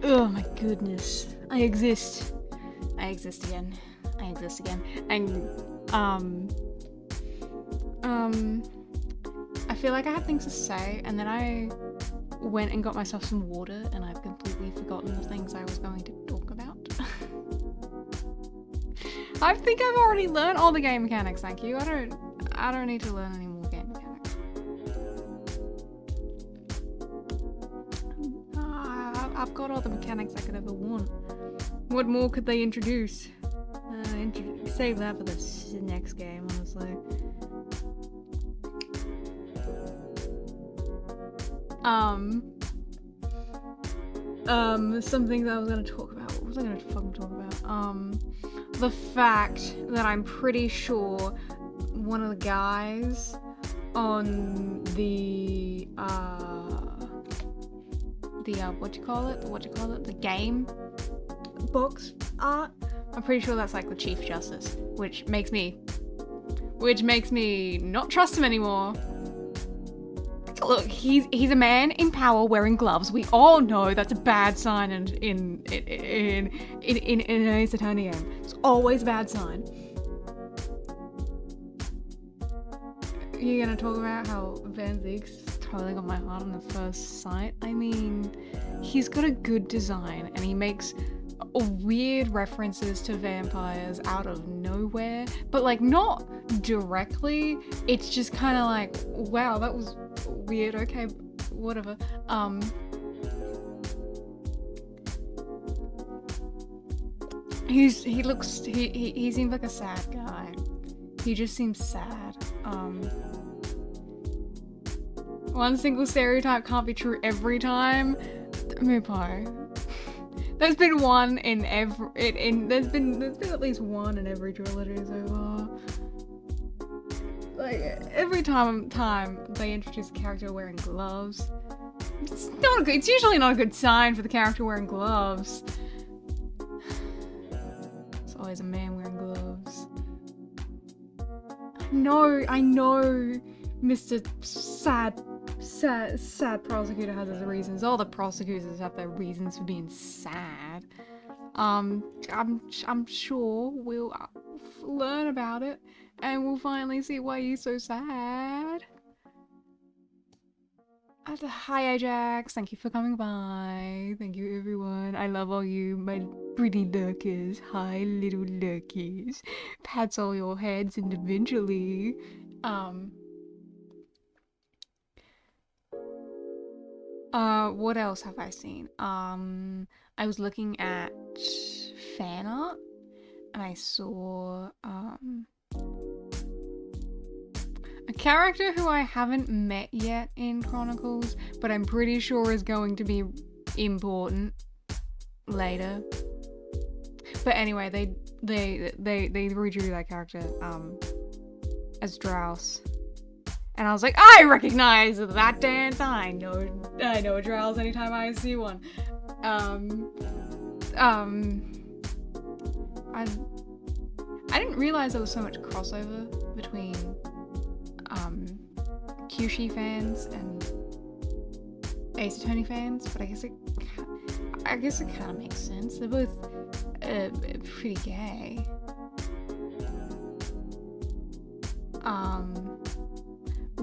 Oh my goodness. I exist. I exist again. I exist again. And, I feel like I had things to say, and then I went and got myself some water, and I've completely forgotten the things I was going to talk about. I think I've already learned all the game mechanics, thank you. I don't need to learn any more game mechanics. I've got all the mechanics I could ever want. What more could they introduce? Save that for the next game, honestly. Some things I was gonna talk about. What was I gonna fucking talk about? The fact that I'm pretty sure one of the guys on the the game books art, I'm pretty sure that's like the Chief Justice, which makes me not trust him anymore. Look, he's a man in power wearing gloves. We all know that's a bad sign in an Ace Attorney game. It's always a bad sign. You're gonna talk about how Van Ziek's totally got my heart on the first sight? I mean, he's got a good design and he makes weird references to vampires out of nowhere, but like not directly. It's just kind of like, wow, that was weird. Okay, whatever. He seems like a sad guy. He just seems sad. One single stereotype can't be true every time. Mupai. There's been one in every there's been at least one in every trilogy so far. Like every time they introduce a character wearing gloves, it's usually not a good sign for the character wearing gloves. It's always a man wearing gloves. I know Mr. Sad prosecutor has his reasons. All the prosecutors have their reasons for being sad. I'm sure we'll learn about it and we'll finally see why he's so sad. Hi Ajax, thank you for coming by. Thank you everyone. I love all you, my pretty lurkers. Hi little lurkies. Pats all your heads individually. What else have I seen? I was looking at fan art and I saw a character who I haven't met yet in Chronicles, but I'm pretty sure is going to be important later. But anyway, they redrew that character as Drows. And I was like, I recognize that dance. I know a Drows anytime I see one. I didn't realize there was so much crossover between Kyushi fans and Ace Attorney fans, but I guess it kind of makes sense. They're both pretty gay.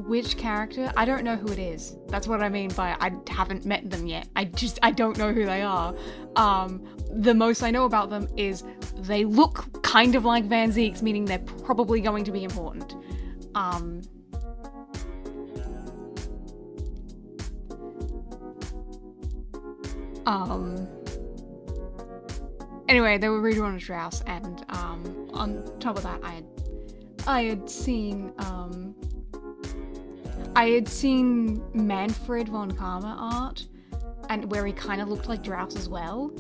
Which character? I don't know who it is. That's what I mean by I haven't met them yet. I don't know who they are. The most I know about them is they look kind of like Van Ziek's, meaning they're probably going to be important. Anyway, they were redrawn as Drows, and on top of that, I had seen Manfred von Karma art, and where he kind of looked like Drows as well.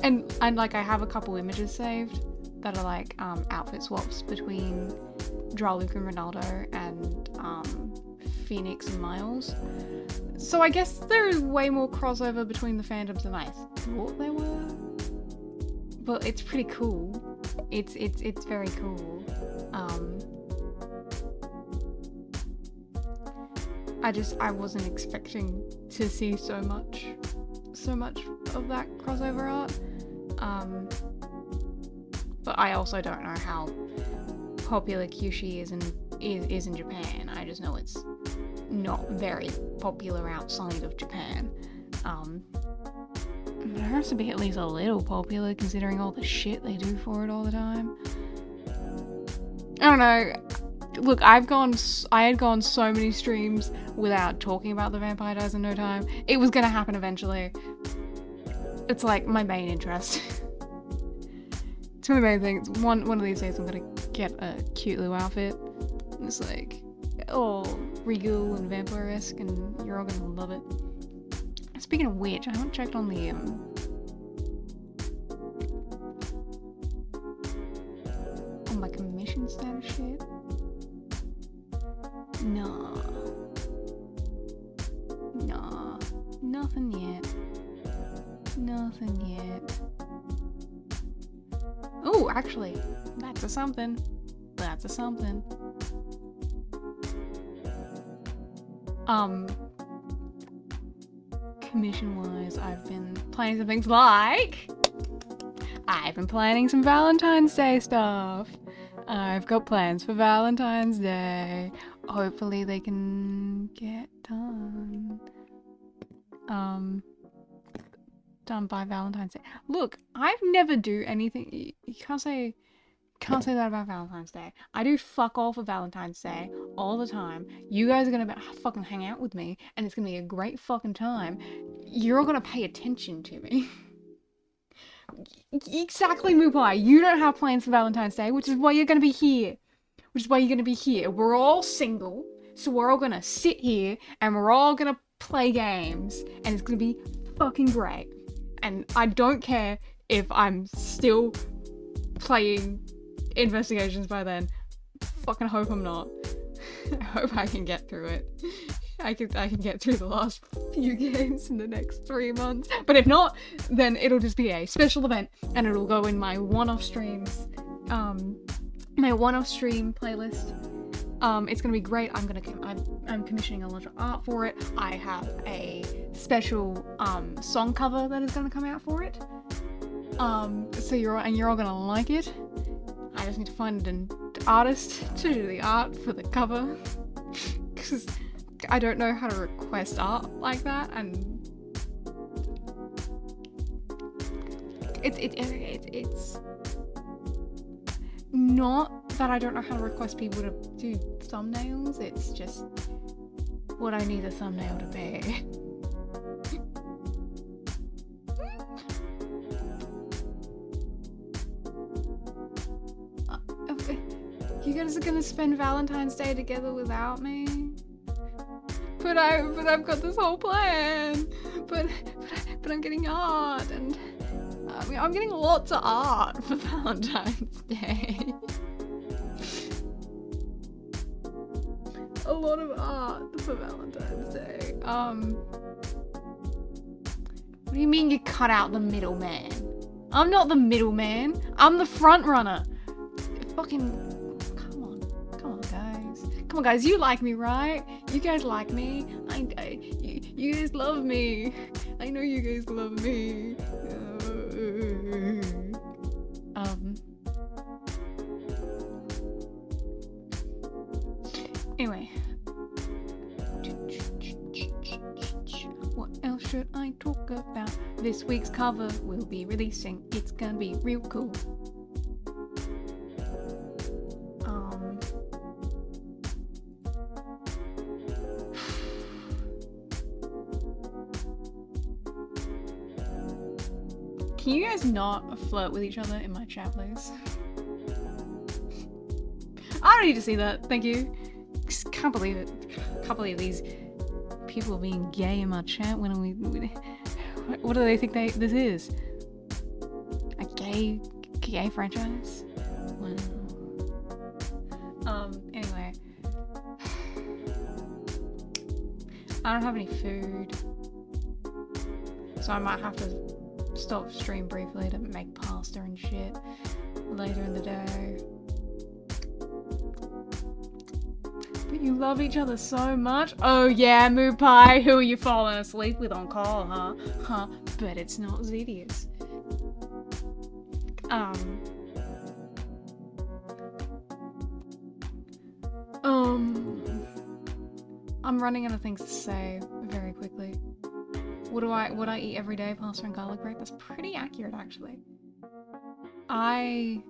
and like I have a couple images saved that are like outfit swaps between Luke and Ronaldo and Phoenix and Miles. So I guess there is way more crossover between the fandoms than I thought there were. But it's pretty cool. It's very cool. I wasn't expecting to see so much of that crossover art. But I also don't know how popular Kyushi is in Japan. I just know it's not very popular outside of Japan. But it has to be at least a little popular considering all the shit they do for it all the time. I don't know. Look, I had gone so many streams without talking about The Vampire Diaries in No Time. It was gonna happen eventually. It's like my main interest. It's one of the main things. One of these days I'm gonna get a cute little outfit. It's like all regal and vampire-esque, and you're all gonna love it. Speaking of which, I haven't checked on the on my commission status shit. Nah, nothing yet. Oh, actually, that's a something. Commission-wise, I've been planning some things like... I've been planning some Valentine's Day stuff. I've got plans for Valentine's Day. Hopefully they can get done. Done by Valentine's Day. Look, I've never do anything... You can't say that about Valentine's Day. I do fuck all for Valentine's Day all the time. You guys are gonna fucking hang out with me, and it's gonna be a great fucking time. You're all gonna pay attention to me. Exactly, Mupai. You don't have plans for Valentine's Day, which is why you're gonna be here. We're all single, so we're all gonna sit here, and we're all gonna play games, and it's gonna be fucking great. And I don't care if I'm still playing Investigations by then. Fucking hope I'm not. I hope I can get through it. I can get through the last few games in the next 3 months. But if not, then it'll just be a special event, and it'll go in my one-off streams. My one-off stream playlist. It's gonna be great. I'm commissioning a lot of art for it. I have a special song cover that is gonna come out for it. So you're all gonna like it. I just need to find an artist to do the art for the cover, because I don't know how to request art like that, and it's not that I don't know how to request people to do thumbnails, it's just what I need a thumbnail to be. You guys are gonna spend Valentine's Day together without me? But I've got this whole plan. But I'm getting art, and I'm getting lots of art for Valentine's Day. A lot of art for Valentine's Day. What do you mean you cut out the middleman? I'm not the middleman. I'm the front runner. Fucking. Come on, guys, you like me, right? You guys like me. You guys love me. I know you guys love me. Anyway. What else should I talk about? This week's cover will be releasing. It's gonna be real cool. Can you guys not flirt with each other in my chat, please? I don't need to see that, thank you. Just can't believe it. Can't believe these people being gay in my chat when we what do they think this is? A gay franchise? Wow. Anyway. I don't have any food, so I might have to stop stream briefly to make pasta and shit later in the day. But you You love each other so much? Oh yeah, Moo Pie, who are you falling asleep with on call, huh? Huh, but it's not Xedius. I'm running out of things to say very quickly. What I eat every day? Pasta and garlic bread? That's pretty accurate, actually. I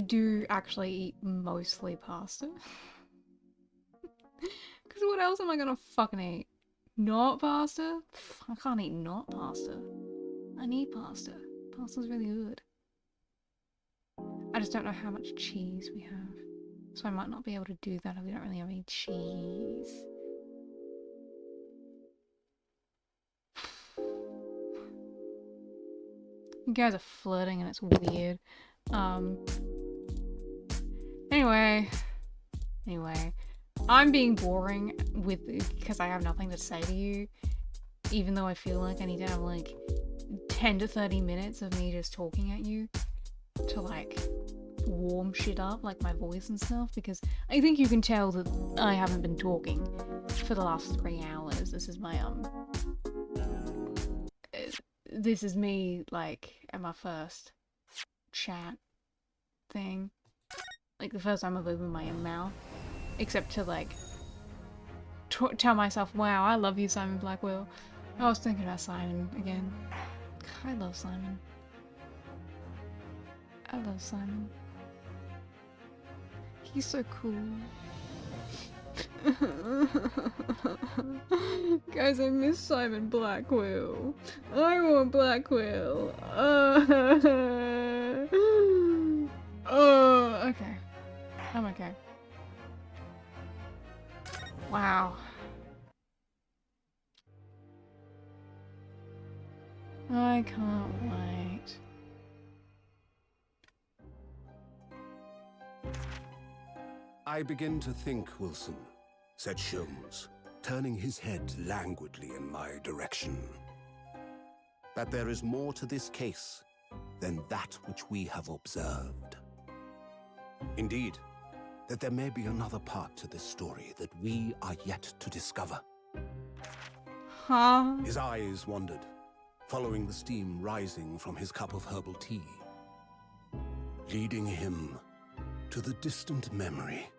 do actually eat mostly pasta. Because what else am I gonna fucking eat? Not pasta? I can't eat not pasta. I need pasta. Pasta's really good. I just don't know how much cheese we have. So I might not be able to do that if we don't really have any cheese. You guys are flirting and it's weird. Anyway, I'm being boring because I have nothing to say to you, even though I feel like I need to have like 10 to 30 minutes of me just talking at you to like warm shit up, like my voice and stuff, because I think you can tell that I haven't been talking for the last 3 hours. This is my this is me like at my first chat thing, like the first time I've opened my mouth, except to like tell myself, wow, I love you, Simon Blackwell. I was thinking about Simon again. I love Simon. I love Simon. He's so cool. Guys, I miss Simon Blackwell. I want Blackwell. Okay. I'm okay. Wow. I can't wait. I begin to think, Wilson, said Sholmes, turning his head languidly in my direction, that there is more to this case than that which we have observed. Indeed, that there may be another part to this story that we are yet to discover. Huh? His eyes wandered, following the steam rising from his cup of herbal tea, leading him to the distant memory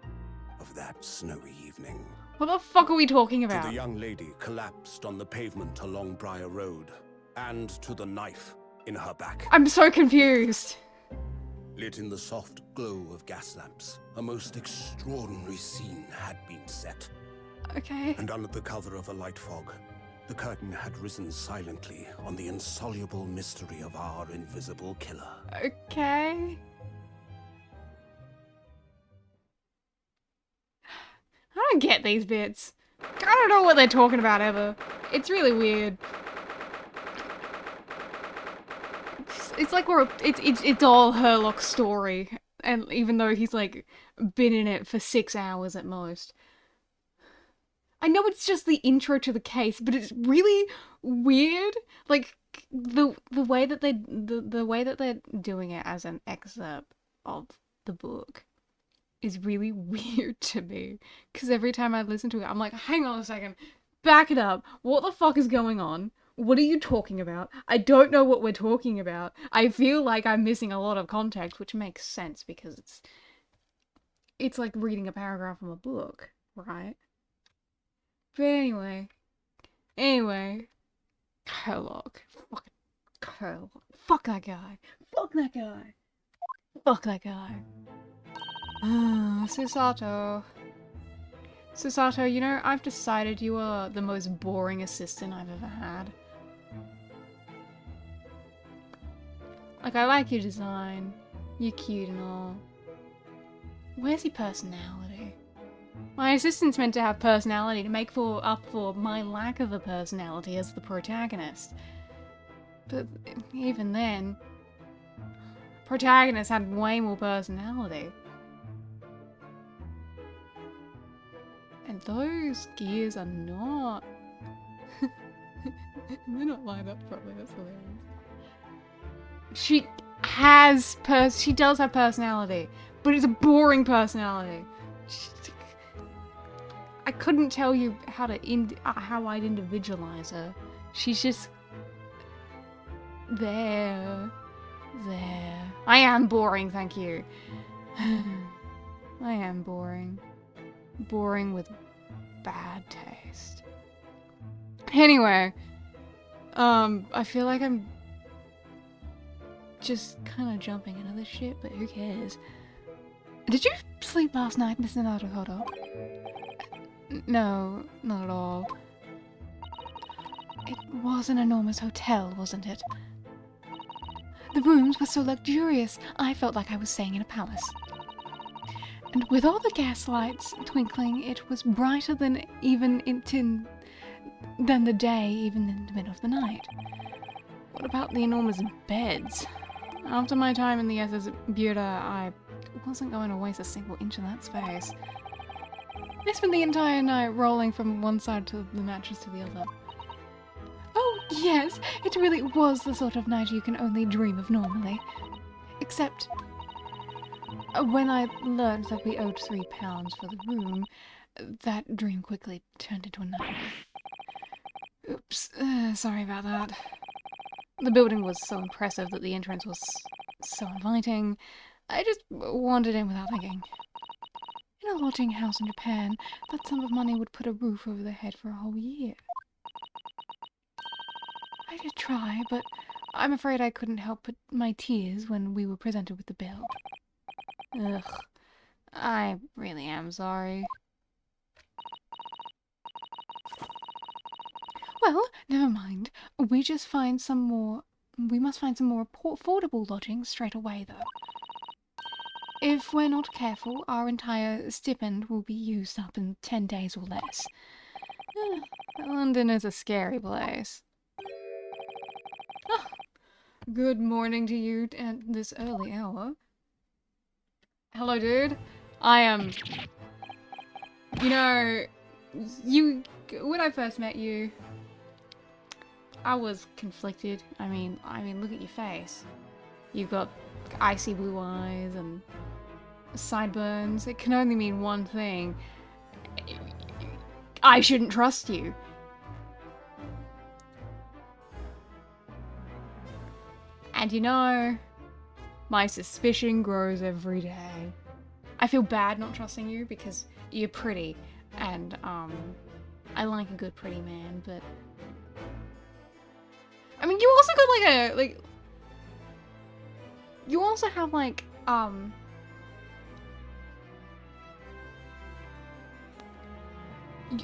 of that snowy evening. What the fuck are we talking about? To the young lady collapsed on the pavement along Briar Road, and to the knife in her back. I'm so confused. Lit in the soft glow of gas lamps, a most extraordinary scene had been set. Okay. And under the cover of a light fog, the curtain had risen silently on the insoluble mystery of our invisible killer. Okay. I don't get these bits. I don't know what they're talking about ever. It's really weird. It's like it's all Herlock's story, and even though he's like been in it for 6 hours at most. I know it's just the intro to the case, but it's really weird. Like the way that they're doing it as an excerpt of the book is really weird to me, because every time I listen to it, I'm like, hang on a second, back it up. What the fuck is going on? What are you talking about? I don't know what we're talking about. I feel like I'm missing a lot of context, which makes sense because it's like reading a paragraph from a book, right? But anyway, Herlock, fuck that guy, fuck that guy, fuck that guy. Susato, you know, I've decided you are the most boring assistant I've ever had. Like, I like your design, you're cute and all. Where's your personality? My assistant's meant to have personality to make up for my lack of a personality as the protagonist. But even then, protagonist had way more personality. And those gears are not... They're not lined up properly, that's hilarious. She does have personality, but it's a boring personality. I couldn't tell you how I'd individualize her. She's just there. I am boring, thank you. I am boring. Boring with bad taste. Anyway, I feel like I'm just kind of jumping into this shit, but who cares? Did you sleep last night, Mr. Naruhodo? No, not at all. It was an enormous hotel, wasn't it? The rooms were so luxurious, I felt like I was staying in a palace. And with all the gas lights twinkling, it was brighter than the day, even in the middle of the night. What about the enormous beds? After my time in the SS Buda, I wasn't going to waste a single inch of that space. I spent the entire night rolling from one side of the mattress to the other. Oh, yes, it really was the sort of night you can only dream of normally. Except, when I learned that we owed £3 for the room, that dream quickly turned into a nightmare. Oops, sorry about that. The building was so impressive that the entrance was so inviting. I just wandered in without thinking. In a lodging house in Japan, that sum of money would put a roof over their head for a whole year. I did try, but I'm afraid I couldn't help but my tears when we were presented with the bill. Ugh. I really am sorry. Well, never mind. We must find some more affordable lodgings straight away, though. If we're not careful, our entire stipend will be used up in 10 days or less. London is a scary place. Oh, good morning to you at this early hour. Hello, dude. I am... You know, when I first met you, I was conflicted. I mean, look at your face. You've got icy blue eyes and sideburns. It can only mean one thing. I shouldn't trust you. And you know, my suspicion grows every day. I feel bad not trusting you because you're pretty, and I like a good pretty man, but I mean, you also got you also have like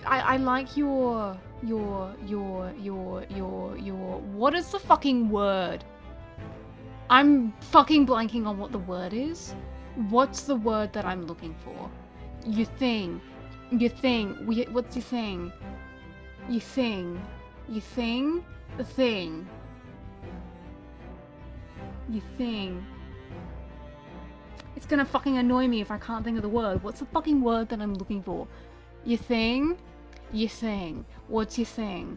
I like your what is the fucking word? I'm fucking blanking on what the word is. What's the word that I'm looking for? Your thing. What's your thing? The thing. Your thing. It's gonna fucking annoy me if I can't think of the word. What's the fucking word that I'm looking for? Your thing? Your thing. What's your thing?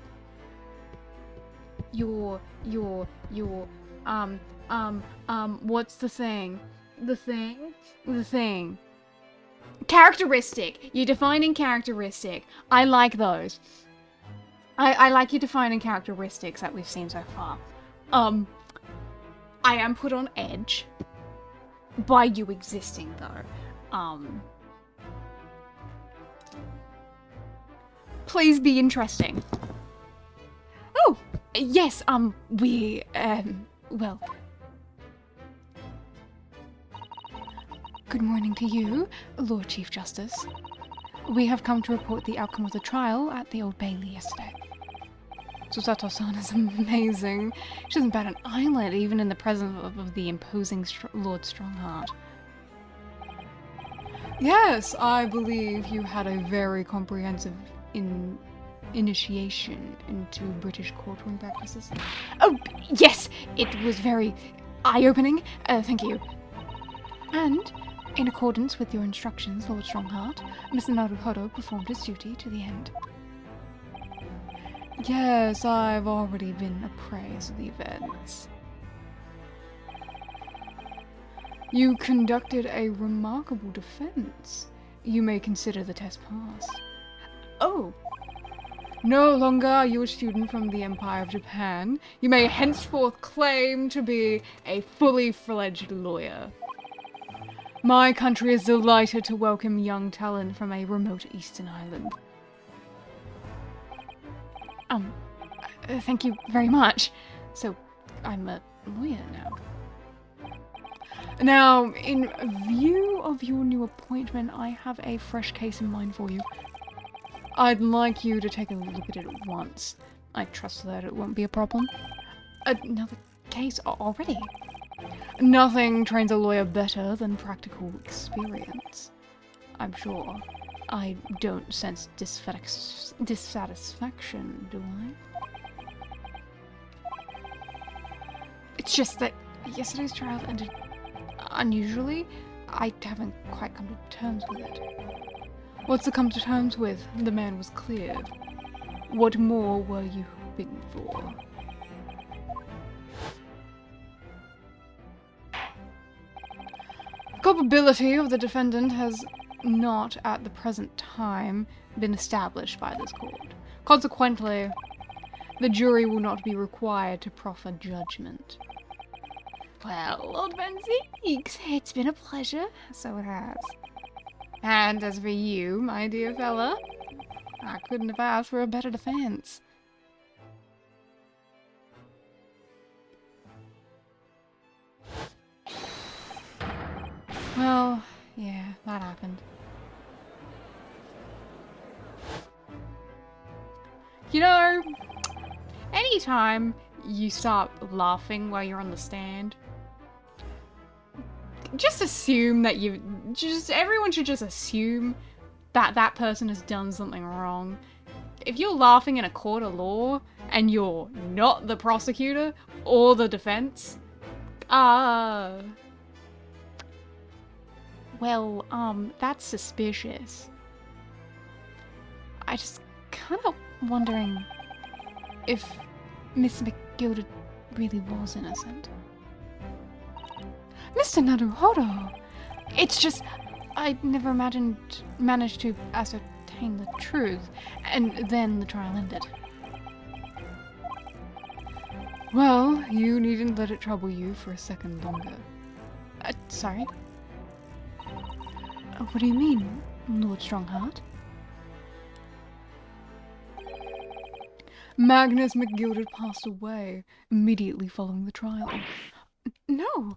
What's the thing? The thing? The thing. Characteristic. You're defining characteristic. I like those. I like you defining characteristics that we've seen so far. I am put on edge by you existing though. Please be interesting. Oh, yes, well. Good morning to you, Lord Chief Justice. We have come to report the outcome of the trial at the Old Bailey yesterday. Susato-san is amazing. She doesn't bat an eyelid even in the presence of the imposing Lord Strongheart. Yes, I believe you had a very comprehensive initiation into British courtroom practices. Oh, yes! It was very eye-opening. Thank you. And, in accordance with your instructions, Lord Strongheart, Mr. Naruhodo performed his duty to the end. Yes, I've already been appraised of the events. You conducted a remarkable defense. You may consider the test passed. Oh. No longer are you a student from the Empire of Japan. You may henceforth claim to be a fully fledged lawyer. My country is delighted to welcome young talent from a remote eastern island. Thank you very much. So, I'm a lawyer now. Now, in view of your new appointment, I have a fresh case in mind for you. I'd like you to take a look at it at once. I trust that it won't be a problem. Another case already? Nothing trains a lawyer better than practical experience. I'm sure. I don't sense dissatisfaction, do I? It's just that yesterday's trial ended unusually. I haven't quite come to terms with it. What's to come to terms with? The man was cleared. What more were you hoping for? Culpability of the defendant has not, at the present time, been established by this court. Consequently, the jury will not be required to proffer judgment. Well, Lord Van Zeeks, it's been a pleasure. So it has. And as for you, my dear fella, I couldn't have asked for a better defense. Well, yeah, that happened. You know, anytime you start laughing while you're on the stand, just assume that everyone should just assume that that person has done something wrong. If you're laughing in a court of law and you're not the prosecutor or the defense, well, that's suspicious. I just kind of wondering if Miss McGilded really was innocent. Mr. Naruhodo! It's just, I never managed to ascertain the truth, and then the trial ended. Well, you needn't let it trouble you for a second longer. Sorry? What do you mean, Lord Strongheart? Magnus McGilded passed away immediately following the trial. No!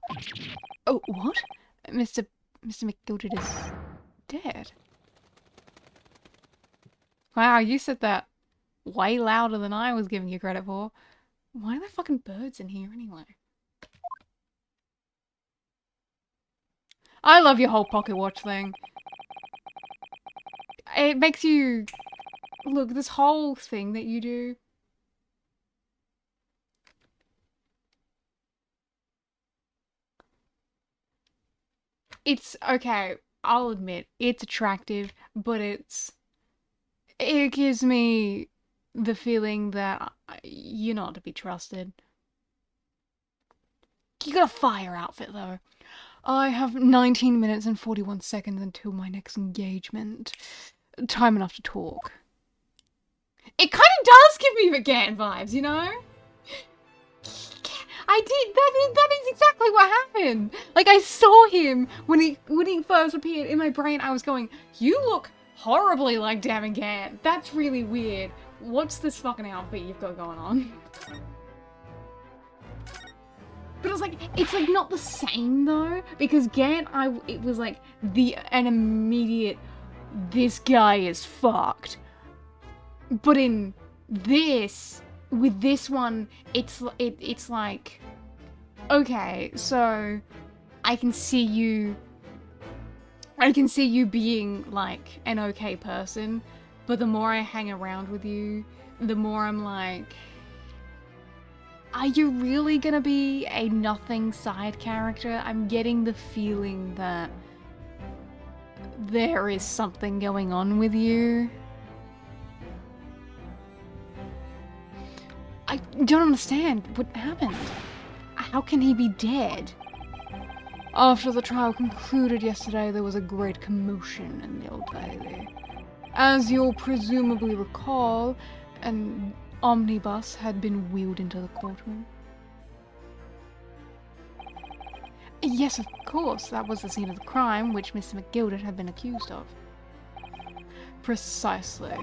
Oh, what? Mr. McGilded is dead. Wow, you said that way louder than I was giving you credit for. Why are there fucking birds in here anyway? I love your whole pocket watch thing. It makes you... Look, this whole thing that you do... It's, okay, I'll admit, it's attractive, but it gives me the feeling that you're not to be trusted. You got a fire outfit, though. I have 19 minutes and 41 seconds until my next engagement. Time enough to talk. It kind of does give me the Gant vibes, you know? I did. That is exactly what happened. Like, I saw him when he first appeared in my brain. I was going, you look horribly like Damon Gant. That's really weird. What's this fucking outfit you've got going on? But it's like not the same though, because Gant, it was like an immediate, this guy is fucked. But in this, with this one, it's like, okay, so I can see you being like an okay person, but the more I hang around with you, the more I'm like, are you really gonna be a nothing side character? I'm getting the feeling that there is something going on with you. I don't understand what happened. How can he be dead? After the trial concluded yesterday, there was a great commotion in the Old Bailey. As you'll presumably recall, an omnibus had been wheeled into the courtroom. Yes, of course, that was the scene of the crime which Mr. McGilded had been accused of. Precisely.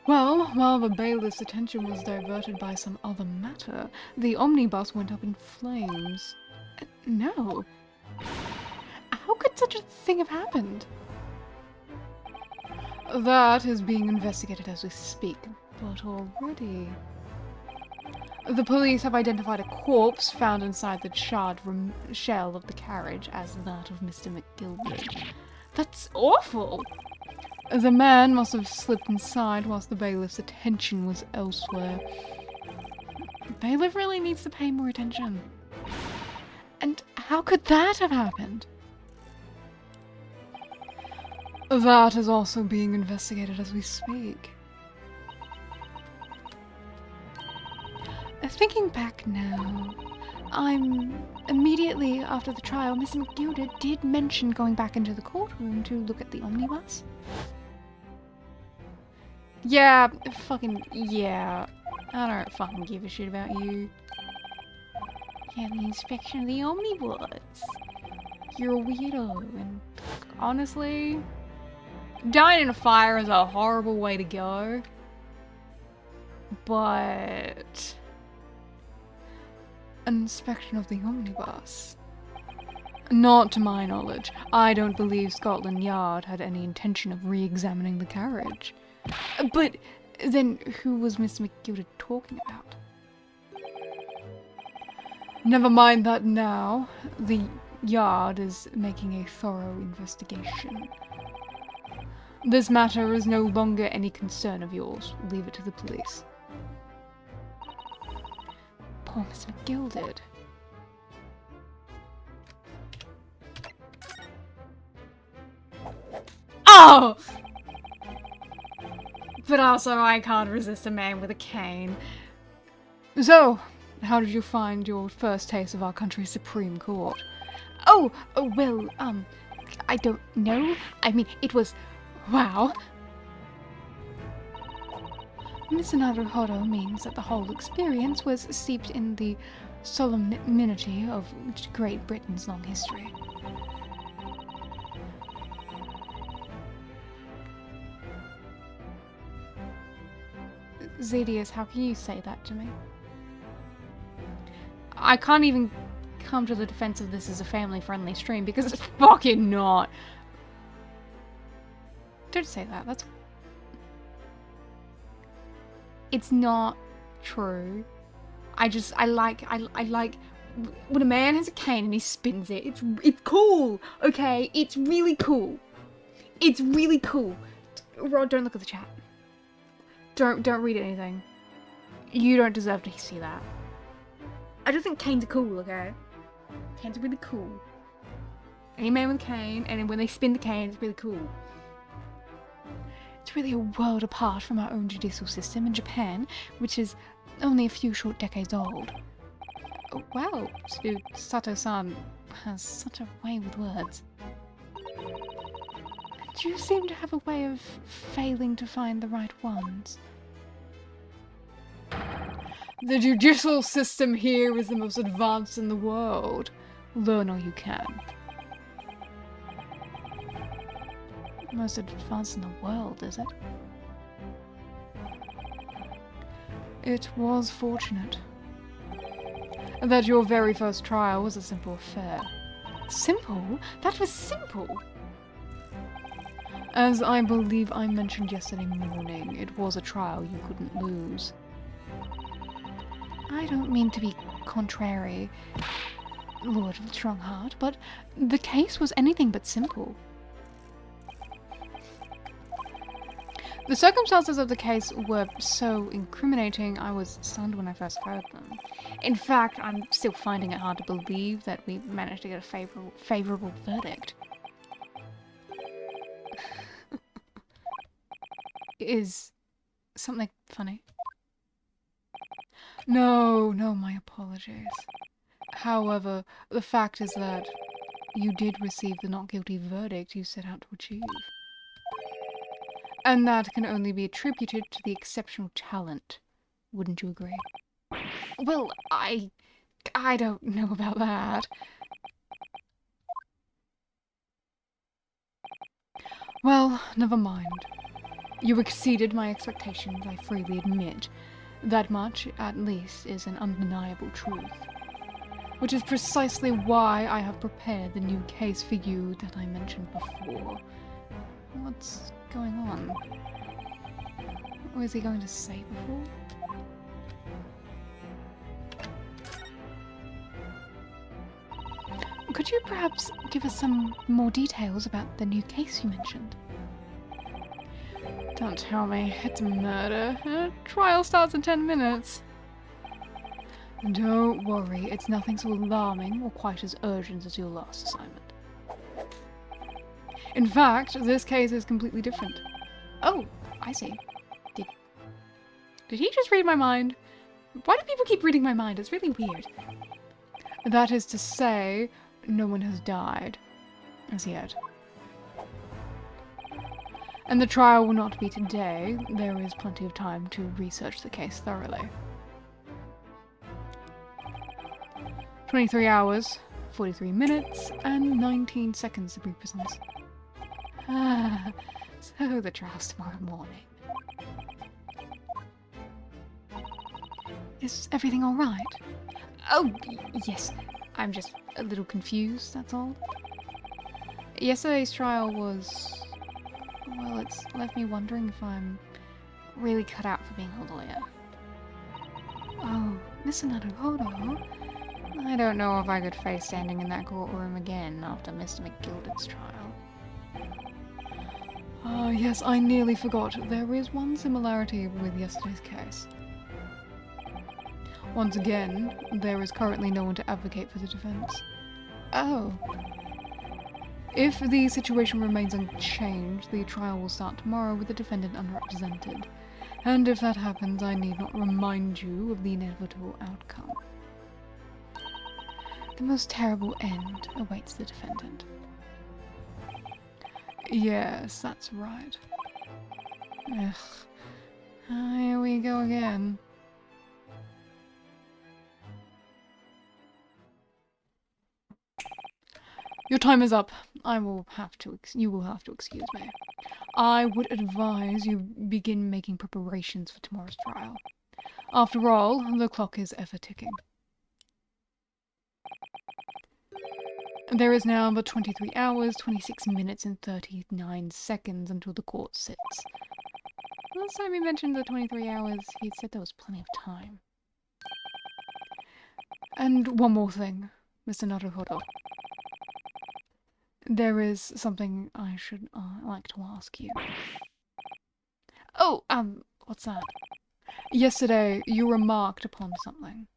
Well, while the bailiff's attention was diverted by some other matter, the omnibus went up in flames. No. How could such a thing have happened? That is being investigated as we speak, but already... The police have identified a corpse found inside the charred shell of the carriage as that of Mr. McGilded. That's awful! The man must have slipped inside whilst the bailiff's attention was elsewhere. The bailiff really needs to pay more attention. And how could that have happened? That is also being investigated as we speak. Thinking back now, immediately after the trial, Mr. McGilded did mention going back into the courtroom to look at the omnibus. Yeah, fucking, yeah. I don't fucking give a shit about you. Yeah, the inspection of the omnibus. You're a weirdo, and honestly, dying in a fire is a horrible way to go. But... an inspection of the omnibus? Not to my knowledge. I don't believe Scotland Yard had any intention of re-examining the carriage. But then who was Mr. McGilded talking about? Never mind that now. The Yard is making a thorough investigation. This matter is no longer any concern of yours. Leave it to the police. Poor Mr. McGilded. Oh! But also, I can't resist a man with a cane. So, how did you find your first taste of our country's Supreme Court? Oh, well, I don't know. I mean, it was... wow. Mr. Naruhodo means that the whole experience was steeped in the solemnity of Great Britain's long history. Zedius, how can you say that to me? I can't even come to the defense of this as a family-friendly stream because it's fucking not. Don't say that. That's... it's not true. I like when a man has a cane and he spins it. It's cool, okay? It's really cool. It's really cool. Rod, don't look at the chat. Don't read anything. You don't deserve to see that. I just think canes are cool, okay? Canes are really cool. Any man with a cane, and when they spin the cane, it's really cool. It's really a world apart from our own judicial system in Japan, which is only a few short decades old. Oh, wow, Sato-san has such a way with words. Do you seem to have a way of failing to find the right ones? The judicial system here is the most advanced in the world. Learn all you can. Most advanced in the world, is it? It was fortunate that your very first trial was a simple affair. Simple? That was simple! As I believe I mentioned yesterday morning, it was a trial you couldn't lose. I don't mean to be contrary, Lord of the Strong Heart, but the case was anything but simple. The circumstances of the case were so incriminating, I was stunned when I first heard them. In fact, I'm still finding it hard to believe that we managed to get a favorable verdict. Is something funny? No, my apologies. However, the fact is that you did receive the not guilty verdict you set out to achieve. And that can only be attributed to the exceptional talent. Wouldn't you agree? Well, I don't know about that. Well, never mind. You exceeded my expectations, I freely admit. That much, at least, is an undeniable truth. Which is precisely why I have prepared the new case for you that I mentioned before. What's going on? What was he going to say before? Could you perhaps give us some more details about the new case you mentioned? Don't tell me it's murder. Trial starts in 10 minutes. Don't worry, it's nothing so alarming or quite as urgent as your last assignment. In fact, this case is completely different. Oh, I see. Did he just read my mind? Why do people keep reading my mind? It's really weird. That is to say, no one has died. As yet. And the trial will not be today. There is plenty of time to research the case thoroughly. 23 hours, 43 minutes, and 19 seconds to be precise. So the trial's tomorrow morning. Is everything alright? Oh, yes. I'm just a little confused, that's all. Yesterday's trial was... well, it's left me wondering if I'm really cut out for being a lawyer. Oh, Mr. Naruhodo. I don't know if I could face standing in that courtroom again after Mr. McGilded's trial. Oh, yes, I nearly forgot. There is one similarity with yesterday's case. Once again, there is currently no one to advocate for the defense. Oh. If the situation remains unchanged, the trial will start tomorrow with the defendant unrepresented. And if that happens, I need not remind you of the inevitable outcome. The most terrible end awaits the defendant. Yes, that's right. Ugh. Here we go again. Your time is up. You will have to excuse me. I would advise you begin making preparations for tomorrow's trial. After all, the clock is ever ticking. There is now but 23 hours, 26 minutes, and 39 seconds until the court sits. Last time he mentioned the 23 hours, he said there was plenty of time. And one more thing, Mr. Naruhodo. There is something I should like to ask you. Oh, what's that? Yesterday, you remarked upon something.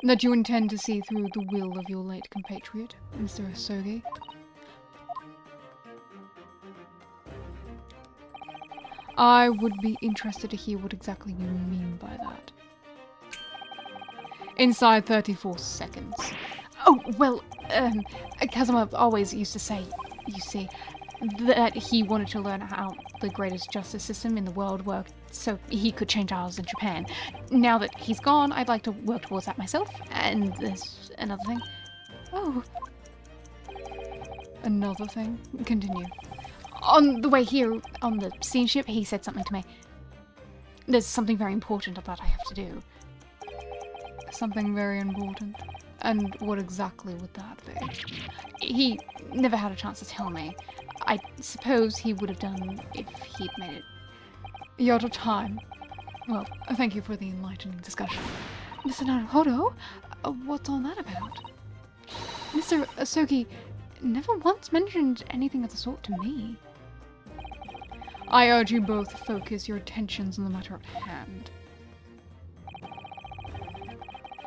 That you intend to see through the will of your late compatriot, Mr. Asogi. I would be interested to hear what exactly you mean by that. Inside 34 seconds. Oh, well, Kazuma always used to say, you see, that he wanted to learn how the greatest justice system in the world worked so he could change ours in Japan. Now that he's gone, I'd like to work towards that myself. And there's another thing. Oh. Another thing? Continue. On the way here, on the steamship, he said something to me. There's something very important that I have to do. Something very important? And what exactly would that be? He never had a chance to tell me. I suppose he would have done if he'd made it. You're out of time. Well, thank you for the enlightening discussion. Mr. Naruhodo, what's all that about? Mr. Asogi never once mentioned anything of the sort to me. I urge you both to focus your attentions on the matter at hand.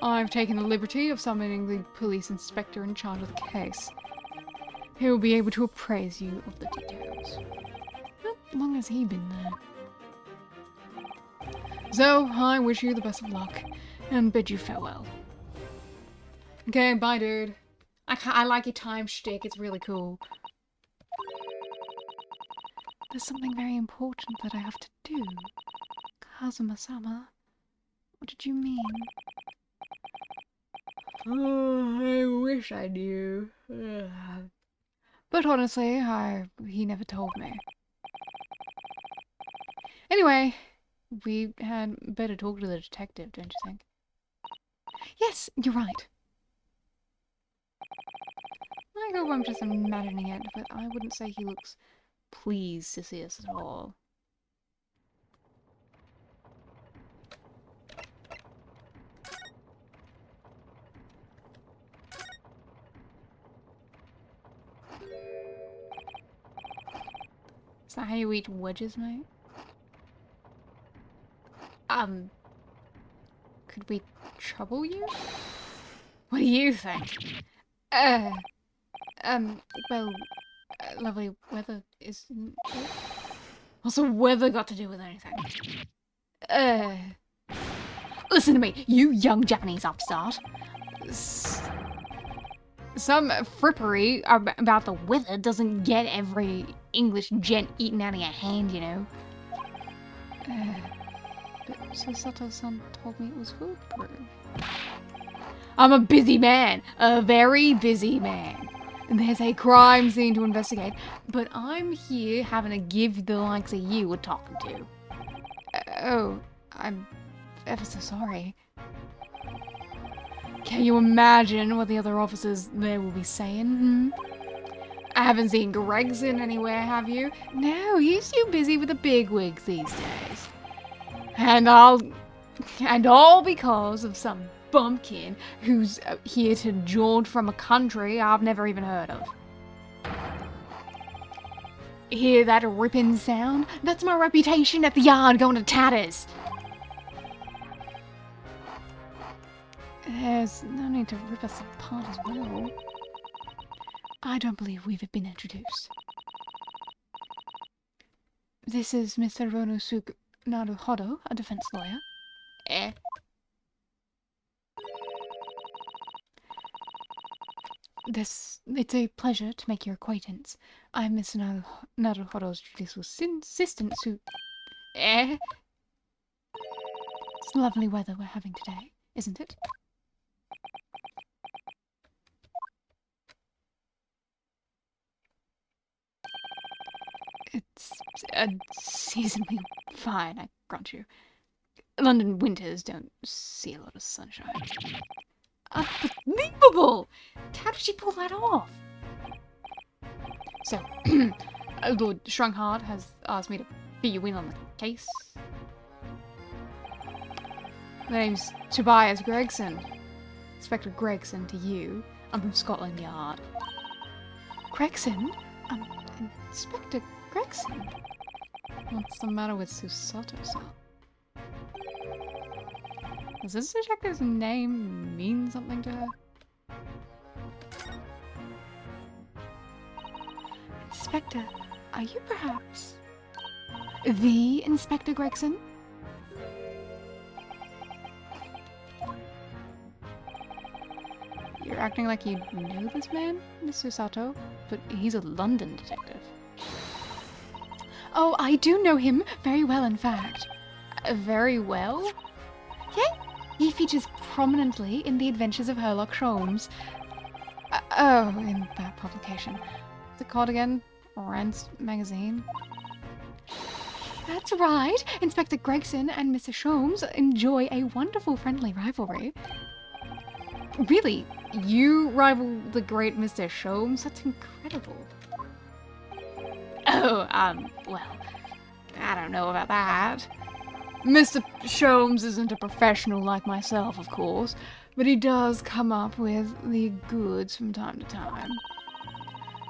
I've taken the liberty of summoning the police inspector in charge of the case. He will be able to appraise you of the details. How long has he been there? So, I wish you the best of luck, and bid you farewell. Okay, bye dude. I like your time shtick. It's really cool. There's something very important that I have to do. Kazuma-sama, what did you mean? Oh, I wish I knew. But honestly, he never told me. Anyway, we had better talk to the detective, don't you think? Yes, you're right. I hope I'm just imagining it, but I wouldn't say he looks pleased to see us at all. Is that how you eat wedges, mate? Could we trouble you? What do you think? Well, lovely weather isn't it? What's the weather got to do with anything? Listen to me, you young Japanese upstart. Some frippery about the weather doesn't get every English gent eaten out of your hand, you know. But Susato-san told me it was foolproof. I'm a busy man, a very busy man. And there's a crime scene to investigate, but I'm here having to give the likes of you a talking to. Oh, I'm ever so sorry. Can you imagine what the other officers there will be saying? I haven't seen Gregson anywhere, have you? No, he's too busy with the bigwigs these days. And all because of some bumpkin who's here to jaunt from a country I've never even heard of. Hear that ripping sound? That's my reputation at the yard going to tatters. There's no need to rip us apart as well. I don't believe we've been introduced. This is Mr. Ronosuke Naruhodo, a defense lawyer. It's a pleasure to make your acquaintance. I'm Mr. Naruhodo's judicial assistant, It's lovely weather we're having today, isn't it? It's seasonally fine, I grant you. London winters don't see a lot of sunshine. Unbelievable! How did she pull that off? So, Lord Shrunkhard has asked me to fill you in on the case. My name's Tobias Gregson. Inspector Gregson to you. I'm from Scotland Yard. Gregson? Inspector Gregson? What's the matter with Susato-san? Does this detective's name mean something to her? Inspector, are you perhaps the Inspector Gregson? You're acting like you know this man, Miss Susato, but he's a London detective. Oh, I do know him very well, in fact. Very well? Yeah, he features prominently in The Adventures of Sherlock Holmes. In that publication. What's it called again? Rance magazine? That's right! Inspector Gregson and Mr. Sholmes enjoy a wonderful friendly rivalry. Really? You rival the great Mr. Sholmes? That's incredible. Oh, well, I don't know about that. Mr. Sholmes isn't a professional like myself, of course, but he does come up with the goods from time to time.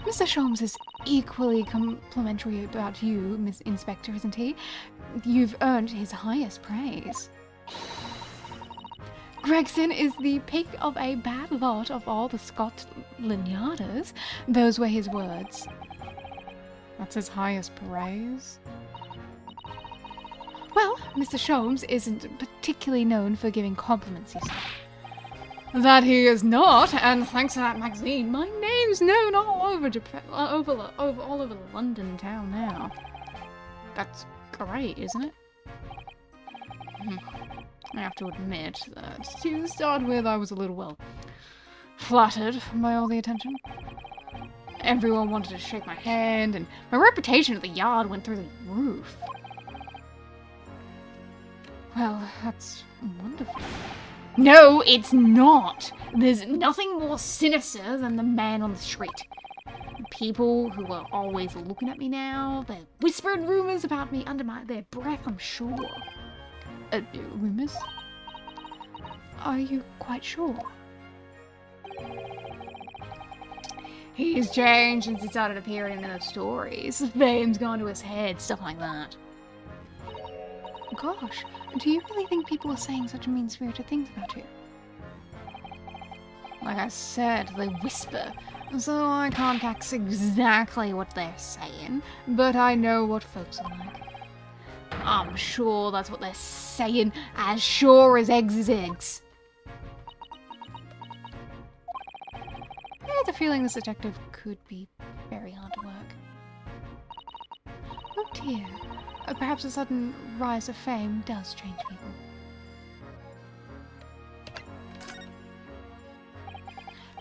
Mr. Sholmes is equally complimentary about you, Miss Inspector, isn't he? You've earned his highest praise. Gregson is the pick of a bad lot of all the Scotland Yarders. Those were his words. That's his highest praise? Well, Mr. Sholmes isn't particularly known for giving compliments, you see. that he is not, and thanks to that magazine, my name's known all over Japan, all over London town now. That's great, isn't it? I have to admit that to start with, I was a little, well, flattered by all the attention. Everyone wanted to shake my hand, and my reputation at the yard went through the roof. Well, that's wonderful. No, it's not! There's nothing more sinister than the man on the street. People who are always looking at me now, they're whispering rumors about me under their breath, I'm sure. Rumors? Are you quite sure? He's changed since he started appearing in those stories. Fame's gone to his head, stuff like that. Gosh, do you really think people are saying such mean-spirited things about you? Like I said, they whisper, so I can't catch exactly what they're saying, but I know what folks are like. I'm sure that's what they're saying, as sure as eggs is eggs. I have the feeling this detective could be very hard to work. Oh dear. Perhaps a sudden rise of fame does change people.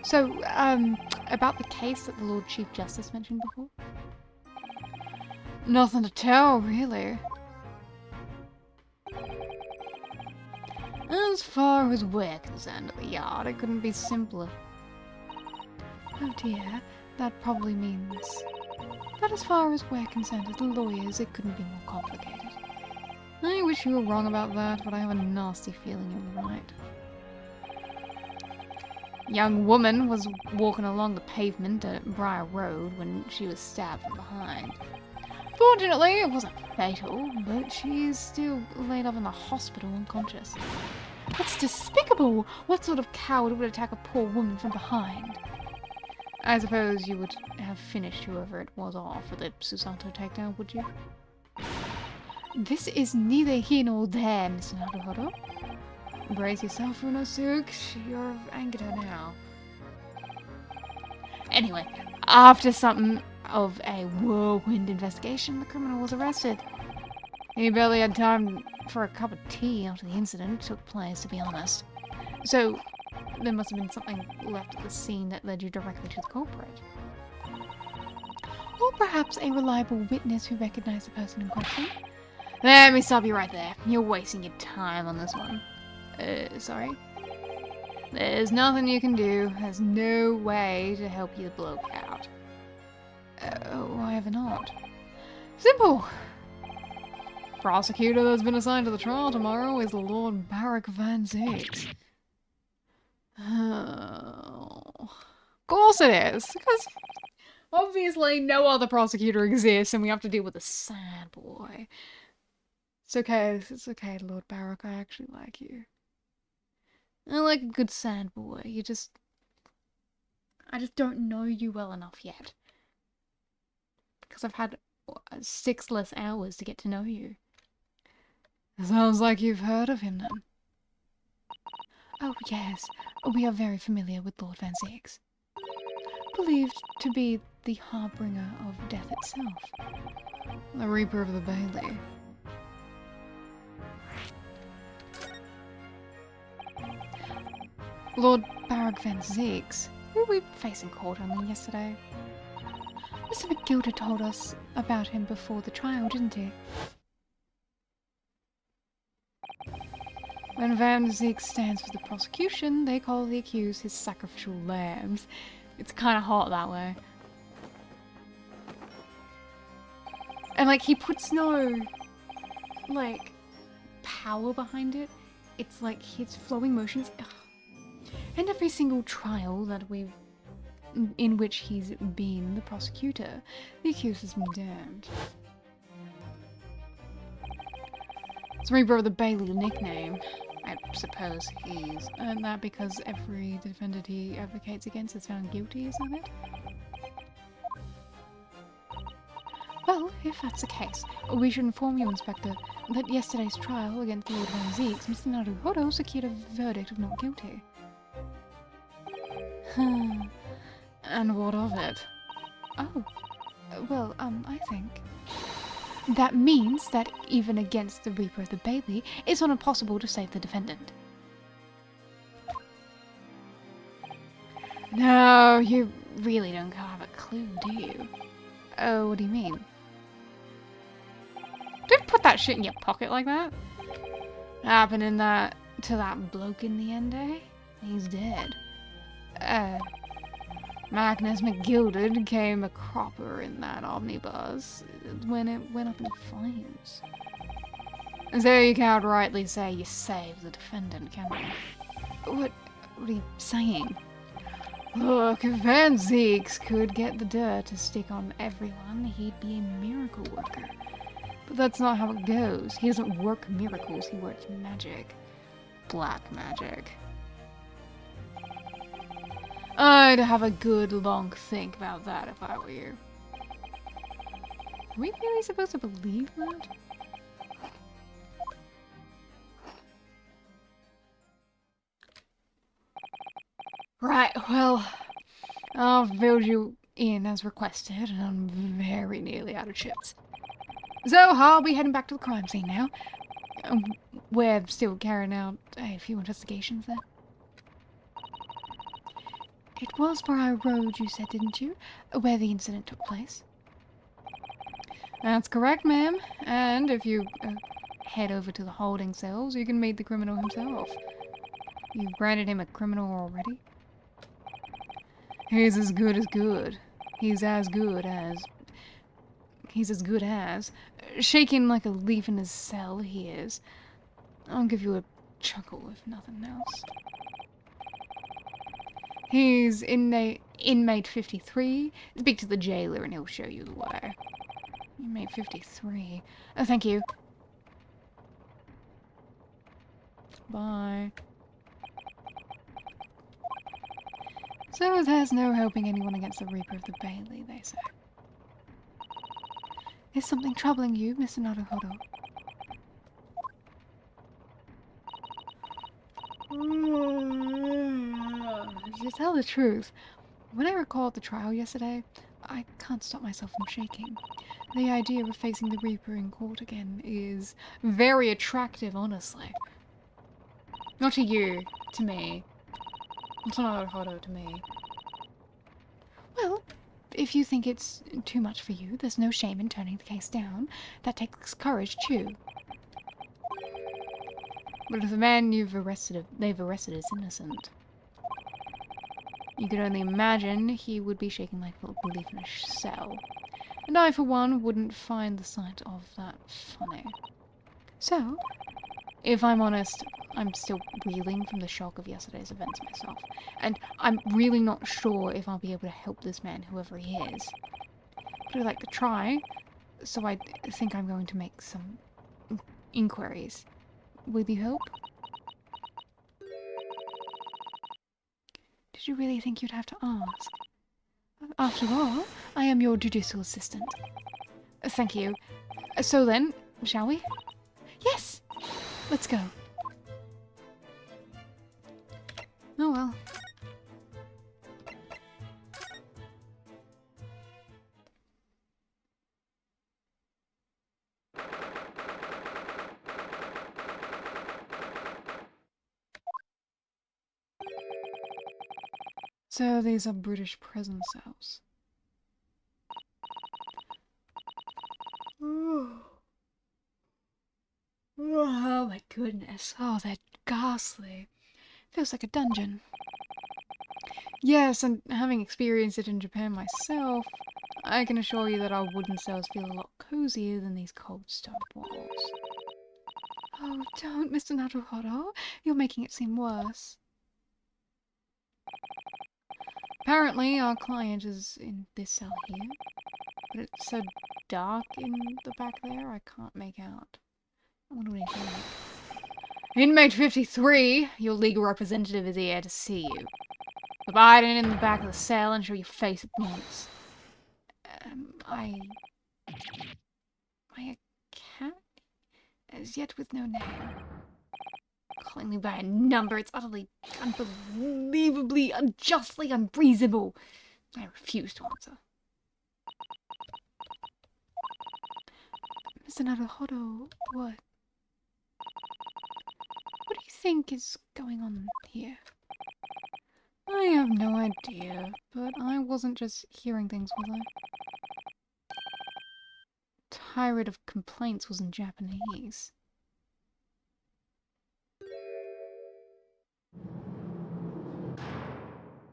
So, about the case that the Lord Chief Justice mentioned before? Nothing to tell, really. As far as we're concerned at the yard, it couldn't be simpler. Oh dear, that probably means that as far as we're concerned as lawyers, it couldn't be more complicated. I wish you were wrong about that, but I have a nasty feeling you're right. Young woman was walking along the pavement at Briar Road when she was stabbed from behind. Fortunately, it wasn't fatal, but she's still laid up in the hospital unconscious. That's despicable! What sort of coward would attack a poor woman from behind? I suppose you would have finished whoever it was off for the Susanto takedown, would you? This is neither here nor there, Mr. Naruhodo. Brace yourself, Runosuke. You've angered her now. Anyway, after something of a whirlwind investigation, the criminal was arrested. He barely had time for a cup of tea after the incident took place, to be honest. So, there must have been something left at the scene that led you directly to the culprit. Or perhaps a reliable witness who recognized the person in question. Let me stop you right there. You're wasting your time on this one. Sorry? There's nothing you can do. There's no way to help you bloke out. Why ever not? Simple! Prosecutor that's been assigned to the trial tomorrow is Lord Barak Van Zix. Oh. Of course it is, because obviously no other prosecutor exists and we have to deal with a sad boy. It's okay, Lord Barak, I actually like you. I like a good sad boy, I just don't know you well enough yet. Because I've had 6 less hours to get to know you. Sounds like you've heard of him then. Oh yes, we are very familiar with Lord Van Zix. Believed to be the harbinger of death itself. The Reaper of the Bailey. Lord Barak Van Zix, who we faced in court only yesterday. Mr. McGilder told us about him before the trial, didn't he? When Van Zix stands for the prosecution, they call the accused his sacrificial lambs. It's kind of hot that way. And, like, he puts no, like, power behind it. It's like his flowing motions. Ugh. And every single trial that in which he's been the prosecutor, the accused has been damned. It's Reaper of the Bailey nickname. I suppose he's earned that because every defendant he advocates against is found guilty, isn't it? Well, if that's the case, we should inform you, Inspector, that yesterday's trial against Lord Van Zix, Mr. Naruhodo secured a verdict of not guilty. And what of it? Oh, well, I think... That means that even against the Reaper of the Bailey, it's not impossible to save the defendant. No, you really don't have a clue, do you? Oh, what do you mean? Don't put that shit in your pocket like that. Happening that to that bloke in the end, eh? He's dead. Magnus McGilded came a cropper in that omnibus when it went up in flames. So you can't rightly say you saved the defendant, can you? What are you saying? Look, if Van Zeeks could get the dirt to stick on everyone, he'd be a miracle worker. But that's not how it goes. He doesn't work miracles, he works magic. Black magic. I'd have a good long think about that if I were you. Are we really supposed to believe that? Right, well, I'll build you in as requested, and I'm very nearly out of chips. So I'll be heading back to the crime scene now. We're still carrying out a few investigations there. It was Briar Road, you said, didn't you? Where the incident took place. That's correct, ma'am. And if you head over to the holding cells, you can meet the criminal himself. You've granted him a criminal already? He's as good as good. He's as good as... Shaking like a leaf in his cell, he is. I'll give you a chuckle, if nothing else. He's inmate 53. Speak to the jailer and he'll show you the way. Inmate 53. Oh, thank you. Bye. So there's no helping anyone against the Reaper of the Bailey, they say. Is something troubling you, Mr. Naruhodo? To tell the truth, when I recalled the trial yesterday, I can't stop myself from shaking. The idea of facing the Reaper in court again is very attractive, honestly. Not to you, to me. It's not Naruhodo to me. Well, if you think it's too much for you, there's no shame in turning the case down. That takes courage, too. But if the man they've arrested is innocent, you could only imagine he would be shaking like a leaf in a cell. And I, for one, wouldn't find the sight of that funny. So, if I'm honest, I'm still reeling from the shock of yesterday's events myself. And I'm really not sure if I'll be able to help this man, whoever he is. But I'd like to try, so I think I'm going to make some inquiries. Will you help? Did you really think you'd have to ask? After all, I am your judicial assistant. Thank you. So then, shall we? Yes! Let's go. Oh well. So these are British prison cells. Oh my goodness. Oh, they're ghastly. Feels like a dungeon. Yes, and having experienced it in Japan myself, I can assure you that our wooden cells feel a lot cozier than these cold stone walls. Oh, don't, Mr. Naruhodo. You're making it seem worse. Apparently, our client is in this cell here, but it's so dark in the back there, I can't make out. What do we think? Inmate 53, your legal representative is here to see you. Abide in the back of the cell and show your face at once. I a cat? As yet with no name. calling me by a number. It's utterly, unbelievably, unjustly unreasonable. I refuse to answer. Mr. Naruhodo, what? What do you think is going on here? I have no idea, but I wasn't just hearing things, was I? Tirade of complaints was in Japanese.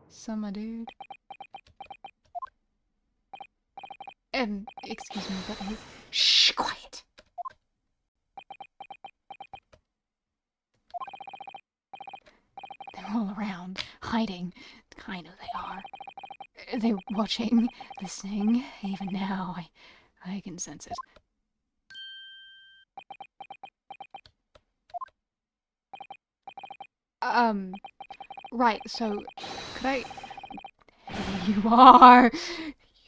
Summer dude. Excuse me, but who? Shh, quiet! They're all around, hiding. Kind of they are. They're watching, listening. Even now, I can sense it. Right, so, could I... There you are!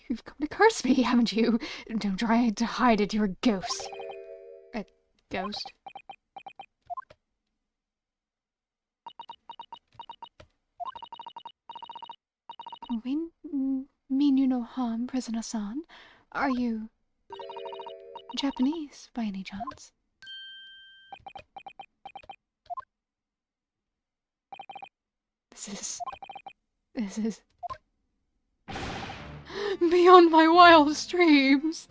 You've come to curse me, haven't you? Don't try to hide it, you're a ghost. A ghost? We mean you no harm, prisoner-san. Are you... Japanese, by any chance? This is... beyond my wildest dreams!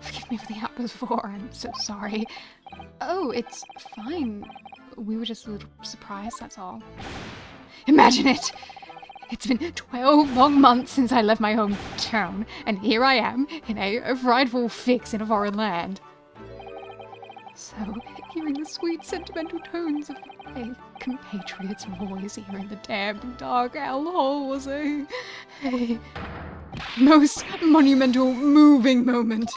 Forgive me for the outburst before, I'm so sorry. Oh, it's fine. We were just a little surprised, that's all. Imagine it! It's been 12 long months since I left my hometown, and here I am, in a frightful fix in a foreign land. So, hearing the sweet, sentimental tones of a compatriot's voice here in the damp, dark hellhole was a most monumental, moving moment.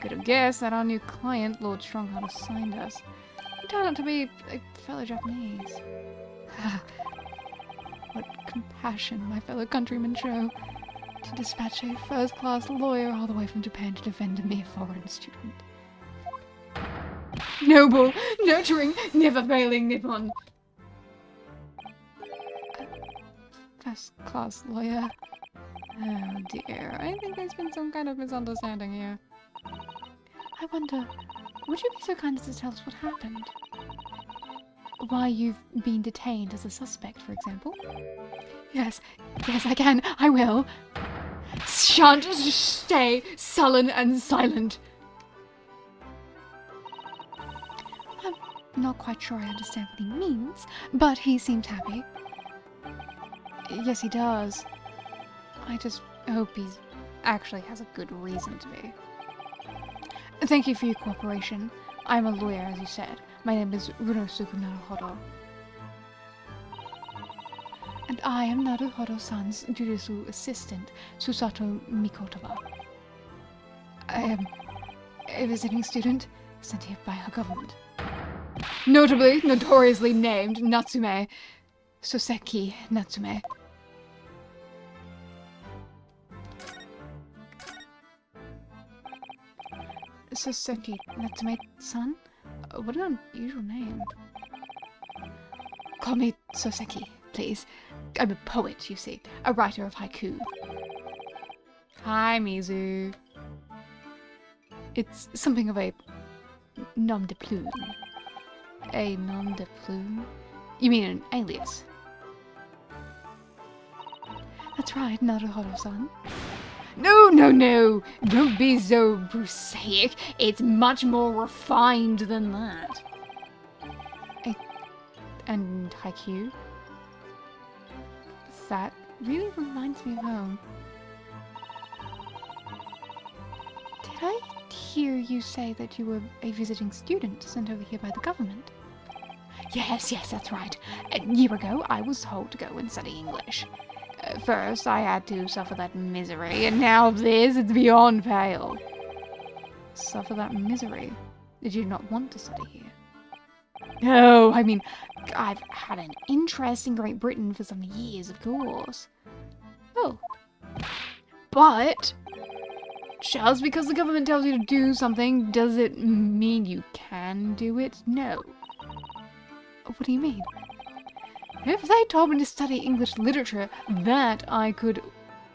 Could have guessed that our new client, Lord Strongheart, assigned us. He turned out to be a fellow Japanese. What compassion my fellow countrymen show to dispatch a first-class lawyer all the way from Japan to defend a mere foreign student. Noble, nurturing, never-failing Nippon. First-class lawyer. Oh dear, I think there's been some kind of misunderstanding here. I wonder, would you be so kind as to tell us what happened? Why you've been detained as a suspect, for example? Yes, I can. I will. Shan't just stay sullen and silent. I'm not quite sure I understand what he means, but he seems happy. Yes, he does. I just hope he actually has a good reason to be. Thank you for your cooperation. I'm a lawyer, as you said. My name is Runosuke Naruhodo. And I am Naruhodo-san's judicial assistant, Susato Mikotoba. I am a visiting student sent here by our government. Notoriously named Natsume Soseki Natsume. Soseki Natsume-san? What an unusual name. Call me Soseki, please. I'm a poet, you see. A writer of haiku. Hi, Mizu. It's something of a nom de plume. A nom de plume? You mean an alias? That's right, Naruhodo-san. No! Don't be so prosaic. It's much more refined than that. And haiku? That really reminds me of home. Did I hear you say that you were a visiting student sent over here by the government? Yes, that's right. A year ago, I was told to go and study English. First, I had to suffer that misery, and now this, it's beyond pale. Suffer that misery? Did you not want to study here? No, I mean, I've had an interest in Great Britain for some years, of course. Oh. But just because the government tells you to do something, does it mean you can do it? No. What do you mean? If they told me to study English literature, that I could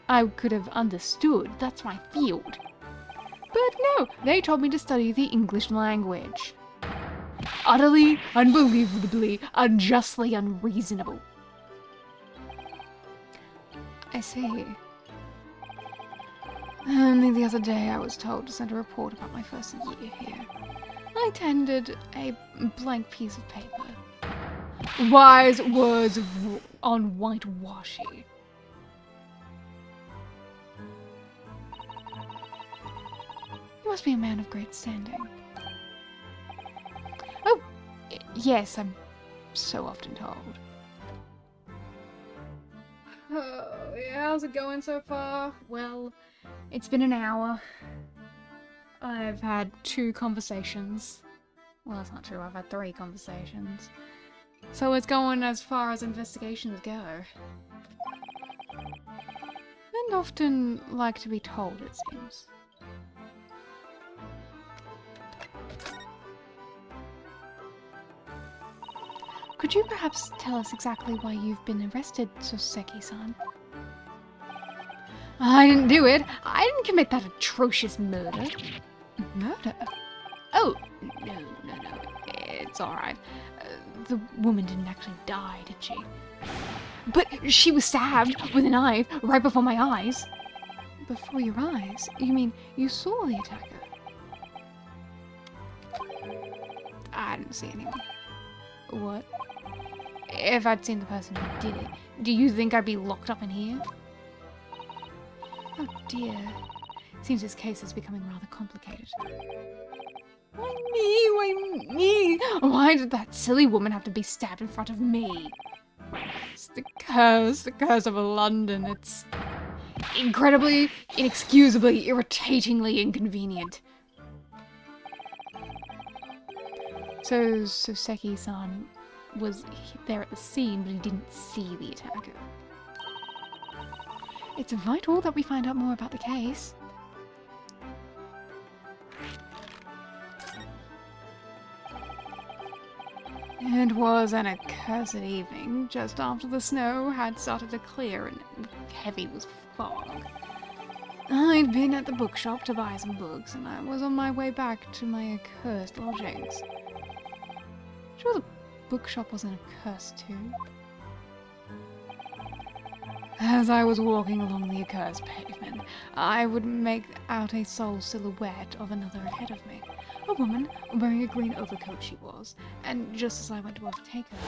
have understood. That's my field. But no, they told me to study the English language. Utterly, unbelievably, unjustly unreasonable. I see. Only the other day I was told to send a report about my first year here. I tendered a blank piece of paper. Wise words on whitewashy. You must be a man of great standing. Oh, yes, I'm so often told. Oh, how's it going so far? Well, it's been an hour. I've had 2 conversations. Well, that's not true. I've had 3 conversations. So it's going as far as investigations go. And often like to be told, it seems. Could you perhaps tell us exactly why you've been arrested, Soseki-san? I didn't do it. I didn't commit that atrocious murder. Murder? Oh, no. It's alright. The woman didn't actually die, did she? But she was stabbed with a knife right before my eyes. Before your eyes? You mean you saw the attacker? I didn't see anyone. What? If I'd seen the person who did it, do you think I'd be locked up in here? Oh dear. Seems this case is becoming rather complicated. Why me? Why me? Why did that silly woman have to be stabbed in front of me? It's the curse of London. It's incredibly, inexcusably, irritatingly inconvenient. So Soseki-san was there at the scene, but he didn't see the attacker. It's vital that we find out more about the case. It was an accursed evening, just after the snow had started to clear and heavy was fog. I'd been at the bookshop to buy some books, and I was on my way back to my accursed lodgings. Sure the bookshop wasn't accursed too? As I was walking along the accursed pavement, I would make out a sole silhouette of another ahead of me. A woman wearing a green overcoat she was, and just as I went to overtake her,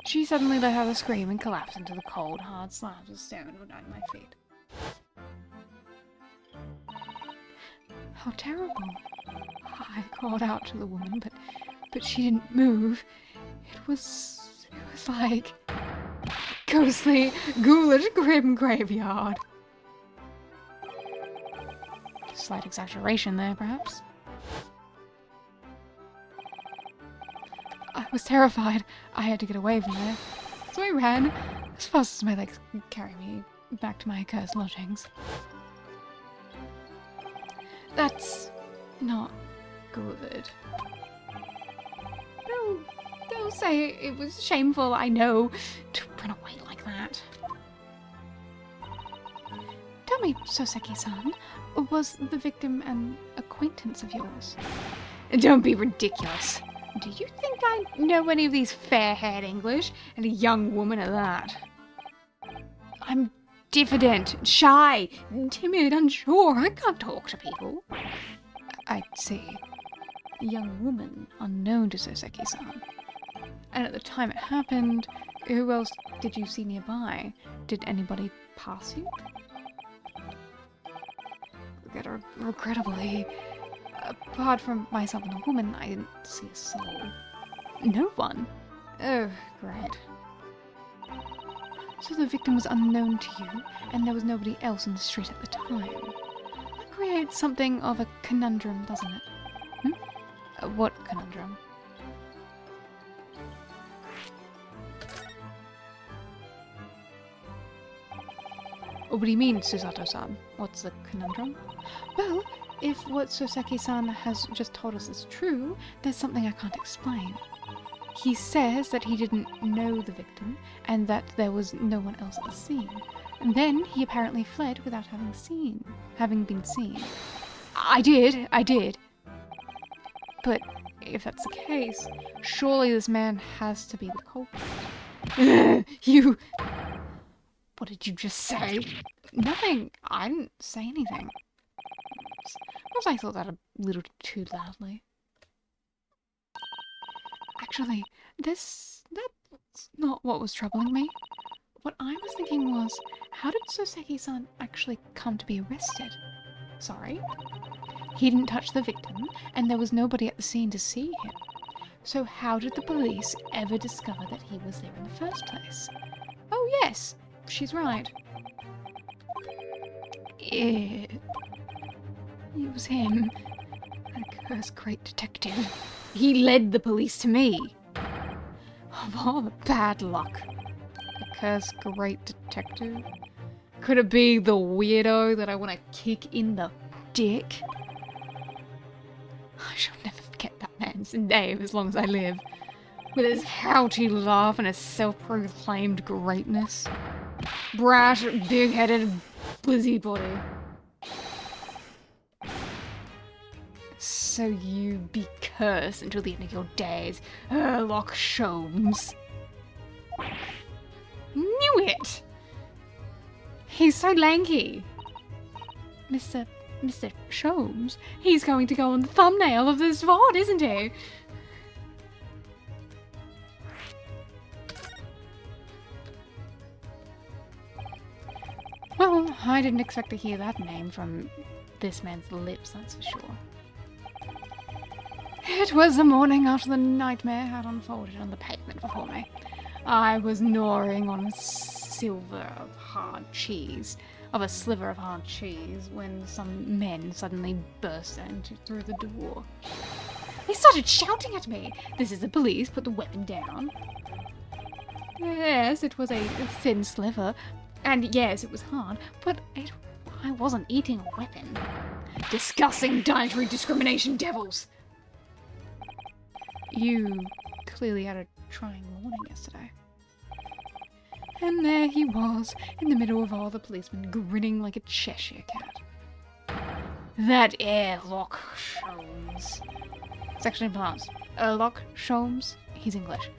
she suddenly let out a scream and collapsed into the cold, hard slabs of stone at my feet. How terrible! I called out to the woman, but she didn't move. It was like a ghostly, ghoulish, grim graveyard. Slight exaggeration there, perhaps. I was terrified. I had to get away from there, so I ran as fast as my legs could carry me back to my accursed lodgings. That's not good. Don't say it was shameful, I know, to run away like that. Tell me, Soseki-san, was the victim an acquaintance of yours? Don't be ridiculous. Do you think I know any of these fair-haired English, and a young woman at that? I'm diffident, shy, timid, unsure. I can't talk to people. I see. A young woman unknown to Soseki-san. And at the time it happened, who else did you see nearby? Did anybody pass you? Regrettably, apart from myself and the woman, I didn't see a soul. No one? Oh, great. So the victim was unknown to you, and there was nobody else in the street at the time. That creates something of a conundrum, doesn't it? What conundrum? Oh, what do you mean, Susato-san? What's the conundrum? Well, if what Soseki-san has just told us is true, there's something I can't explain. He says that he didn't know the victim, and that there was no one else at the scene. And then he apparently fled without having been seen. I did. But if that's the case, surely this man has to be the culprit. You... What did you just say? Nothing. I didn't say anything. Perhaps I thought that a little too loudly. Actually, that's not what was troubling me. What I was thinking was, how did Soseki-san actually come to be arrested? Sorry? He didn't touch the victim, and there was nobody at the scene to see him. So how did the police ever discover that he was there in the first place? Oh yes, she's right. It was him. That cursed great detective. He led the police to me. Of all the bad luck. The cursed great detective? Could it be the weirdo that I want to kick in the dick? I shall never forget that man's name as long as I live. With his houty laugh and his self-proclaimed greatness. Brash, big-headed busybody. So you be cursed until the end of your days, Sherlock Sholmes. Knew it! He's so lanky. Mr. Sholmes, he's going to go on the thumbnail of this VOD, isn't he? Well, I didn't expect to hear that name from this man's lips, that's for sure. It was the morning after the nightmare had unfolded on the pavement before me. I was gnawing on a sliver of hard cheese, when some men suddenly burst through the door. They started shouting at me. This is the police, put the weapon down. Yes, it was a thin sliver, and yes, it was hard, but I wasn't eating a weapon. Disgusting dietary discrimination devils! You clearly had a trying morning yesterday. And there he was, in the middle of all the policemen, grinning like a Cheshire cat. That Sherlock Sholmes. It's actually pronounced Sherlock Sholmes. He's English.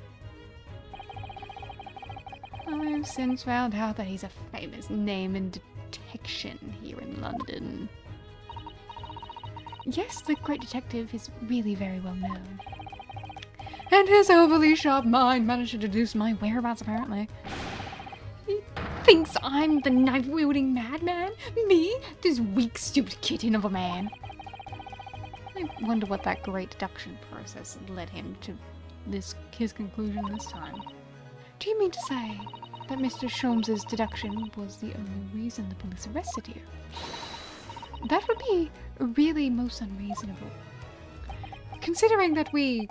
I've since found out that he's a famous name in detection here in London. Yes, the great detective is really very well known. And his overly sharp mind managed to deduce my whereabouts, apparently. He thinks I'm the knife-wielding madman? Me? This weak, stupid kitten of a man. I wonder what that great deduction process led him to his conclusion this time. Do you mean to say that Mr. Sholmes's deduction was the only reason the police arrested you? That would be really most unreasonable. Considering that we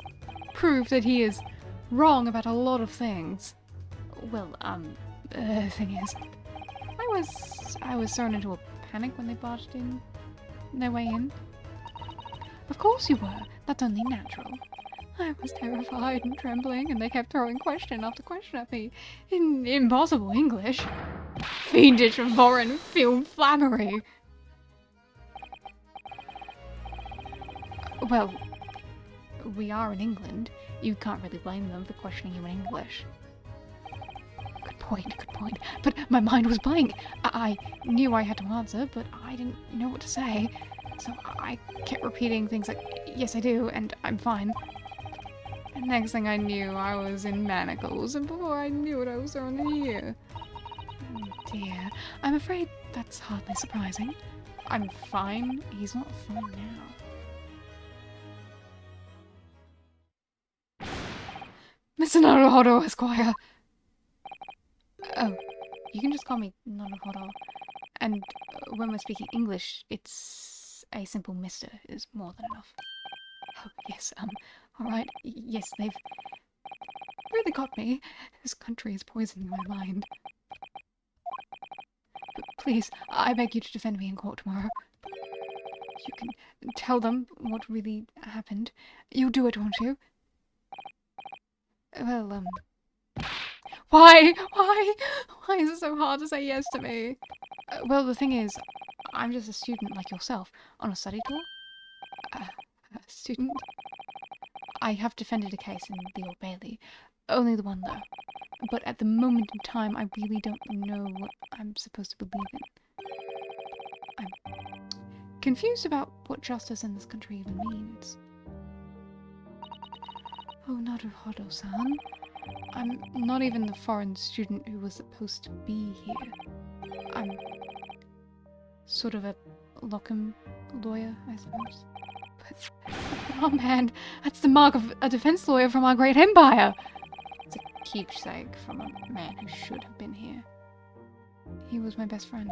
prove that he is wrong about a lot of things. Well, thing is, I was thrown into a panic when they barged in their way in. Of course you were. That's only natural. I was terrified and trembling, and they kept throwing question after question at me in impossible English. Fiendish foreign film flammery. Well, we are in England. You can't really blame them for questioning you in English. Good point. But my mind was blank. I knew I had to answer, but I didn't know what to say. So I kept repeating things like, yes I do, and I'm fine. And next thing I knew, I was in manacles, and before I knew it, I was thrown here. Oh dear. I'm afraid that's hardly surprising. I'm fine. He's not fine now. Mr. Naruhodo, Esquire! Oh, you can just call me Naruhodo. And when we're speaking English, it's a simple Mr. is more than enough. Oh, yes, alright. Yes, they've really got me. This country is poisoning my mind. Please, I beg you to defend me in court tomorrow. You can tell them what really happened. You'll do it, won't you? Well, Why? Why is it so hard to say yes to me? Well, the thing is, I'm just a student like yourself, on a study tour. A student? I have defended a case in the Old Bailey. Only the one, though. But at the moment in time, I really don't know what I'm supposed to believe in. I'm confused about what justice in this country even means. Oh, Naruhodo-san. I'm not even the foreign student who was supposed to be here. I'm sort of a locum lawyer, I suppose. But, oh man, that's the mark of a defense lawyer from our great empire! It's a keepsake from a man who should have been here. He was my best friend.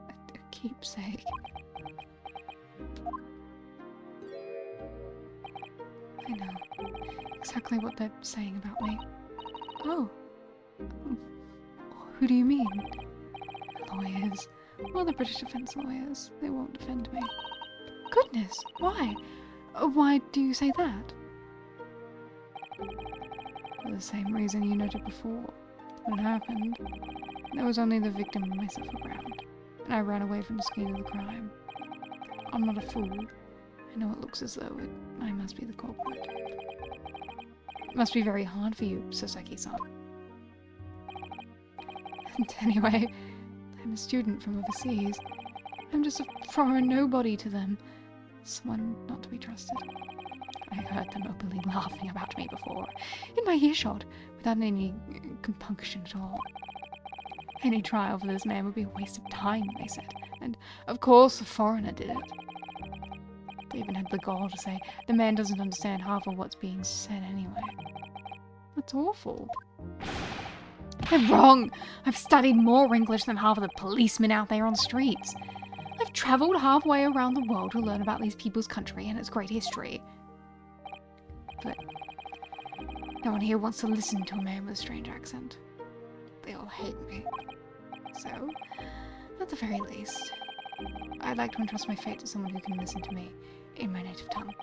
A keepsake. I know. Exactly what they're saying about me. Oh. Who do you mean? Lawyers. Well, the British defense lawyers. They won't defend me. Goodness, why? Why do you say that? For the same reason you noted before. When it happened, there was only the victim and myself around, and I ran away from the scene of the crime. I'm not a fool. I know it looks as though I must be the culprit. It must be very hard for you, Soseki-san. And anyway, I'm a student from overseas. I'm just a foreign nobody to them. Someone not to be trusted. I heard them openly laughing about me before, in my earshot, without any compunction at all. Any trial for this man would be a waste of time, they said, and of course a foreigner did it. They even had the gall to say the man doesn't understand half of what's being said anyway. That's awful. They're wrong! I've studied more English than half of the policemen out there on the streets. I've travelled halfway around the world to learn about these people's country and its great history. But no one here wants to listen to a man with a strange accent. They all hate me. So, at the very least, I'd like to entrust my fate to someone who can listen to me in my native tongue.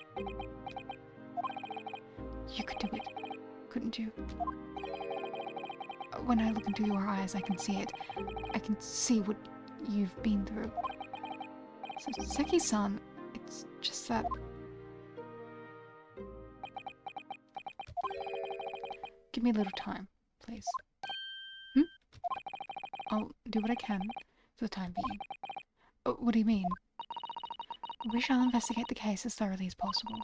You could do it, couldn't you? When I look into your eyes, I can see it. I can see what you've been through. So, Seki-san, it's just that... Give me a little time, please. I'll do what I can for the time being. What do you mean? We shall investigate the case as thoroughly as possible.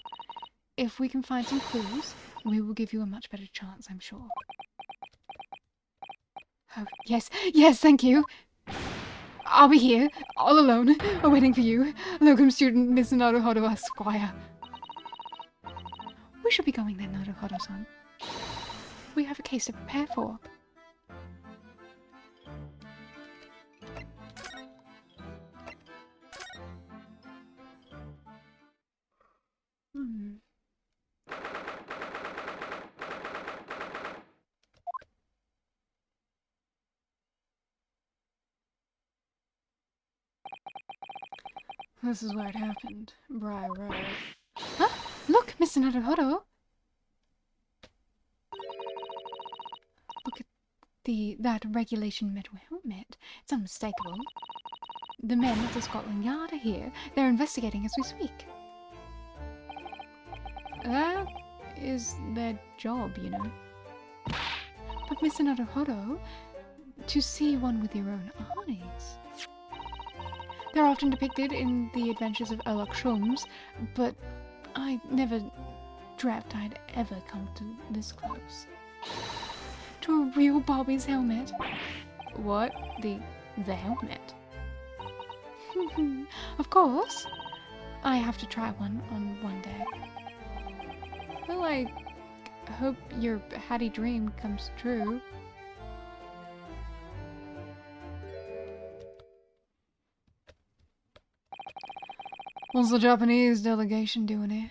If we can find some clues, we will give you a much better chance, I'm sure. Oh, yes, thank you. I'll be here, all alone, waiting for you, locum student Miss Naruhodo Esquire. We should be going then, Naruhodo-san. We have a case to prepare for. This is where it happened. Briar Road. Huh? Look, Mr. Naruhodo! Look at that regulation metal helmet. It's unmistakable. The men of the Scotland Yard are here. They're investigating as we speak. That is their job, you know. But Mr. Naruhodo, to see one with your own eyes. They're often depicted in the adventures of Sherlock Holmes, but I never dreamt I'd ever come to this close. To a real Barbie's helmet. What? The helmet? Of course. I have to try one on one day. Well, I hope your Hattie dream comes true. What's the Japanese delegation doing here?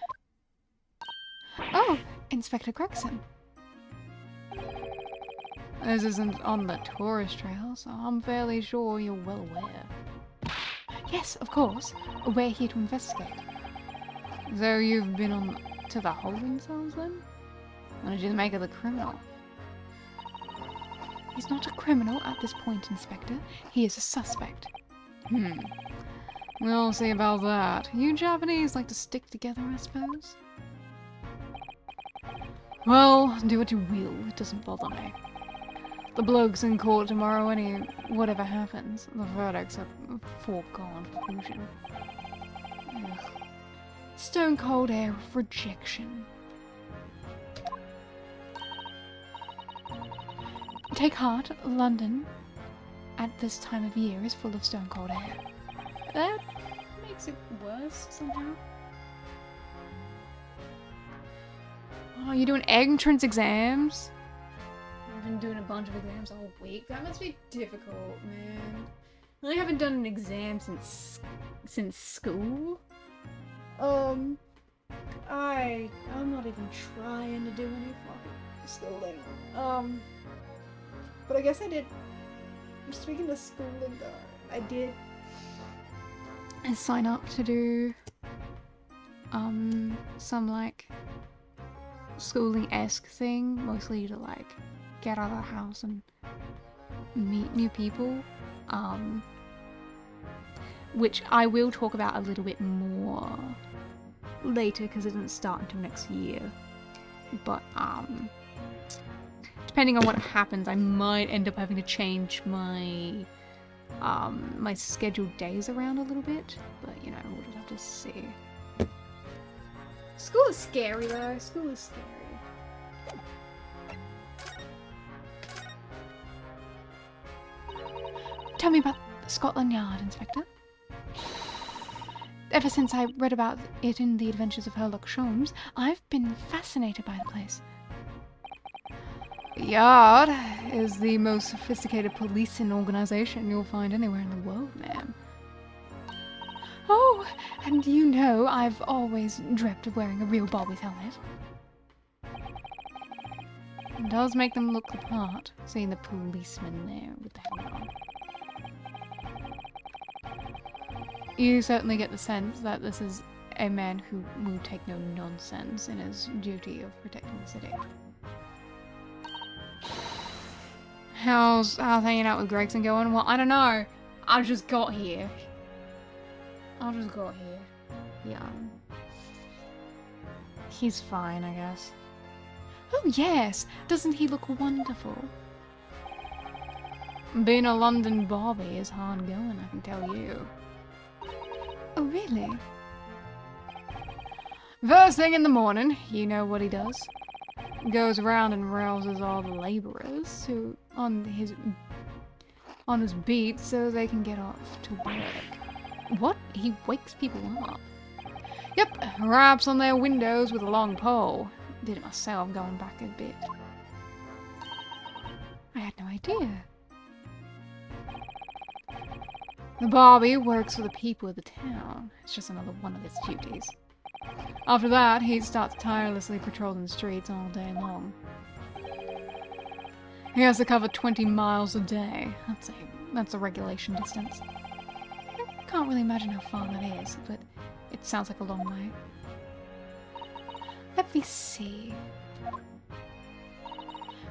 Oh, Inspector Gregson. This isn't on the tourist trail, so I'm fairly sure you're well aware. Yes, of course. We're here to investigate. So you've been on to the holding cells then? What did you make of the criminal? He's not a criminal at this point, Inspector. He is a suspect. We'll see about that. You Japanese like to stick together, I suppose? Well, do what you will. It doesn't bother me. The bloke's in court tomorrow whatever happens. The verdict's a foregone conclusion. Ugh. Stone cold air of rejection. Take heart, London at this time of year is full of stone cold air. That makes it worse somehow. Oh, you're doing entrance exams? I've been doing a bunch of exams all week. That must be difficult, man. I haven't done an exam since school. I'm not even trying to do any fucking schooling. But I guess I did. Speaking of schooling, I did sign up to do some like schooling-esque thing, mostly to like get out of the house and meet new people, which I will talk about a little bit more later because it doesn't start until next year. But depending on what happens, I might end up having to change my my scheduled days around a little bit, but you know, we'll just have to see. School is scary though. School is scary. Tell me about Scotland Yard, Inspector. Ever since I read about it in The Adventures of Sherlock Holmes, I've been fascinated by the place. The Yard is the most sophisticated policing organization you'll find anywhere in the world, ma'am. Oh, and you know I've always dreamt of wearing a real Bobby's helmet. It does make them look the part, seeing the policeman there with the helmet on. You certainly get the sense that this is a man who will take no nonsense in his duty of protecting the city. How's hanging out with Gregson going? Well, I don't know. I just got here. Yeah. He's fine, I guess. Oh yes! Doesn't he look wonderful? Being a London Bobby is hard going, I can tell you. Oh really? First thing in the morning, you know what he does? Goes around and rouses all the labourers who on his beat so they can get off to work. What? He wakes people up. Yep, raps on their windows with a long pole. Did it myself going back a bit. I had no idea. The Bobby works for the people of the town. It's just another one of his duties. After that, he starts tirelessly patrolling the streets all day long. He has to cover 20 miles a day. That's a regulation distance. I can't really imagine how far that is, but it sounds like a long way. Let me see.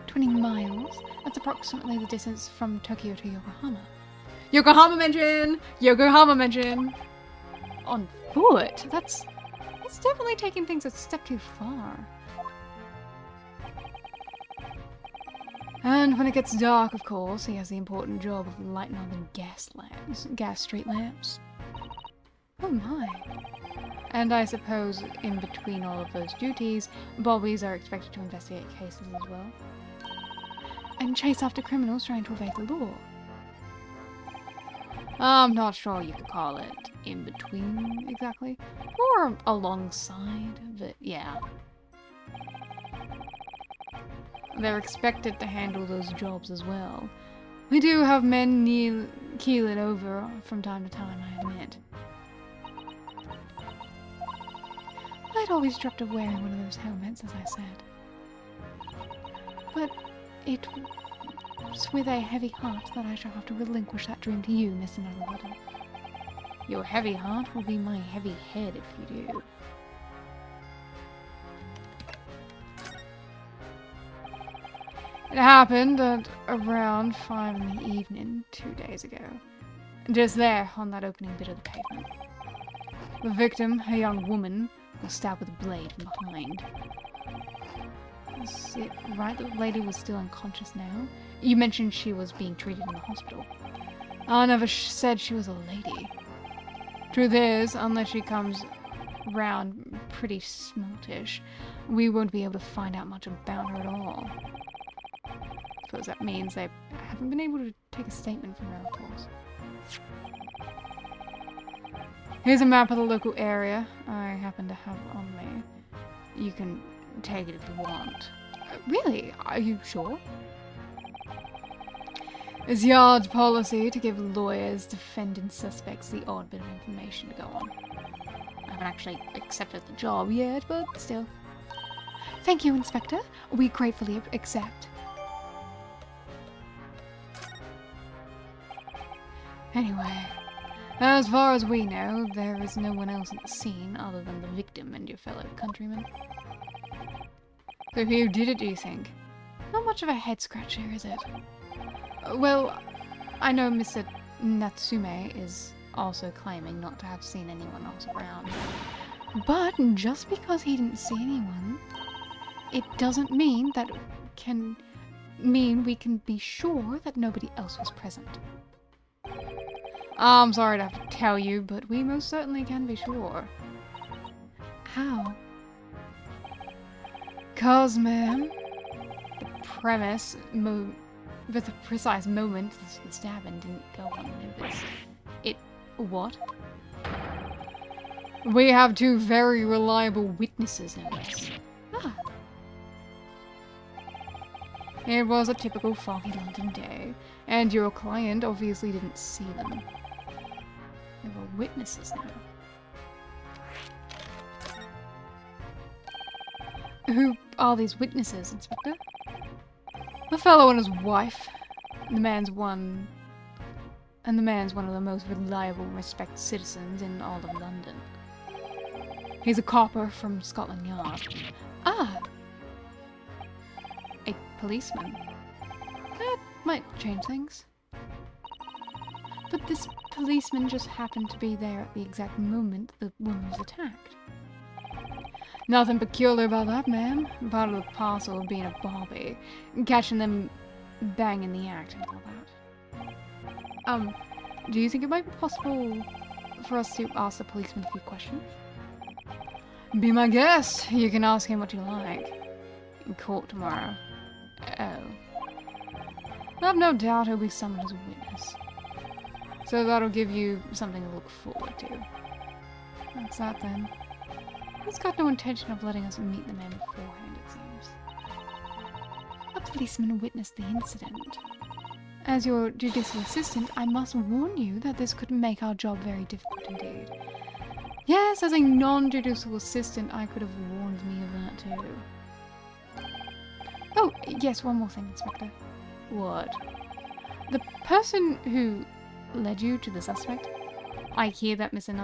20 miles? That's approximately the distance from Tokyo to Yokohama. Yokohama mention! Yokohama mention! On foot? That's definitely taking things a step too far. And when it gets dark, of course, he has the important job of lighting all the gas street lamps. Oh my. And I suppose in between all of those duties, Bobbies are expected to investigate cases as well. And chase after criminals trying to evade the law. I'm not sure you could call it in between exactly, or alongside, but yeah. They're expected to handle those jobs as well. We do have men keel it over from time to time, I admit. I'd always dreamt of wearing one of those helmets, as I said. But It's with a heavy heart that I shall have to relinquish that dream to you, Mr. Nuttlewater. Your heavy heart will be my heavy head if you do. It happened at around 5 in the evening 2 days ago. Just there, on that opening bit of the pavement. The victim, a young woman, was stabbed with a blade from behind. Is it right that the lady was still unconscious now? You mentioned she was being treated in the hospital. I never said she was a lady. Truth is, unless she comes round pretty smartish, we won't be able to find out much about her at all. Suppose that means they haven't been able to take a statement from her, of course. Here's a map of the local area I happen to have on me. You can take it if you want. Really? Are you sure? It's Yard's policy to give lawyers, defendants, suspects the odd bit of information to go on. I haven't actually accepted the job yet, but still. Thank you, Inspector. We gratefully accept. Anyway, as far as we know, there is no one else at the scene other than the victim and your fellow countrymen. So who did it, do you think? Not much of a head-scratcher, is it? Well, I know Mr. Natsume is also claiming not to have seen anyone else around. But just because he didn't see anyone, it doesn't mean that we can be sure that nobody else was present. I'm sorry to have to tell you, but we most certainly can be sure. How? 'Cause, ma'am, the precise moment the stabbing didn't go unnoticed. What? We have 2 very reliable witnesses, no less. Ah. It was a typical foggy London day, and your client obviously didn't see them. There were witnesses now. Who are these witnesses, Inspector? The fellow and his wife. The man's one of the most reliable and respected citizens in all of London. He's a copper from Scotland Yard. Ah! A policeman. That might change things. But this policeman just happened to be there at the exact moment the woman was attacked. Nothing peculiar about that, ma'am. Part of the parcel of being a Barbie. Catching them banging the act and all that. Do you think it might be possible for us to ask the policeman a few questions? Be my guest. You can ask him what you like. In court tomorrow. Oh. I have no doubt he'll be summoned as a witness. So that'll give you something to look forward to. That's that then. He's got no intention of letting us meet the man beforehand, it seems. A policeman witnessed the incident. As your judicial assistant, I must warn you that this could make our job very difficult indeed. Yes, as a non-judicial assistant, I could have warned me of that too. Oh, yes, one more thing, Inspector. What? The person who led you to the suspect? I hear that Mr.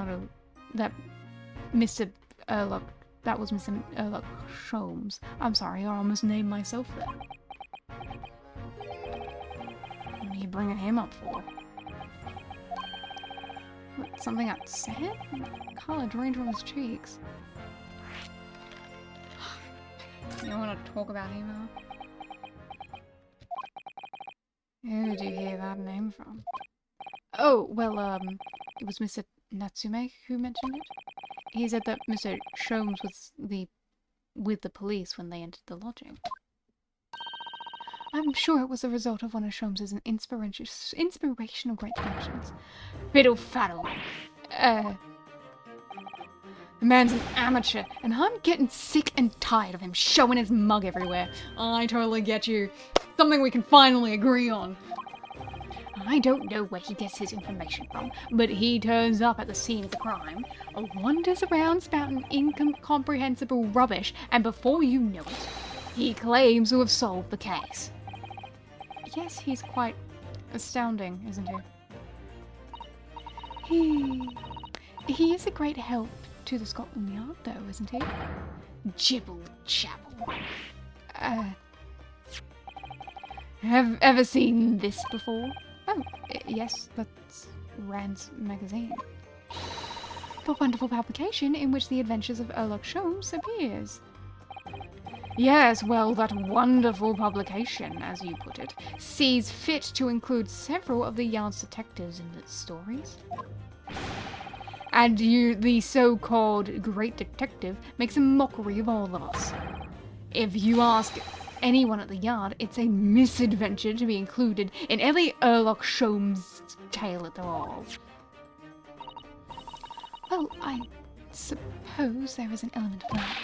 Sholmes. I'm sorry, I almost named myself that. What are you bringing him up for? What, something upset? Color drained from his cheeks. You don't want to talk about him now? Who did you hear that name from? Oh, well, it was Mr. Natsume who mentioned it. He said that Mr. Sholmes was with the police when they entered the lodging. I'm sure it was the result of one of Sholmes' inspirational great actions. Fiddle faddle. The man's an amateur, and I'm getting sick and tired of him showing his mug everywhere. I totally get you. Something we can finally agree on. I don't know where he gets his information from, but he turns up at the scene of the crime, wanders around spouting incomprehensible rubbish, and before you know it, he claims to have solved the case. Yes, he's quite astounding, isn't he is a great help to the Scotland Yard, though, isn't he? Jibble jabble. Have ever seen this before? Oh, yes, that's Rand's magazine. The wonderful publication in which the adventures of Sherlock Holmes appears. Yes, well, that wonderful publication, as you put it, sees fit to include several of the Yard's detectives in its stories. And you, the so-called great detective, makes a mockery of all of us. If you ask anyone at the Yard, it's a misadventure to be included in every Sherlock Holmes tale at all. Well, I suppose there is an element of that.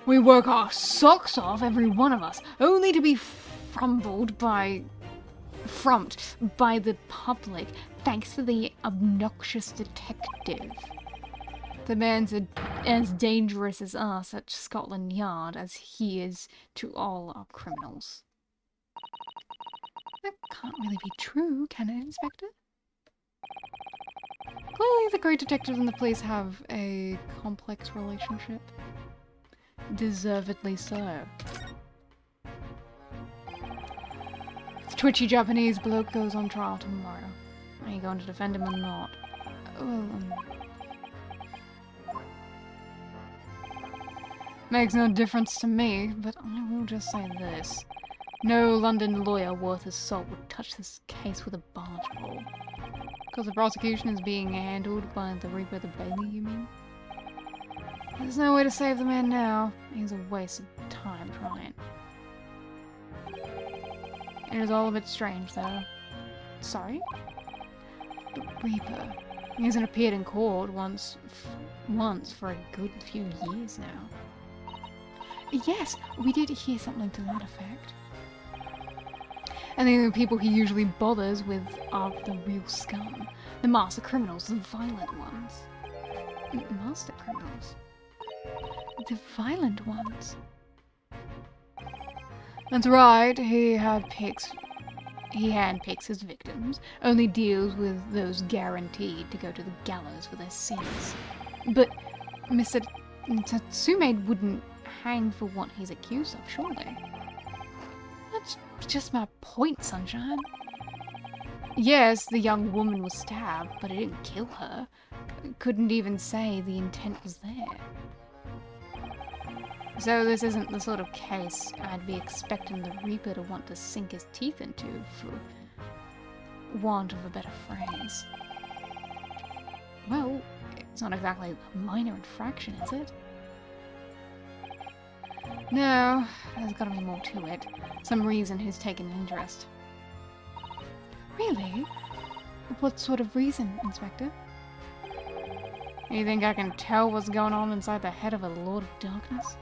We work our socks off, every one of us, only to be frumped by the public, thanks to the obnoxious detective. The man's as dangerous as us at Scotland Yard as he is to all our criminals. That can't really be true, can it, Inspector? Clearly the great detective and the police have a complex relationship. Deservedly so. The twitchy Japanese bloke goes on trial tomorrow. Are you going to defend him or not? Well, makes no difference to me, but I will just say this. No London lawyer worth his salt would touch this case with a barge pole. Because the prosecution is being handled by the Reaper of the Bailey, you mean? There's no way to save the man now. He's a waste of time trying. It is all a bit strange, though. Sorry? The Reaper. He hasn't appeared in court once for a good few years now. Yes, we did hear something to that effect. And the only people he usually bothers with are the real scum. The master criminals, the violent ones. Master criminals? The violent ones. That's right, he handpicks his victims, only deals with those guaranteed to go to the gallows for their sins. But Mr. Tatsume wouldn't hang for what he's accused of, surely. That's just my point, Sunshine. Yes, the young woman was stabbed, but it didn't kill her. Couldn't even say the intent was there. So this isn't the sort of case I'd be expecting the Reaper to want to sink his teeth into, for want of a better phrase. Well, it's not exactly a minor infraction, is it? No, there's gotta be more to it. Some reason he's taken an interest. Really? What sort of reason, Inspector? You think I can tell what's going on inside the head of a Lord of Darkness?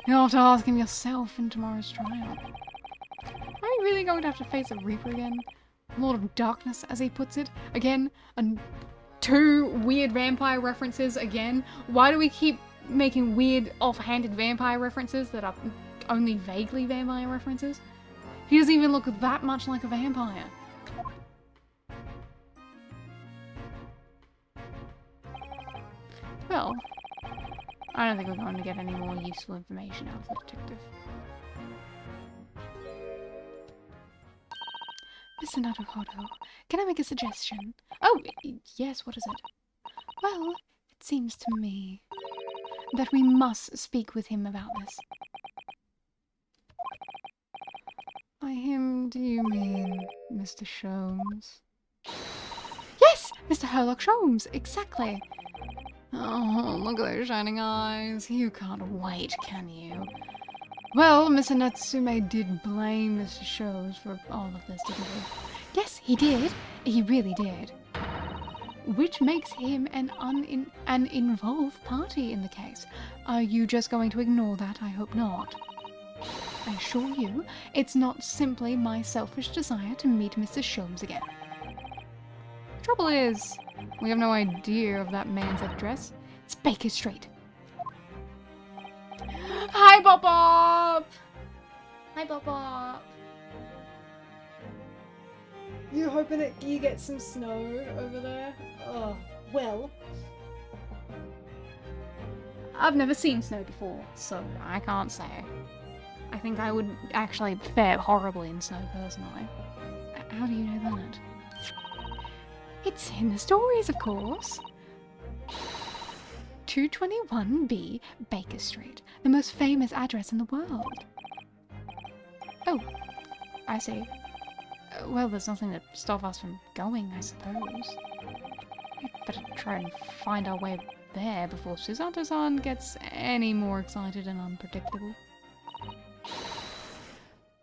You'll have to ask him yourself in tomorrow's trial. Are you really going to have to face a Reaper again? Lord of Darkness, as he puts it? Again? And two weird vampire references again? Why do we keep making weird, off-handed vampire references that are only vaguely vampire references? He doesn't even look that much like a vampire. Well, I don't think we're going to get any more useful information out of the detective. Mr. Naruhodo, can I make a suggestion? Oh, yes, what is it? Well, it seems to me that we must speak with him about this. By him, do you mean Mr. Sholmes? Yes! Mr. Sherlock Holmes, exactly! Oh, look at those shining eyes. You can't wait, can you? Well, Mr. Natsume did blame Mr. Sholmes for all of this, didn't he? Yes, he did. He really did. Which makes him an involved party in the case. Are you just going to ignore that? I hope not. I assure you, it's not simply my selfish desire to meet Mr. Sholmes again. Trouble is, we have no idea of that man's address. It's Baker Street. Hi, Pop-Pop! Hi, Hi, Baba. You hoping that you get some snow over there? Oh, well. I've never seen snow before, so I can't say. I think I would actually fare horribly in snow personally. How do you know that? It's in the stories, of course. 221B Baker Street, the most famous address in the world. Oh, I see. Well, there's nothing to stop us from going, I suppose. We'd better try and find our way there before Susato-san gets any more excited and unpredictable.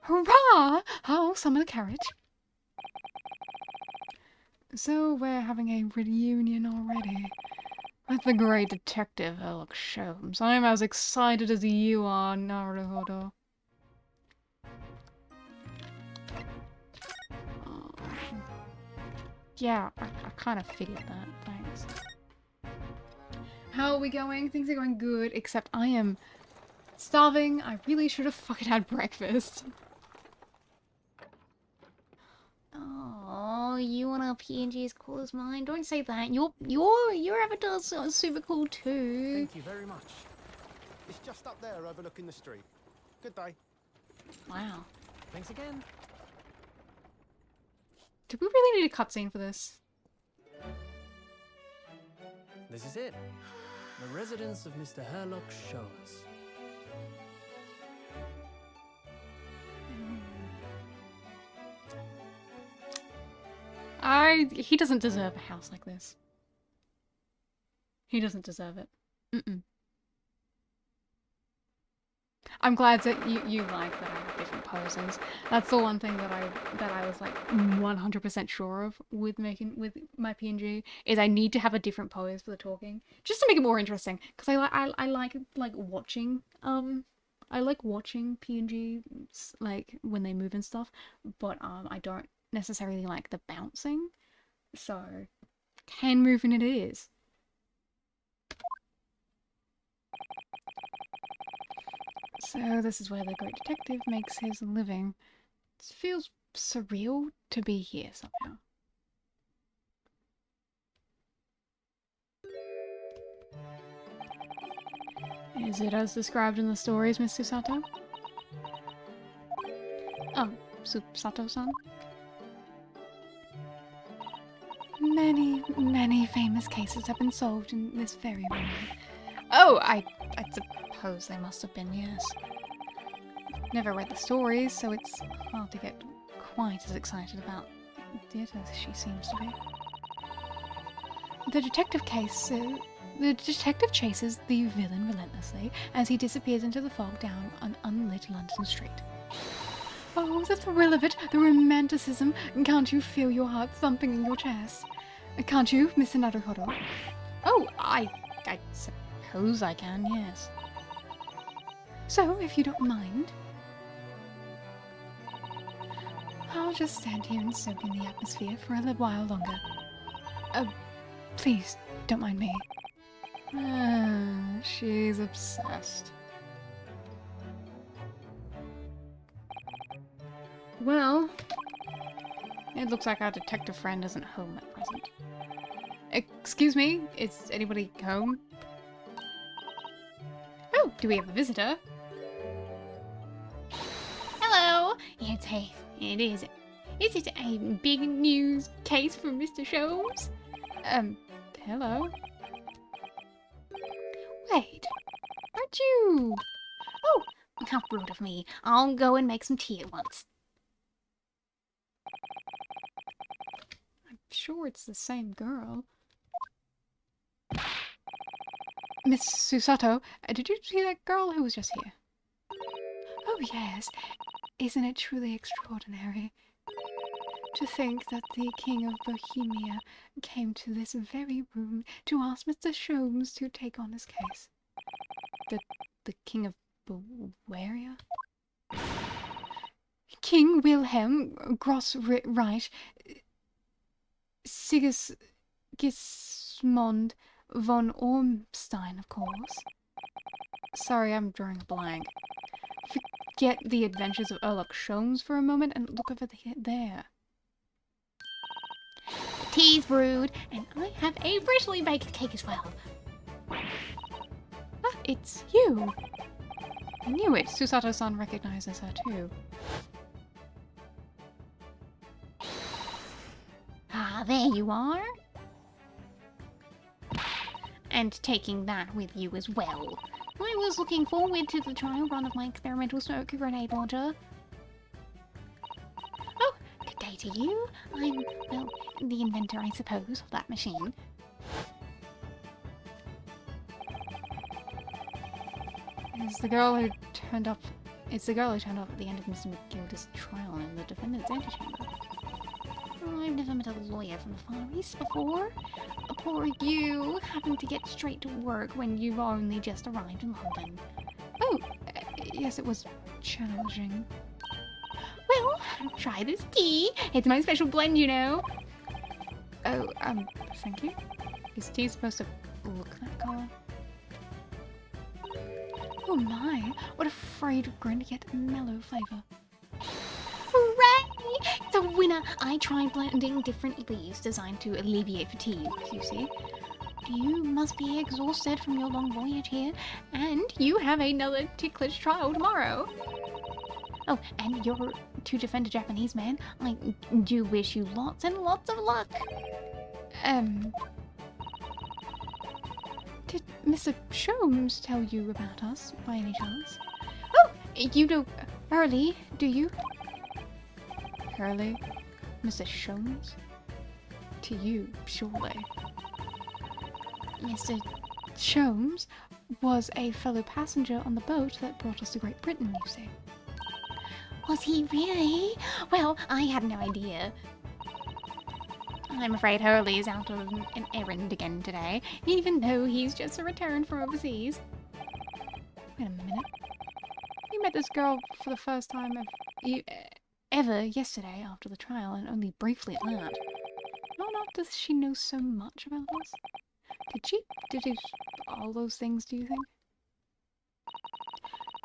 Hurrah! I'll summon the carriage. So we're having a reunion already. With the great detective Sherlock Holmes. I'm as excited as you are, Naruhodo. Yeah, I kind of figured that. Thanks. How are we going? Things are going good, except I am starving. I really should have fucking had breakfast. Oh, you want a PNG as cool as mine? Don't say that. Your avatar's super cool too. Thank you very much. It's just up there overlooking the street. Good day. Wow. Thanks again. Do we really need a cutscene for this? This is it. The residence of Mr. Sherlock Holmes. He doesn't deserve a house like this. He doesn't deserve it. Mm-mm. I'm glad that you like that I have different poses. That's the one thing that I was like 100% sure of with my PNG is I need to have a different pose for the talking, just to make it more interesting. Because I like watching PNG like when they move and stuff, but I don't necessarily like the bouncing. So hand moving it is. So this is where the great detective makes his living. It feels surreal to be here somehow. Is it as described in the stories, Miss Susato? Oh, Susato-san? Many famous cases have been solved in this very room. Oh, I suppose they must have been, yes. Never read the stories, so it's hard to get quite as excited about it as she seems to be. The detective chases the villain relentlessly as he disappears into the fog down an unlit London street. Oh, the thrill of it, the romanticism. Can't you feel your heart thumping in your chest? Can't you, Mr. Naruhodo? Oh, I suppose I can, yes. So, if you don't mind, I'll just stand here and soak in the atmosphere for a little while longer. Please, don't mind me. She's obsessed. Well, it looks like our detective friend isn't home at present. Excuse me, is anybody home? Oh, do we have a visitor? Hello! Is it a big news case for Mr. Sholmes? Hello? Wait, aren't you? Oh, how rude of me. I'll go and make some tea at once. I'm sure it's the same girl. Miss Susato, did you see that girl who was just here? Oh yes, isn't it truly extraordinary? To think that the King of Bohemia came to this very room to ask Mr. Sholmes to take on his case. The King of Bavaria? King Wilhelm Grossreich Sigismund von Ormstein, of course. Sorry, I'm drawing a blank. forget the adventures of Sholmes for a moment and look over there. Tea's brewed, and I have a freshly baked cake as well. Ah, it's you. I knew it. Susato-san recognizes her too. Ah, there you are. And taking that with you as well. I was looking forward to the trial run of my experimental smoke grenade launcher. Oh, good day to you. I'm, well, the inventor, I suppose, of that machine. It's the girl who turned up at the end of Mr. McGilda's trial in the defendant's antechamber. Oh, I've never met a lawyer from the Far East before. Poor you, having to get straight to work when you've only just arrived in London. Oh, yes, it was challenging. Well, try this tea. It's my special blend, you know. Oh, thank you. Is tea supposed to look that color? Oh my, what a fragrant yet mellow flavor. Hooray! It's a winner! I tried blending different leaves designed to alleviate fatigue, you see. You must be exhausted from your long voyage here, and you have another ticklish trial tomorrow. Oh, and you're to defend a Japanese man. I do wish you lots and lots of luck. Did Mr. Sholmes tell you about us, by any chance? Oh, you know Hurley, do you? Hurley? Mr. Sholmes? To you, surely. Mr. Sholmes was a fellow passenger on the boat that brought us to Great Britain, you see. Was he really? Well, I had no idea. I'm afraid Hurley is out on an errand again today, even though he's just returned from overseas. Wait a minute. You met this girl for the first time ever yesterday after the trial, and only briefly at that. Not does she know so much about us? Did she do all those things, do you think?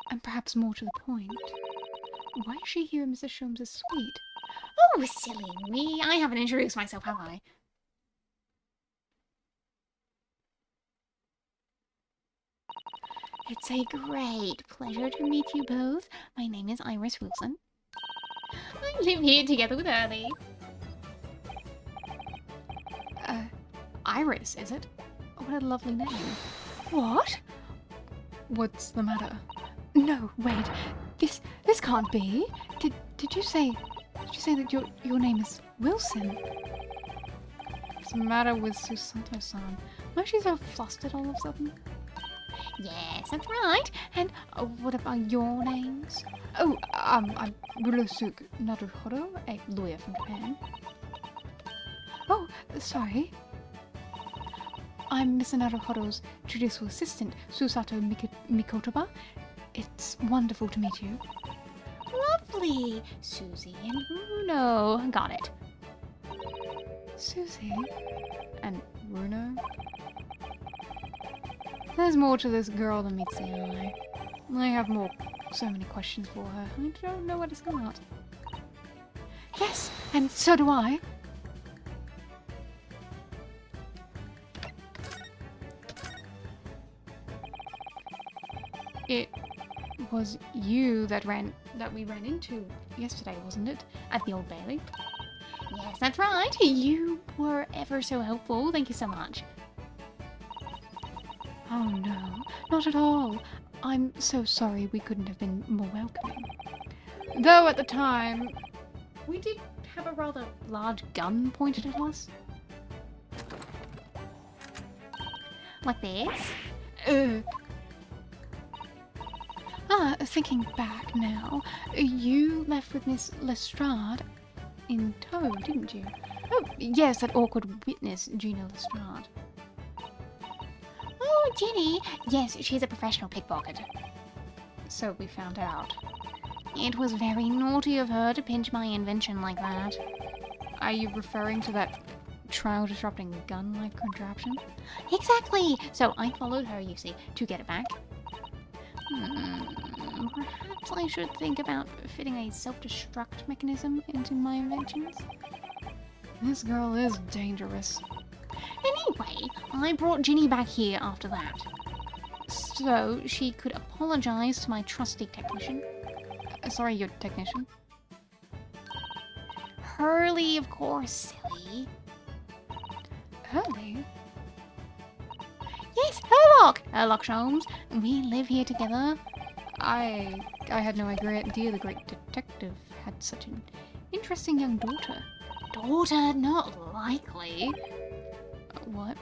And perhaps more to the point, why is she here in Mrs. Sholmes' suite? Oh, silly me. I haven't introduced myself, have I? It's a great pleasure to meet you both. My name is Iris Wilson. I live here together with Hurley. Iris, is it? What a lovely name. What? What's the matter? No, wait. This can't be. Did you say that your name is Wilson? What's the matter with Susato-san? Why is she so flustered all of a sudden? Yes, that's right. And what about your names? Oh, I'm Bluesky Naruhodo, a lawyer from Japan. Oh, sorry. I'm Mr. Naruhodo's judicial assistant, Susato Mikotoba. It's wonderful to meet you. Lovely. Susie and Bruno. Got it. Susie? And Bruno? There's more to this girl than meets the eye. I have so many questions for her. I don't know where to start. Yes, and so do I. It was you that we ran into yesterday, wasn't it? At the Old Bailey? Yes, that's right. You were ever so helpful. Thank you so much. Oh no, not at all. I'm so sorry we couldn't have been more welcoming. Though at the time, we did have a rather large gun pointed at us. Like this? Thinking back now, you left with Miss Lestrade in tow, didn't you? Oh, yes, that awkward witness, Gina Lestrade. Oh, Ginny. Yes, she's a professional pickpocket. So we found out. It was very naughty of her to pinch my invention like that. Are you referring to that trial-disrupting gun-like contraption? Exactly! So I followed her, you see, to get it back. Perhaps I should think about fitting a self-destruct mechanism into my inventions. This girl is dangerous. Anyway, I brought Ginny back here after that, so she could apologize to my trusty technician. Sorry, your technician. Hurley, of course, silly. Hurley? Yes, Herlock Sholmes. We live here together. I had no idea the great detective had such an interesting young daughter. Daughter? Not likely. What?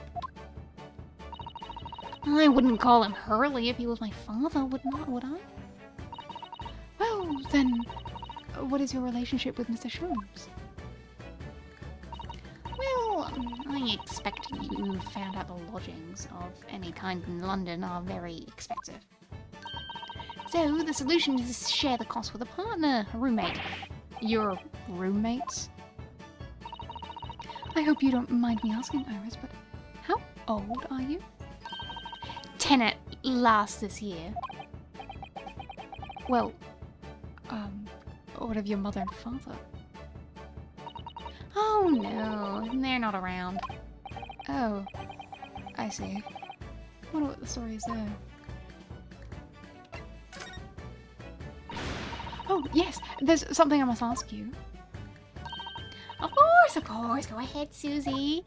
I wouldn't call him Hurley if he was my father, would I? Well, then, what is your relationship with Mr. Sholmes? Well, I expect you found out the lodgings of any kind in London are very expensive. So the solution is to share the cost with a partner, a roommate. Your roommates? I hope you don't mind me asking, Iris, but how old are you? 10 at last this year. Well, what of your mother and father? Oh no, they're not around. Oh, I see. Wonder what the story is there. Oh, yes, there's something I must ask you. Of course, go ahead, Susie.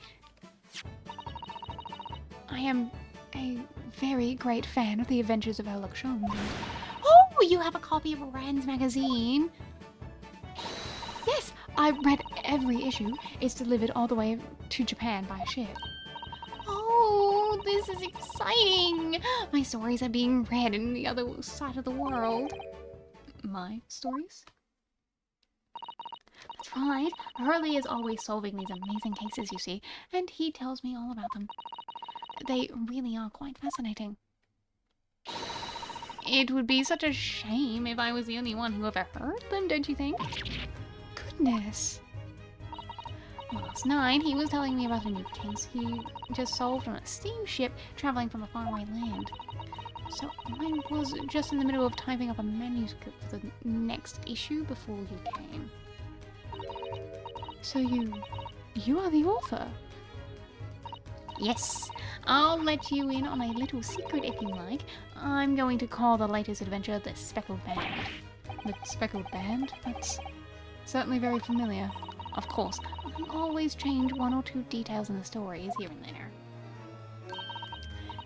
I am a very great fan of the Adventures of Sherlock Holmes. Oh, you have a copy of Rand's magazine? Yes, I read every issue. It's delivered all the way to Japan by a ship. Oh, this is exciting. My stories are being read in the other side of the world. My stories? That's right. Hurley is always solving these amazing cases, you see, and he tells me all about them. They really are quite fascinating. It would be such a shame if I was the only one who ever heard them, don't you think? Goodness. Last night, he was telling me about a new case he just solved on a steamship traveling from a faraway land. So I was just in the middle of typing up a manuscript for the next issue before you came. So you are the author? Yes, I'll let you in on a little secret if you like. I'm going to call the latest adventure the Speckled Band. The Speckled Band? That's certainly very familiar. Of course, I always change one or two details in the stories here and there.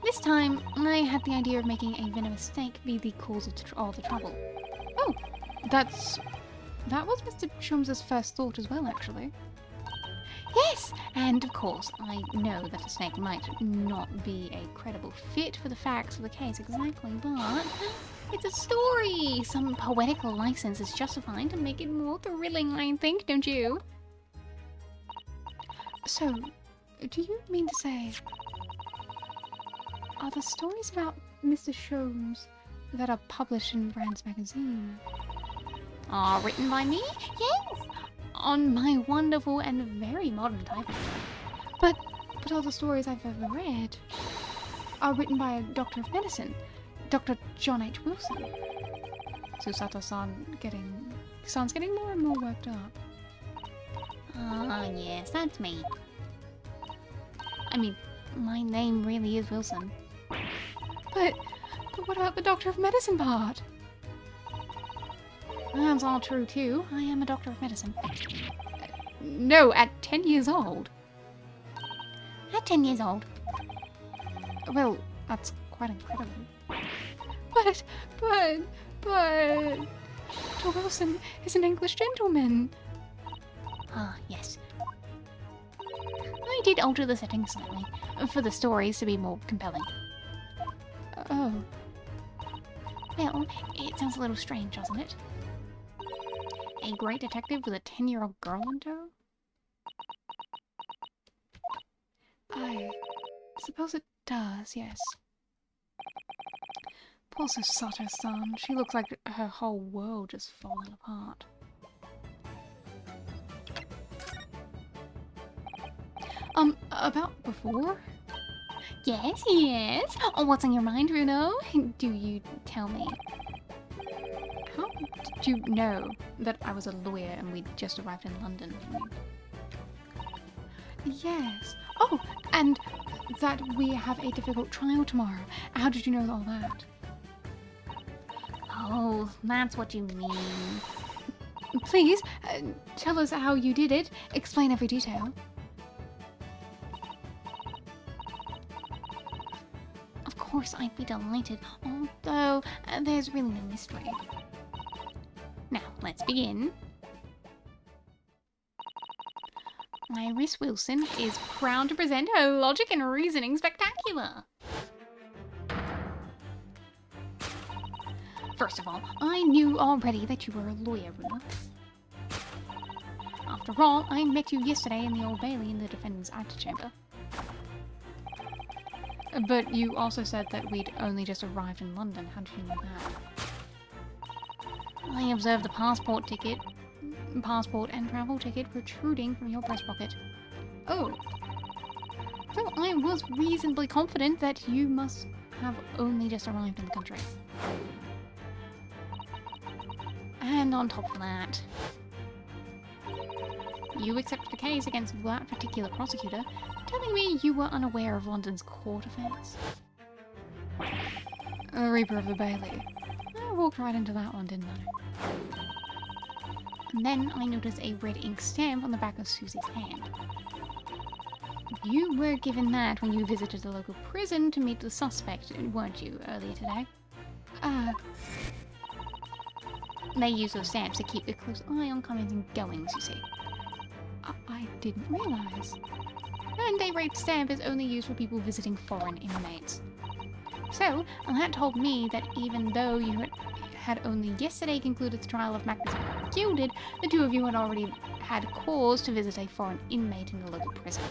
This time, I had the idea of making a venomous snake be the cause of all the trouble. Oh, that was Mr. Sholmes' first thought as well, actually. Yes, and of course, I know that a snake might not be a credible fit for the facts of the case exactly, but it's a story. Some poetical license is justified to make it more thrilling, I think, don't you? So, do you mean to say, are the stories about Mr. Sholmes that are published in Rand's magazine Written by me? Yes! On my wonderful and very modern typewriter. But all the stories I've ever read are written by a doctor of medicine, Dr. John H. Wilson. Susato-san getting more and more worked up. Ah, yes, that's me. I mean, my name really is Wilson. But what about the doctor of medicine part? That's all true too. I am a doctor of medicine. No, at 10 years old. At 10 years old. Well, that's quite incredible. But Dr. Wilson is an English gentleman. Ah, yes. I did alter the settings slightly, for the stories to be more compelling. Oh. Well, it sounds a little strange, doesn't it? A great detective with a 10-year-old girl in tow? I suppose it does, yes. Poor Susato-san. She looks like her whole world just falling apart. About before? Yes, yes. Oh, what's on your mind, Bruno? Do you tell me? Did you know that I was a lawyer and we'd just arrived in London? Yes. Oh, and that we have a difficult trial tomorrow. How did you know all that? Oh, that's what you mean. Please, tell us how you did it. Explain every detail. Of course, I'd be delighted, although there's really no mystery. Now, let's begin. Iris Wilson is proud to present her Logic and Reasoning Spectacular. First of all, I knew already that you were a lawyer, Runa. After all, I met you yesterday in the Old Bailey in the defendant's antechamber. But you also said that we'd only just arrived in London. How did you know that? I observed the passport and travel ticket protruding from your breast pocket. Oh. So I was reasonably confident that you must have only just arrived in the country. And on top of that, you accepted a case against that particular prosecutor, telling me you were unaware of London's court affairs. A Reaper of the Bailey. I walked right into that one, didn't I? And then I noticed a red ink stamp on the back of Susie's hand. You were given that when you visited the local prison to meet the suspect, weren't you, earlier today? They use those stamps to keep a close eye on comings and goings, you see. I didn't realize. And a red stamp is only used for people visiting foreign inmates. So, that told me that even though you had only yesterday concluded the trial of Magnus Gilded, the two of you had already had cause to visit a foreign inmate in the local prison.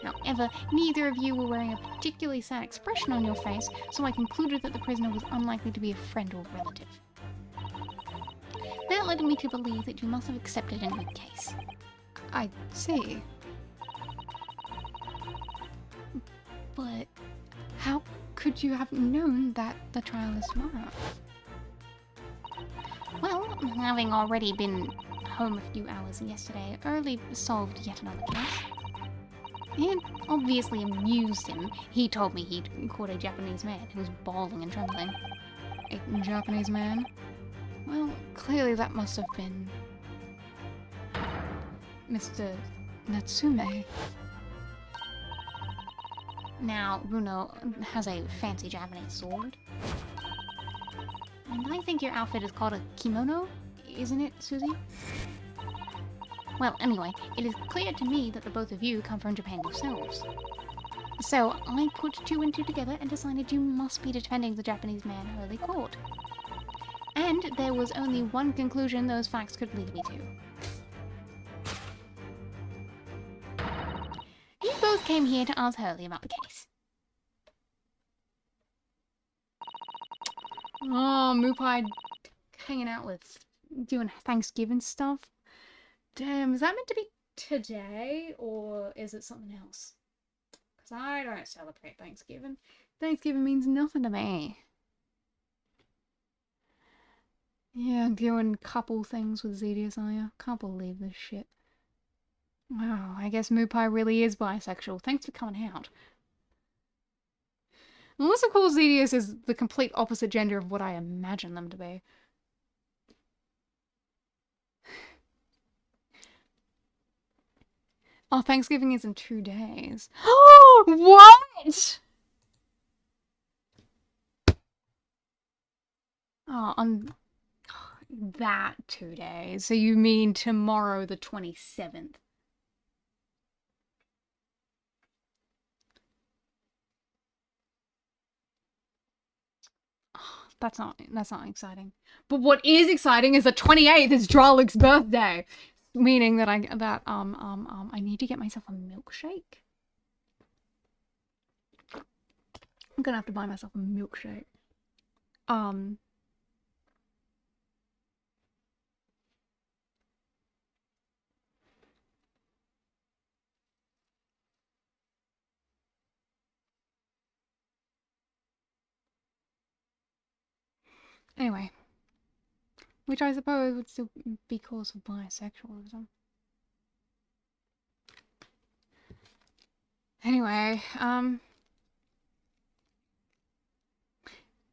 However, neither of you were wearing a particularly sad expression on your face, so I concluded that the prisoner was unlikely to be a friend or relative. That led me to believe that you must have accepted a new case. I see. But how could you have known that the trial is tomorrow? Well, having already been home a few hours yesterday, early solved yet another case. It obviously amused him. He told me he'd caught a Japanese man who was bawling and trembling. A Japanese man? Well, clearly that must have been Mr. Natsume. Now, Bruno has a fancy Japanese sword. And I think your outfit is called a kimono, isn't it, Susie? Well, anyway, it is clear to me that the both of you come from Japan yourselves. So, I put two and two together and decided you must be defending the Japanese man early court. And there was only one conclusion those facts could lead me to. You both came here to ask Hurley about the case. Oh, Moopai hanging out with, doing Thanksgiving stuff. Damn, is that meant to be today, or is it something else? Because I don't celebrate Thanksgiving. Thanksgiving means nothing to me. Yeah, doing couple things with Zedius, are ya? Can't believe this shit. Wow, I guess Moopai really is bisexual. Thanks for coming out. Unless, of course, Zedius is the complete opposite gender of what I imagine them to be. Oh, Thanksgiving is in 2 days. Oh, what? Oh, on that 2 days. So you mean tomorrow, the 27th? That's not exciting. But what is exciting is the 28th is Dralik's birthday, meaning that I need to get myself a milkshake. I'm gonna have to buy myself a milkshake. Anyway. Which I suppose would still be cause of bisexualism. Anyway,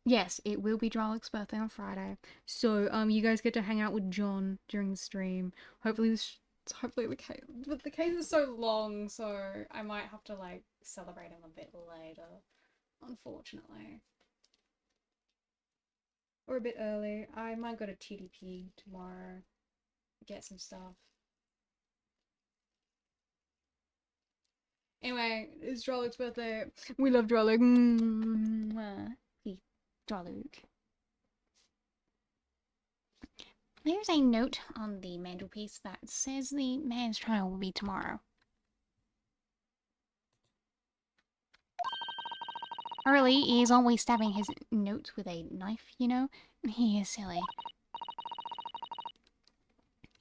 yes, it will be Dralik's birthday on Friday. So, you guys get to hang out with John during the stream. Hopefully the case is so long, so I might have to, like, celebrate him a bit later, unfortunately. Or a bit early. I might go to TDP tomorrow, get some stuff. Anyway, it's Dralik's birthday. We love Dralik. Draluk. There's a note on the mantelpiece that says the man's trial will be tomorrow. Hurley is always stabbing his notes with a knife, you know? He is silly.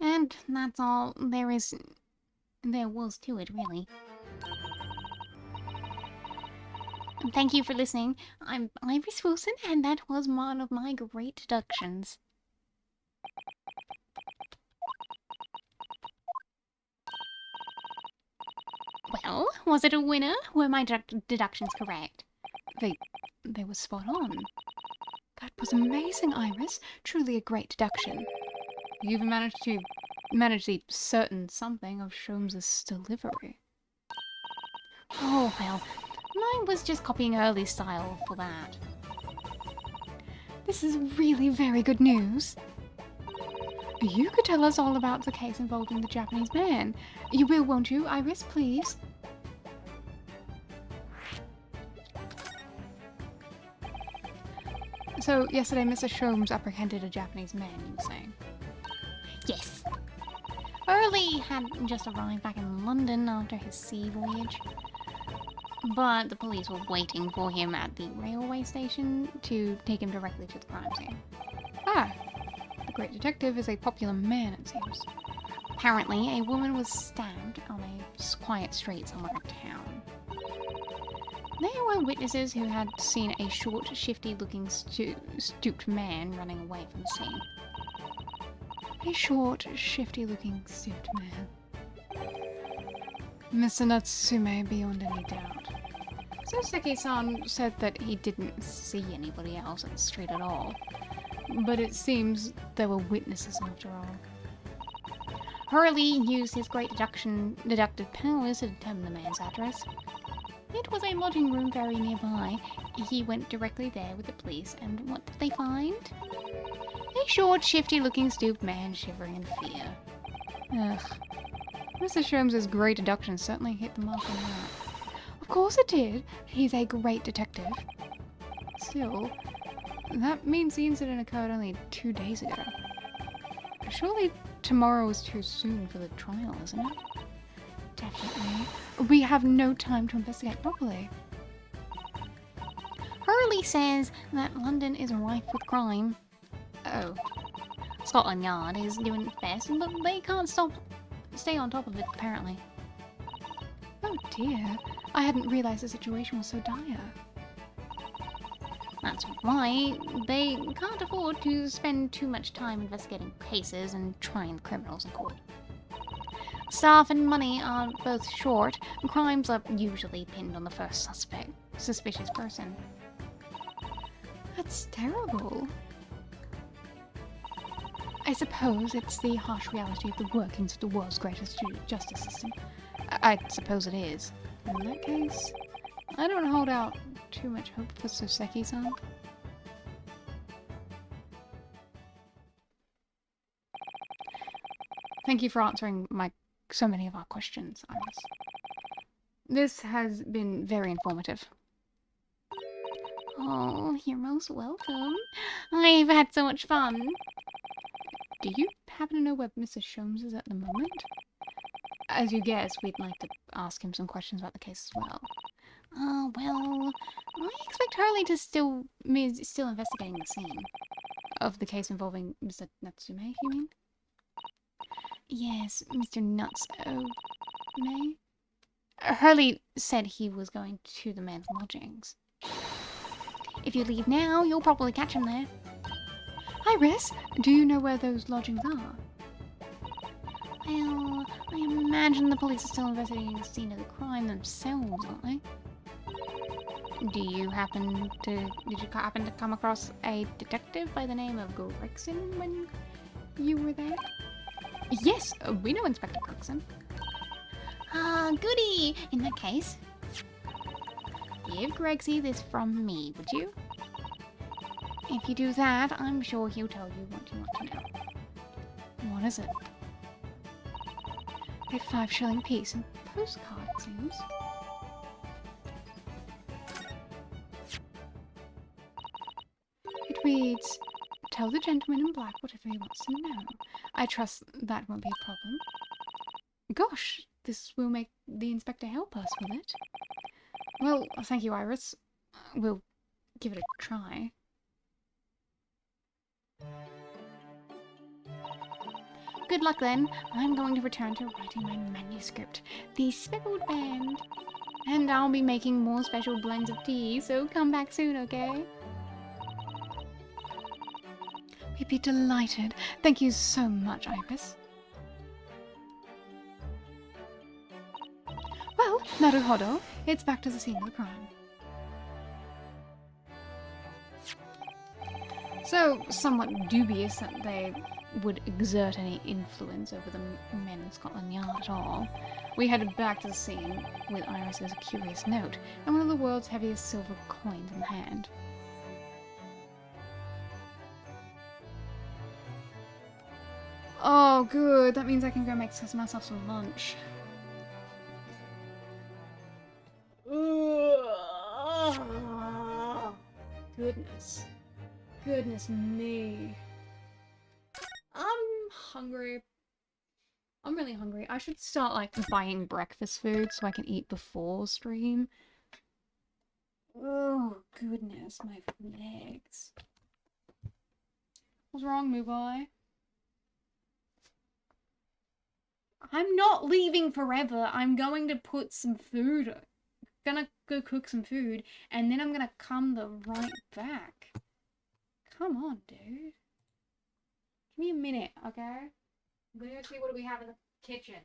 And that's all there was to it, really. Thank you for listening. I'm Iris Wilson, and that was one of my great deductions. Well, was it a winner? Were my deductions correct? They were spot on. That was amazing, Iris. Truly a great deduction. You even managed the certain something of Sholmes's delivery. Oh, well, I was just copying Early's style for that. This is really very good news. You could tell us all about the case involving the Japanese man. You will, won't you, Iris, please? So, yesterday Mr. Sholmes apprehended a Japanese man, you were saying? Yes. Early had just arrived back in London after his sea voyage. But the police were waiting for him at the railway station to take him directly to the crime scene. Ah, the great detective is a popular man, it seems. Apparently, a woman was stabbed on a quiet street somewhere in town. There were witnesses who had seen a short, shifty-looking, stooped man running away from the scene. A short, shifty-looking, stooped man. Mr. Natsume beyond any doubt. Soseki-san said that he didn't see anybody else in the street at all. But it seems there were witnesses after all. Hurley used his great deductive powers to determine the man's address. It was a lodging room very nearby. He went directly there with the police, and what did they find? A short, shifty-looking, stooped man shivering in fear. Ugh. Mr. Sholmes' great deduction certainly hit the mark on that. Of course it did. He's a great detective. Still, that means the incident occurred only 2 days ago. Surely tomorrow is too soon for the trial, isn't it? Definitely. We have no time to investigate properly. Hurley says that London is rife with crime. Oh. Scotland Yard is doing its best, but they can't stay on top of it, apparently. Oh dear. I hadn't realized the situation was so dire. That's why they can't afford to spend too much time investigating cases and trying criminals in court. Staff and money are both short, and crimes are usually pinned on the first suspicious person. That's terrible. I suppose it's the harsh reality of the workings of the world's greatest justice system. I suppose it is. In that case, I don't hold out too much hope for Soseki-san. Thank you for answering so many of our questions, Iris. This has been very informative. Oh, you're most welcome. I've had so much fun. Do you happen to know where Mr. Sholmes is at the moment? As you guess, we'd like to ask him some questions about the case as well. Oh, well, I expect Hurley to still investigating the scene. Of the case involving Mr. Natsume, you mean? Yes, Mr. Natsume. Hurley said he was going to the man's lodgings. If you leave now, you'll probably catch him there. Iris, do you know where those lodgings are? Well, I imagine the police are still investigating the scene of the crime themselves, aren't they? Did you happen to come across a detective by the name of Gregson when you were there? Yes, we know Inspector Gregson. Ah, goody! In that case, give Gregsy this from me, would you? If you do that, I'm sure he'll tell you what you want to know. What is it? A 5-shilling piece and postcard, it seems. It reads, "Tell the gentleman in black whatever he wants to know. I trust that won't be a problem." Gosh, this will make the inspector help us with it. Well, thank you, Iris. We'll give it a try. Good luck then. I'm going to return to writing my manuscript, The Speckled Band. And I'll be making more special blends of tea, so come back soon, okay? We'd be delighted. Thank you so much, Iris. Well, Naruhodo, it's back to the scene of the crime. So, somewhat dubious that they would exert any influence over the men in Scotland Yard at all, we headed back to the scene with Iris's curious note and one of the world's heaviest silver coins in hand. Oh, good. That means I can go make myself some lunch. Goodness. Goodness me. I'm hungry. I'm really hungry. I should start, like, buying breakfast food so I can eat before stream. Oh, goodness, my legs. What's wrong, Mubai? I'm not leaving forever. I'm going to put some food. Gonna go cook some food, and then I'm gonna come right back. Come on, dude. Give me a minute, okay? I'm gonna go see what we have in the kitchen.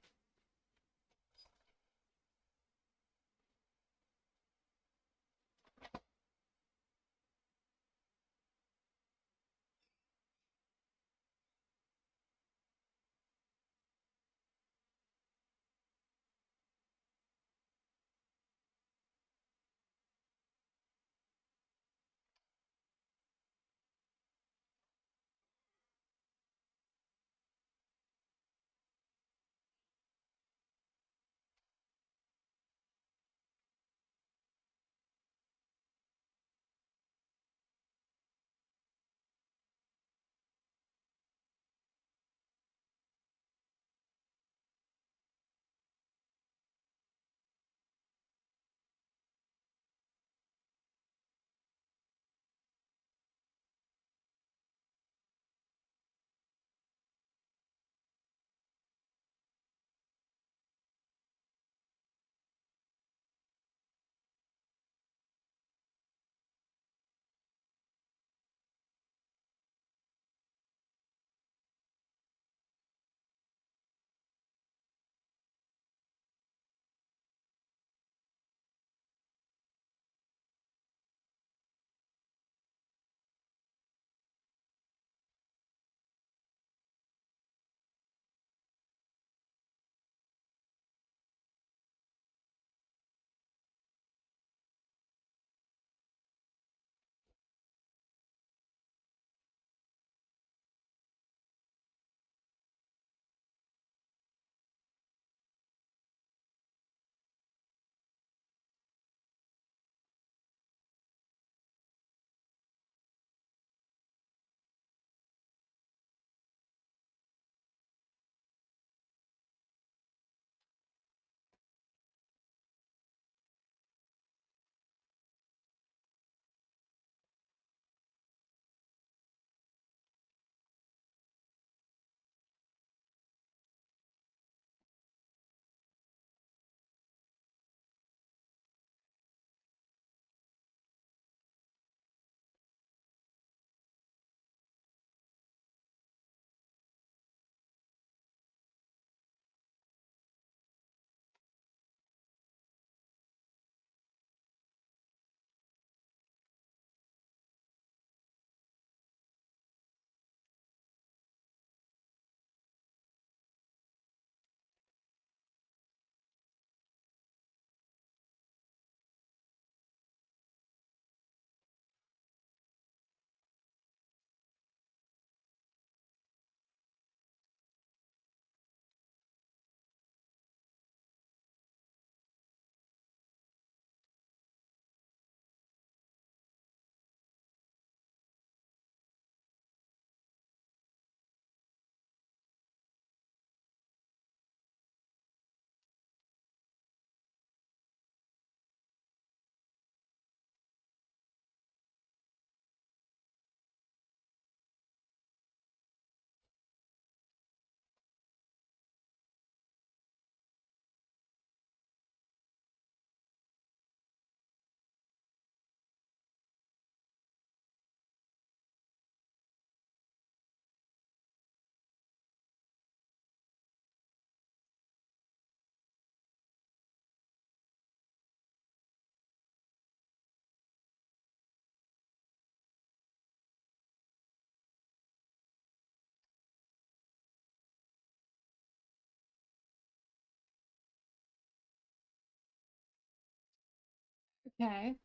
Okay.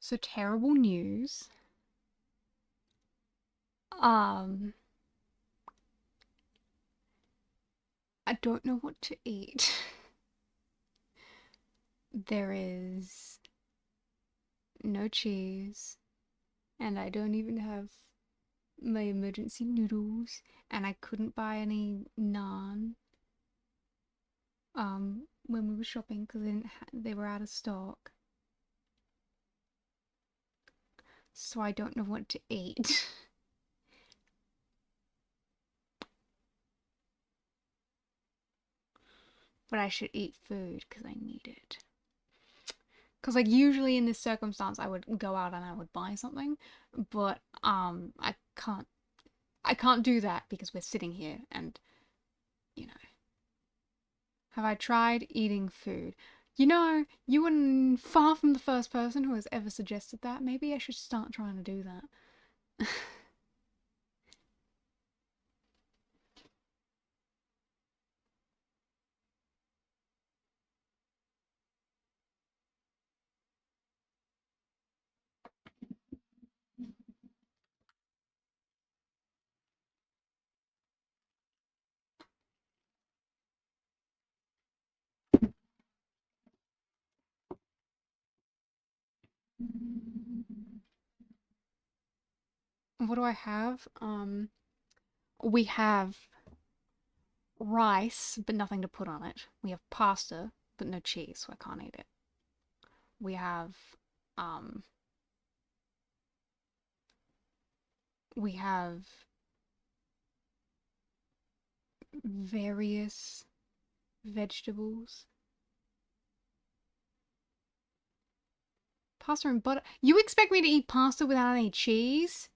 So terrible news. I don't know what to eat. There is no cheese, and I don't even have my emergency noodles, and I couldn't buy any naan when we were shopping because they were out of stock. So I don't know what to eat. But I should eat food because I need it. Because like usually in this circumstance I would go out and I would buy something, but I can't do that because we're sitting here and you know. Have I tried eating food? You know, you were far from the first person who has ever suggested that. Maybe I should start trying to do that. What do I have? We have rice, but nothing to put on it. We have pasta, but no cheese, so I can't eat it. We have, um, we have various vegetables. Pasta and butter. You expect me to eat pasta without any cheese?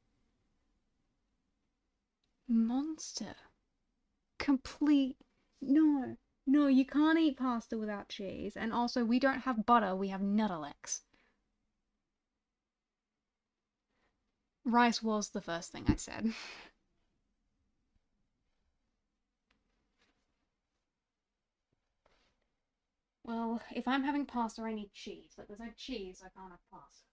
Monster. Complete. No. No, you can't eat pasta without cheese. And also, we don't have butter, we have Nuttelex. Rice was the first thing I said. Well, if I'm having pasta, I need cheese. But there's no cheese, I can't have pasta.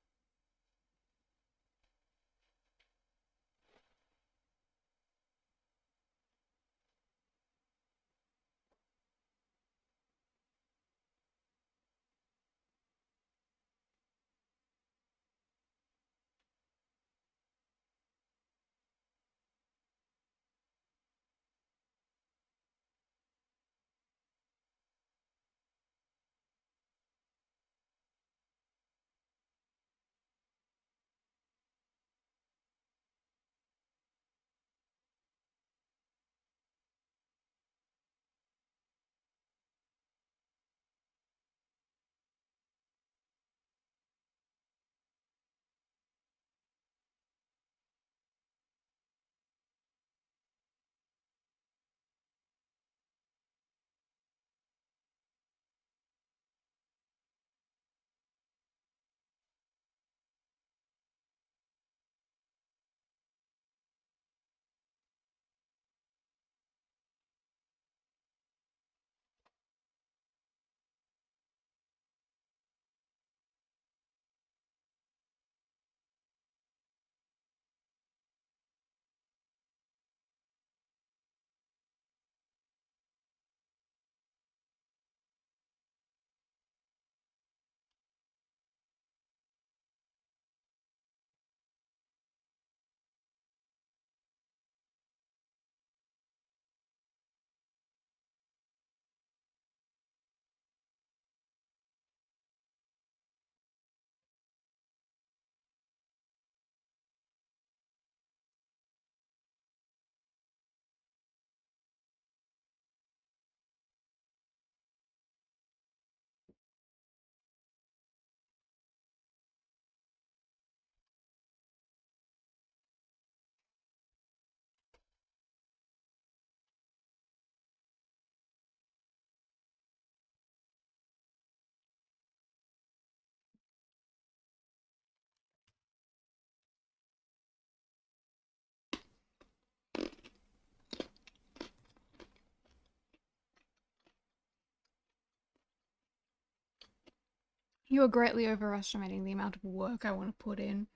You are greatly overestimating the amount of work I want to put in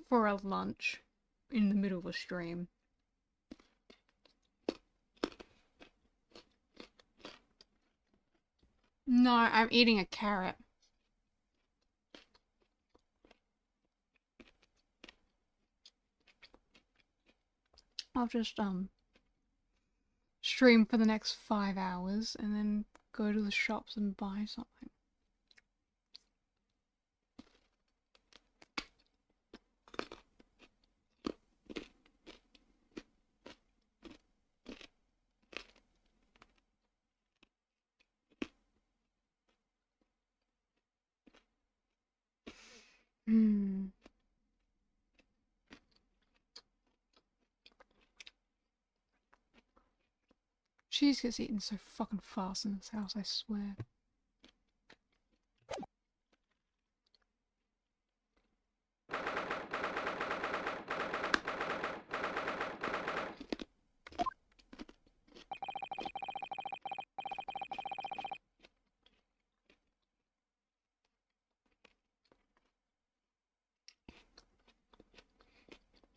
for a lunch in the middle of a stream. No, I'm eating a carrot. I'll just, stream for the next 5 hours and then go to the shops and buy something. Cheese gets eaten so fucking fast in this house, I swear.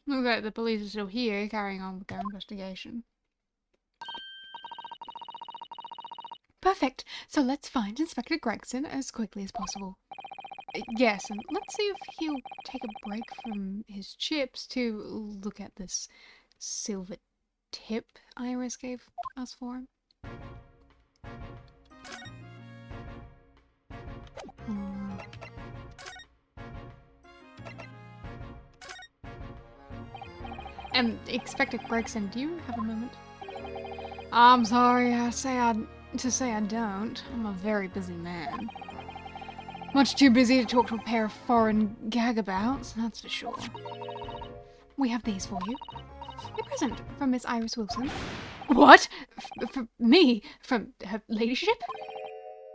Looks like the police are still here, carrying on with their investigation. Perfect. So let's find Inspector Gregson as quickly as possible. Yes, and let's see if he'll take a break from his chips to look at this silver tip Iris gave us for him. Inspector Gregson, do you have a moment? I'm sorry, to say I don't. I'm a very busy man. Much too busy to talk to a pair of foreign gagabouts, that's for sure. We have these for you. A present from Miss Iris Wilson. What? From me? From her ladyship?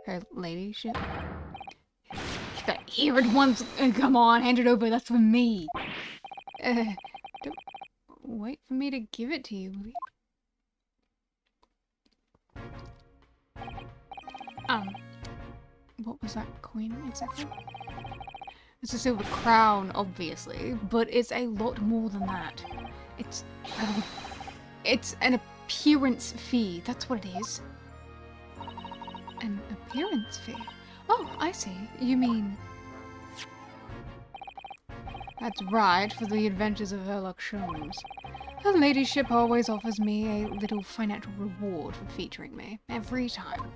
Her ladyship? The eared ones, come on, hand it over, that's for me. Don't wait for me to give it to you, will you? What was that coin exactly? It's a silver crown, obviously, but it's a lot more than that. It's an appearance fee, that's what it is. An appearance fee? Oh, I see. You mean... That's right, for the adventures of Herlock Sholmes. Her ladyship always offers me a little financial reward for featuring me, every time.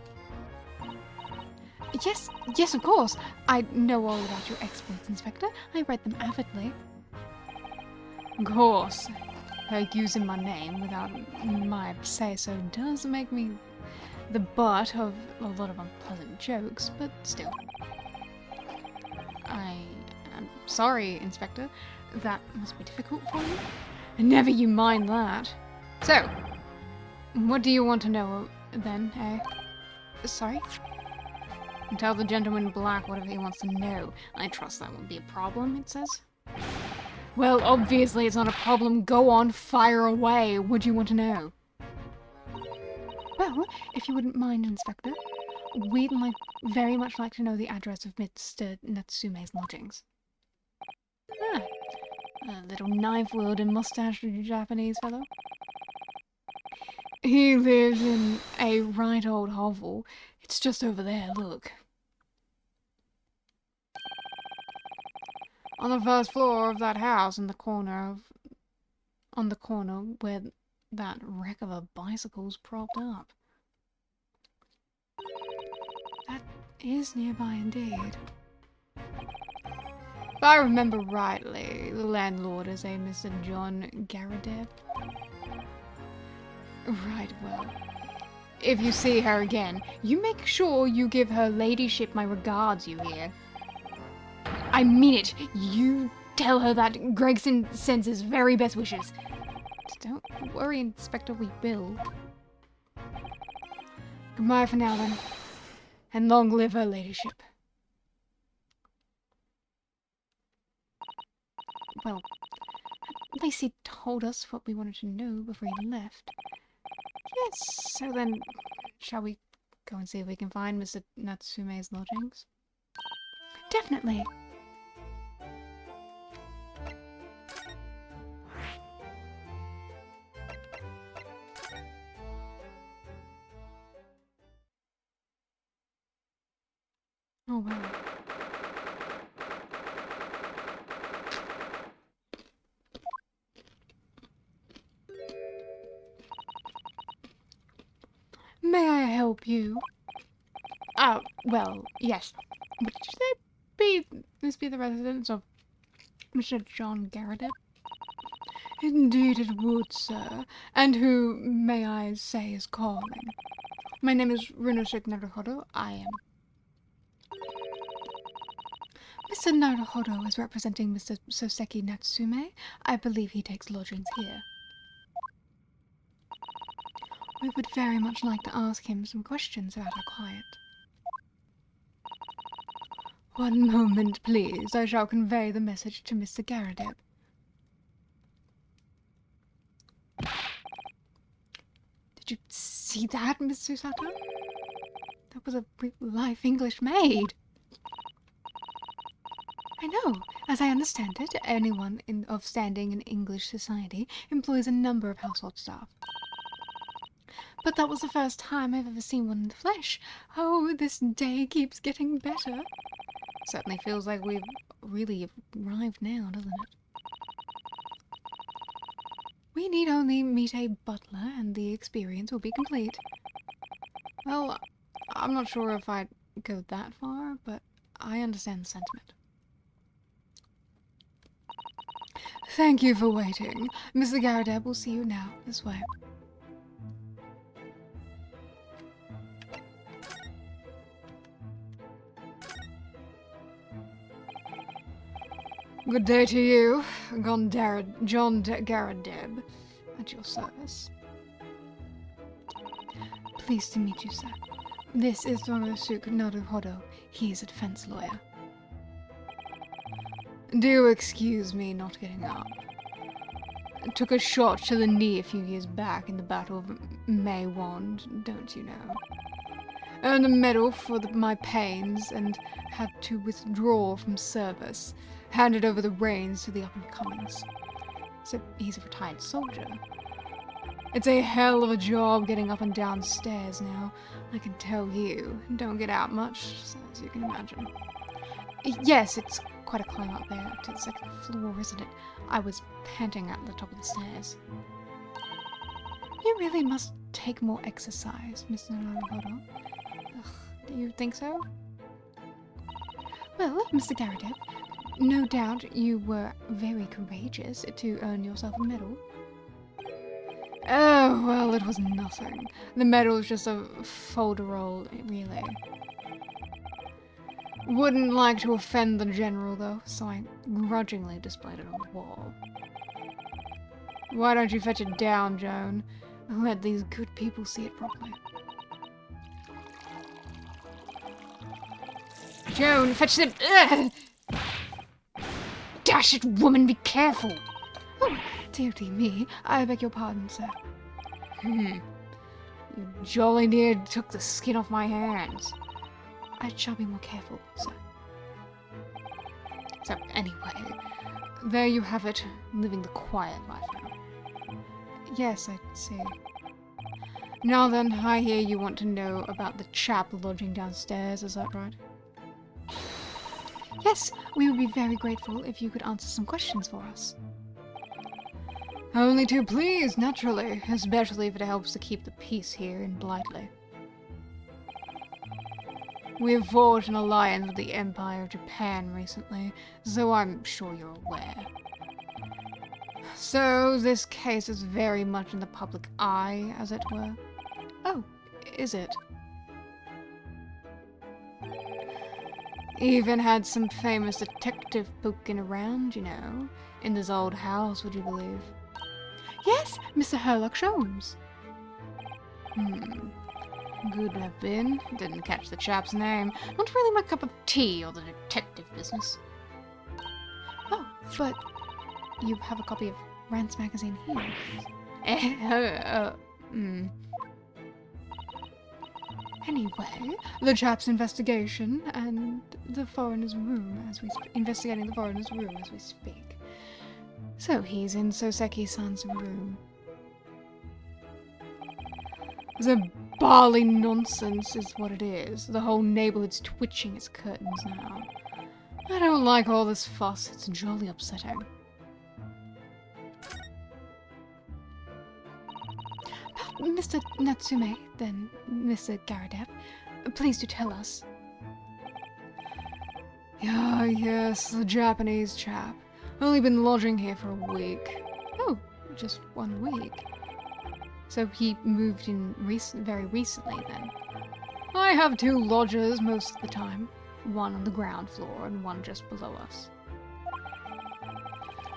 Yes, of course. I know all about your exploits, Inspector. I read them avidly. Of course. Her using my name without my say-so does make me the butt of a lot of unpleasant jokes, but still. I'm sorry, Inspector. That must be difficult for you. Never you mind that. So, what do you want to know then, eh? Sorry? Tell the gentleman in black whatever he wants to know. I trust that won't be a problem, it says. Well, obviously it's not a problem. Go on, fire away. What do you want to know? Well, if you wouldn't mind, Inspector, we'd very much like to know the address of Mr. Natsume's lodgings. Ah, a little knife-wielding mustached Japanese fellow. He lives in a right old hovel. It's just over there, look. On the first floor of that house on the corner where that wreck of a bicycle's propped up. That is nearby indeed. If I remember rightly, the landlord is a Mr. John Garradeb. Right, well, if you see her again, you make sure you give her ladyship my regards, you hear? I mean it! You tell her that Gregson sends his very best wishes. Don't worry, Inspector, we will. Goodbye for now, then. And long live her ladyship. Well, at least he told us what we wanted to know before he left. Yes, so then, shall we go and see if we can find Mr. Natsume's lodgings? Definitely. Oh, wow. May I help you? Well, yes. Would this be the residence of Mr. John Garrett? Indeed it would, sir. And who, may I say, is calling? My name is Runosik Naruhodo. I am. Mr. Naruhodo is representing Mr. Soseki Natsume. I believe he takes lodgings here. We would very much like to ask him some questions about our client. One moment, please. I shall convey the message to Mr. Garadeb. Did you see that, Miss Susato? That was a real-life English maid. I know. As I understand it, anyone of standing in English society employs a number of household staff. But that was the first time I've ever seen one in the flesh. Oh, this day keeps getting better. Certainly feels like we've really arrived now, doesn't it? We need only meet a butler and the experience will be complete. Well, I'm not sure if I'd go that far, but I understand the sentiment. Thank you for waiting. Mr. Garadeb will see you now, this way. Good day to you, John Garadeb, at your service. Pleased to meet you, sir. This is Runosuk Naruhodo. He is a defense lawyer. Do excuse me not getting up. Took a shot to the knee a few years back in the Battle of Maywand, don't you know? Earned a medal for my pains and had to withdraw from service. Handed over the reins to the up-and-comings. So he's a retired soldier. It's a hell of a job getting up and down stairs now. I can tell you. Don't get out much, as you can imagine. Yes, it's quite a climb up there to the second floor, isn't it? I was panting at the top of the stairs. You really must take more exercise, Mr. Naruhodo. Do you think so? Well, Mr. Garadeb, no doubt you were very courageous to earn yourself a medal. Oh, well, it was nothing. The medal was just a folderol, really. Wouldn't like to offend the general, though, so I grudgingly displayed it on the wall. Why don't you fetch it down, Joan? Let these good people see it properly. Joan, fetch the... Ugh! Dash it, woman, be careful! Oh, dear me, I beg your pardon, sir. You jolly near took the skin off my hands. I shall be more careful, sir. So, anyway, there you have it, living the quiet life now. Yes, I see. Now then, I hear you want to know about the chap lodging downstairs, is that right? Yes, we would be very grateful if you could answer some questions for us. Only too pleased, naturally, especially if it helps to keep the peace here in Blightly. We have forged an alliance with the Empire of Japan recently, so I'm sure you're aware. So, this case is very much in the public eye, as it were. Oh, is it? Even had some famous detective poking around, you know, in this old house, would you believe? Yes, Mr. Herlock Sholmes. Good to have been. Didn't catch the chap's name. Not really my cup of tea, or the detective business. Oh, but you have a copy of Rant's magazine here. Anyway, the chap's investigation and the foreigner's room as we investigating the foreigner's room as we speak. So he's in Soseki-san's room. It's a barley nonsense is what it is. The whole neighborhood's twitching its curtains now. I don't like all this fuss. It's jolly upsetting. Mr. Natsume, then, Mr. Garadep, please do tell us. Yeah, yes, the Japanese chap. Only been lodging here for a week. Oh, just 1 week. So he moved in very recently, then. I have 2 lodgers most of the time. One on the ground floor and one just below us.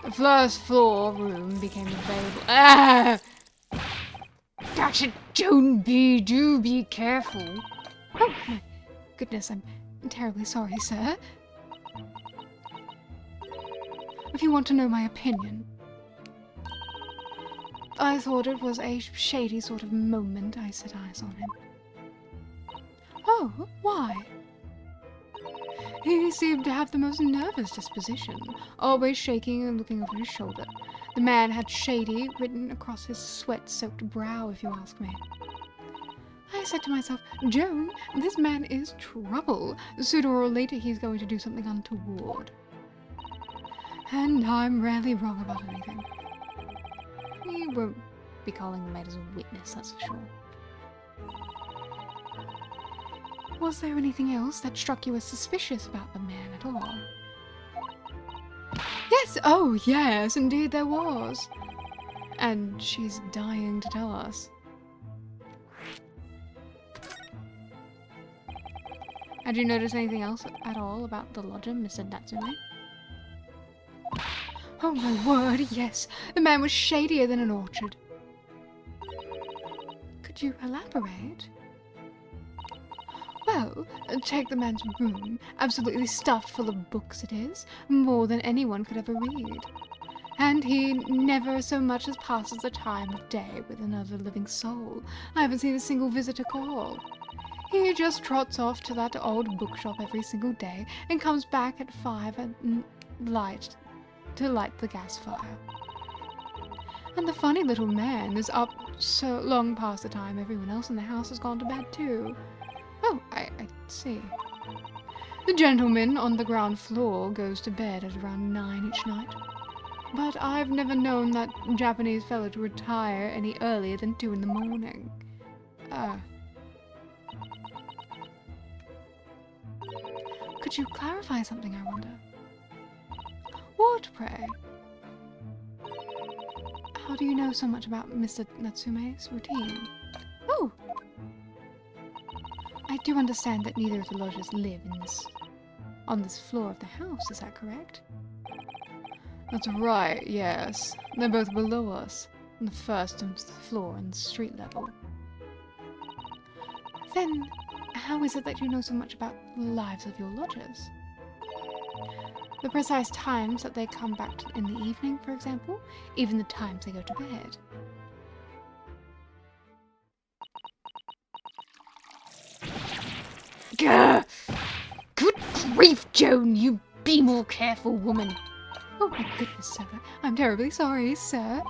The first floor room became available. Ah! Gotcha, Joan B. Do be careful. Oh, my goodness, I'm terribly sorry, sir. If you want to know my opinion, I thought it was a shady sort of moment I set eyes on him. Oh, why? He seemed to have the most nervous disposition, always shaking and looking over his shoulder. The man had shady written across his sweat-soaked brow, if you ask me. I said to myself, Joan, this man is trouble. Sooner or later he's going to do something untoward. And I'm rarely wrong about anything. We won't be calling the maid as a witness, that's for sure. Was there anything else that struck you as suspicious about the man at all? Yes, oh yes, indeed there was. And she's dying to tell us. Had you noticed anything else at all about the lodger, Mr. Natsume? Oh my word, yes. The man was shadier than an orchard. Could you elaborate? Well, take the man's room. Absolutely stuffed full of books it is. More than anyone could ever read. And he never so much as passes the time of day with another living soul. I haven't seen a single visitor call. He just trots off to that old bookshop every single day and comes back at 5 at light to light the gas fire. And the funny little man is up so long past the time everyone else in the house has gone to bed too. Oh, I see. The gentleman on the ground floor goes to bed at around 9 each night. But I've never known that Japanese fellow to retire any earlier than 2 in the morning. Could you clarify something, I wonder? What, pray? How do you know so much about Mr. Natsume's routine? Oh! I do understand that neither of the lodgers live on this floor of the house, is that correct? That's right, yes. They're both below us, on the first floor and the street level. Then, how is it that you know so much about the lives of your lodgers? The precise times that they come back in the evening, for example, even the times they go to bed. Gah! Good grief, Joan, you be more careful, woman. Oh my goodness, sir. I'm terribly sorry, sir.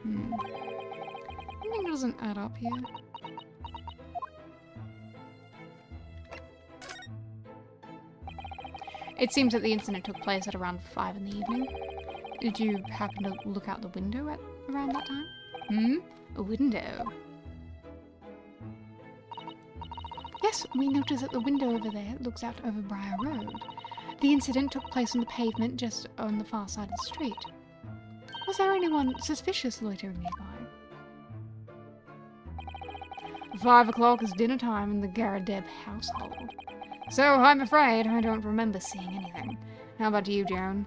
Something doesn't add up here. It seems that the incident took place at around 5 in the evening. Did you happen to look out the window at around that time? A window? Yes, we noticed that the window over there looks out over Briar Road. The incident took place on the pavement just on the far side of the street. Was there anyone suspicious loitering nearby? 5 o'clock is dinner time in the Garadeb household. So I'm afraid I don't remember seeing anything. How about you, Joan?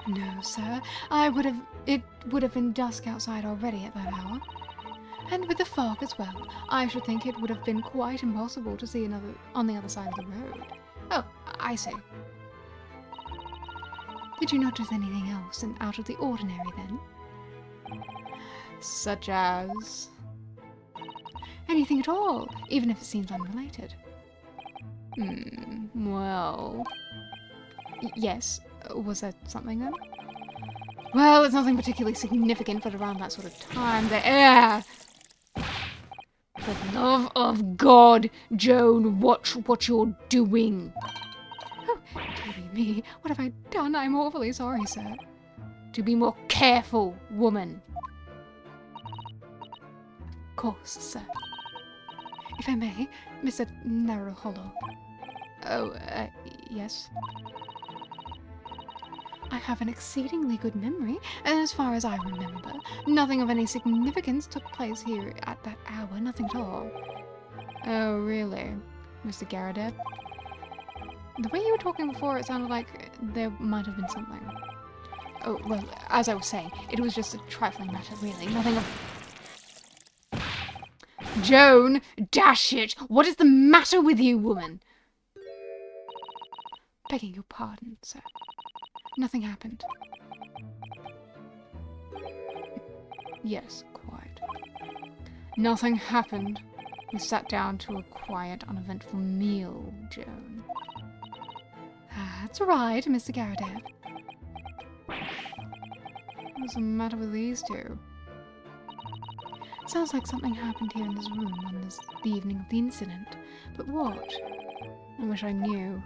No, sir. It would have been dusk outside already at that hour. And with the fog as well, I should think it would have been quite impossible to see another on the other side of the road. Oh, I see. Did you notice anything else out of the ordinary then? Such as... Anything at all, even if it seems unrelated. Well... yes. Was there something then? Well, it's nothing particularly significant, but around that sort of time, For the love of God, Joan, watch what you're doing. Oh, dearie me, what have I done? I'm awfully sorry, sir. To be more careful, woman. Of course, sir. If I may, Mr. Narrow-Hollow. Oh, yes. I have an exceedingly good memory, and as far as I remember, nothing of any significance took place here at that hour, nothing at all. Oh, really, Mr. Garradeb? The way you were talking before, it sounded like there might have been something. Oh, well, as I was saying, it was just a trifling matter, really, nothing of... Joan, dash it! What is the matter with you, woman? Begging your pardon, sir. Nothing happened. Yes, quite. Nothing happened. We sat down to a quiet, uneventful meal, Joan. That's right, Mr. Garradeb. What's the matter with these two? Sounds like something happened here in this room on the evening of the incident. But what? I wish I knew.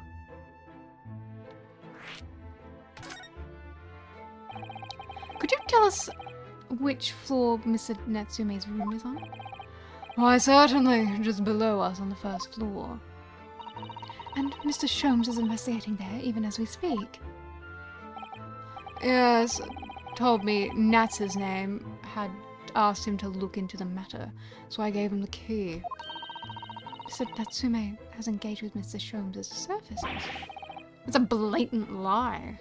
Could you tell us which floor Mr. Natsume's room is on? Why, certainly, just below us on the first floor. And Mr. Sholmes is investigating there, even as we speak. Yes, told me Nats's name had asked him to look into the matter, so I gave him the key. Mr. Natsume has engaged with Mr. Sholmes' services. It's a blatant lie.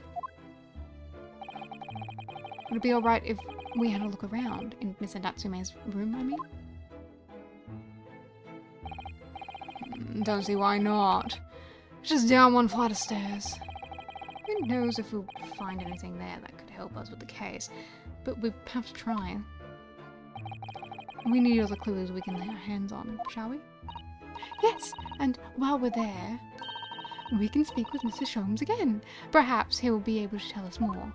Would it be alright if we had a look around in Mr. Natsume's room, I mean? Don't see why not. Just down one flight of stairs. Who knows if we'll find anything there that could help us with the case, but we have to try. We need other clues we can lay our hands on, shall we? Yes, and while we're there, we can speak with Mr. Sholmes again. Perhaps he will be able to tell us more.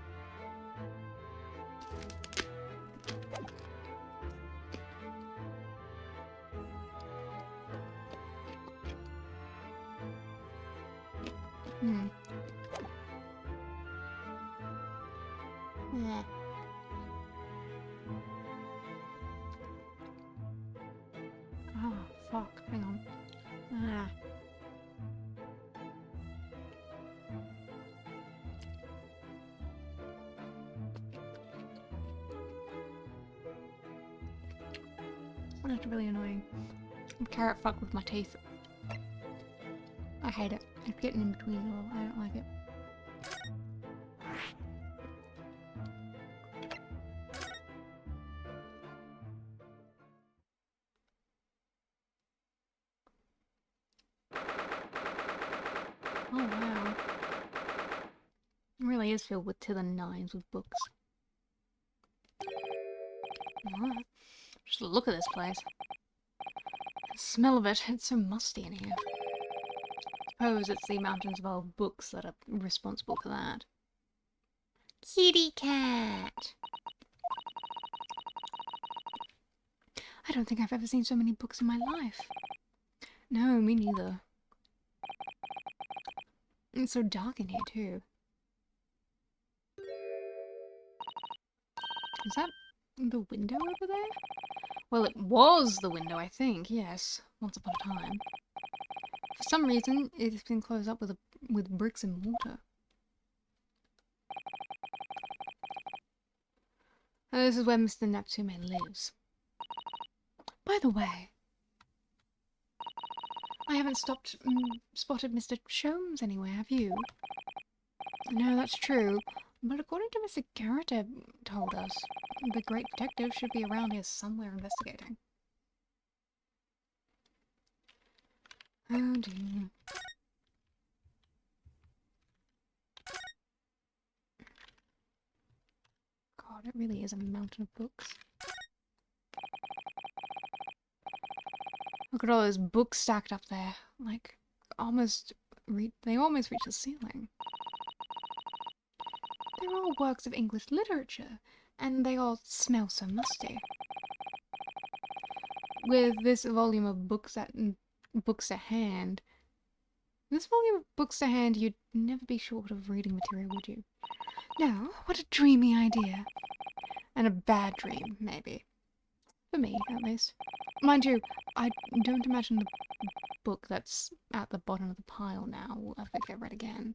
Yeah. Oh, fuck. Hang on. That's really annoying. I'm carrot fuck with my teeth. I hate it. It's getting in between it all. I don't like it. Oh wow. It really is filled with to the nines with books. Alright. Just look at this place. The smell of it, it's so musty in here. Suppose it's the mountains of old books that are responsible for that. Kitty cat! I don't think I've ever seen so many books in my life. No, me neither. It's so dark in here too. Is that the window over there? Well, it was the window, I think, yes. Once upon a time. For some reason, it's been closed up with bricks and mortar. This is where Mr. Natsume lives. By the way, I haven't spotted Mr. Sholmes anywhere, have you? No, that's true. But according to Mr. Garradeb told us, the great detective should be around here somewhere investigating. Oh dear. God, it really is a mountain of books. Look at all those books stacked up there. Like, they almost reach the ceiling. They're all works of English literature, and they all smell so musty. With this volume of books at hand, you'd never be short of reading material, would you? No, what a dreamy idea. And a bad dream, maybe. For me, at least. Mind you, I don't imagine the book that's at the bottom of the pile now will ever get read again.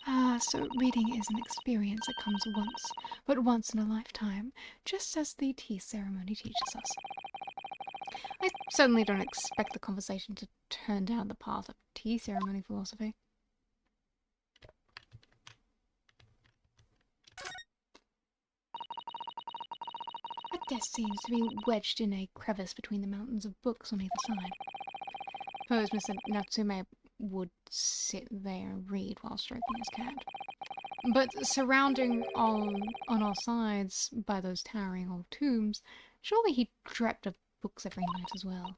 Ah, so reading is an experience that comes once in a lifetime, just as the tea ceremony teaches us. I certainly don't expect the conversation to turn down the path of tea ceremony philosophy. That desk seems to be wedged in a crevice between the mountains of books on either side. Suppose Mr. Natsume would sit there and read while stroking his cat. But surrounding on all sides by those towering old tombs, surely he dreamt of books every night as well.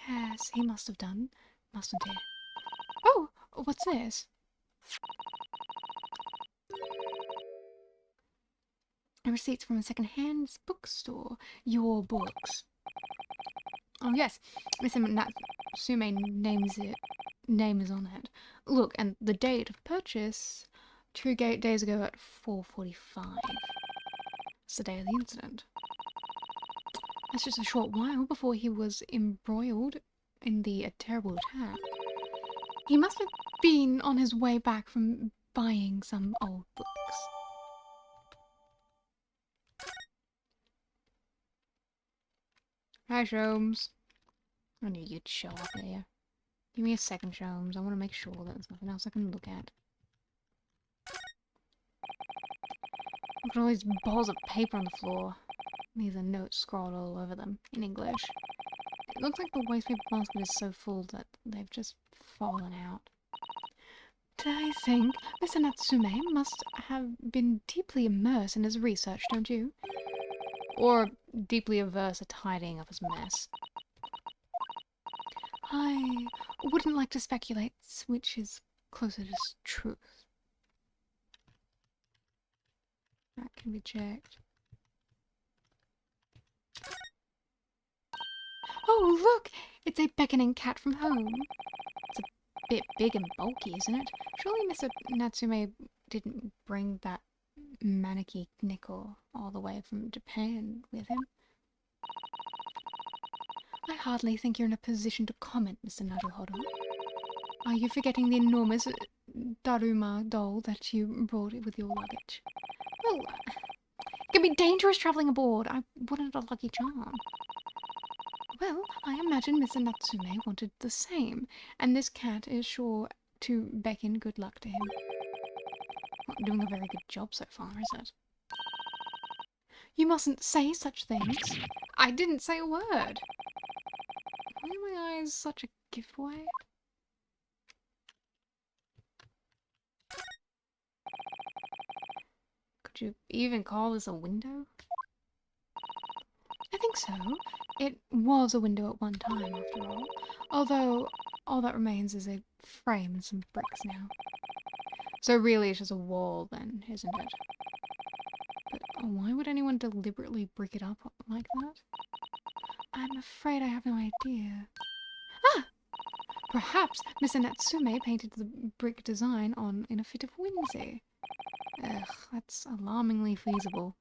Yes, he must have done, mustn't he? Oh, what's this? Receipts from a second-hand bookstore. Your books. Oh yes, Mr. Natsume name is on it. Look, and the date of purchase, 2 days ago at 4:45. It's the day of the incident. That's just a short while before he was embroiled in the terrible attack. He must have been on his way back from buying some old books. Hi, Sholmes. I knew you'd show up here. Give me a second, Sholmes. I want to make sure that there's nothing else I can look at. Look at all these balls of paper on the floor. These are notes scrawled all over them, in English. It looks like the wastepaper basket is so full that they've just fallen out. I think Mr. Natsume must have been deeply immersed in his research, don't you? Or deeply averse at tidying up his mess. I wouldn't like to speculate which is closer to truth. That can be checked. Oh, look! It's a beckoning cat from home. It's a bit big and bulky, isn't it? Surely Mr. Natsume didn't bring that Maneki nickel all the way from Japan with him. I hardly think you're in a position to comment, Mr. Naruhodo. Are you forgetting the enormous Daruma doll that you brought with your luggage? Well, it can be dangerous travelling aboard. I wanted a lucky charm. Well, I imagine Mr. Natsume wanted the same, and this cat is sure to beckon good luck to him. Not doing a very good job so far, is it? You mustn't say such things. I didn't say a word. Why are my eyes such a giveaway? Could you even call this a window? I think so. It was a window at one time, after all. Although, all that remains is a frame and some bricks now. So really it's just a wall then, isn't it? But why would anyone deliberately brick it up like that? I'm afraid I have no idea. Ah! Perhaps Mr. Natsume painted the brick design on in a fit of whimsy. Ugh, that's alarmingly feasible.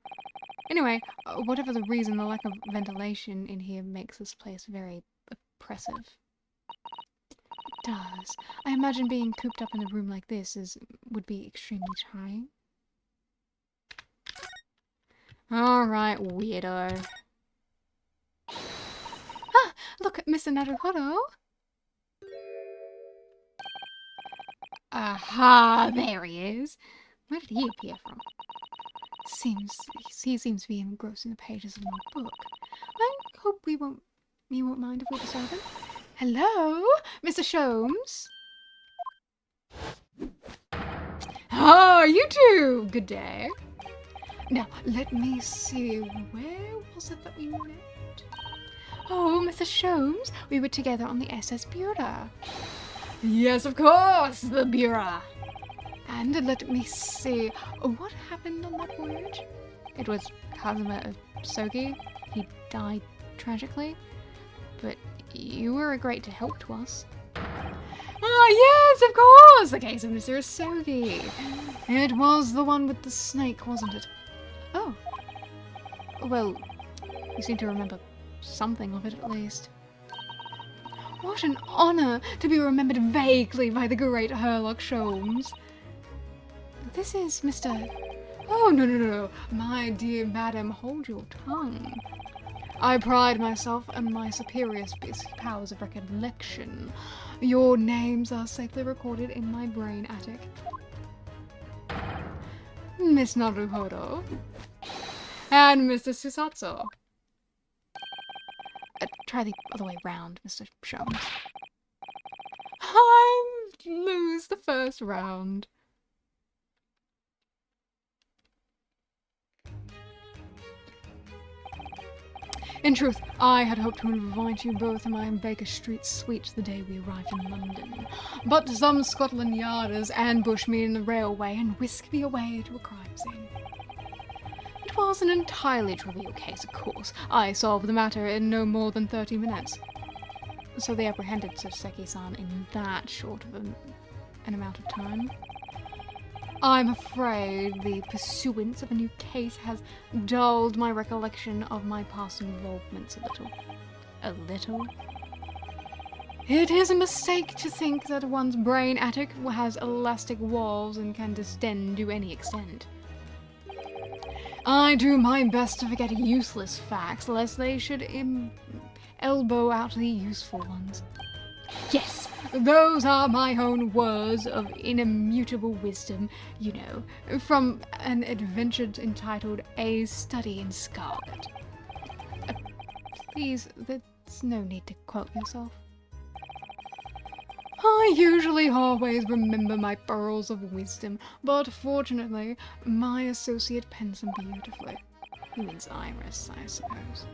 Anyway, whatever the reason, the lack of ventilation in here makes this place very oppressive. It does. I imagine being cooped up in a room like this would be extremely trying. Alright, weirdo. Ah! Look at Mr. Naruhodo! Aha! There he is! Where did he appear from? He seems to be engrossed in the pages of my book. I hope you won't mind if we disturb him. Hello, Mr. Sholmes. Ah, you two! Good day. Now, let me see. Where was it that we met? Oh, Mr. Sholmes, we were together on the SS Bureau. Yes, of course, the Bureau. And let me see, what happened on that voyage? It was Kazuma Sogi. He died tragically. But you were a great help to us. Ah, yes, of course! The case of Mr. Sogi. It was the one with the snake, wasn't it? Oh. Well, you seem to remember something of it at least. What an honor to be remembered vaguely by the great Herlock Sholmes. This is Mr. Oh, no. My dear madam, hold your tongue. I pride myself on my superior powers of recollection. Your names are safely recorded in my brain attic. Miss Naruhodo. And Mr. Susatsu. Try the other way round, Mr. Sholmes. I lose the first round. In truth, I had hoped to invite you both to my Baker Street suite the day we arrived in London, but some Scotland Yarders ambushed me in the railway and whisked me away to a crime scene. It was an entirely trivial case, of course. I solved the matter in no more than 30 minutes. So they apprehended Soseki-san in that short of an amount of time. I'm afraid the pursuance of a new case has dulled my recollection of my past involvements a little. A little? It is a mistake to think that one's brain attic has elastic walls and can distend to any extent. I do my best to forget useless facts, lest they should elbow out the useful ones. Yes, those are my own words of inimmutable wisdom, you know, from an adventure entitled A Study in Scarlet. Please, there's no need to quote yourself. I usually always remember my pearls of wisdom, but fortunately, my associate pens them beautifully. He means Iris, I suppose.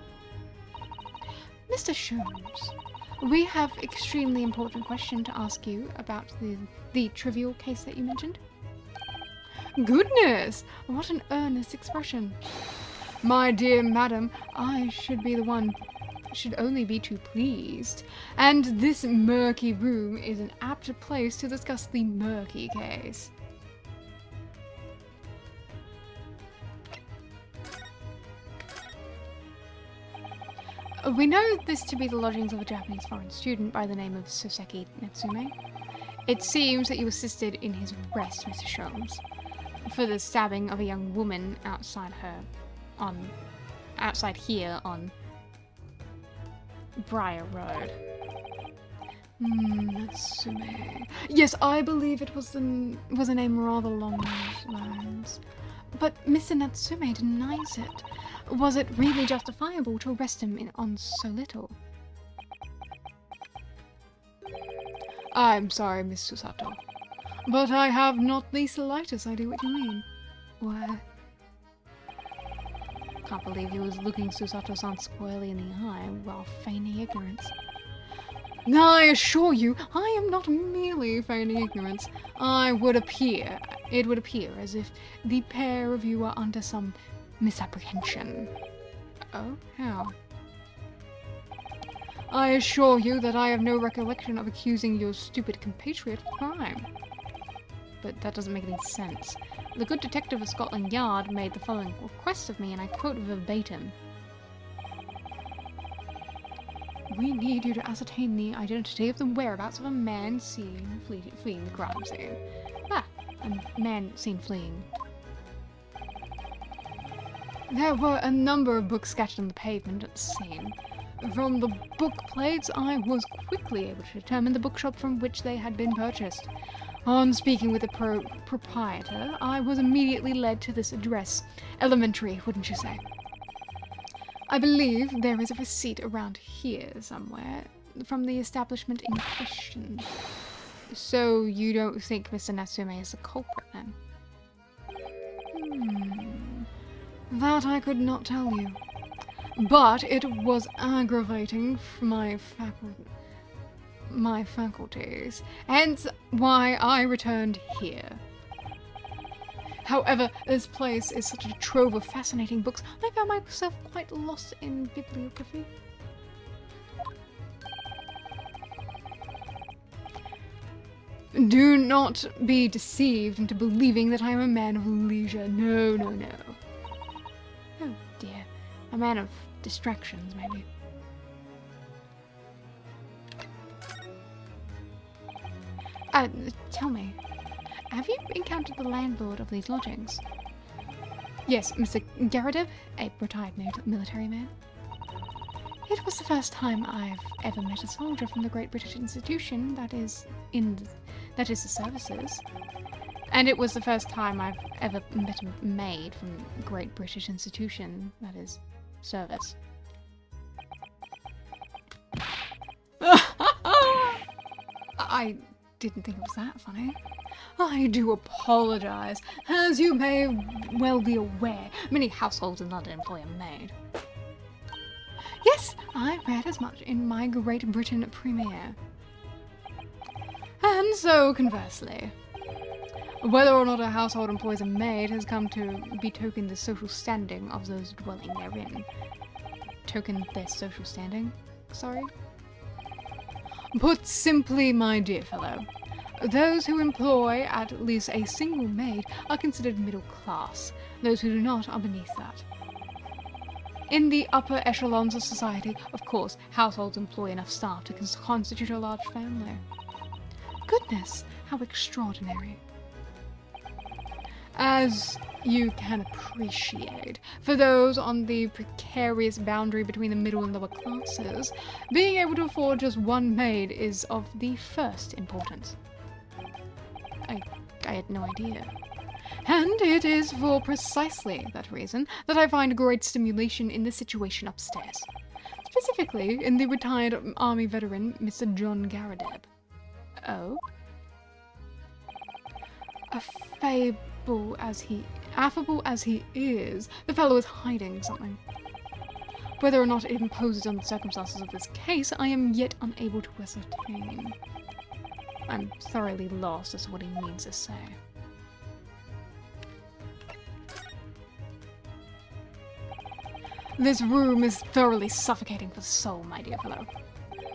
Mr. Sholmes, we have an extremely important question to ask you about the trivial case that you mentioned. Goodness! What an earnest expression. My dear madam, I should only be too pleased. And this murky room is an apt place to discuss the murky case. We know this to be the lodgings of a Japanese foreign student by the name of Soseki Natsume. It seems that you assisted in his arrest, Mr. Sholmes, for the stabbing of a young woman outside here on Briar Road. Natsume. Yes, I believe it was a name rather along those lines. But Mr. Natsume denies it. Was it really justifiable to arrest him on so little? I'm sorry, Miss Susato, but I have not the slightest idea what you mean. Why? Can't believe he was looking Susato-san squarely in the eye while feigning ignorance. I assure you, I am not merely feigning ignorance. It would appear as if the pair of you are under some misapprehension. Oh, how? I assure you that I have no recollection of accusing your stupid compatriot of crime. But that doesn't make any sense. The good detective of Scotland Yard made the following request of me, and I quote verbatim. We need you to ascertain the identity of the whereabouts of a man seen fleeing the crime scene. A man seen fleeing. There were a number of books scattered on the pavement at the scene. From the book plates, I was quickly able to determine the bookshop from which they had been purchased. On speaking with the proprietor, I was immediately led to this address. Elementary, wouldn't you say? I believe there is a receipt around here somewhere from the establishment in question. So you don't think Mr. Natsume is the culprit, then? That I could not tell you. but it was aggravating my faculties, hence why I returned here. However, this place is such a trove of fascinating books, I found myself quite lost in bibliography. Do not be deceived into believing that I am a man of leisure. No, no, no. Oh dear. A man of distractions, maybe. Tell me, have you encountered the landlord of these lodgings? Yes, Mr. Garadeb, a retired military man. It was the first time I've ever met a soldier from the Great British Institution, that is the services. And it was the first time I've ever met a maid from Great British Institution, that is service. I didn't think it was that funny. I do apologize. As you may well be aware, many households in London employ a maid. Yes, I read as much in my Great Britain premiere. And so, conversely, whether or not a household employs a maid has come to betoken the social standing of those dwelling therein. Token their social standing? Sorry? Put simply, my dear fellow, those who employ at least a single maid are considered middle class. Those who do not are beneath that. In the upper echelons of society, of course, households employ enough staff to constitute a large family. Goodness, how extraordinary. As you can appreciate, for those on the precarious boundary between the middle and lower classes, being able to afford just one maid is of the first importance. I had no idea. And it is for precisely that reason that I find great stimulation in the situation upstairs. Specifically, in the retired army veteran, Mr. John Garadeb. Oh? Affable as he is, the fellow is hiding something. Whether or not it imposes on the circumstances of this case, I am yet unable to ascertain. I'm thoroughly lost as to what he means to say. This room is thoroughly suffocating for the soul, my dear fellow.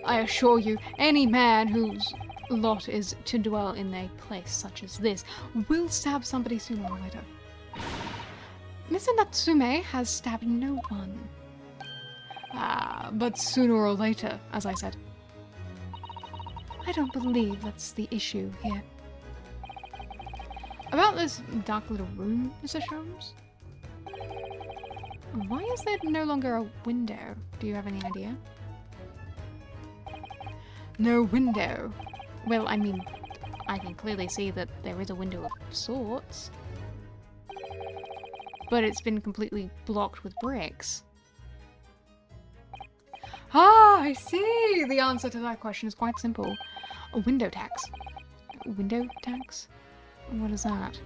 I assure you, any man whose lot is to dwell in a place such as this will stab somebody sooner or later. Mr. Natsume has stabbed no one. But sooner or later, as I said. I don't believe that's the issue here. About this dark little room, Mr. Sholmes? Why is there no longer a window? Do you have any idea? No window? Well, I mean, I can clearly see that there is a window of sorts. But it's been completely blocked with bricks. Ah, I see! The answer to that question is quite simple. A window tax. Window tax? What is that?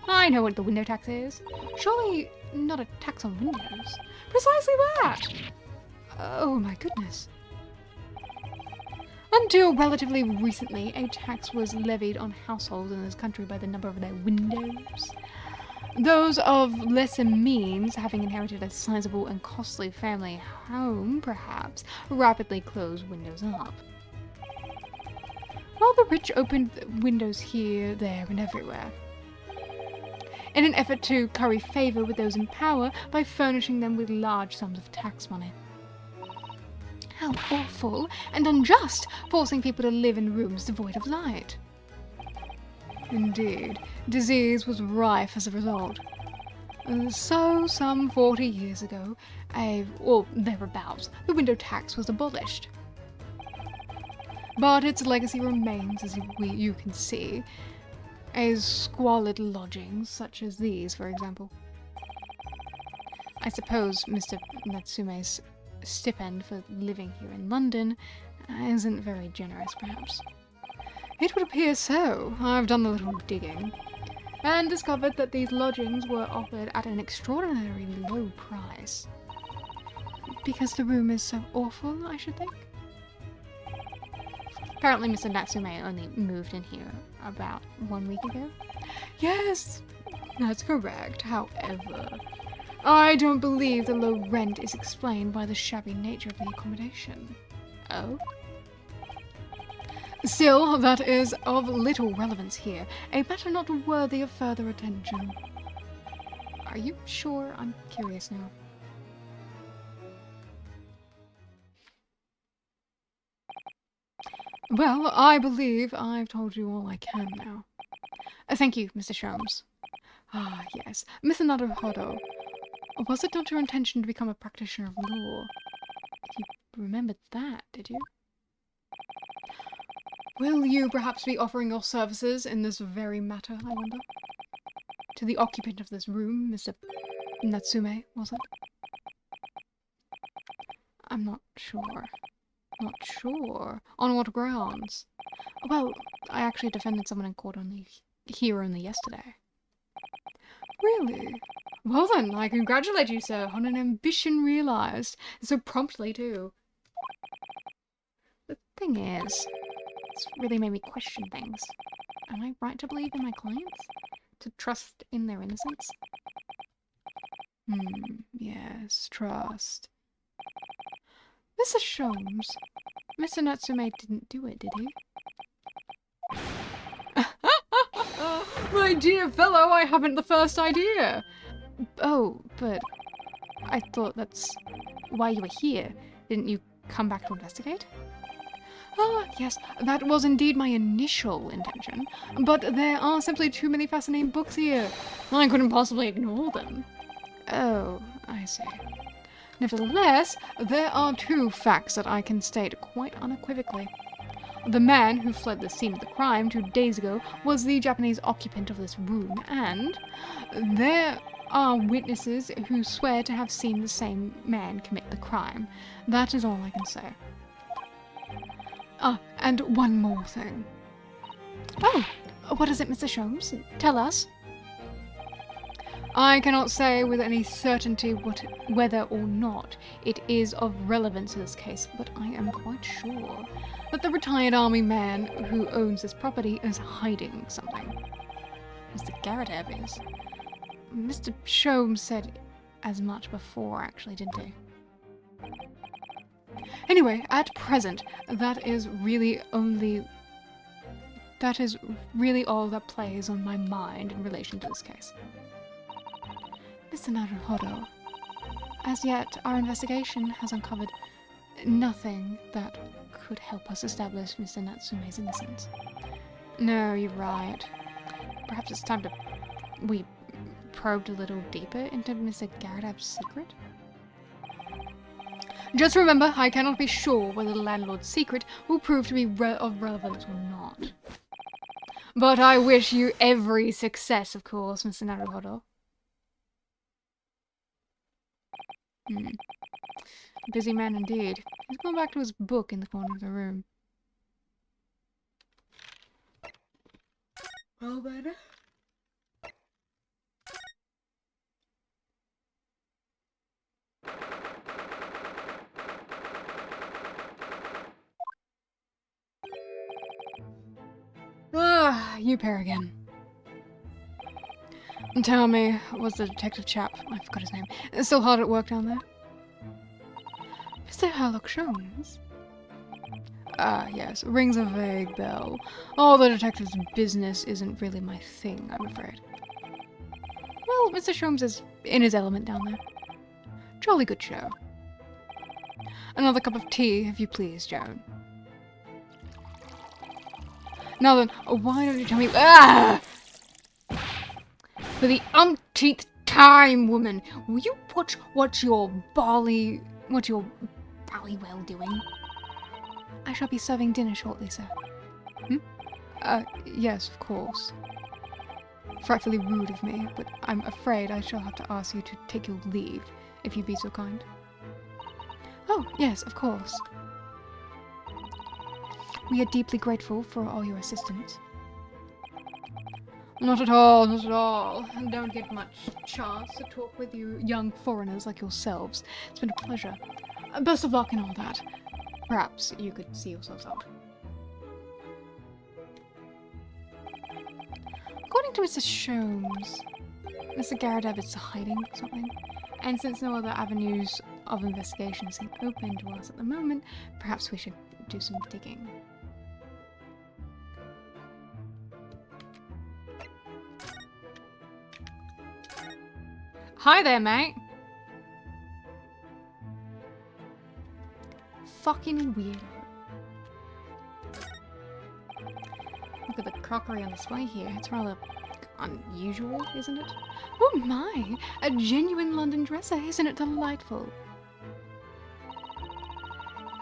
I know what the window tax is. Surely not a tax on windows. Precisely that! Oh my goodness. Until relatively recently, a tax was levied on households in this country by the number of their windows. Those of lesser means, having inherited a sizable and costly family home, perhaps, rapidly closed windows up. While the rich opened windows here, there, and everywhere, in an effort to curry favour with those in power by furnishing them with large sums of tax money. How awful and unjust, forcing people to live in rooms devoid of light. Indeed, disease was rife as a result. So, some 40 years ago, or thereabouts, the window tax was abolished. But its legacy remains, as you can see, as squalid lodgings such as these, for example. I suppose Mr. Natsume's stipend for living here in London isn't very generous, perhaps. It would appear so. I've done a little digging, and discovered that these lodgings were offered at an extraordinarily low price. Because the room is so awful, I should think. Apparently Mr. Natsume only moved in here about 1 week ago. Yes, that's correct. However, I don't believe the low rent is explained by the shabby nature of the accommodation. Oh? Still, that is of little relevance here. A matter not worthy of further attention. Are you sure? I'm curious now. Well, I believe I've told you all I can now. Thank you, Mr. Sholmes. Ah, yes. Mr. Naruhodo, was it not your intention to become a practitioner of law? You remembered that, did you? Will you perhaps be offering your services in this very matter, I wonder? To the occupant of this room, Mr. Natsume, was it? I'm not sure. Not sure. On what grounds? Well, I actually defended someone in court only yesterday. Really? Well then, I congratulate you, sir, on an ambition realized. So promptly, too. The thing is, it's really made me question things. Am I right to believe in my clients? To trust in their innocence? Yes, trust. Mr. Sholmes, Mr. Natsume didn't do it, did he? My dear fellow, I haven't the first idea. Oh, but I thought that's why you were here. Didn't you come back to investigate? Ah, yes, that was indeed my initial intention, but there are simply too many fascinating books here. I couldn't possibly ignore them. Oh, I see. Nevertheless, there are two facts that I can state quite unequivocally. The man who fled the scene of the crime 2 days ago was the Japanese occupant of this room, and there are witnesses who swear to have seen the same man commit the crime. That is all I can say. Ah, and one more thing. Oh, what is it, Mr. Sholmes? Tell us. I cannot say with any certainty whether or not it is of relevance to this case, but I am quite sure that the retired army man who owns this property is hiding something. Mr. Garrett is. Mr. Sholmes said as much before, actually, didn't he? Anyway, at present, that is really all that plays on my mind in relation to this case. Mr. Naruhodo, as yet our investigation has uncovered nothing that could help us establish Mr. Natsume's innocence. No, you're right. Perhaps it's time we probed a little deeper into Mr. Garrett's secret? Just remember, I cannot be sure whether the landlord's secret will prove to be of relevance or not. But I wish you every success, of course, Mr. Naruhodo. Busy man indeed. He's gone back to his book in the corner of the room. Well then. Ah, you pair again. Tell me, was the detective chap, I forgot his name, still hard at work down there? Mr. Herlock Sholmes? Ah, yes, rings a vague bell. All the detective's business isn't really my thing, I'm afraid. Well, Mr. Sholmes is in his element down there. Jolly good show. Another cup of tea, if you please, Joan. Now then, why don't you tell me— Ah! For the umpteenth time, woman, will you watch what your ballywell doing? I shall be serving dinner shortly, sir. Yes, of course. Frightfully rude of me, but I'm afraid I shall have to ask you to take your leave, if you'd be so kind. Oh, yes, of course. We are deeply grateful for all your assistance. Not at all, not at all. I don't get much chance to talk with you young foreigners like yourselves. It's been a pleasure. Best of luck and all that. Perhaps you could see yourselves out. According to Mr. Sholmes, Mr. Garadev is hiding something, and since no other avenues of investigation seem open to us at the moment, perhaps we should do some digging. Hi there, mate! Fucking weirdo. Look at the crockery on display here. It's rather unusual, isn't it? Oh my! A genuine London dresser, isn't it delightful?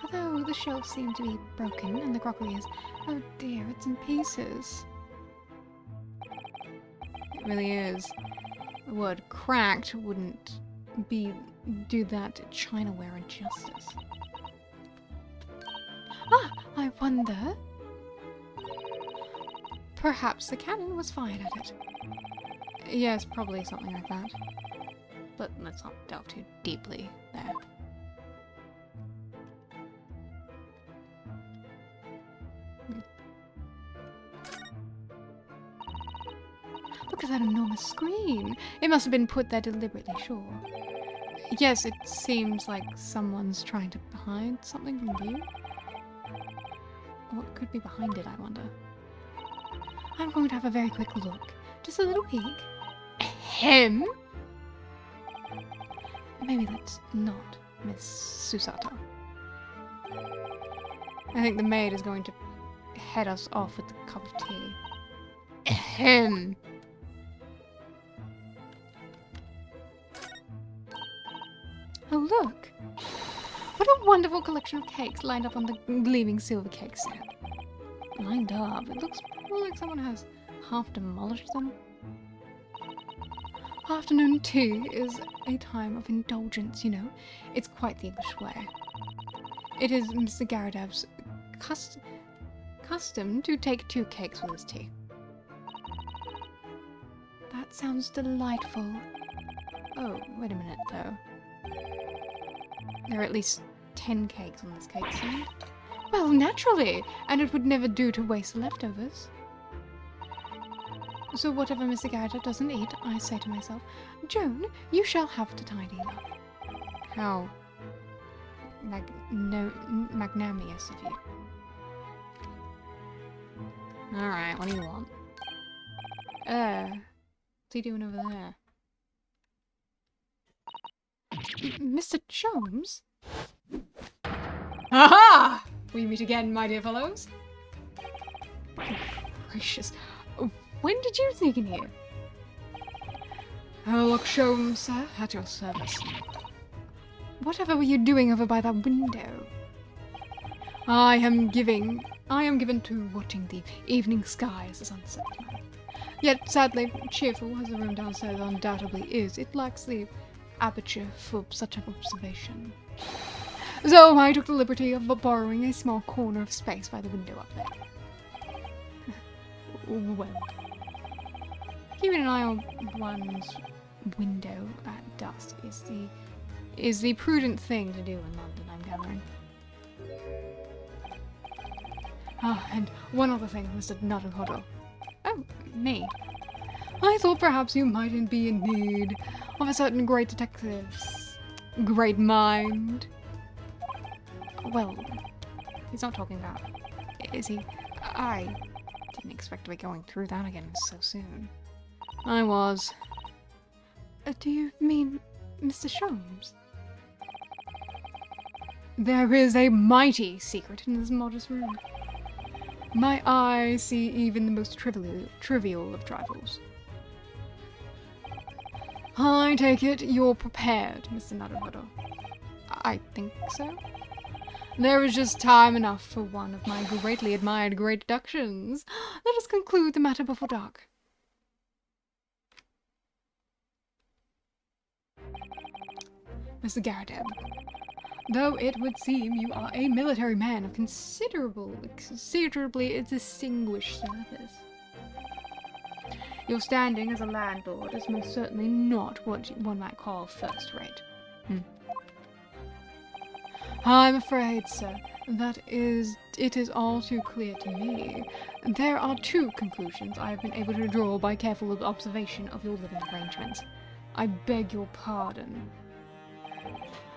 Although the shelves seem to be broken and the crockery is... oh dear, it's in pieces. It really is. The word cracked wouldn't do that chinaware injustice. Ah, I wonder... perhaps the cannon was fired at it. Yes, probably something like that. But let's not delve too deeply there. Look at that enormous screen! It must have been put there deliberately, sure. Yes, it seems like someone's trying to hide something from view. What could be behind it, I wonder? I'm going to have a very quick look. Just a little peek. Ahem! Maybe that's not Miss Susato. I think the maid is going to head us off with a cup of tea. Ahem! Oh, look! What a wonderful collection of cakes lined up on the gleaming silver cake set. Lined up. It looks more like someone has half demolished them. Afternoon tea is a time of indulgence, you know. It's quite the English way. It is Mr. Garadev's custom to take 2 cakes with his tea. That sounds delightful. Oh, wait a minute, though. There are at least 10 cakes on this cake scene. Well, naturally! And it would never do to waste the leftovers. So whatever Mr. Garadev doesn't eat, I say to myself, Joan, you shall have to tidy up. How magnanimous of you. Alright, what do you want? What's he doing over there? Mr. Sholmes? Aha! We meet again, my dear fellows. Gracious. When did you sneak in here? Oh, look, Sholmes, sir, at your service. Whatever were you doing over by that window? I am given to watching the evening sky as the sun sets. Yet, sadly, cheerful as the room downstairs undoubtedly is, it lacks the aperture for such an observation. So I took the liberty of borrowing a small corner of space by the window up there. Well, keeping an eye on one's window at dusk is the prudent thing to do in London, I'm gathering. Ah, and one other thing, Mr. Naruhodo. Oh, me. I thought perhaps you mightn't be in need of a certain great detective's great mind. Well, he's not talking about... is he? I didn't expect to be going through that again so soon. I was. Do you mean Mr. Sholmes? There is a mighty secret in this modest room. My eyes see even the most trivial of trifles. I take it you're prepared, Mr. Naruhodo. I think so. There is just time enough for one of my greatly admired great deductions. Let us conclude the matter before dark. Mr. Garadev, though it would seem you are a military man of considerably distinguished service, your standing as a landlord is most certainly not what one might call first-rate. I'm afraid, sir, it is all too clear to me. There are two conclusions I have been able to draw by careful observation of your living arrangements. I beg your pardon.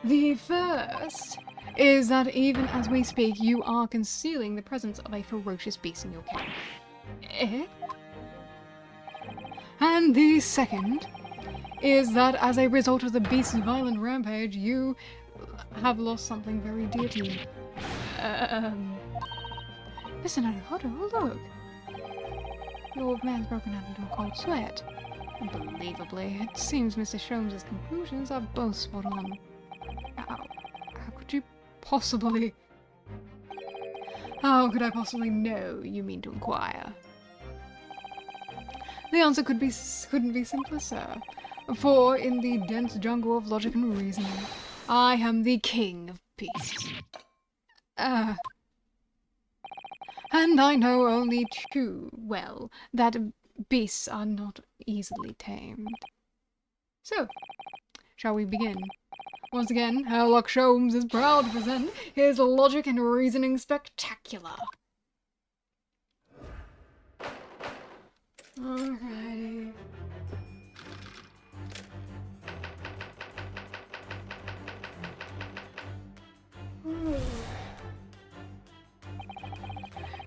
The first is that even as we speak, you are concealing the presence of a ferocious beast in your camp. Eh? And the second is that as a result of the beast's violent rampage, you have lost something very dear to you. Listen, look. The old man's broken out into a cold sweat. Unbelievably, it seems Mr. Sholmes' conclusions are both spot on. How could you possibly... How could I possibly know, you mean to inquire? The answer couldn't be simpler, sir. For in the dense jungle of logic and reasoning, I am the king of beasts. And I know only too well that beasts are not easily tamed. So, shall we begin? Once again, Sherlock Sholmes is proud to present his logic and reasoning spectacular. Alrighty.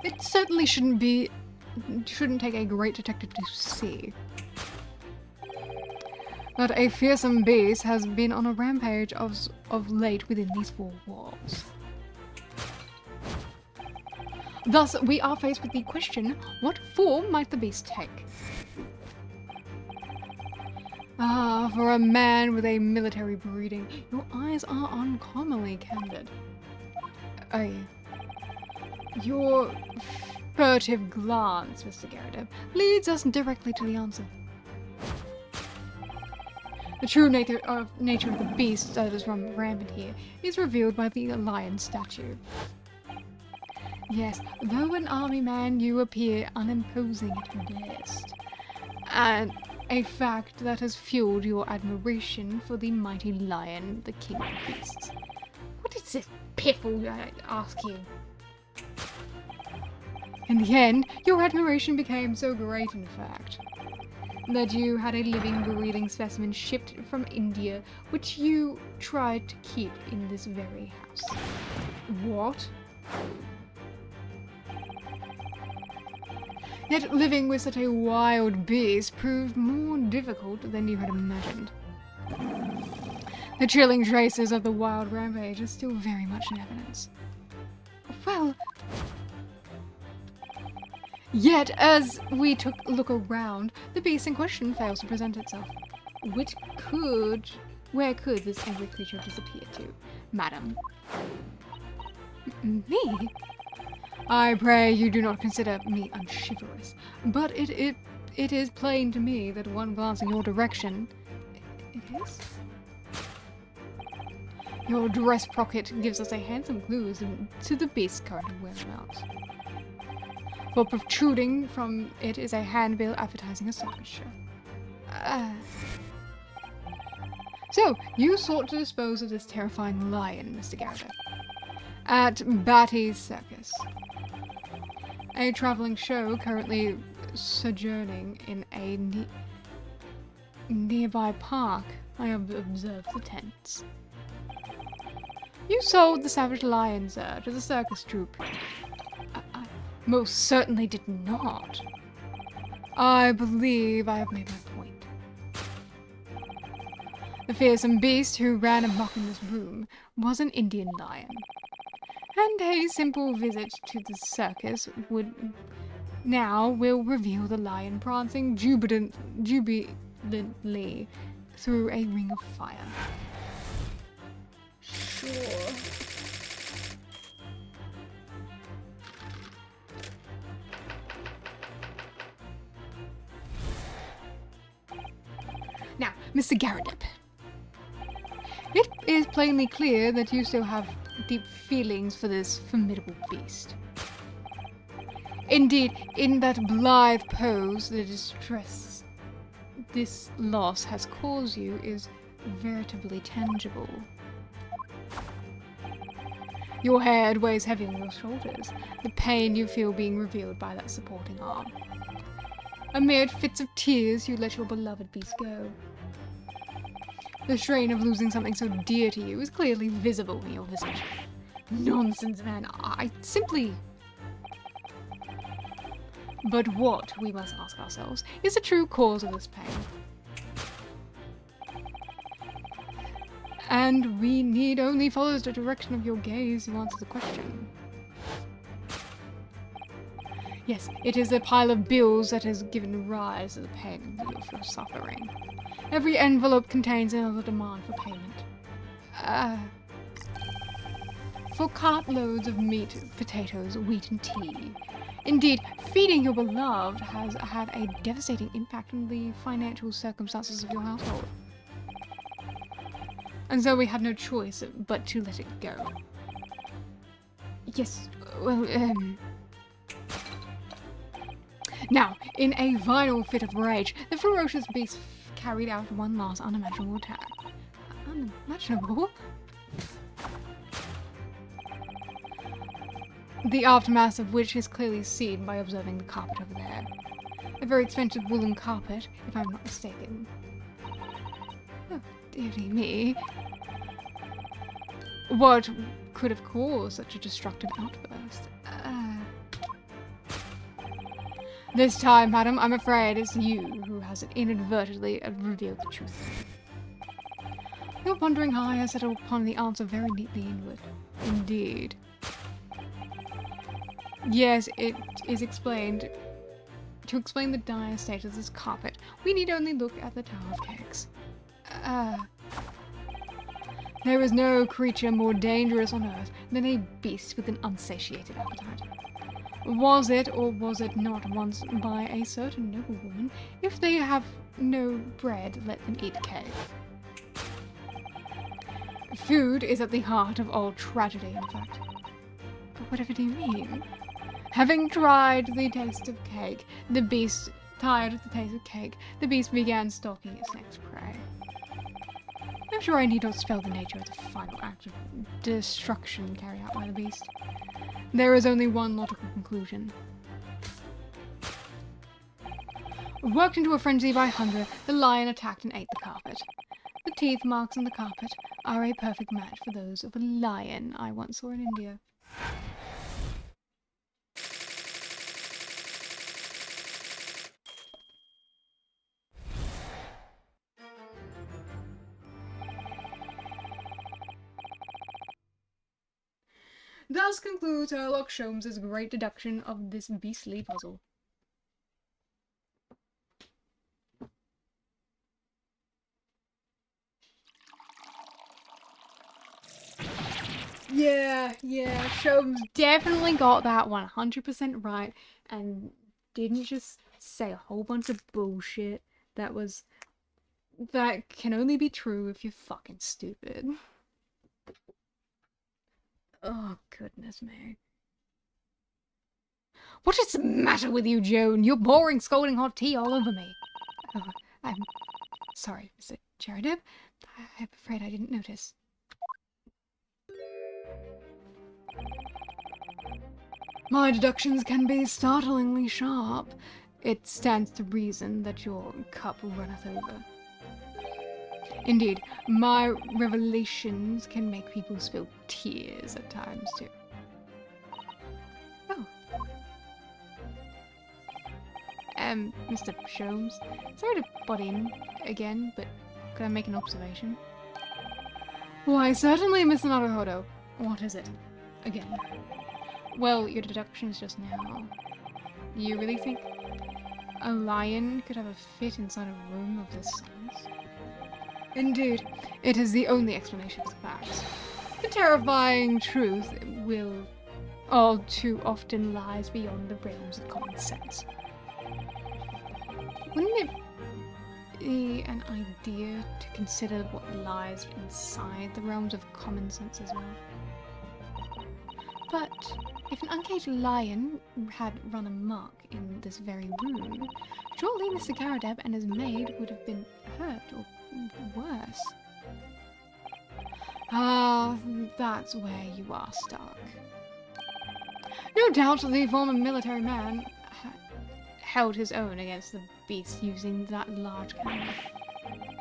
It certainly shouldn't take a great detective to see that a fearsome beast has been on a rampage of late within these four walls. Thus, we are faced with the question, what form might the beast take? Ah, for a man with a military breeding, your eyes are uncommonly candid. Your furtive glance, Mr. Garrett, leads us directly to the answer. The true nature of the beast that is rampant here is revealed by the lion statue. Yes, though an army man, you appear unimposing at best, and a fact that has fueled your admiration for the mighty lion, the king of beasts. What is this piffle, I ask you? In the end, your admiration became so great, in fact, that you had a living, breathing specimen shipped from India, which you tried to keep in this very house. What? Yet living with such a wild beast proved more difficult than you had imagined. The chilling traces of the wild rampage are still very much in evidence. Well... Yet, as we took a look around, the beast in question fails to present itself. Where could this angry creature disappear to, madam? Me? I pray you do not consider me unchivalrous, but it is plain to me that one glance in your direction... It is? Your dress pocket gives us a handsome clue to the beast's current whereabouts. For protruding from it is a handbill advertising a circus show. So, you sought to dispose of this terrifying lion, Mr. Garrett, at Batty's Circus, a traveling show currently sojourning in a nearby park. I have observed the tents. You sold the savage lion, sir, to the circus troupe. I most certainly did not. I believe I have made my point. The fearsome beast who ran amok in this room was an Indian lion, and a simple visit to the circus will reveal the lion prancing jubilantly through a ring of fire. Sure. Now, Mr. Garrett, it is plainly clear that you still have deep feelings for this formidable beast. Indeed, in that blithe pose, the distress this loss has caused you is veritably tangible. Your head weighs heavy on your shoulders, the pain you feel being revealed by that supporting arm. Amid fits of tears, you let your beloved beast go. The strain of losing something so dear to you is clearly visible in your visage. Nonsense, man. I simply... But what, we must ask ourselves, is the true cause of this pain? And we need only follow the direction of your gaze to answer the question. Yes, it is a pile of bills that has given rise to the pain you're suffering. Every envelope contains another demand for payment. For cartloads of meat, potatoes, wheat, and tea. Indeed, feeding your beloved has had a devastating impact on the financial circumstances of your household. And so we had no choice but to let it go. Yes, well, Now, in a final fit of rage, the ferocious beast carried out one last unimaginable attack. Unimaginable? The aftermath of which is clearly seen by observing the carpet over there. A very expensive woolen carpet, if I'm not mistaken. Oh, dearie me. What could have caused such a destructive outburst? This time, madam, I'm afraid it's you who has inadvertently revealed the truth. You're wondering how I have settled upon the answer very neatly inward. Indeed. Yes, it is explained. To explain the dire state of this carpet, we need only look at the Tower of Cakes. There is no creature more dangerous on earth than a beast with an unsatiated appetite. Was it or was it not once by a certain noblewoman, if they have no bread, let them eat cake? Food is at the heart of all tragedy, in fact. But whatever do you mean? Having tried the taste of cake, the beast, tired of the taste of cake, the beast began stalking its next prey. I'm sure I need not spell the nature of the final act of destruction carried out by the beast. There is only one logical conclusion. Worked into a frenzy by hunger, the lion attacked and ate the carpet. The teeth marks on the carpet are a perfect match for those of a lion I once saw in India. Thus concludes Sherlock Holmes' great deduction of this beastly puzzle. Yeah, Holmes definitely got that 100% right and didn't just say a whole bunch of bullshit that can only be true if you're fucking stupid. Oh, goodness me. What is the matter with you, Joan? You're pouring scalding hot tea all over me. Oh, I'm sorry, Mr. Cherideb. I'm afraid I didn't notice. My deductions can be startlingly sharp. It stands to reason that your cup runneth over. Indeed, my revelations can make people spill tears at times, too. Oh. Mr. Sholmes, sorry to butt in again, but could I make an observation? Why, certainly, Mr. Naruhodo. What is it? Again. Well, your deductions just now. You really think a lion could have a fit inside a room of this size? Indeed, it is the only explanation for the facts. The terrifying truth will all too often lies beyond the realms of common sense. Wouldn't it be an idea to consider what lies inside the realms of common sense as well? But if an uncaged lion had run amok in this very room, surely Mr. Cherideb and his maid would have been hurt or worse. Ah, that's where you are stuck. No doubt the former military man held his own against the beast using that large cannon.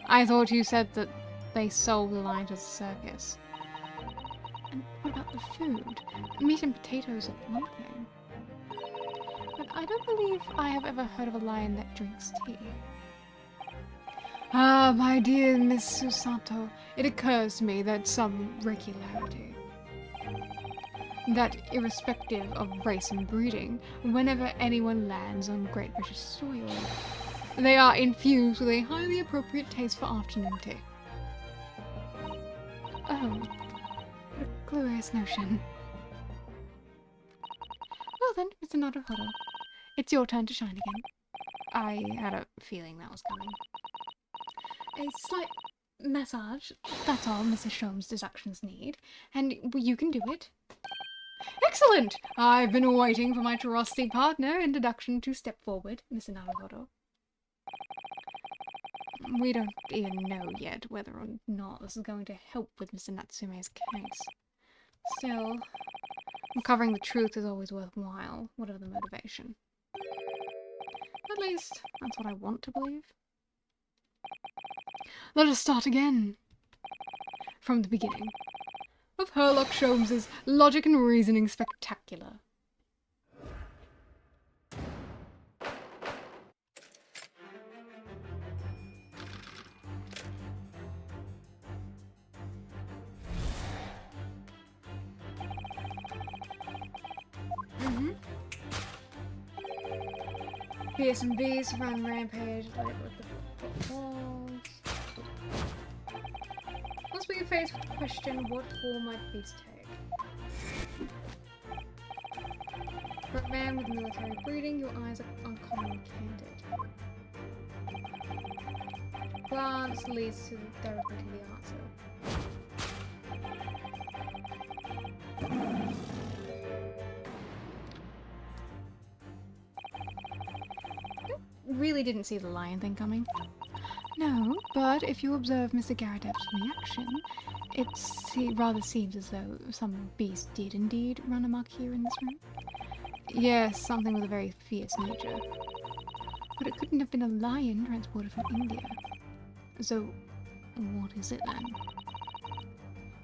I thought you said that they sold the line to the circus. And what about the food? Meat and potatoes are one thing. But I don't believe I have ever heard of a lion that drinks tea. Ah, my dear Miss Susanto, it occurs to me that some regularity. That irrespective of race and breeding, whenever anyone lands on Great British soil, they are infused with a highly appropriate taste for afternoon tea. Oh, what a glorious notion. Well then, Mr. Naruhodo, it's your turn to shine again. I had a feeling that was coming. A slight massage, that's all Mrs. Sholmes' deductions need, and you can do it. Excellent! I've been waiting for my trusty partner in deduction to step forward, Mr. Naruhodo. We don't even know yet whether or not this is going to help with Mr. Natsume's case. Still, uncovering the truth is always worthwhile, whatever the motivation. At least, that's what I want to believe. Let us start again. From the beginning. Of Herlock Sholmes' logic and reasoning spectacular. PSMBs run rampage like with the walls. Once we are faced with the question, what form might beast take? For a man with military breeding, your eyes are uncommonly candid. Glance leads directly to the answer. Really didn't see the lion thing coming. No, but if you observe Mr. Garradeb's reaction, it rather seems as though some beast did indeed run amok here in this room. Yes, something with a very fierce nature. But it couldn't have been a lion transported from India. So, what is it then?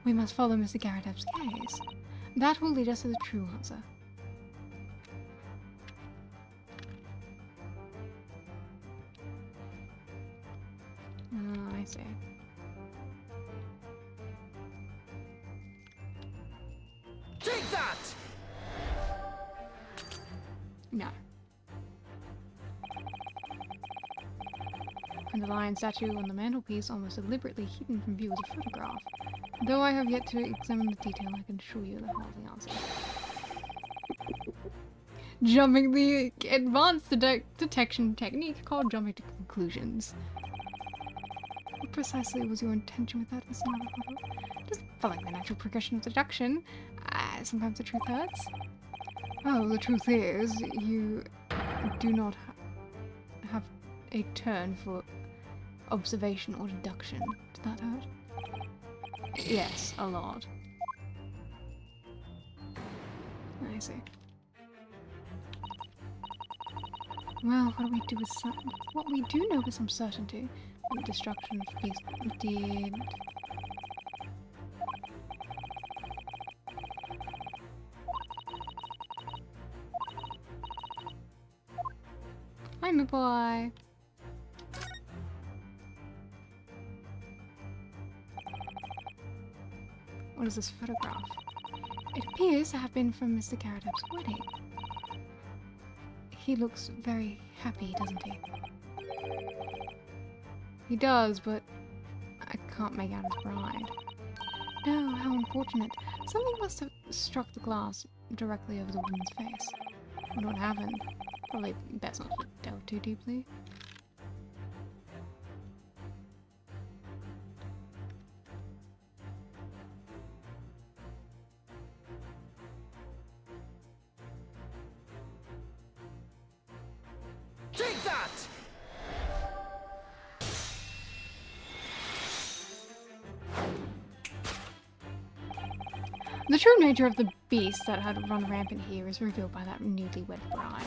We must follow Mr. Garradeb's case. That will lead us to the true answer. I see. Take that! No. And the lion statue on the mantelpiece almost deliberately hidden from view with a photograph. Though I have yet to examine the detail, I can assure you that the answer. Jumping the advanced detection technique called jumping to conclusions. What precisely was your intention with that, Mr. Naruhodo? Just following the natural progression of deduction. Sometimes the truth hurts. Oh, the truth is, you do not have a turn for observation or deduction. Did that hurt? Yes, a lot. I see. Well, what we do know with some certainty, the destruction of the beast did. Hi, my boy. What is this photograph? It appears to have been from Mr. Garradeb's wedding. He looks very happy, doesn't he? He does, but I can't make out his bride. No, how unfortunate. Something must have struck the glass directly over the woman's face. I wonder what happened. Probably best not to delve too deeply. Take that! The true nature of the beast that had run rampant here is revealed by that newlywed bride.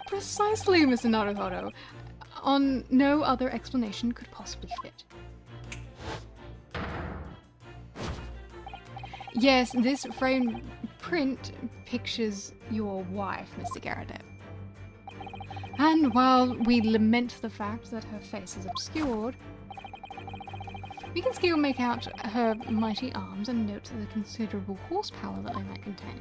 Precisely, Mr. Naruhodo. On no other explanation could possibly fit. Yes, this framed print pictures your wife, Mr. Garrett. And while we lament the fact that her face is obscured, we can still make out her mighty arms and note the considerable horsepower that they might contain.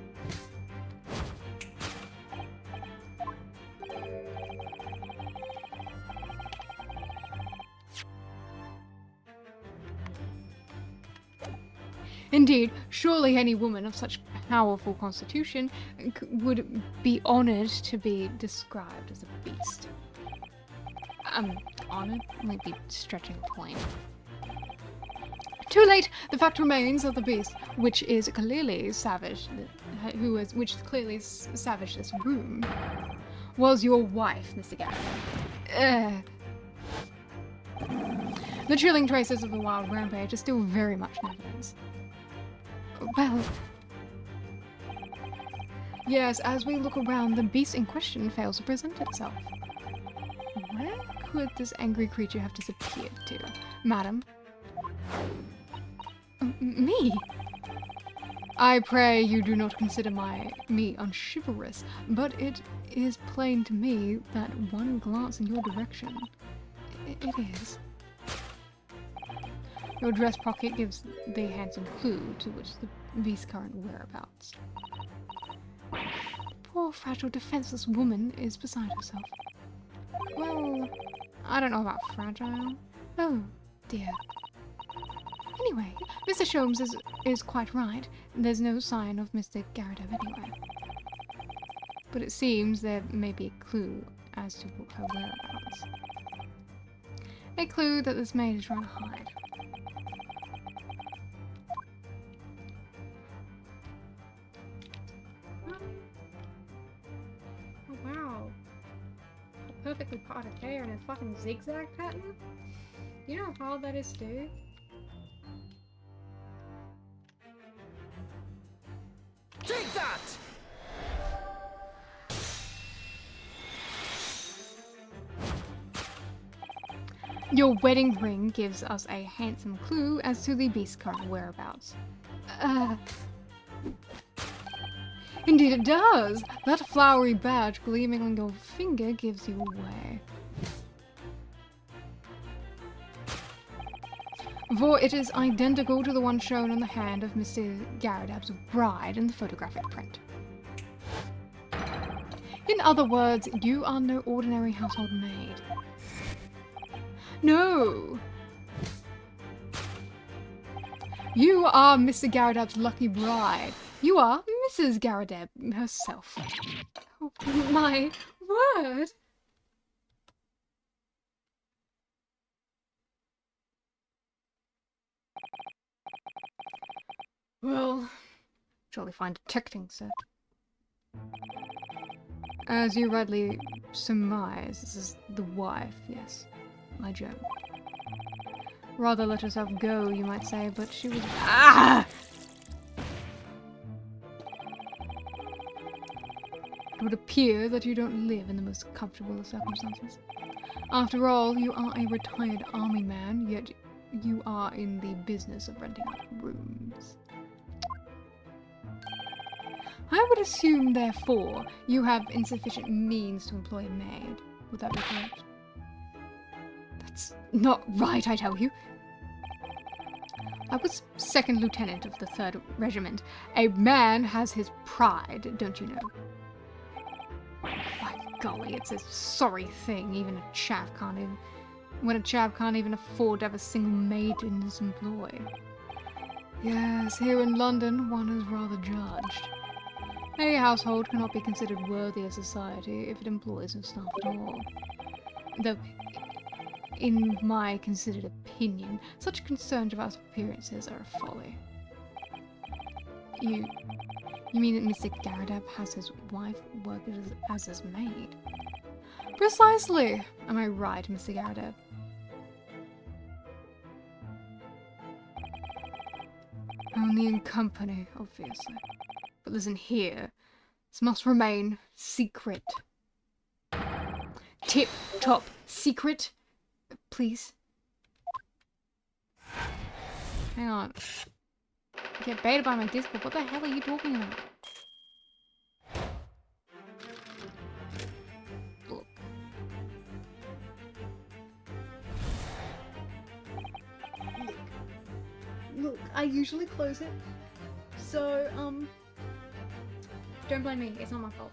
Indeed, surely any woman of such powerful constitution would be honored to be described as a beast. Honored might be stretching the point. Too late! The fact remains that the beast, which clearly savaged this room, was your wife, Mr. Garrett. The chilling traces of the wild rampage are still very much in evidence. Well, yes, as we look around, the beast in question fails to present itself. Where could this angry creature have disappeared to, madam? Me? I pray you do not consider me unchivalrous, but it is plain to me that one glance in your direction, it is. Your dress pocket gives the handsome clue to which the beast's current whereabouts. The poor, fragile, defenseless woman is beside herself. Well, I don't know about fragile. Oh, dear. Anyway, Mr. Sholmes is quite right. There's no sign of Mr. Garrett anywhere. But it seems there may be a clue as to her whereabouts. A clue that this maid is trying to hide. Oh wow. A perfectly parted hair and a fucking zigzag pattern? You know how hard that is to do? Take that! Your wedding ring gives us a handsome clue as to the beast's current whereabouts. Indeed it does! That flowery badge gleaming on your finger gives you away. For it is identical to the one shown on the hand of Mr. Garradab's bride in the photographic print. In other words, you are no ordinary household maid. No! You are Mr. Garradab's lucky bride. You are Mrs. Garradab herself. Oh my word! Well, surely find detecting, sir. As you rightly surmise, this is the wife, yes, my gem. Rather let herself go, you might say, but she was— Ah! It would appear that you don't live in the most comfortable of circumstances. After all, you are a retired army man, yet you are in the business of renting out rooms. I would assume, therefore, you have insufficient means to employ a maid. Would that be correct? That's not right, I tell you. I was second lieutenant of the 3rd Regiment. A man has his pride, don't you know? By golly, it's a sorry thing, even a chap can't even— when a chap can't even afford to have a single maid in his employ. Yes, here in London, one is rather judged. A household cannot be considered worthy of society if it employs no staff at all. Though, in my considered opinion, such concerns about appearances are a folly. You mean that Mr. Garradab has his wife work as his maid? Precisely! Am I right, Mr. Garradab? Only in company, obviously. But listen here. This must remain secret. Tip-top secret. Please. Hang on. Get baited by my Discord. What the hell are you talking about? Look. Look, I usually close it. So, don't blame me. It's not my fault.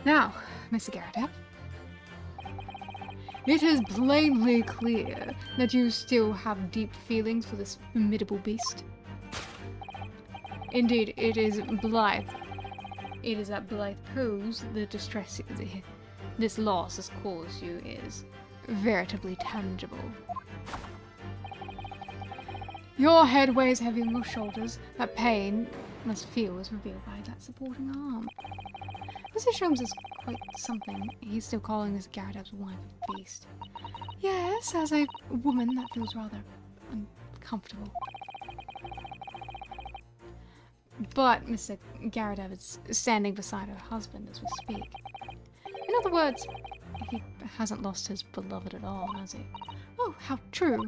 Now, Mr. Garrett, it is plainly clear that you still have deep feelings for this formidable beast. Indeed, it is Blythe. It is at Blythe Pose the distress this loss has caused you is veritably tangible. Your head weighs heavy on your shoulders. That pain must feel is revealed by that supporting arm. Mr. Sholmes is quite something. He's still calling this Garrett's wife a beast. Yes, as a woman, that feels rather uncomfortable. But Mr. Garrett is standing beside her husband as we speak. In other words, he hasn't lost his beloved at all, has he? Oh, how true.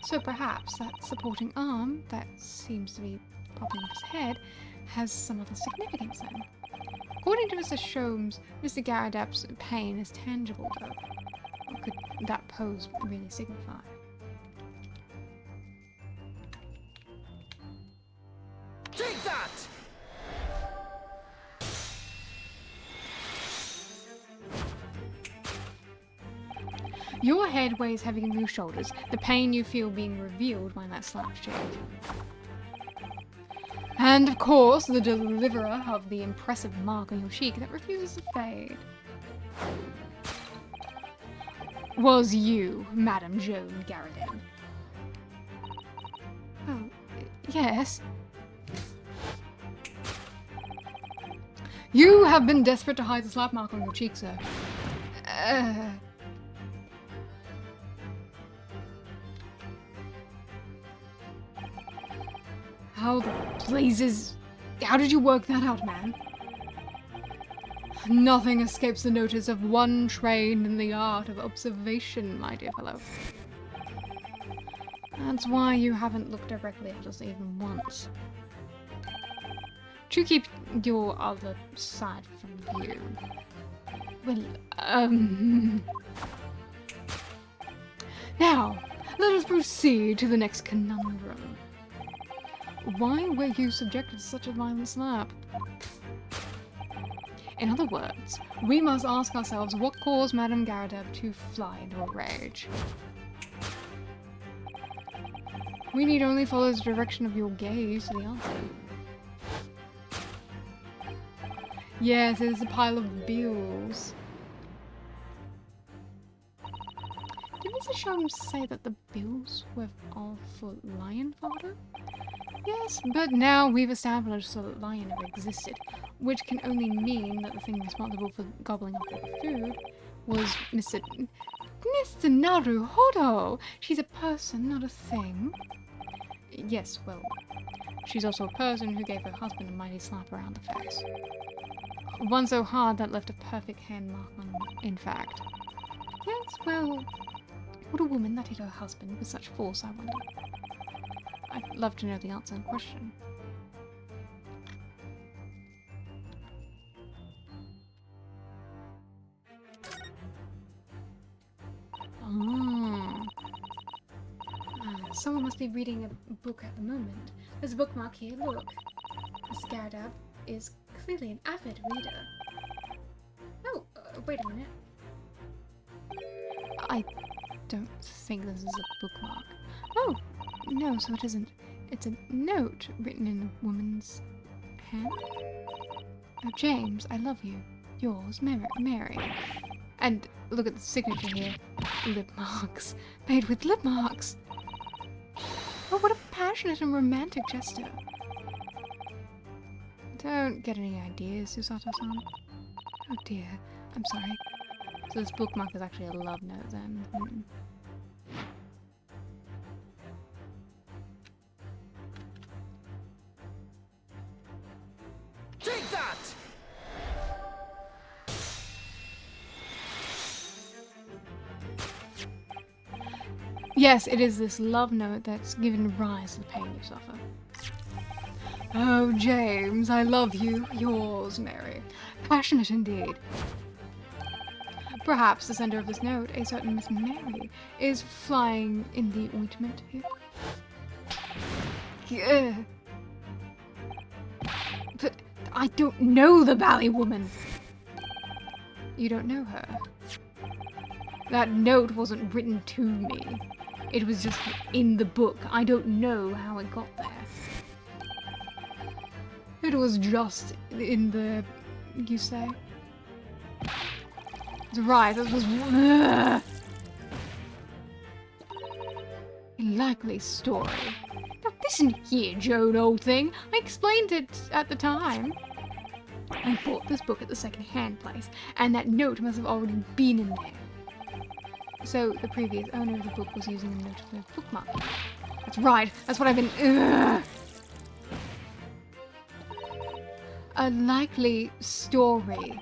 So perhaps that supporting arm that seems to be popping off his head has some other significance then. According to Mr. Sholmes, Mr. Garrett's pain is tangible, though. What could that pose really signify? Take that! Your head weighs heavy on your shoulders, the pain you feel being revealed by that slap shake. And of course, the deliverer of the impressive mark on your cheek that refuses to fade. Was you, Madame Joan Garridan? Oh, yes. You have been desperate to hide the slap mark on your cheek, sir. How the blazes... How did you work that out, man? Nothing escapes the notice of one trained in the art of observation, my dear fellow. That's why you haven't looked directly at us even once. To keep your other side from view. Well, Now, let us proceed to the next conundrum. Why were you subjected to such a violent slap? In other words, we must ask ourselves what caused Madame Garridan to fly into a rage. We need only follow the direction of your gaze to the answer. Yes, it is a pile of bills. Did Mr. Sholmes say that the bills were all for lion fodder? Yes, but now we've established that lion never existed, which can only mean that the thing responsible for gobbling up all the food was Mr. Naruhodo! She's a person, not a thing. Yes, well, she's also a person who gave her husband a mighty slap around the face. One so hard that left a perfect hand mark on him, in fact. Yes, well, would a woman that hit her husband with such force, I wonder? I'd love to know the answer to the question. Someone must be reading a book at the moment. There's a bookmark here, look. Mr. Garridan is clearly an avid reader. Oh, wait a minute. I don't think this is a bookmark. Oh, no, so it isn't. It's a note written in a woman's hand. Oh, James, I love you. Yours, Mary. And look at the signature here. Lip marks. Made with lip marks. Oh, what a passionate and romantic gesture. Don't get any ideas, Susato-san. Oh dear, I'm sorry. So this bookmark is actually a love note then. Yes, it is this love note that's given rise to the pain you suffer. Oh, James, I love you. Yours, Mary. Passionate indeed. Perhaps the sender of this note, a certain Miss Mary, is flying in the ointment here. But I don't know the Bally woman. You don't know her? That note wasn't written to me. It was just in the book. I don't know how it got there. It was just in the... you say? Right, that was... a likely story. Now listen here, Joan, old thing. I explained it at the time. I bought this book at the second-hand place, and that note must have already been in there. So the previous owner of the book was using a note for a bookmark. That's right, that's what I've been... A likely story.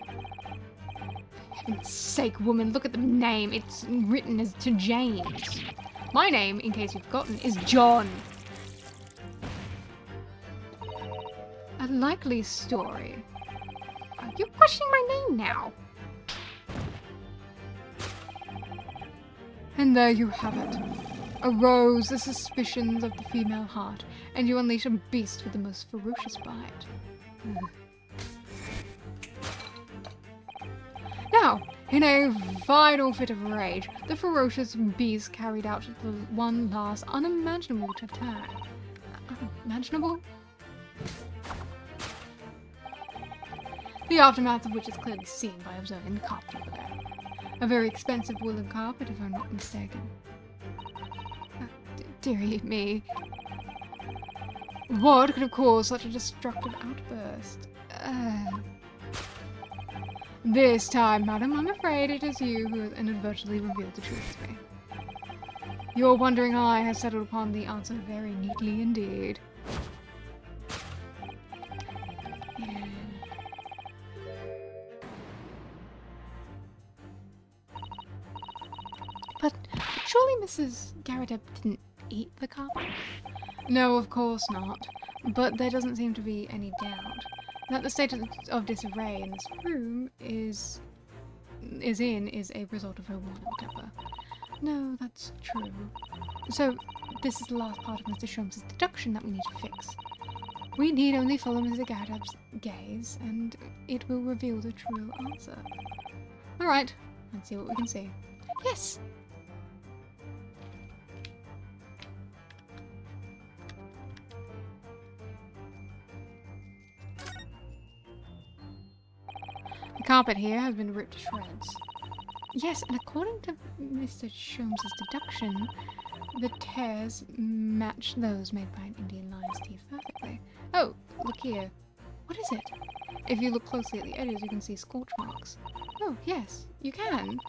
For heaven's sake, woman, look at the name. It's written as to James. My name, in case you've forgotten, is John. A likely story. Are you questioning my name now? And there you have it. Arouse the suspicions of the female heart, and you unleash a beast with the most ferocious bite. Now, in a final fit of rage, the ferocious beast carried out the one last unimaginable attack. Unimaginable? The aftermath of which is clearly seen by observing the carpet over there. A very expensive woolen carpet, if I'm not mistaken. Dearie me. What could have caused such a destructive outburst? This time, madam, I'm afraid it is you who has inadvertently revealed the truth to me. Your wondering eye has settled upon the answer very neatly indeed. Yeah. But surely Mrs. Garrett didn't eat the carpet? No, of course not. But there doesn't seem to be any doubt that the state of disarray in this room is a result of her wild temper. No, that's true. So, this is the last part of Mr. Sholmes' deduction that we need to fix. We need only follow Mr. Garrett's gaze, and it will reveal the true answer. Alright, let's see what we can see. Yes! The carpet here has been ripped to shreds. Yes, and according to Mr. Sholmes' deduction, the tears match those made by an Indian lion's teeth perfectly. Oh, look here. What is it? If you look closely at the edges, you can see scorch marks. Oh, yes, you can.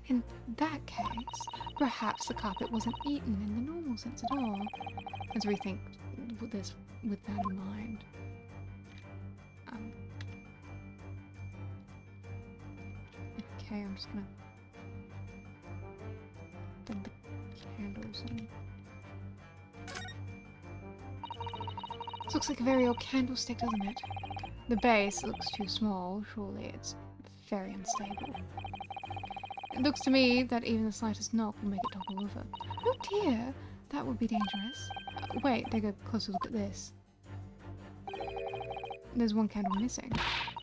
In that case, perhaps the carpet wasn't eaten in the normal sense at all. Let's rethink this with that in mind. Okay, I'm just gonna dump the candles in. This looks like a very old candlestick, doesn't it? The base looks too small. Surely it's very unstable. It looks to me that even the slightest knock will make it topple over. Oh dear, that would be dangerous. Wait, take a closer look at this. There's one candle missing.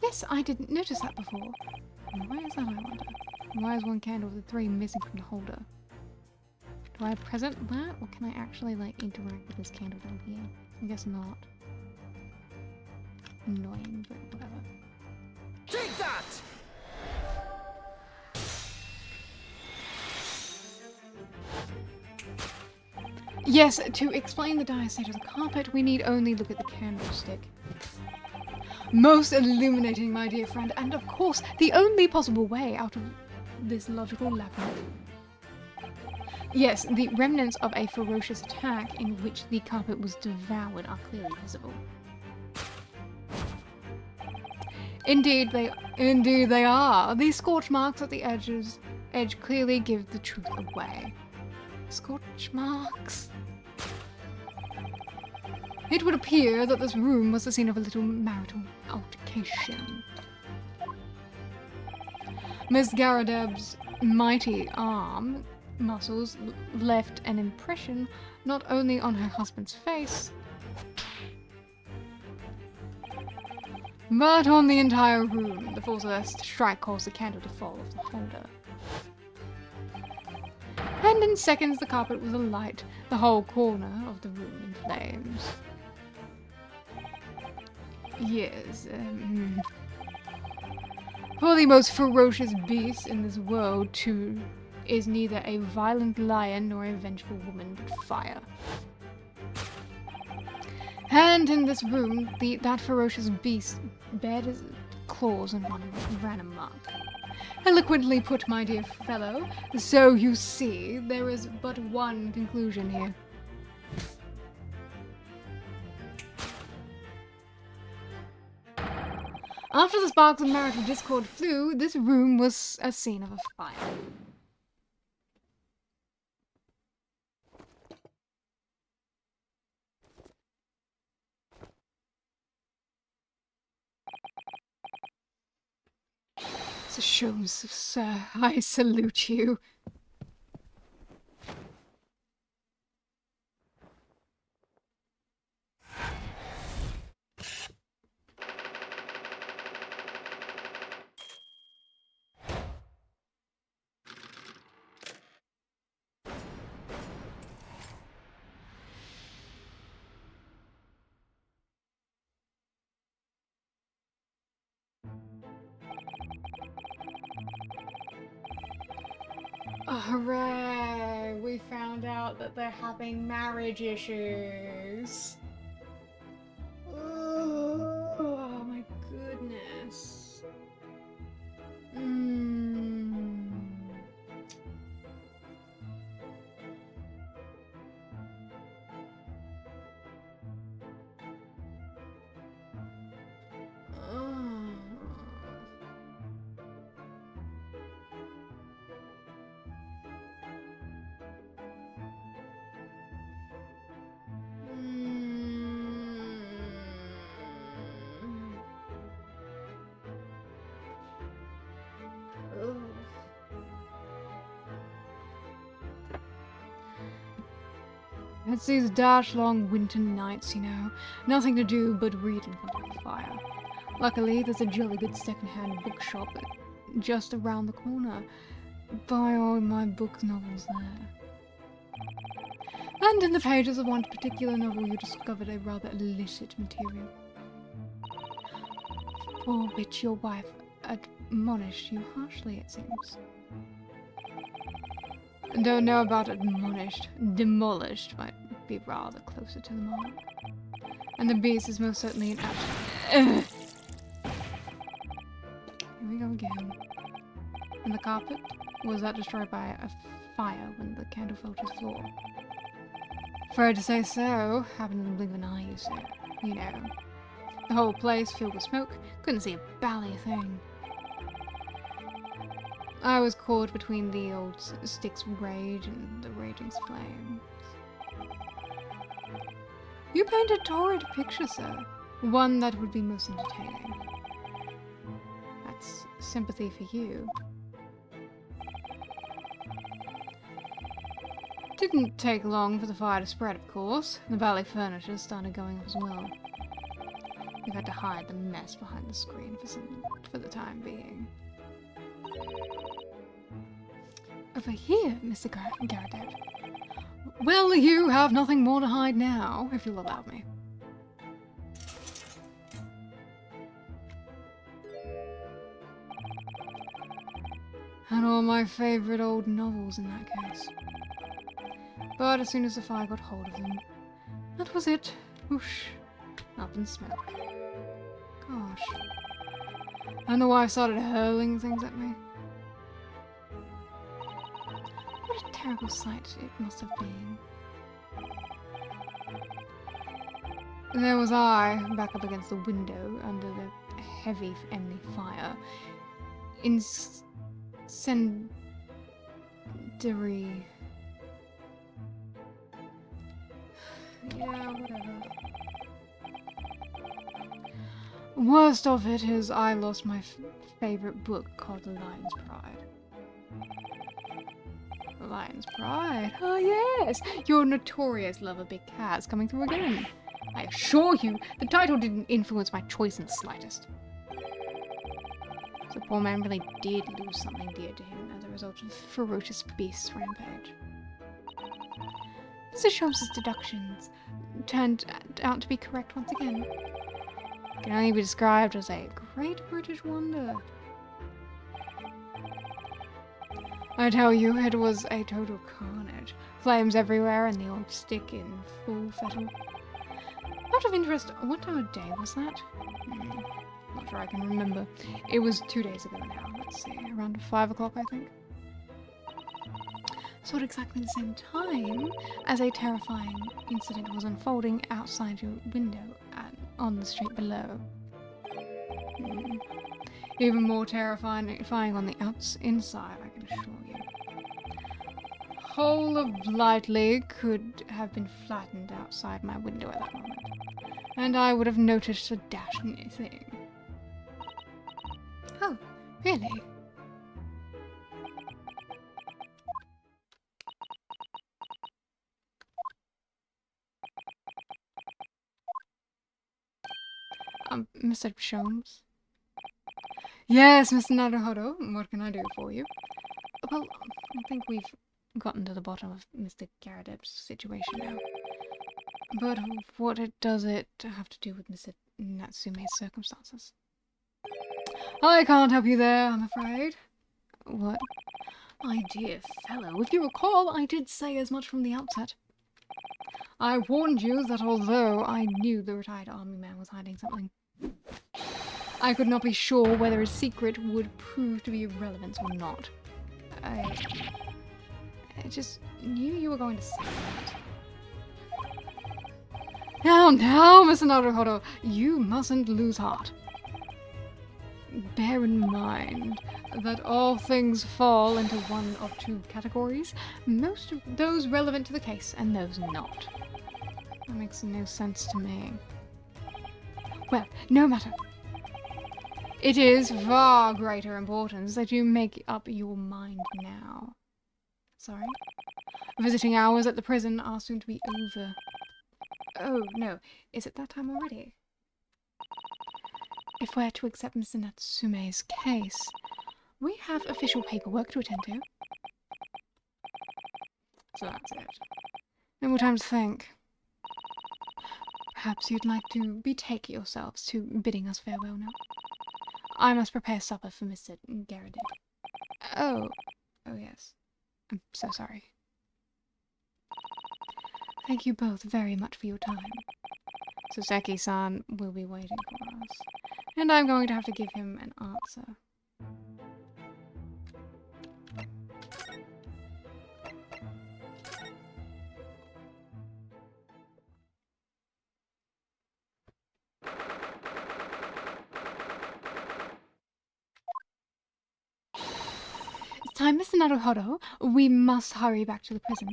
Yes, I didn't notice that before. Why is that, I wonder? Why is one candle of the three missing from the holder? Do I present that, or can I actually, like, interact with this candle down here? I guess not. Annoying, but whatever. Take that! Yes, to explain the dire state of the carpet, we need only look at the candlestick. Most illuminating, my dear friend, and of course, the only possible way out of this logical labyrinth. Yes, the remnants of a ferocious attack in which the carpet was devoured are clearly visible. Indeed they are. These scorch marks at the edge clearly give the truth away. Scorch marks. It would appear that this room was the scene of a little marital altercation. Miss Garadeb's mighty arm muscles left an impression not only on her husband's face, but on the entire room. The force of her strike caused the candle to fall off the holder. And in seconds the carpet was alight, the whole corner of the room in flames. Yes, for the most ferocious beast in this world, too, is neither a violent lion nor a vengeful woman, but fire. And in this room, that ferocious beast bared his claws and ran amok. Eloquently put, my dear fellow. So you see, there is but one conclusion here. After the sparks of marital discord flew, this room was a scene of a fire. Sir Sholmes, sir, I salute you. Oh, hooray! We found out that they're having marriage issues. Oh my goodness. It's these dash-long winter nights, you know. Nothing to do but read in front of the fire. Luckily, there's a jolly good second-hand bookshop just around the corner. Buy all my book novels there. And in the pages of one particular novel, you discovered a rather illicit material, for which your wife admonished you harshly, it seems. Don't know about admonished. Demolished might be rather closer to the mark. And the beast is most certainly an absolute... Here we go again. And the carpet? Was that destroyed by a fire when the candle fell to the floor? Afraid to say so. Happened in the blink of an eye, you say. You know. The whole place filled with smoke. Couldn't see a bally thing. I was caught between the old stick's rage and the raging flames. You paint a torrid picture, sir. One that would be most entertaining. That's sympathy for you. Didn't take long for the fire to spread, of course. The valley furniture started going up as well. We've had to hide the mess behind the screen for the time being. Over here, Mr. Garadeb. Well, you have nothing more to hide now, if you'll allow me. And all my favourite old novels in that case. But as soon as the fire got hold of them, that was it. Whoosh. Up in smoke. Gosh. And the wife started hurling things at me. What a terrible sight it must have been. There was I, back up against the window, under the heavy enemy fire. Incendiary Yeah, whatever. Worst of it is I lost my favorite book called The Lion's Pride. The Lion's Pride? Oh yes! Your notorious love of big cats coming through again. I assure you, the title didn't influence my choice in the slightest. The poor man really did lose something dear to him as a result of ferocious beast's rampage. Mr. Sholmes' deductions turned out to be correct once again. It can only be described as a great British wonder. I tell you, it was a total carnage. Flames everywhere and the old stick in full fettle. Out of interest, what time of day was that? Not sure I can remember. It was 2 days ago now. Let's see, around 5 o'clock, I think. So at exactly the same time as a terrifying incident was unfolding outside your window and on the street below. Even more terrifying on the inside, I can assure you. Whole of Blightly could have been flattened outside my window at that moment, and I would have noticed a dashing thing. Oh, really? Mr. Sholmes? Yes, Mr. Naruhodo, what can I do for you? Well, I think we've gotten to the bottom of Mr. Garadeb's situation now. But what does it have to do with Mr. Natsume's circumstances? I can't help you there, I'm afraid. What? My dear fellow, if you recall, I did say as much from the outset. I warned you that although I knew the retired army man was hiding something, I could not be sure whether his secret would prove to be of relevance or not. I just knew you were going to say that. Now, Mr. Naruhodo, you mustn't lose heart. Bear in mind that all things fall into one of two categories, most of those relevant to the case and those not. That makes no sense to me. Well, no matter. It is far greater importance that you make up your mind now. Sorry? Visiting hours at the prison are soon to be over. Oh, no. Is it that time already? If we're to accept Mr. Natsume's case, we have official paperwork to attend to. So that's it. No more time to think. Perhaps you'd like to betake yourselves to bidding us farewell now. I must prepare supper for Mr. Garadeb. Oh yes. I'm so sorry. Thank you both very much for your time. Soseki-san will be waiting for us, and I'm going to have to give him an answer. It's time, Mr. Naruhodo. We must hurry back to the prison.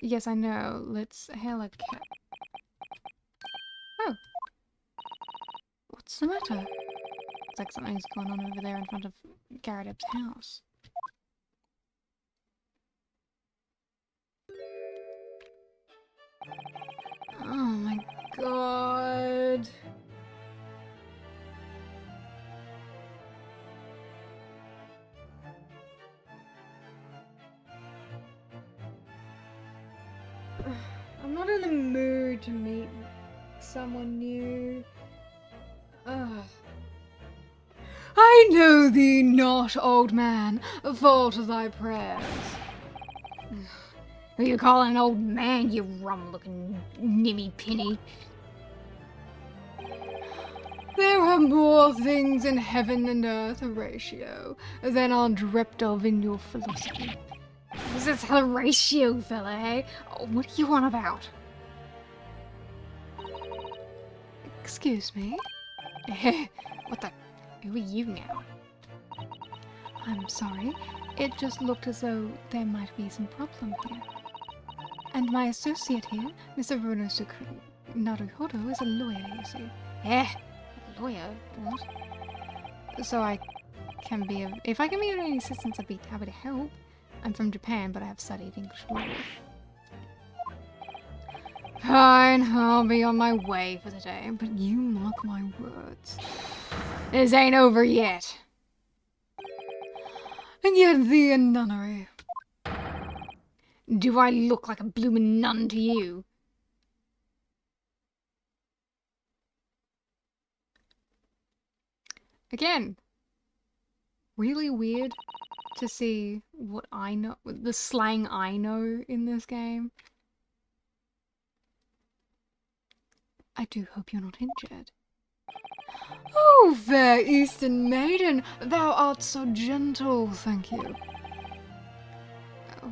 Yes, I know. Let's hail a cab. Oh. What's the matter? It's like something's going on over there in front of Garadeb's house. Oh my god. I'm not in the mood to meet someone new. I know thee not, old man, fall to thy prayers. Who you calling an old man, you rum-looking nimmy-pinny? There are more things in heaven and earth, Horatio, than are dreamt of in your philosophy. This is Horatio, fella, eh? What are you on about? Excuse me? What the... Who are you now? I'm sorry. It just looked as though there might be some problem here. And my associate here, Mr. Runosuke Naruhodo, is a lawyer, you see. Eh, a lawyer? What? So I can be of... If I can be of any assistance, I'd be happy to help. I'm from Japan, but I have studied English law. Fine, I'll be on my way for the day, but you mark my words. This ain't over yet. And yet the nunnery. Do I look like a bloomin' nun to you? Again, really weird to see what I know, the slang I know in this game. I do hope you're not injured. Oh, fair Eastern maiden, thou art so gentle, thank you.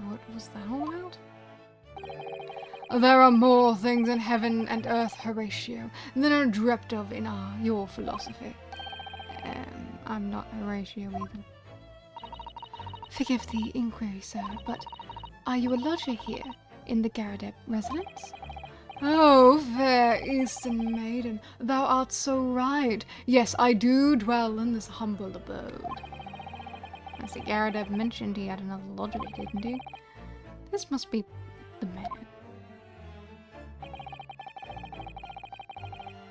What was that all about? There are more things in heaven and earth, Horatio, than are dreamt of in your philosophy. I'm not Horatio either. Forgive the inquiry, sir, but are you a lodger here in the Garadeb residence? Oh, fair Eastern maiden, thou art so right. Yes, I do dwell in this humble abode. I see Garadeb mentioned he had another lodger, didn't he? This must be the man.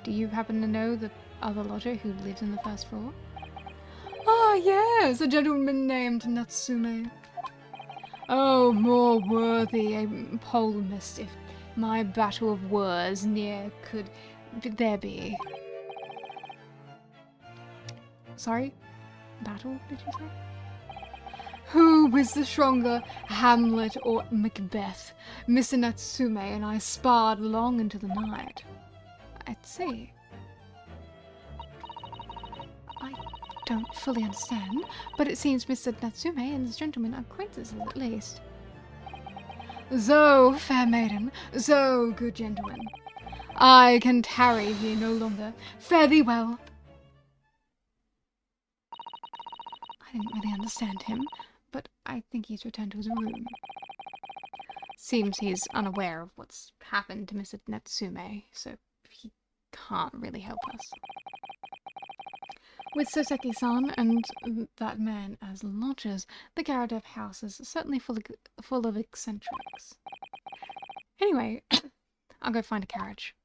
Do you happen to know the other lodger who lives in the first floor? Ah, yes, a gentleman named Natsume. Oh, more worthy a polemist if my battle of words near could there be. Sorry? Battle, did you say? Who is the stronger, Hamlet or Macbeth? Mr. Natsume and I sparred long into the night. I'd see. I don't fully understand, but it seems Mr. Natsume and this gentleman are acquaintances at least. So, fair maiden, so, good gentleman. I can tarry here no longer. Fare thee well. I didn't really understand him, but I think he's returned to his room. Seems he's unaware of what's happened to Mr. Natsume, so he can't really help us. With Soseki-san and that man as lodgers, the Garadeb house is certainly full of eccentrics. Anyway, I'll go find a carriage.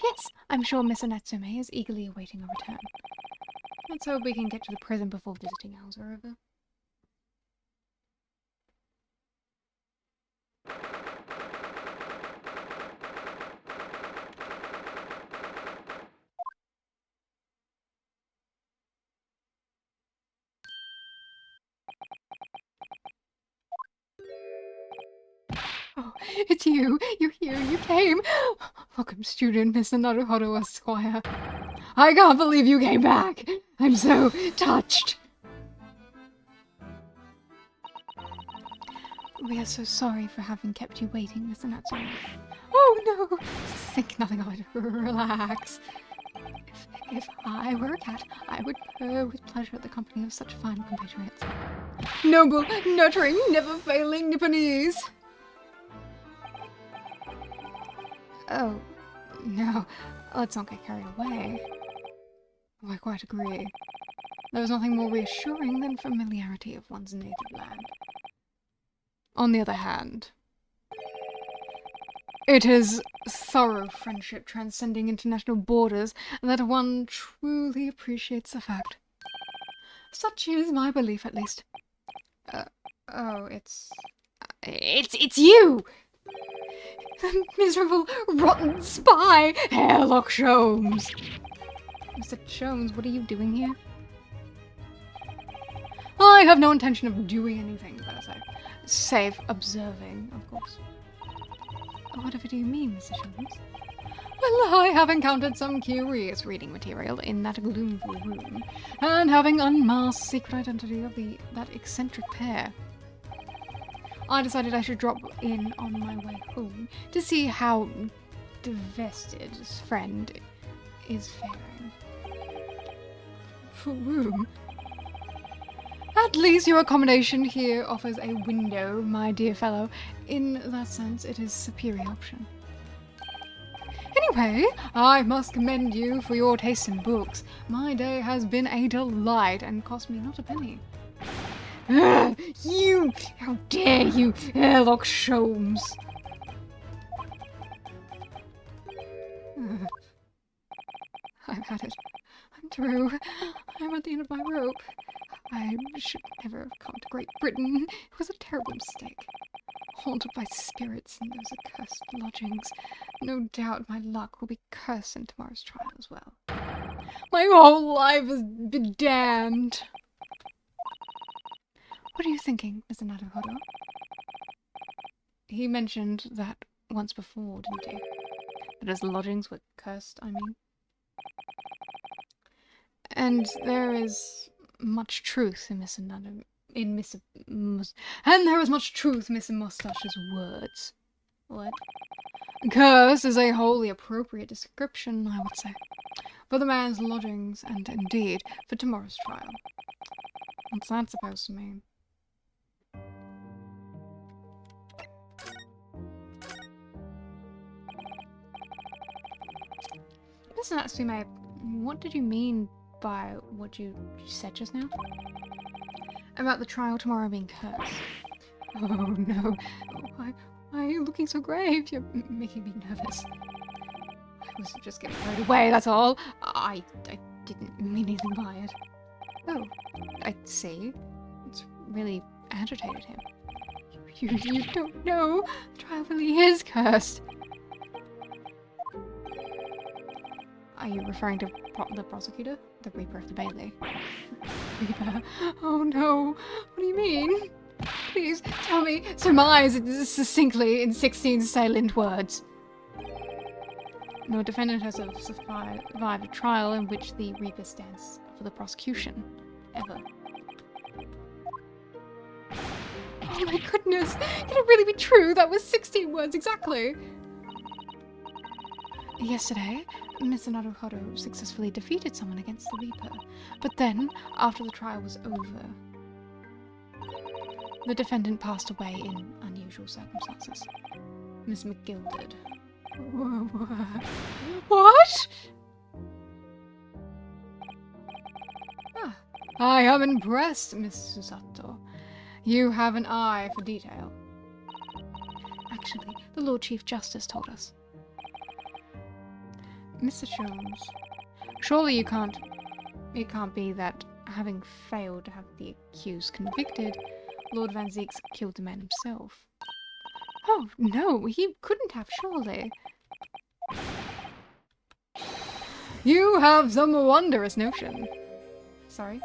Yes, I'm sure Mr. Natsume is eagerly awaiting our return. Let's hope we can get to the prison before visiting hours are over. Oh, it's you! You're here! You came! Welcome, student, Mr. Naruhodo Esquire. I can't believe you came back! I'm so touched! We are so sorry for having kept you waiting, Mr. Natsume. Oh no! Think nothing of it. Relax. If I were a cat, I would purr with pleasure at the company of such fine compatriots. Noble, nurturing, never-failing Nipponese! Oh, no. Let's not get carried away. Oh, I quite agree. There's nothing more reassuring than familiarity of one's native land. On the other hand, it is thorough friendship transcending international borders that one truly appreciates the fact. Such is my belief, at least. Oh, it's you! The miserable, rotten spy, Hairlock Sholmes! Mr. Sholmes, what are you doing here? I have no intention of doing anything, per se. Save observing, of course. Whatever do you mean, Mr. Sholmes? Well, I have encountered some curious reading material in that gloomful room, and having unmasked the secret identity of that eccentric pair, I decided I should drop in on my way home to see how divested his friend is faring. For room? At least your accommodation here offers a window, my dear fellow. In that sense, it is a superior option. Anyway, I must commend you for your taste in books. My day has been a delight and cost me not a penny. You! How dare you, Airlock Sholmes! I've had it. I'm through. I'm at the end of my rope. I should never have come to Great Britain. It was a terrible mistake. Haunted by spirits in those accursed lodgings. No doubt my luck will be cursed in tomorrow's trial as well. My whole life has been damned. What are you thinking, Mr. Naruhodo? He mentioned that once before, didn't he? That his lodgings were cursed, I mean. And there is much truth in and there is much truth in Mr. Mustache's words. What? Curse is a wholly appropriate description, I would say, for the man's lodgings, and indeed for tomorrow's trial. What's that supposed to mean? Mr. Natsume, what did you mean by what you said just now? About the trial tomorrow being cursed. Oh no. Why are you looking so grave? You're making me nervous. I was just getting carried away, that's all. I didn't mean anything by it. Oh, I see. It's really agitated him. You don't know. The trial really is cursed. Are you referring to the prosecutor? The Reaper of the Bailey? Reaper? Oh no! What do you mean? Please, tell me, surmise succinctly in 16 silent words. No defendant has survived a trial in which the Reaper stands for the prosecution. Ever. Oh my goodness! Can it really be true? That was 16 words exactly! Yesterday, Mr. Naruhodo successfully defeated someone against the Reaper. But then, after the trial was over, the defendant passed away in unusual circumstances. Miss McGilded. What? Ah, I am impressed, Miss Susato. You have an eye for detail. Actually, the Lord Chief Justice told us. Mr. Jones, surely it can't be that, having failed to have the accused convicted, Lord Van Zeeks killed the man himself. Oh, no, he couldn't have, surely. You have some wondrous notion. Sorry?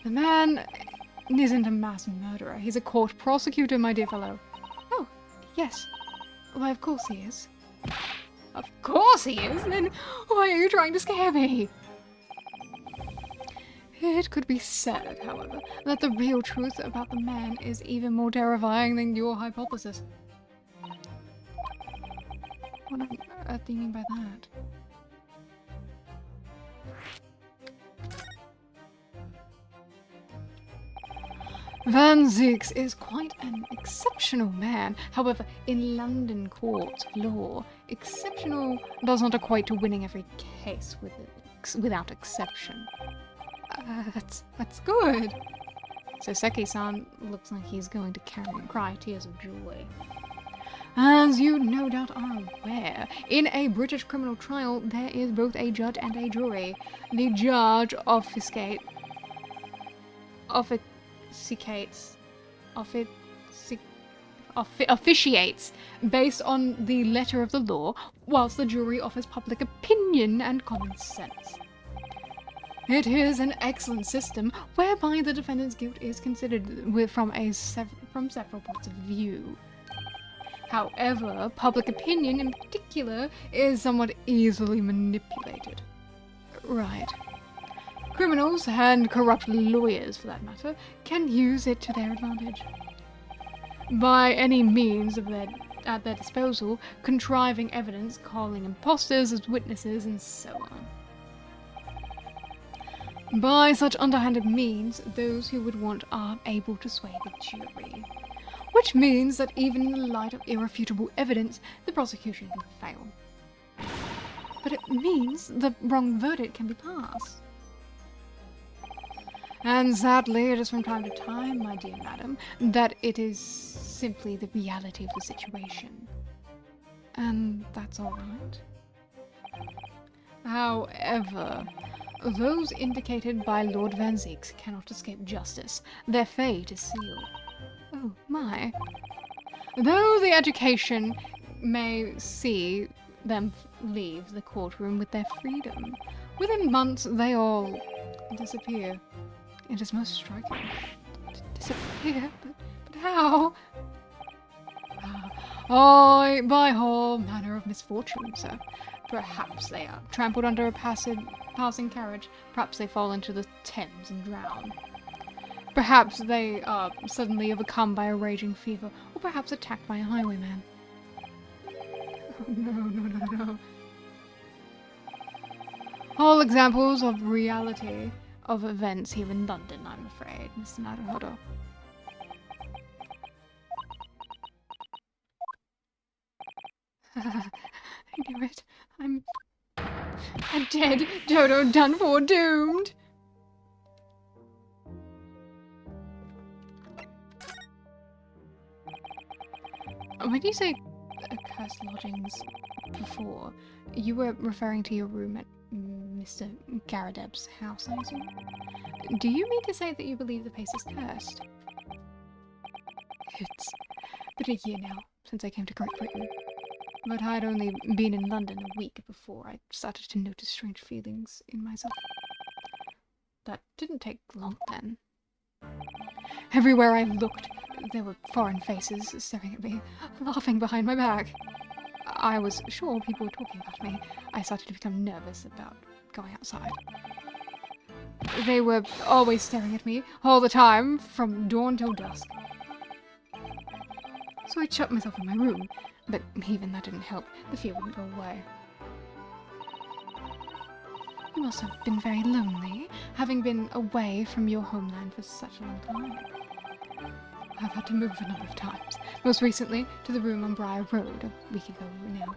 The man isn't a mass murderer. He's a court prosecutor, my dear fellow. Oh, yes. Why, of course he is. Of course he is! Then why are you trying to scare me? It could be said, however, that the real truth about the man is even more terrifying than your hypothesis. What on earth do you mean by that? Van Zeeks is quite an exceptional man. However, in London courts of law, exceptional does not equate to winning every case without exception. That's good. So Seki-san looks like he's going to cry tears of joy. As you no doubt are aware, in a British criminal trial, there is both a judge and a jury. The judge officiates based on the letter of the law, whilst the jury offers public opinion and common sense. It is an excellent system whereby the defendant's guilt is considered from several points of view. However, public opinion in particular is somewhat easily manipulated. Right. Criminals, and corrupt lawyers for that matter, can use it to their advantage. By any means at their disposal, contriving evidence, calling imposters as witnesses, and so on. By such underhanded means, those who would want are able to sway the jury. Which means that even in the light of irrefutable evidence, the prosecution can fail. But it means the wrong verdict can be passed. And sadly, it is from time to time, my dear madam, that it is simply the reality of the situation. And that's all right. However, those indicated by Lord Van Zieks cannot escape justice. Their fate is sealed. Oh my. Though the education may see them leave the courtroom with their freedom, within months they all disappear. It is most striking. Disappear? But how? Oh, by all manner of misfortune, sir. Perhaps they are trampled under a passing carriage. Perhaps they fall into the Thames and drown. Perhaps they are suddenly overcome by a raging fever, or perhaps attacked by a highwayman. Oh, no. All examples of reality of events here in London, I'm afraid, Mr. Naruhodo. I knew it. I'm dead. Dodo, done for, doomed. When you say cursed lodgings before, you were referring to your room at Mr. Garadeb's house, I assume? Do you mean to say that you believe the place is cursed? It's been a year now since I came to Great Britain, but I'd only been in London a week before I started to notice strange feelings in myself. That didn't take long then. Everywhere I looked, there were foreign faces staring at me, laughing behind my back. I was sure people were talking about me. I started to become nervous about going outside. They were always staring at me, all the time, from dawn till dusk. So I shut myself in my room, but even that didn't help. The fear wouldn't go away. You must have been very lonely, having been away from your homeland for such a long time. I've had to move a number of times, most recently to the room on Briar Road a week ago now.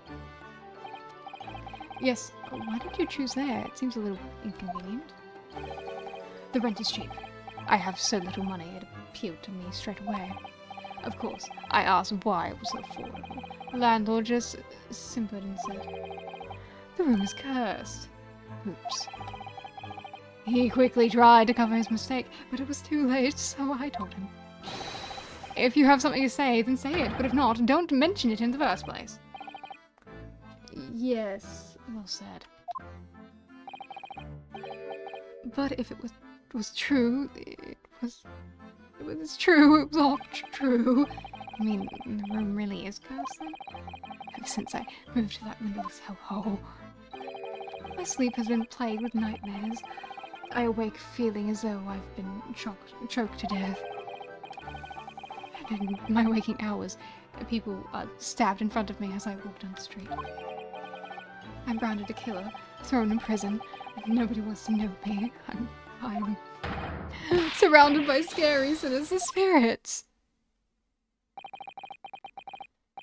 Yes, why did you choose there? It seems a little inconvenient. The rent is cheap. I have so little money, it appealed to me straight away. Of course, I asked why it was so affordable. The landlord just simpered and said, "The room is cursed." Oops. He quickly tried to cover his mistake, but it was too late, so I told him. If you have something to say, then say it, but if not, don't mention it in the first place. Yes, well said. But if it was true, it was true, it was all true. I mean, the room really is cursed then? Ever since I moved to that windowless hellhole. My sleep has been plagued with nightmares. I awake feeling as though I've been choked to death. And in my waking hours, people are stabbed in front of me as I walk down the street. I'm branded a killer, thrown in prison, and nobody wants to know me. I'm surrounded by scary, sinister spirits.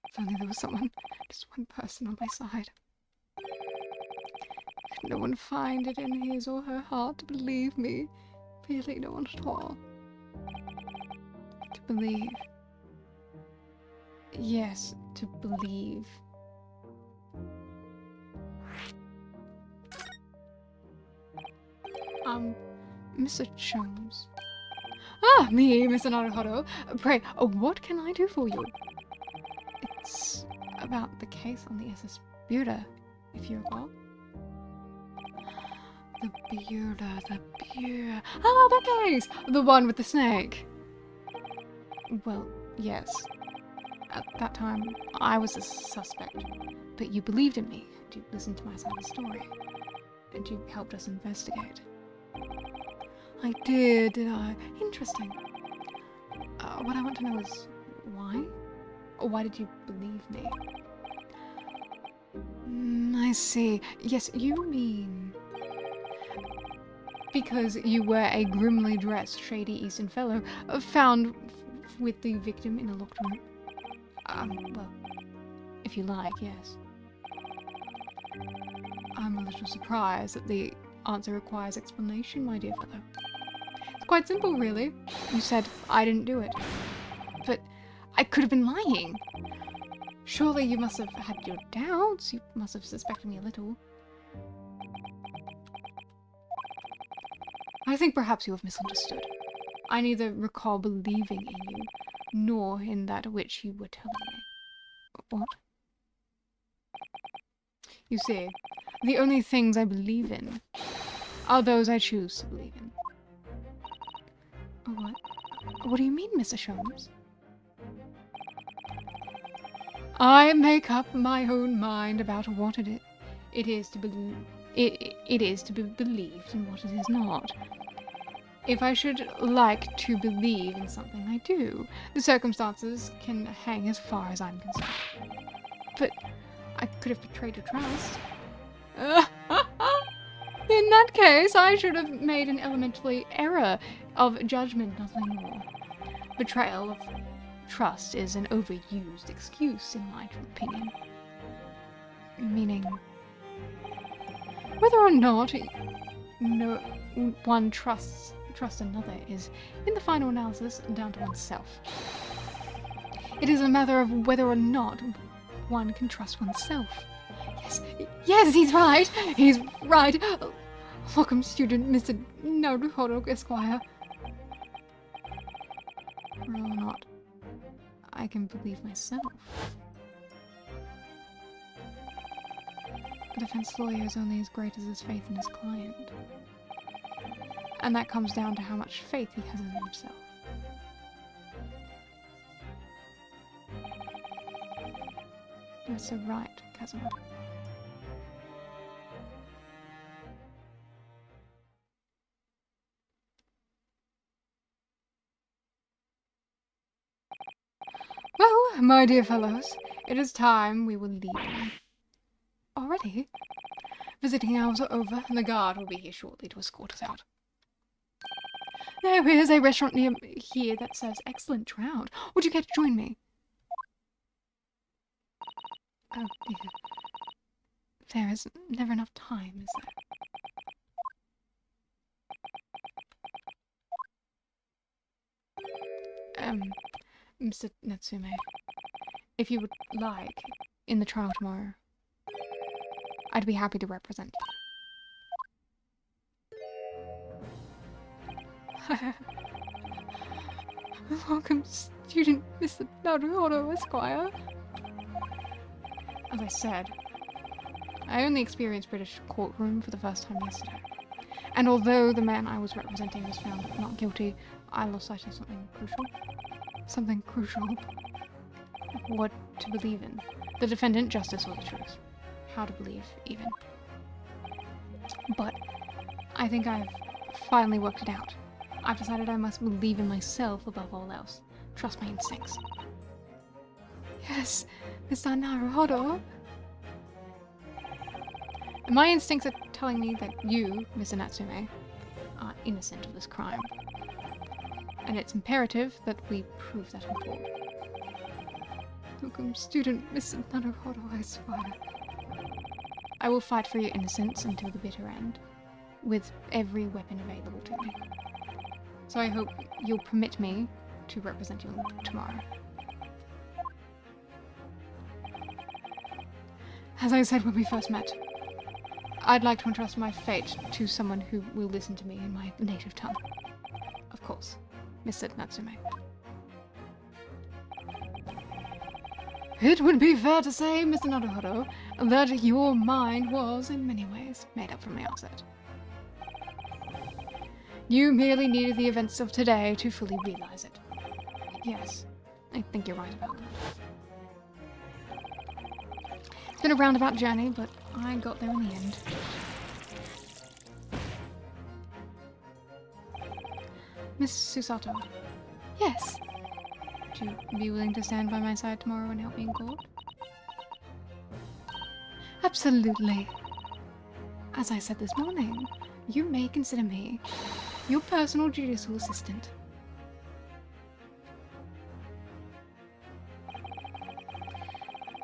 If only there was someone, just one person on my side. Could no one find it in his or her heart to believe me? Really, no one at all. To believe. Yes, to believe. Mr. Jones. Ah, me, Mr. Naruhodo. Pray, what can I do for you? It's about the case on the SS Buda, if you recall. The Buda. Ah, that case! The one with the snake. Well, yes. At that time, I was a suspect. But you believed in me, and you listened to my side of the story. And you helped us investigate. I did I? Interesting. What I want to know is why? Or why did you believe me? I see. Yes, you mean... because you were a grimly dressed, shady Eastern fellow found with the victim in a locked room. Well, if you like, yes. I'm a little surprised that the answer requires explanation, my dear fellow. It's quite simple, really. You said I didn't do it. But I could have been lying. Surely you must have had your doubts. You must have suspected me a little. I think perhaps you have misunderstood. I neither recall believing in you, nor in that which you were telling me. What? You see, the only things I believe in are those I choose to believe in. What? What do you mean, Mr. Sholmes? I make up my own mind about what it is to believe. It is to be believed and what it is not. If I should like to believe in something, I do. The circumstances can hang as far as I'm concerned. But I could have betrayed your trust. In that case, I should have made an elementary error of judgment, nothing more. Betrayal of trust is an overused excuse, in my opinion. Meaning, whether or not one trusts another is, in the final analysis, down to oneself. It is a matter of whether or not one can trust oneself. Yes, he's right! He's right! Welcome, student Mr. Naruhodo, Esquire. Or not, I can believe myself. A defense lawyer is only as great as his faith in his client. And that comes down to how much faith he has in himself. You're so right, Casimir. Well, my dear fellows, it is time we were leaving. Already? Visiting hours are over, and the guard will be here shortly to escort us out. There is a restaurant near here that serves excellent trout. Would you care to join me? Oh dear. There is never enough time, is there? Mr. Natsume, if you would like, in the trial tomorrow, I'd be happy to represent you. Welcome, student Mr. Naruhodo, Esquire. As I said, I only experienced British courtroom for the first time yesterday. And although the man I was representing was found not guilty, I lost sight of something crucial. Something crucial. What to believe in. The defendant, justice, or the truth. How to believe, even. But I think I've finally worked it out. I've decided I must believe in myself above all else. Trust my instincts. Yes, Mr. Naruhodo. My instincts are telling me that you, Mr. Natsume, are innocent of this crime. And it's imperative that we prove that in court. Welcome, student Mr. Naruhodo, I swear. I will fight for your innocence until the bitter end, with every weapon available to me. So I hope you'll permit me to represent you tomorrow. As I said when we first met, I'd like to entrust my fate to someone who will listen to me in my native tongue. Of course, Mr. Natsume. It would be fair to say, Mr. Naruhodo, that your mind was, in many ways, made up from the outset. You merely needed the events of today to fully realize it. Yes, I think you're right about that. It's been a roundabout journey, but I got there in the end. Miss Susato. Yes. Would you be willing to stand by my side tomorrow and help me in court? Absolutely. As I said this morning, you may consider me your personal judicial assistant.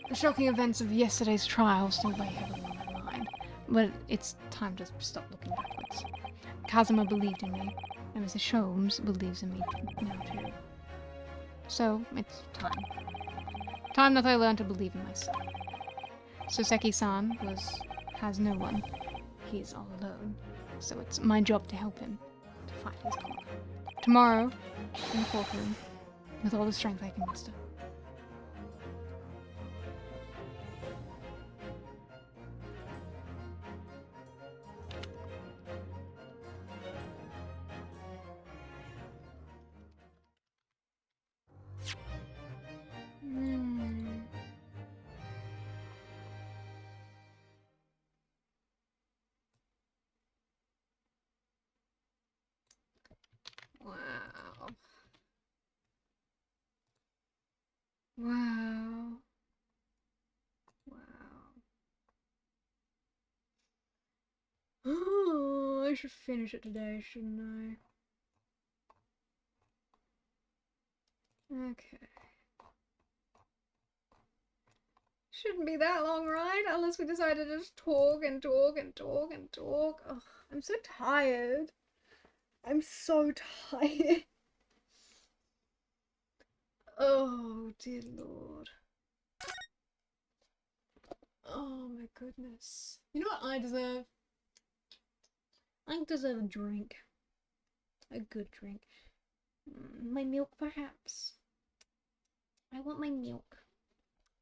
The shocking events of yesterday's trial still weigh heavily on my mind, but it's time to stop looking backwards. Kazuma believed in me, and Mrs. Sholmes believes in me now too. So, it's time. Time that I learned to believe in myself. Soseki-san has no one. He's all alone. So it's my job to help him to fight his corner. Tomorrow, in the courtroom, with all the strength I can muster. Wow. Wow. Wow. Oh, I should finish it today, shouldn't I? Okay. Shouldn't be that long, right? Unless we decide to just talk and talk and talk and talk. Ugh, I'm so tired. I'm so tired. Oh, dear Lord. Oh my goodness. You know what I deserve? I deserve a drink. A good drink. My milk, perhaps. I want my milk.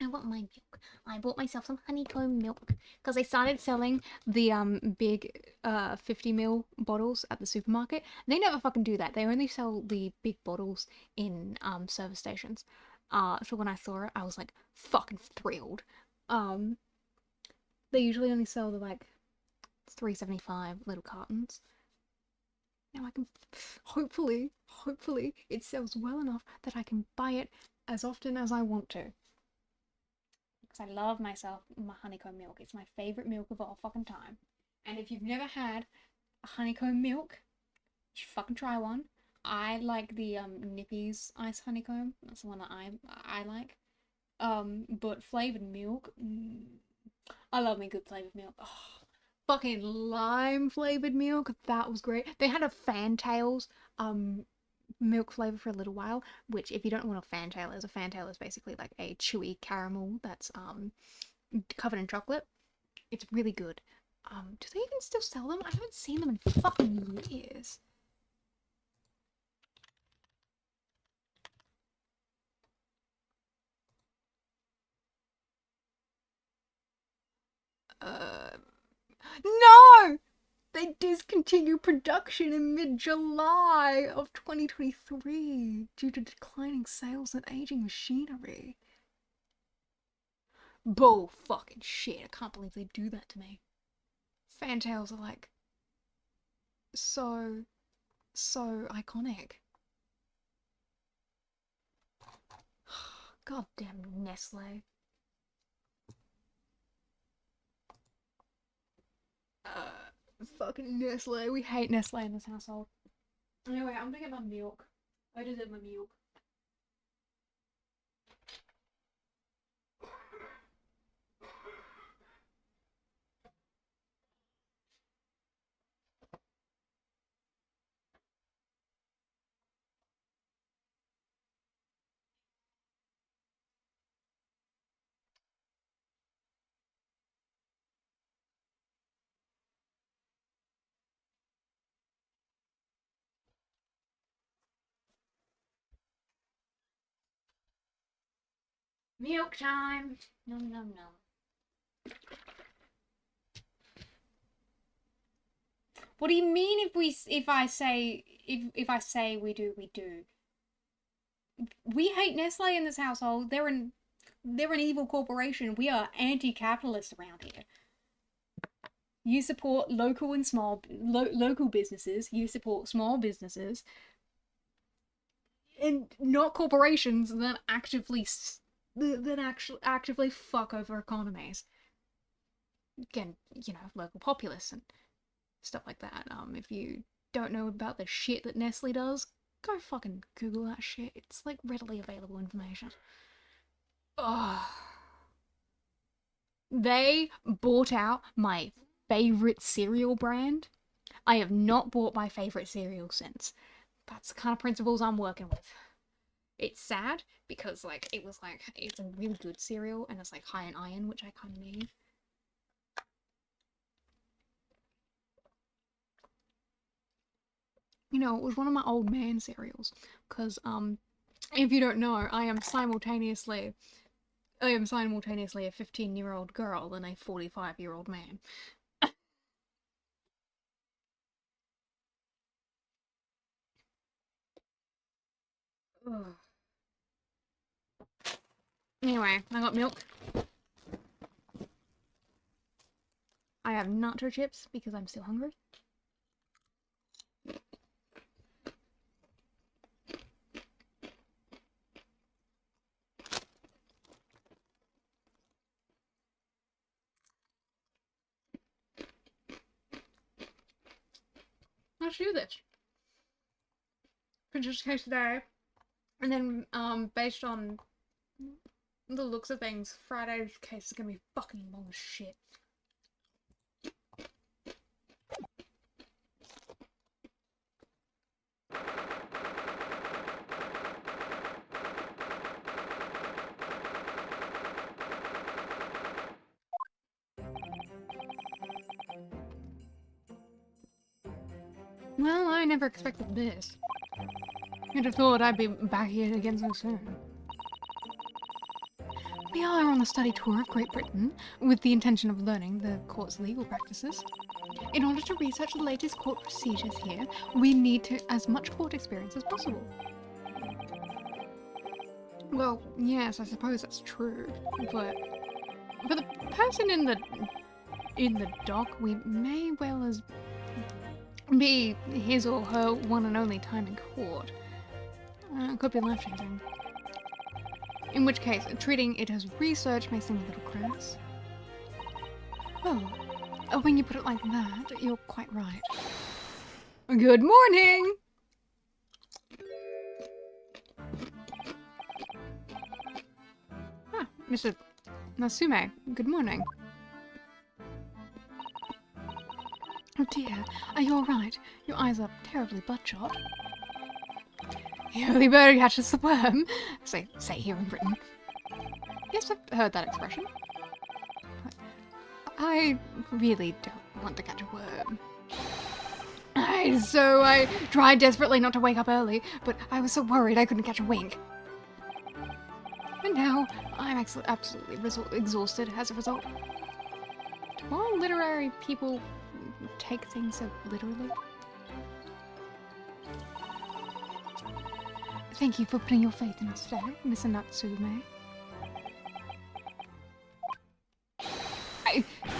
I want my milk. I bought myself some honeycomb milk because they started selling the big 50ml bottles at the supermarket. They never fucking do that. They only sell the big bottles in service stations. So when I saw it, I was like fucking thrilled. They usually only sell the like $3.75 little cartons. Now I can hopefully it sells well enough that I can buy it as often as I want to. Because I love myself my honeycomb milk. It's my favorite milk of all fucking time. And if you've never had a honeycomb milk, you should fucking try one. I like the Nippy's ice honeycomb. That's the one that I like. But flavored milk, I love me good flavored milk. Oh, fucking lime flavored milk, that was great. They had a Fantails milk flavor for a little while, which if you don't know what a fantail is basically like a chewy caramel that's covered in chocolate. It's really good. Do they even still sell them? I haven't seen them in fucking years. No! They discontinued production in mid-July of 2023 due to declining sales and aging machinery. Bull fucking shit. I can't believe they do that to me. Fantails are like so iconic. Goddamn Nestle. Fucking Nestle. We hate Nestle in this household. Anyway, I'm gonna get my milk. I deserve my milk. Milk time! Nom nom nom. What do you mean if I say we do, we do? We hate Nestle in this household. They're an evil corporation. We are anti-capitalist around here. You support local and small local businesses. You support small businesses, and not corporations that actively fuck over economies. Again, you know, local populace and stuff like that. If you don't know about the shit that Nestle does, go fucking Google that shit. It's like readily available information. Ugh. They bought out my favorite cereal brand. I have not bought my favorite cereal since. That's the kind of principles I'm working with. It's sad because like it's a really good cereal and it's like high in iron, which I kind of need. You know, it was one of my old man cereals because if you don't know, I am simultaneously a 15-year-old girl and a 45-year-old man. Ugh. Anyway, I got milk. I have nacho chips because I'm still hungry. Let's do this. Just case today. And then, based on the looks of things, Friday's case is gonna be fucking long as shit. Well, I never expected this. I'd have thought I'd be back here again so soon. We are on a study tour of Great Britain, with the intention of learning the court's legal practices. In order to research the latest court procedures here, we need as much court experience as possible. Well, yes, I suppose that's true, but for the person in the dock, we may well as be his or her one and only time in court. It could be life-changing. In which case, treating it as research may seem a little crass. Well, when you put it like that, you're quite right. Good morning! Ah, Mr. Nasume, good morning. Oh dear, are you alright? Your eyes are terribly bloodshot. The early bird catches the worm, say here in Britain. Yes, I've heard that expression. But I really don't want to catch a worm. So I tried desperately not to wake up early, but I was so worried I couldn't catch a wink. And now I'm absolutely exhausted as a result. Do all literary people take things so literally? Thank you for putting your faith in us today, Mr. Natsume.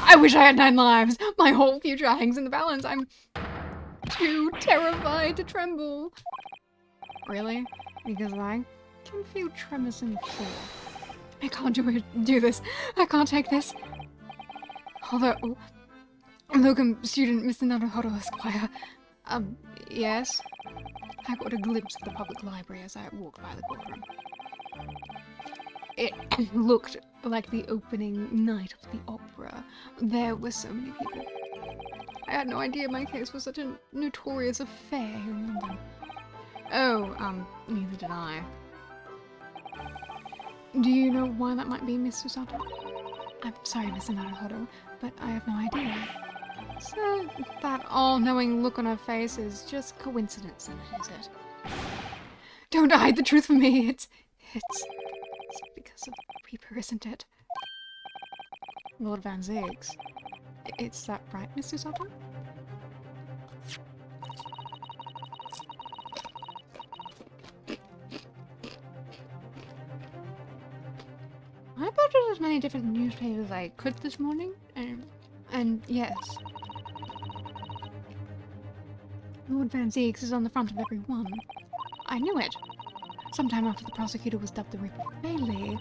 I wish I had 9 lives. My whole future hangs in the balance. I'm too terrified to tremble. Really? Because I can feel tremors in the floor. I can't do this. I can't take this. Although, locum student Mr. Naruhodo Esquire. Yes? I got a glimpse of the public library as I walked by the courtroom. It looked like the opening night of the opera. There were so many people. I had no idea my case was such a notorious affair here in London. Oh, neither did I. Do you know why that might be, Miss Susato? I'm sorry, Mr. Naruhodo, but I have no idea. So, that all-knowing look on her face is just coincidence, then, is it? Don't hide the truth from me. It's because of Reaper, isn't it? Lord Van Ziggs. It's that right, Miss Susato? I purchased as many different newspapers as I could this morning, and yes. Lord Van Ziggs is on the front of every one. I knew it. Sometime after the prosecutor was dubbed the Ripper Bailey,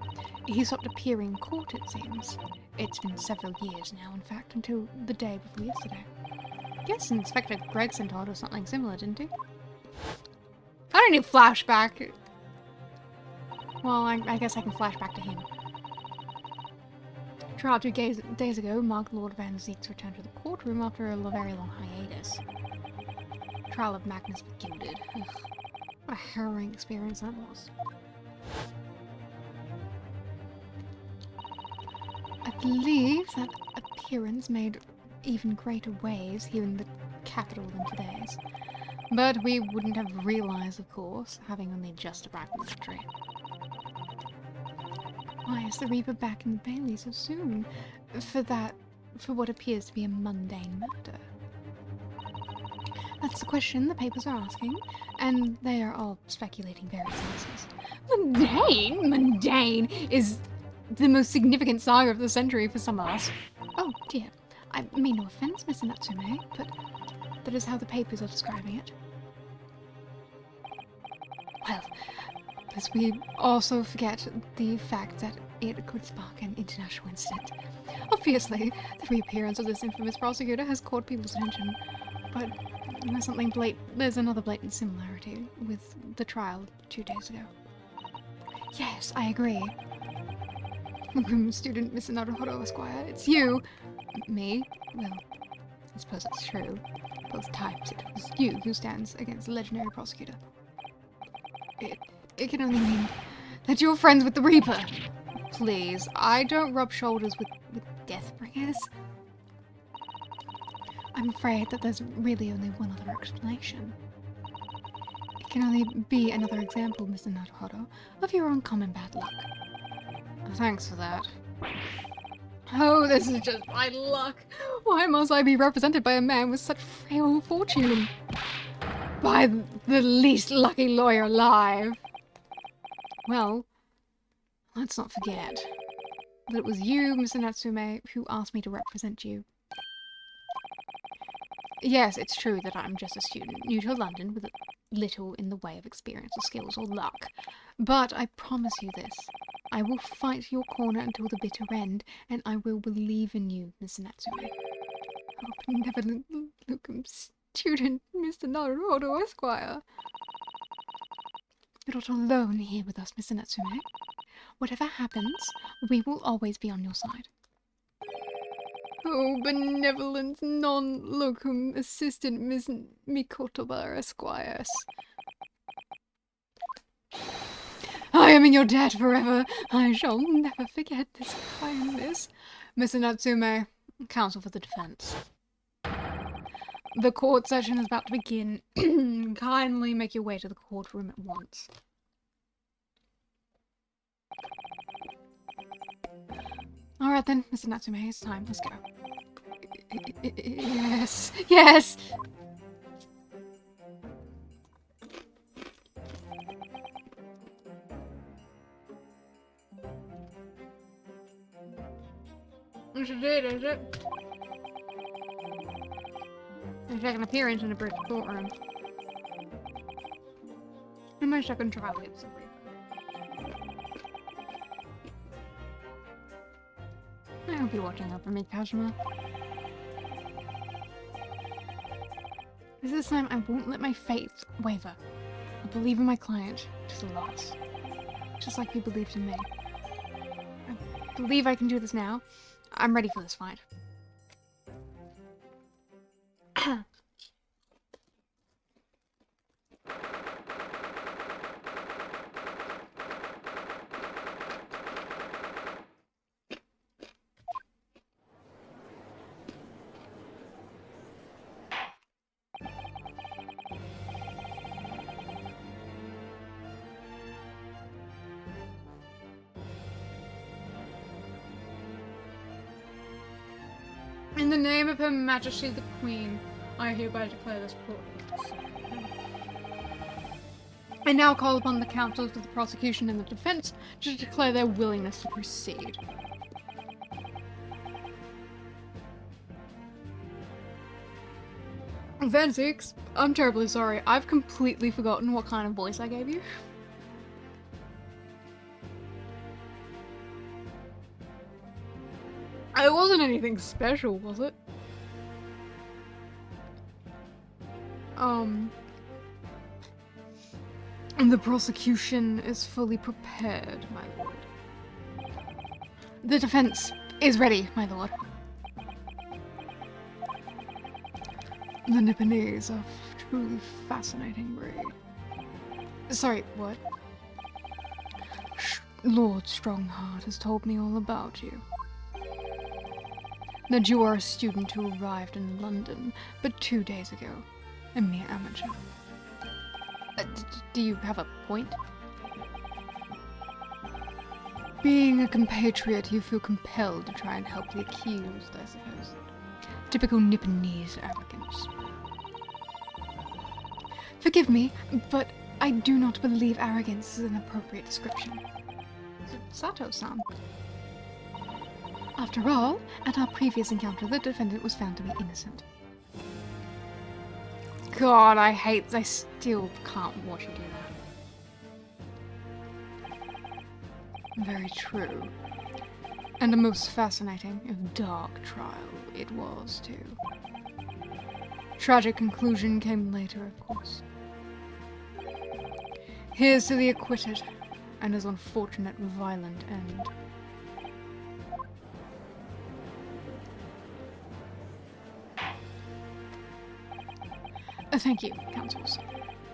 he stopped appearing in court, it seems. It's been several years now, in fact, until the day before yesterday. guess Inspector Gregson told us something similar, didn't he? I don't need flashback. Well, I guess I can flash back to him. Trial 2 days ago marked Lord Van Zeek's return to the courtroom after a very long hiatus. Trial of Magnus the Gilded. Ugh, what a harrowing experience that was. I believe that appearance made even greater waves here in the capital than today's. But we wouldn't have realised, of course, having only just arrived in the country. Why is the Reaper back in the Bailey so soon? For what appears to be a mundane murder? That's the question the papers are asking, and they are all speculating various answers. Mundane? Mundane is the most significant saga of the century for some of us. Oh dear, I mean no offense, Mr. Natsume, but that is how the papers are describing it. Well, lest we also forget the fact that it could spark an international incident. Obviously, the reappearance of this infamous prosecutor has caught people's attention, but there's another blatant similarity with the trial 2 days ago. Yes, I agree. Student Mr. Naruhodo, Esquire, it's you. Me? Well, I suppose that's true. Both times it was you who stands against the legendary prosecutor. It can only mean that you're friends with the Reaper. Please, I don't rub shoulders with Deathbringers. I'm afraid that there's really only one other explanation. It can only be another example, Mr. Naruhodo, of your uncommon bad luck. Thanks for that. Oh, this is just my luck. Why must I be represented by a man with such frail fortune? By the least lucky lawyer alive. Well, let's not forget that it was you, Mr. Natsume, who asked me to represent you. Yes, it's true that I'm just a student, new to London, with little in the way of experience or skills or luck. But I promise you this. I will fight your corner until the bitter end, and I will believe in you, Mr. Natsume. Oh, benevolent locum student, Mr. Naruhodo, Esquire. You're not alone here with us, Mr. Natsume. Whatever happens, we will always be on your side. Oh, benevolent non-locum assistant Miss Mikotoba, Esquire. I am in your debt forever. I shall never forget this kindness. Mr. Natsume, counsel for the defense. The court session is about to begin. Kindly make your way to the courtroom at once. Alright then, Mr. Natsume, it's time. Let's go. Yes! Yes! This is it, is it? My second appearance in the British courtroom. And my second trial against the Reaper. I hope you're watching out for me, Kazuma. This time I won't let my faith waver. I believe in my client to the last. Just like you believed in me. I believe I can do this now. I'm ready for this fight. In the name of Her Majesty the Queen, I hereby declare this court. I now call upon the counsels of the prosecution and the defense to declare their willingness to proceed. Van Zeeks, I'm terribly sorry. I've completely forgotten what kind of voice I gave you. It wasn't anything special, was it? The prosecution is fully prepared, my lord. The defense is ready, my lord. The Nipponese are truly fascinating breed. Sorry, what? Lord Strongheart has told me all about you. That you are a student who arrived in London but 2 days ago. A mere amateur. Do you have a point? Being a compatriot, you feel compelled to try and help the accused, I suppose. Typical Nipponese arrogance. Forgive me, but I do not believe arrogance is an appropriate description. Sato-san. After all, at our previous encounter, the defendant was found to be innocent. God, I still can't watch you do that. Very true. And a most fascinating, if dark, trial it was, too. Tragic conclusion came later, of course. Here's to the acquitted, and his unfortunate violent end. Thank you, counsels.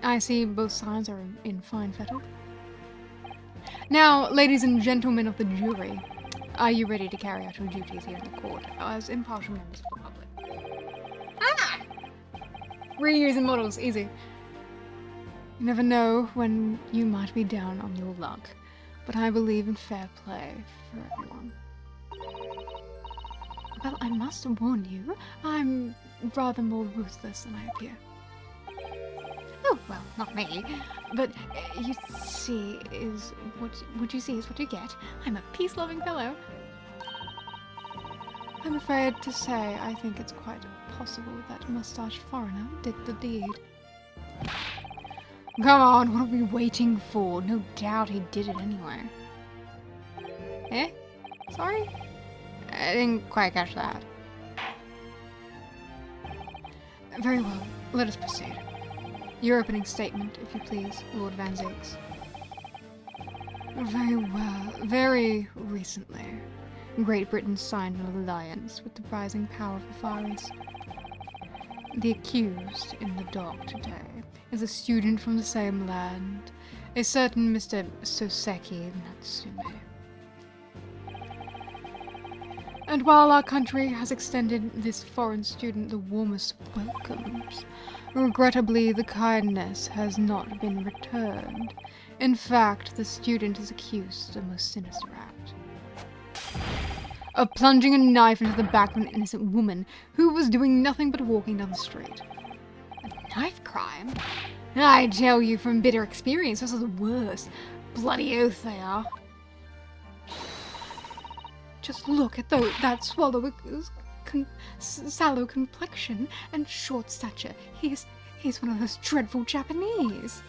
I see both sides are in fine fettle. Now, ladies and gentlemen of the jury, are you ready to carry out your duties here in the court as impartial members of the public? Ah! Reusing models, easy. You never know when you might be down on your luck, but I believe in fair play for everyone. Well, I must warn you, I'm rather more ruthless than I appear. Oh, well, not me. But you see is what you see is what you get. I'm a peace-loving fellow. I'm afraid to say I think it's quite possible that mustached foreigner did the deed. Come on, what are we waiting for? No doubt he did it anyway. Eh? Sorry? I didn't quite catch that. Very well, let us proceed. Your opening statement, if you please, Lord Van Zix. Very well. Very recently, Great Britain signed an alliance with the rising power of the Far East. The accused in the dock today is a student from the same land, a certain Mr. Soseki Natsume. And while our country has extended this foreign student the warmest welcomes, regrettably the kindness has not been returned. In fact, the student is accused of a most sinister act. Of plunging a knife into the back of an innocent woman who was doing nothing but walking down the street. A knife crime? I tell you from bitter experience, those are the worst. Bloody oath they are. Just look at that swallow, sallow complexion and short stature. He's one of those dreadful Japanese.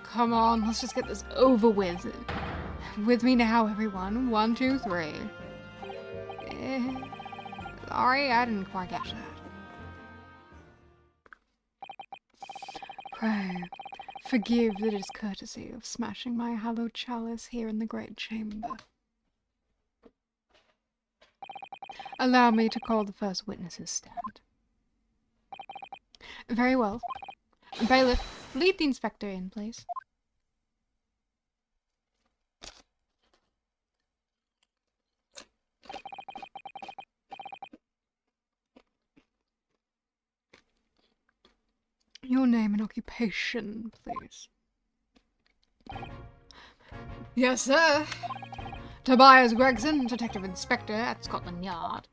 Come on, let's just get this over with. With me now, everyone. 1, 2, 3. Sorry, I didn't quite catch that. Pray, forgive the discourtesy of smashing my hallowed chalice here in the great chamber. Allow me to call the first witness's stand. Very well. Bailiff, lead the inspector in, please. Your name and occupation, please. Yes, sir. Tobias Gregson, Detective Inspector at Scotland Yard.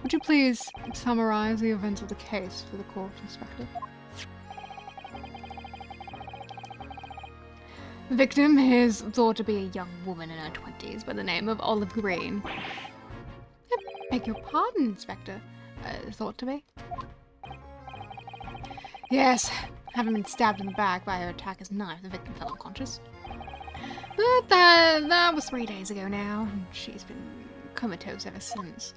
Would you please summarize the events of the case for the court, Inspector? The victim is thought to be a young woman in her 20s by the name of Olive Green. I beg your pardon, Inspector. Thought to be? Yes, having been stabbed in the back by her attacker's knife, the victim fell unconscious. But that was 3 days ago now, and she's been comatose ever since.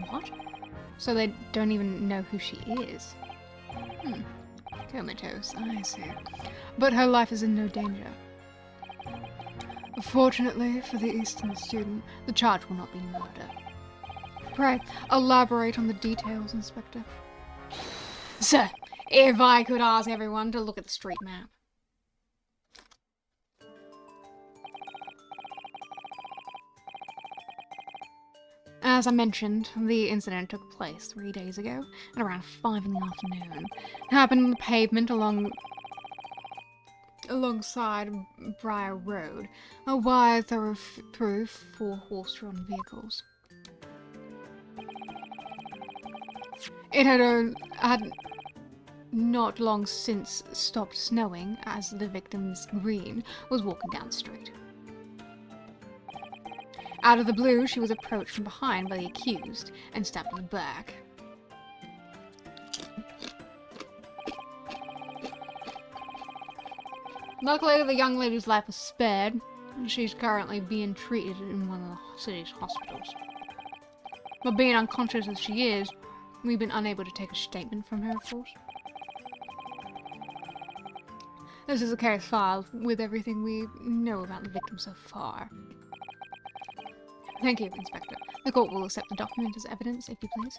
What? So they don't even know who she is. Comatose, I see. But her life is in no danger. Fortunately for the Eastern student, the charge will not be murder. Pray, elaborate on the details, Inspector. Sir, if I could ask everyone to look at the street map. As I mentioned, the incident took place 3 days ago, at around 5 in the afternoon. It happened on the pavement alongside Briar Road, a wide thoroughfare for horse-drawn vehicles. It had not long since stopped snowing as the victim's Green was walking down the street. Out of the blue, she was approached from behind by the accused and stabbed in the back. Luckily, the young lady's life was spared, and she's currently being treated in one of the city's hospitals. But being unconscious as she is, we've been unable to take a statement from her, of course. This is a case filed with everything we know about the victim so far. Thank you, Inspector. The court will accept the document as evidence, if you please.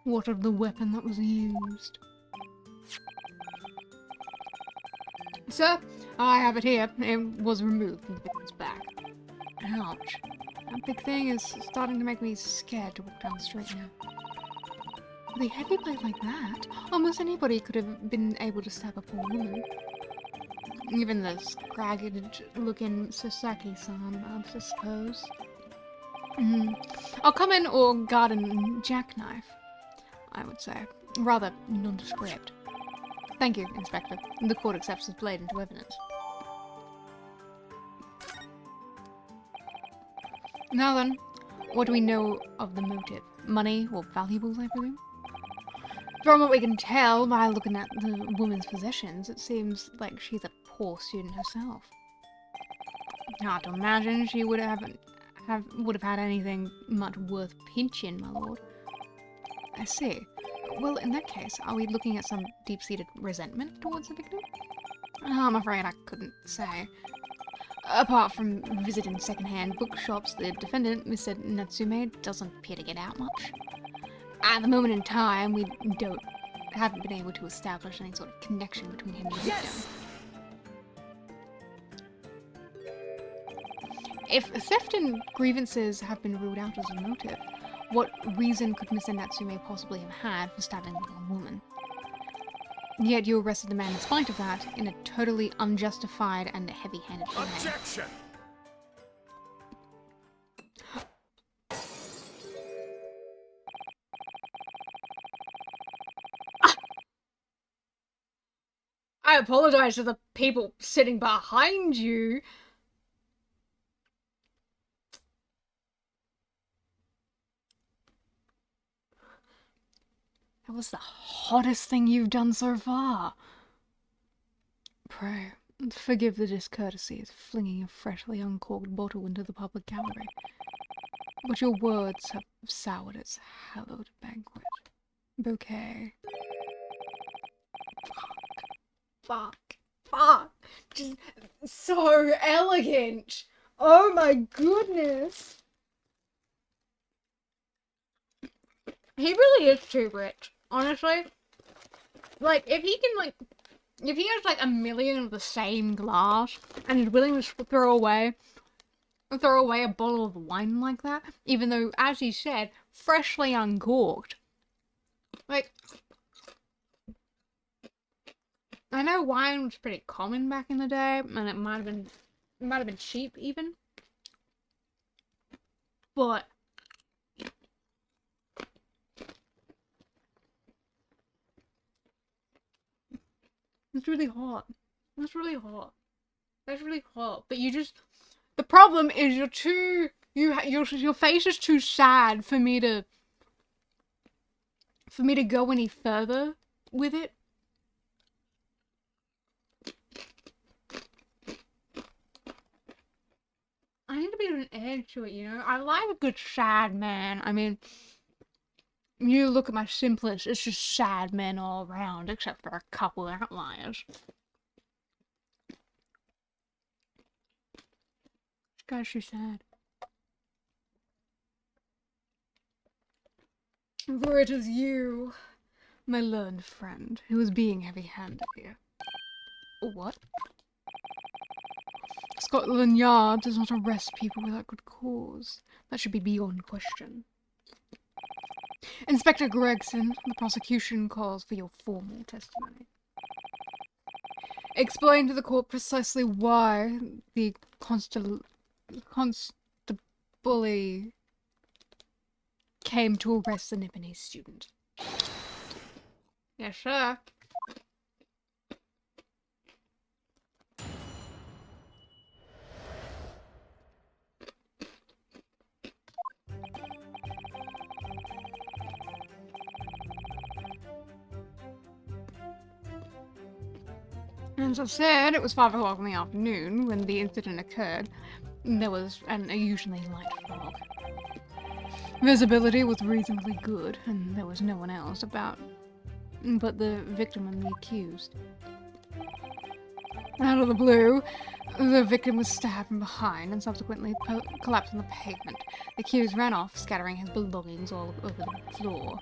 What of the weapon that was used? Sir, I have it here. It was removed from the victim's back. Ouch. That big thing is starting to make me scared to walk down the street now. With a heavy blade like that, almost anybody could have been able to stab a poor woman. Even the scragged-looking Sasaki-san, I suppose. A common or garden jackknife, I would say. Rather nondescript. Thank you, Inspector. The court accepts this blade into evidence. Now then, what do we know of the motive? Money or valuables, I presume? From what we can tell by looking at the woman's possessions, it seems like she's a poor student herself. Hard to imagine she would have had anything much worth pinching, my lord. I see. Well, in that case, are we looking at some deep-seated resentment towards the victim? I'm afraid I couldn't say. Apart from visiting second-hand bookshops, the defendant, Mr. Natsume, doesn't appear to get out much. At the moment in time, we haven't been able to establish any sort of connection between him and the victim. If theft and grievances have been ruled out as a motive, what reason could Mr. Natsume possibly have had for stabbing the young woman? Yet you arrested the man in spite of that, in a totally unjustified and heavy-handed way. Objection! I apologize to the people sitting behind you. That was the hottest thing you've done so far. Pray, forgive the discourtesy as flinging a freshly uncorked bottle into the public gallery. But your words have soured its hallowed banquet. Bouquet. Fuck. Just so elegant. Oh my goodness. He really is too rich, honestly. Like, if he has like a million of the same glass and is willing to throw away a bottle of wine like that, even though, as he said, freshly uncorked. Like, I know wine was pretty common back in the day, and it might have been cheap even. But it's really hot. That's really hot. That's really hot. But the problem is your face is too sad for me to go any further with it. needed an edge to it, you know? I like a good sad man. I mean, you look at my simplest, it's just sad men all around, except for a couple outliers. This guy's so sad. For it is you, my learned friend, who is being heavy-handed here. What? Scotland Yard does not arrest people without good cause. That should be beyond question. Inspector Gregson, the prosecution calls for your formal testimony. Explain to the court precisely why the constabulary came to arrest the Nipponese student. Yes, sir. As I said, it was 5 o'clock in the afternoon when the incident occurred. There was an unusually light fog. Visibility was reasonably good, and there was no one else about but the victim and the accused. Out of the blue, the victim was stabbed from behind and subsequently collapsed on the pavement. The accused ran off, scattering his belongings all over the floor.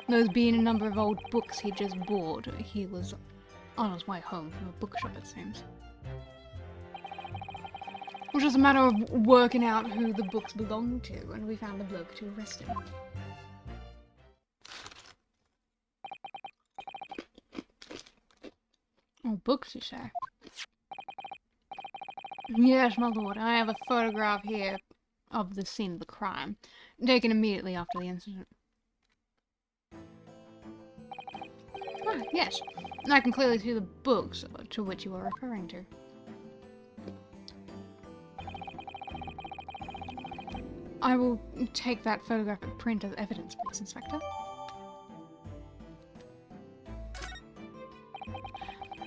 Those being a number of old books he'd just bought, he was on his way home from a bookshop, it seems. It was just a matter of working out who the books belonged to, and we found the bloke to arrest him. Oh, books, you say? Yes, my lord, I have a photograph here of the scene of the crime, taken immediately after the incident. Ah, yes. I can clearly see the books to which you are referring to. I will take that photographic print as evidence, please, Inspector.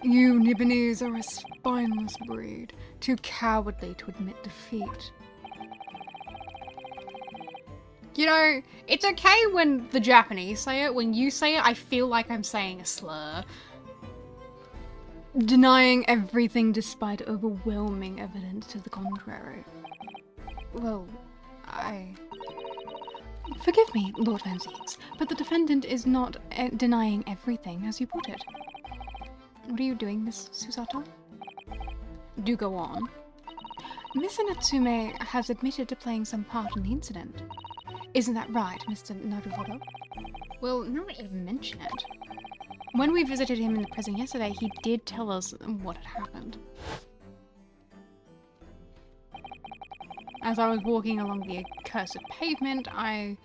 You Nibbanese are a spineless breed, too cowardly to admit defeat. You know, it's okay when the Japanese say it. When you say it, I feel like I'm saying a slur. Denying everything despite overwhelming evidence to the contrary. Well, Forgive me, Lord Van Zeeks, but the defendant is not denying everything, as you put it. What are you doing, Miss Susato? Do go on. Miss Natsume has admitted to playing some part in the incident. Isn't that right, Mr. Naruhodo? Well, now that you mention it. When we visited him in the prison yesterday, he did tell us what had happened. As I was walking along the accursed pavement, I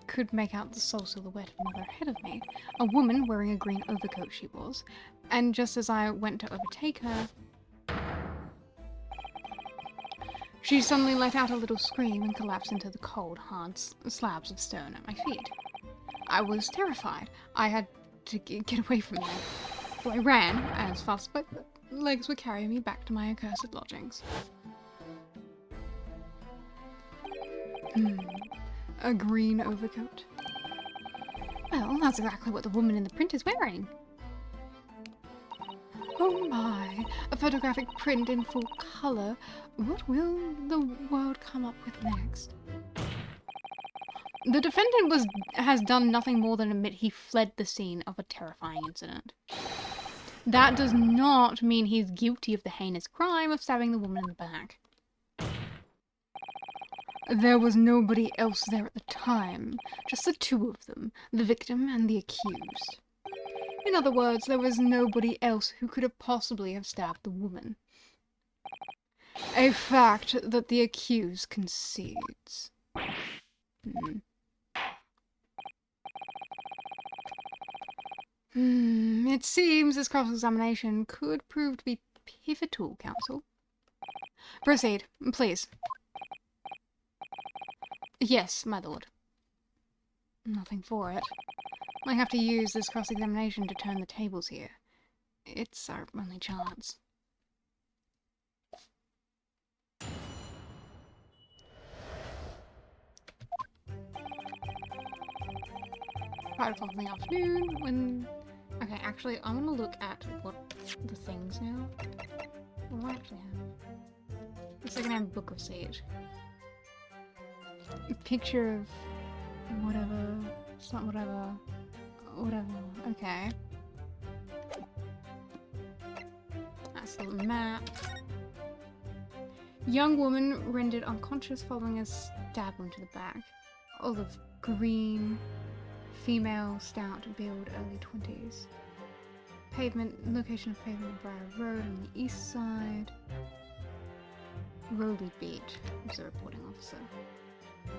could make out the sole silhouette of another ahead of me. A woman wearing a green overcoat she was, and just as I went to overtake her, she suddenly let out a little scream and collapsed into the cold, hard slabs of stone at my feet. I was terrified. I had to get away from them. So I ran as fast as my legs would carry me back to my accursed lodgings. A green overcoat. Well, that's exactly what the woman in the print is wearing. Oh my, a photographic print in full colour. What will the world come up with next? The defendant has done nothing more than admit he fled the scene of a terrifying incident. That does not mean he's guilty of the heinous crime of stabbing the woman in the back. There was nobody else there at the time, just the two of them, the victim and the accused. In other words, there was nobody else who could have possibly have stabbed the woman. A fact that the accused concedes. It seems this cross-examination could prove to be pivotal, counsel. Proceed, please. Yes, my lord. Nothing for it. I have to use this cross-examination to turn the tables here. It's our only chance. 5 o'clock in the afternoon when... Okay, actually, I'm gonna look at what the things now. What do I actually have? The second-hand book of Siege. A picture of whatever. It's not whatever. Whatever. Okay. That's the map. Young woman rendered unconscious following a stab wound to the back. Olive green. Female, stout build, early 20s. Pavement, location of pavement, Briar Road on the east side. Rowley Beach was the reporting officer.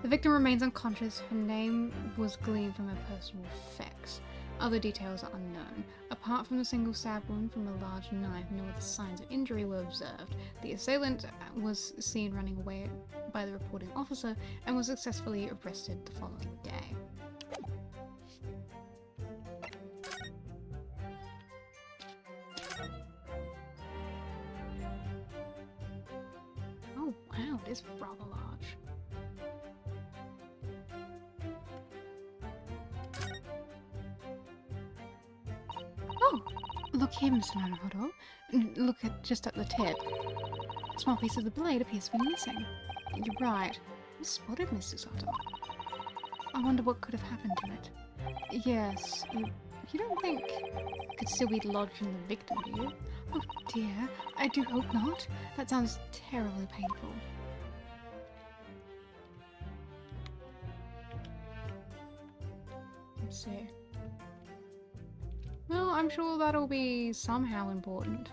The victim remains unconscious. Her name was gleaned from her personal effects. Other details are unknown. Apart from a single stab wound from a large knife, no other signs of injury were observed. The assailant was seen running away by the reporting officer and was successfully arrested the following day. Oh wow, it is rather large. Oh, look here, Mr. Naruhodo. Look just at the tip. A small piece of the blade appears to be missing. You're right. You spotted Mr. Sato. I wonder what could have happened to it. Yes, you don't think it could still be lodged in the victim, do you? Oh dear, I do hope not. That sounds terribly painful. Let's see. Well, I'm sure that'll be somehow important.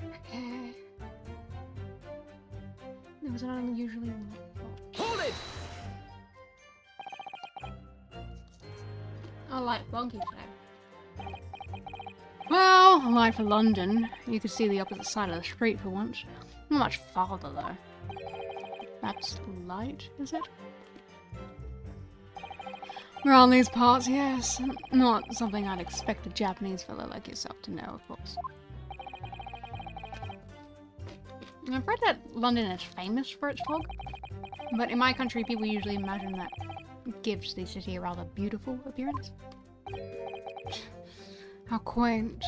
Okay. There was an unusually Hold it! I like Bunky today. Well, I like for London. You could see the opposite side of the street for once. Not much farther though. That's light, is it? Around these parts, yes. Not something I'd expect a Japanese fellow like yourself to know, of course. I've read that London is famous for its fog, but in my country people usually imagine that gives the city a rather beautiful appearance. How quaint.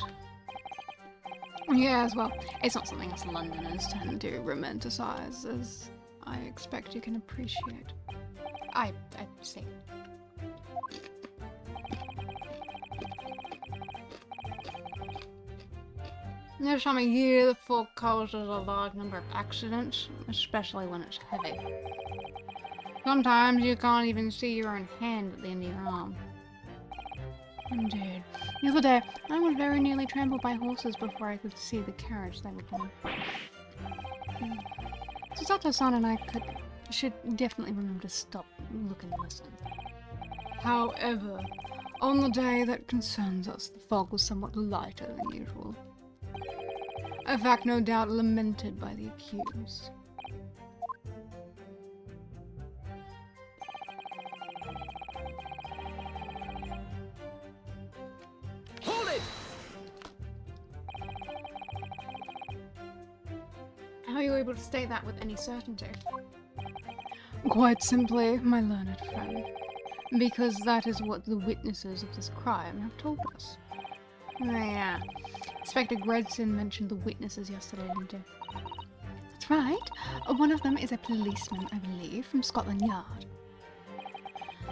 Yes, well, it's not something us Londoners tend to romanticize, as I expect you can appreciate. I see. This time of year, the fog causes a large number of accidents, especially when it's heavy. Sometimes you can't even see your own hand at the end of your arm. Indeed. The other day, I was very nearly trampled by horses before I could see the carriage they were on. Susato-san and I should definitely remember to stop, look and listen. However, on the day that concerns us, the fog was somewhat lighter than usual. A fact no doubt lamented by the accused. Hold it! How are you able to state that with any certainty? Quite simply, my learned friend. Because that is what the witnesses of this crime have told us. Yeah. Inspector Gregson mentioned the witnesses yesterday, didn't he? That's right. One of them is a policeman, I believe, from Scotland Yard.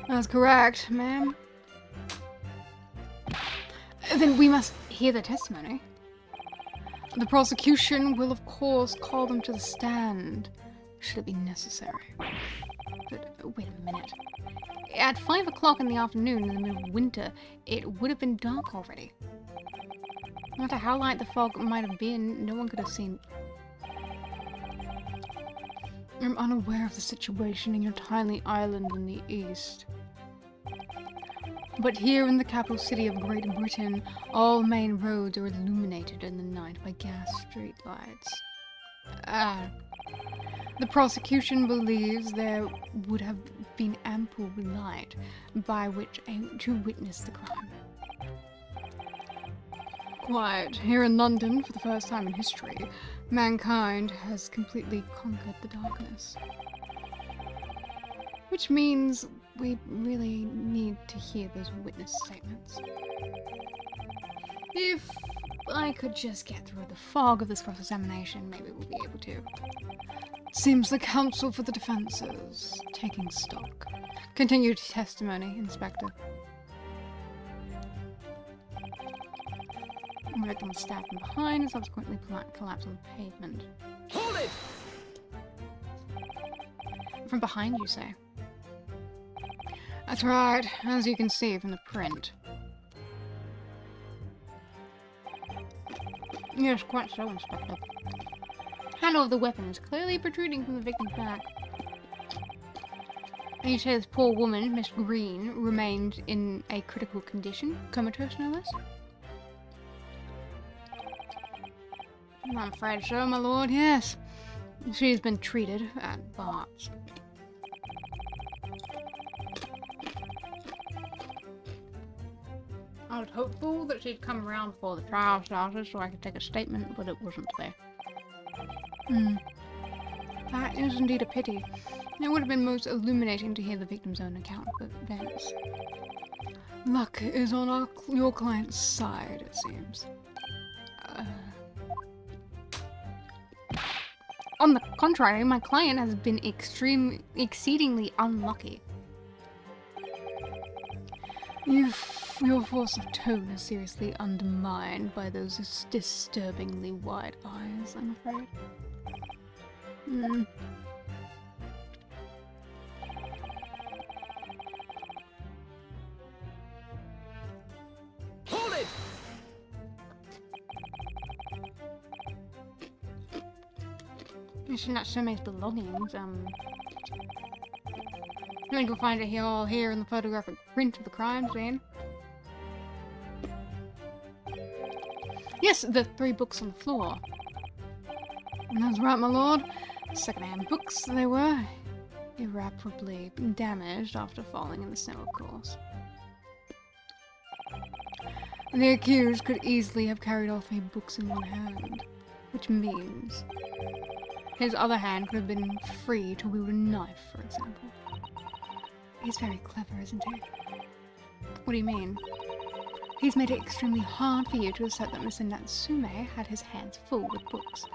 That's correct, ma'am. Then we must hear the testimony. The prosecution will, of course, call them to the stand, should it be necessary. But wait a minute. At 5 o'clock in the afternoon, in the middle of winter, it would have been dark already. No matter how light the fog might have been, no one could have seen. I'm unaware of the situation in your tiny island in the east. But here in the capital city of Great Britain, all main roads are illuminated in the night by gas streetlights. The prosecution believes there would have been ample light by which to witness the crime. Quiet. Here in London, for the first time in history, mankind has completely conquered the darkness. Which means we really need to hear those witness statements. If I could just get through the fog of this cross-examination, maybe we'll be able to. Seems the counsel for the defense is taking stock. Continued testimony, Inspector. The victim was stabbed from behind and subsequently collapsed on the pavement. Hold it! From behind, you say? That's right, as you can see from the print. Yes, quite so, Inspector. Handle of the weapon is clearly protruding from the victim's back. And you say this poor woman, Miss Green, remained in a critical condition? Comatose, no less? I'm afraid so, my lord, yes. She's been treated at Bart's. I was hopeful that she'd come around before the trial started so I could take a statement, but it wasn't there. That is indeed a pity. It would have been most illuminating to hear the victim's own account of events. Luck is on your client's side, it seems. On the contrary, my client has been exceedingly unlucky. Your force of tone is seriously undermined by those disturbingly wide eyes, I'm afraid. Hold it! It's not Sume's belongings, I think you'll find it here all here in the photographic print of the crime scene. Yes, the 3 books on the floor. That's right, my lord. Second-hand books, they were. Irreparably damaged after falling in the snow, of course. The accused could easily have carried all 3 books in one hand, which means his other hand could have been free to wield a knife, for example. He's very clever, isn't he? What do you mean? He's made it extremely hard for you to assert that Mr. Natsume had his hands full with books.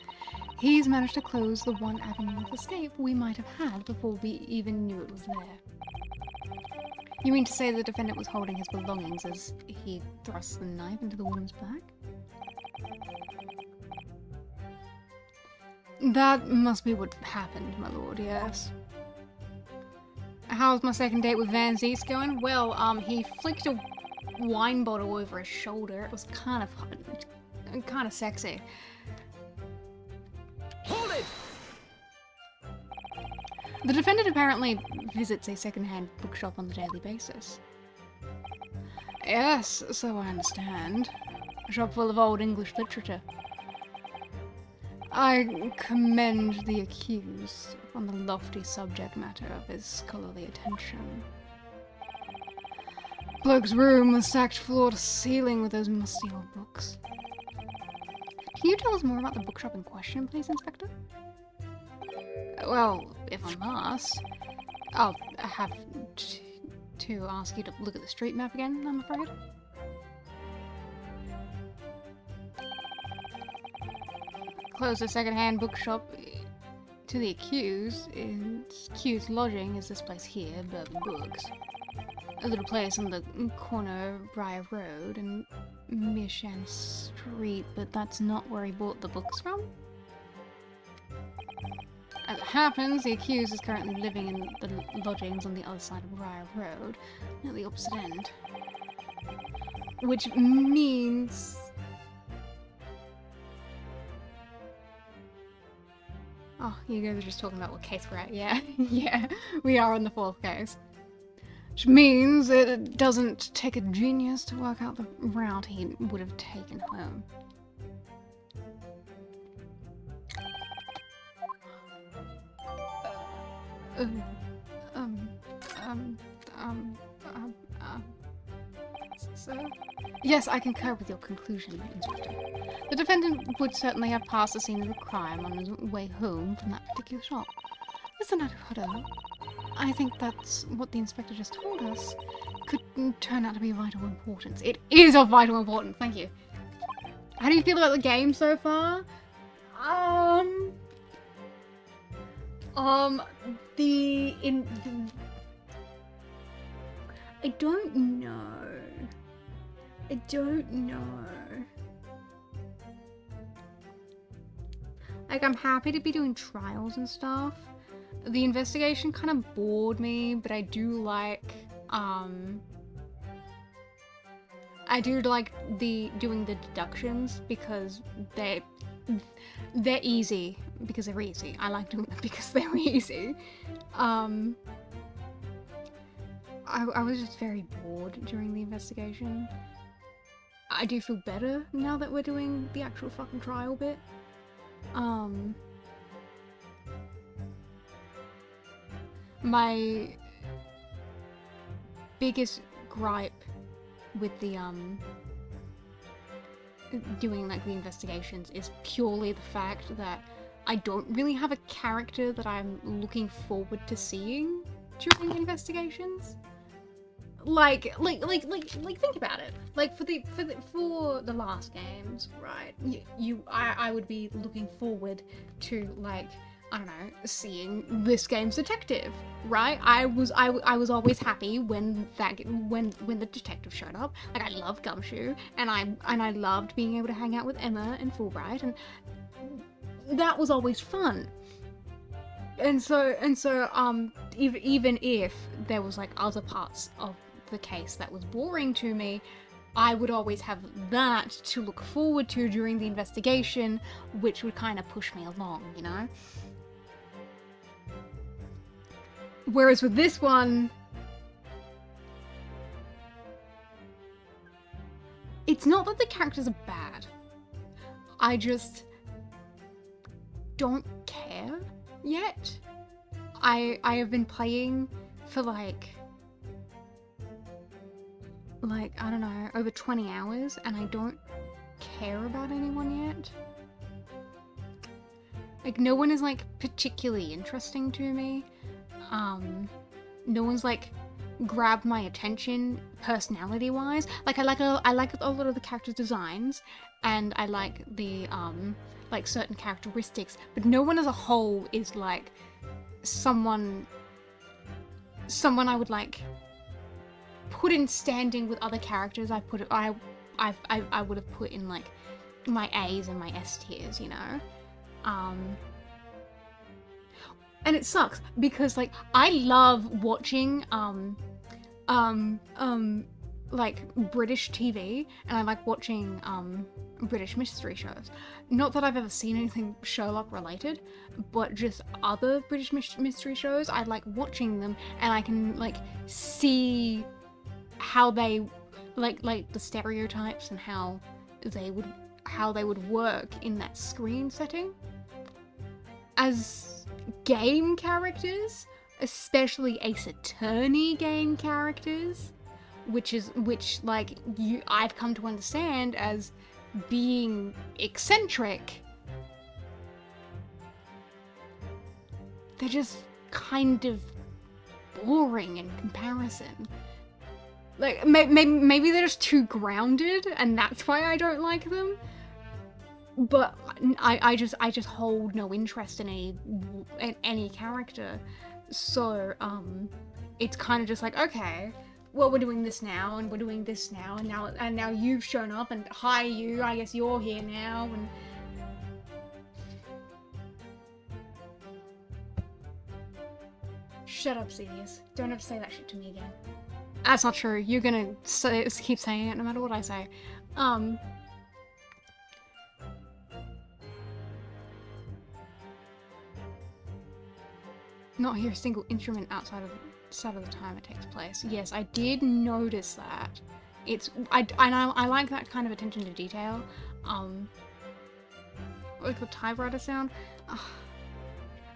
He's managed to close the one avenue of escape we might have had before we even knew it was there. You mean to say the defendant was holding his belongings as he thrust the knife into the woman's back? That must be what happened, my lord, yes. How's my second date with Van Zeet's going? Well, he flicked a wine bottle over his shoulder. It was kind of sexy. Hold it! The defendant apparently visits a second-hand bookshop on a daily basis. Yes, so I understand. A shop full of old English literature. I commend the accused on the lofty subject matter of his scholarly attention. Bloke's room was sacked floor to ceiling with those musty old books. Can you tell us more about the bookshop in question, please, Inspector? Well, if I must, I'll have to ask you to look at the street map again, I'm afraid. Close the second-hand bookshop to the accused. Accused lodging is this place here, Bourbon Books. A little place on the corner of Briar Road and Meerschaum Street, but that's not where he bought the books from. As it happens, the accused is currently living in the lodgings on the other side of Briar Road, at the opposite end. Which means... Oh, you guys are just talking about what case we're at, yeah. Yeah, we are on the 4th case. Which means it doesn't take a genius to work out the route he would have taken home. So? Yes, I concur with your conclusion, Inspector. The defendant would certainly have passed the scene of the crime on his way home from that particular shop. Mr. Naruhodo, I think that's what the Inspector just told us could turn out to be of vital importance. It is of vital importance, thank you. How do you feel about the game so far? I don't know. I don't know. Like, I'm happy to be doing trials and stuff. The investigation kind of bored me, but I do like, doing the deductions because they're easy. Because they're easy. I like doing them because they're easy. I was just very bored during the investigation. I do feel better now that we're doing the actual fucking trial bit. My biggest gripe with the doing like the investigations is purely the fact that I don't really have a character that I'm looking forward to seeing during the investigations. Like think about it. Like for the last games, right? I would be looking forward to, like, I don't know, seeing this game's detective, right? I was always happy when the detective showed up. Like, I loved Gumshoe, and I loved being able to hang out with Emma and Fulbright, and that was always fun. And so even if there was like other parts of the case that was boring to me, I would always have that to look forward to during the investigation, which would kind of push me along, you know? Whereas with this one, it's not that the characters are bad. I just don't care yet. I have been playing for like I don't know, over 20 hours, and I don't care about anyone yet. Like, no one is like particularly interesting to me. No one's like grabbed my attention personality wise. Like, I like a lot of the characters' designs, and I like the like certain characteristics, but no one as a whole is like someone I would like put in standing with other characters. I would have put in like my A's and my S tiers, you know. And it sucks because like I love watching like British TV, and I like watching British mystery shows. Not that I've ever seen anything Sherlock related, but just other British mystery shows. I like watching them, and I can like see how they like the stereotypes and how they would work in that screen setting. As game characters, especially Ace Attorney game characters, which like I've come to understand as being eccentric, they're just kind of boring in comparison. Like, maybe they're just too grounded, and that's why I don't like them. But I just hold no interest in any character. So it's kind of just like, okay, well, we're doing this now, and we're doing this now, and now you've shown up, and hi you, I guess you're here now, and shut up, Sidious. Don't ever say that shit to me again. That's not true. You're gonna keep saying it no matter what I say. Not hear a single instrument outside of the time it takes place. Yes, I did notice that. I like that kind of attention to detail. Like the typewriter sound.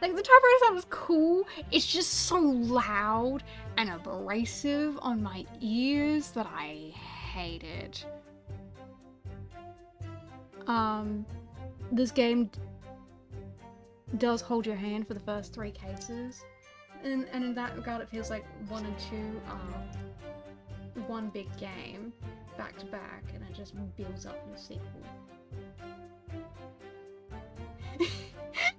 Like, the typewriter sound was cool. It's just so loud and abrasive on my ears that I hate it. This game does hold your hand for the first 3 cases. And in that regard, it feels like 1 and 2 are one big game, back to back, and it just builds up in a sequel.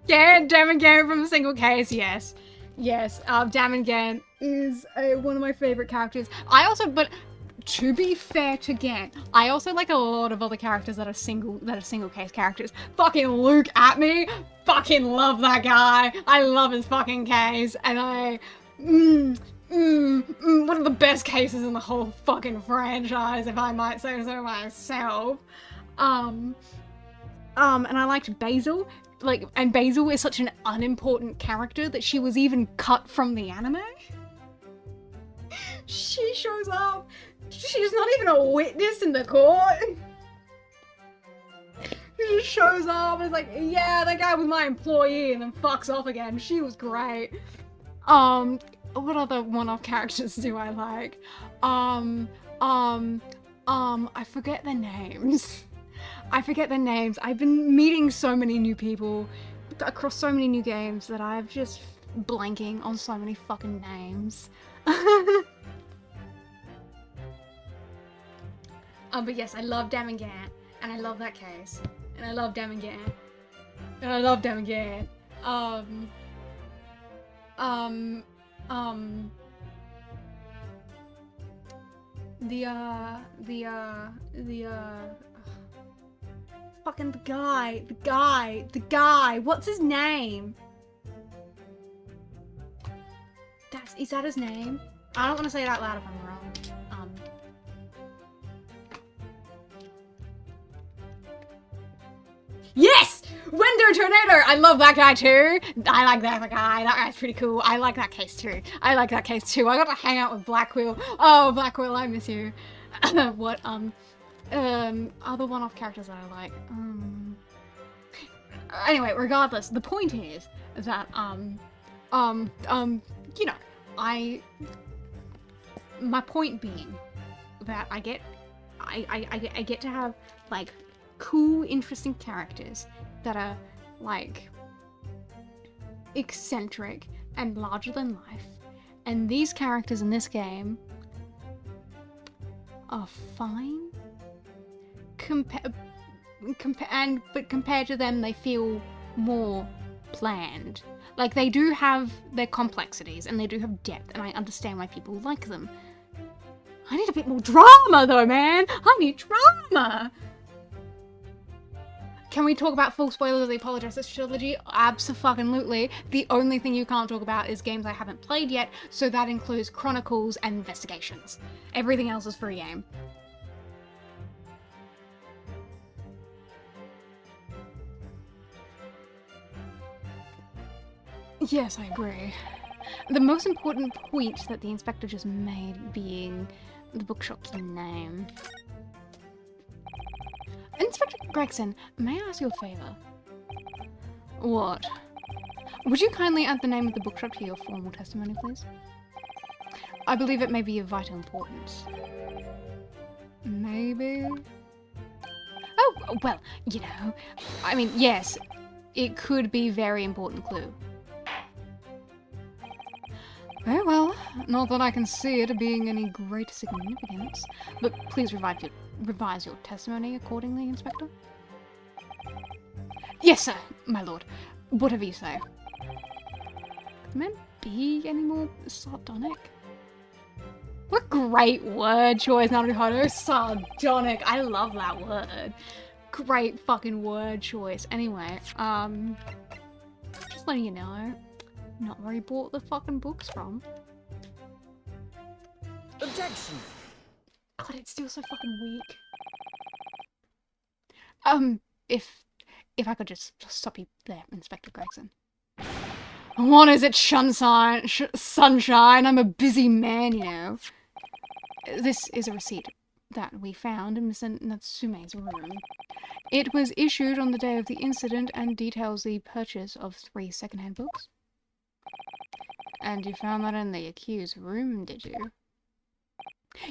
Yeah, Damangan from a single case, yes. Yes, Damangan is one of my favorite characters. But to be fair to Gan, I also like a lot of other characters that are single case characters. Fucking Luke at me, fucking love that guy. I love his fucking case, and one of the best cases in the whole fucking franchise, if I might say so myself. And I liked Basil. And Basil is such an unimportant character that she was even cut from the anime. She shows up. She's not even a witness in the court. She just shows up and is like, yeah, that guy was my employee, and then fucks off again. She was great. What other one-off characters do I like? I forget their names. I've been meeting so many new people across so many new games that I'm just blanking on so many fucking names. But yes, I love Damangan, and I love that case, and I love Damangan, and I love Damangan. Fucking the guy, what's his name? Is that his name? I don't want to say it out loud if I'm wrong. Yes! Window Tornado! I love that guy too. I like that guy. That guy's pretty cool. I like that case too. I got to hang out with Blackquill. Oh, Blackquill, I miss you. What, other one-off characters that I like. Anyway, regardless, the point is that, you know, my point being that I get to have, like, cool, interesting characters that are, like, eccentric and larger than life. And these characters in this game are fine. But compared to them, they feel more bland. Like, they do have their complexities, and they do have depth, and I understand why people like them. I need a bit more drama, though, man! I need drama! Can we talk about full spoilers of the Apologesis trilogy? Abso-fucking-lutely. The only thing you can't talk about is games I haven't played yet, so that includes Chronicles and Investigations. Everything else is free game. Yes, I agree. The most important point that the inspector just made being the bookshop's name. Inspector Gregson, may I ask you a favour? What? Would you kindly add the name of the bookshop to your formal testimony, please? I believe it may be of vital importance. Maybe? Oh, well, you know, I mean, yes, it could be a very important clue. Very well, not that I can see it being any great significance, but please revise your testimony accordingly, Inspector. Yes, sir, my lord. Whatever you say. Could the man be any more sardonic? What a great word choice, Naruhodo. Sardonic. I love that word. Great fucking word choice. Anyway, just letting you know. Not where he bought the fucking books from. Objection! God, it's still so fucking weak. If I could just stop you there, Inspector Gregson. What is it, sunshine? I'm a busy man, you know. This is a receipt that we found in Mr. Natsume's room. It was issued on the day of the incident and details the purchase of 3 secondhand books. And you found that in the accused's room, did you?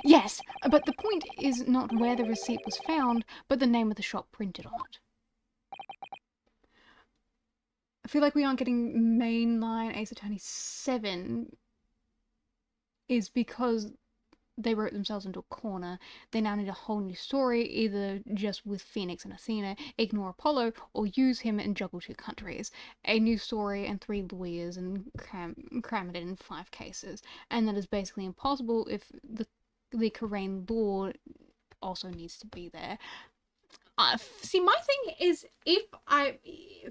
Yes, but the point is not where the receipt was found, but the name of the shop printed on it. I feel like we aren't getting mainline Ace Attorney 7 is because they wrote themselves into a corner. They now need a whole new story, either just with Phoenix and Athena, ignore Apollo, or use him and juggle 2 countries. A new story and 3 lawyers and cram it in 5 cases. And that is basically impossible if the Korean law also needs to be there. See, my thing is, if I,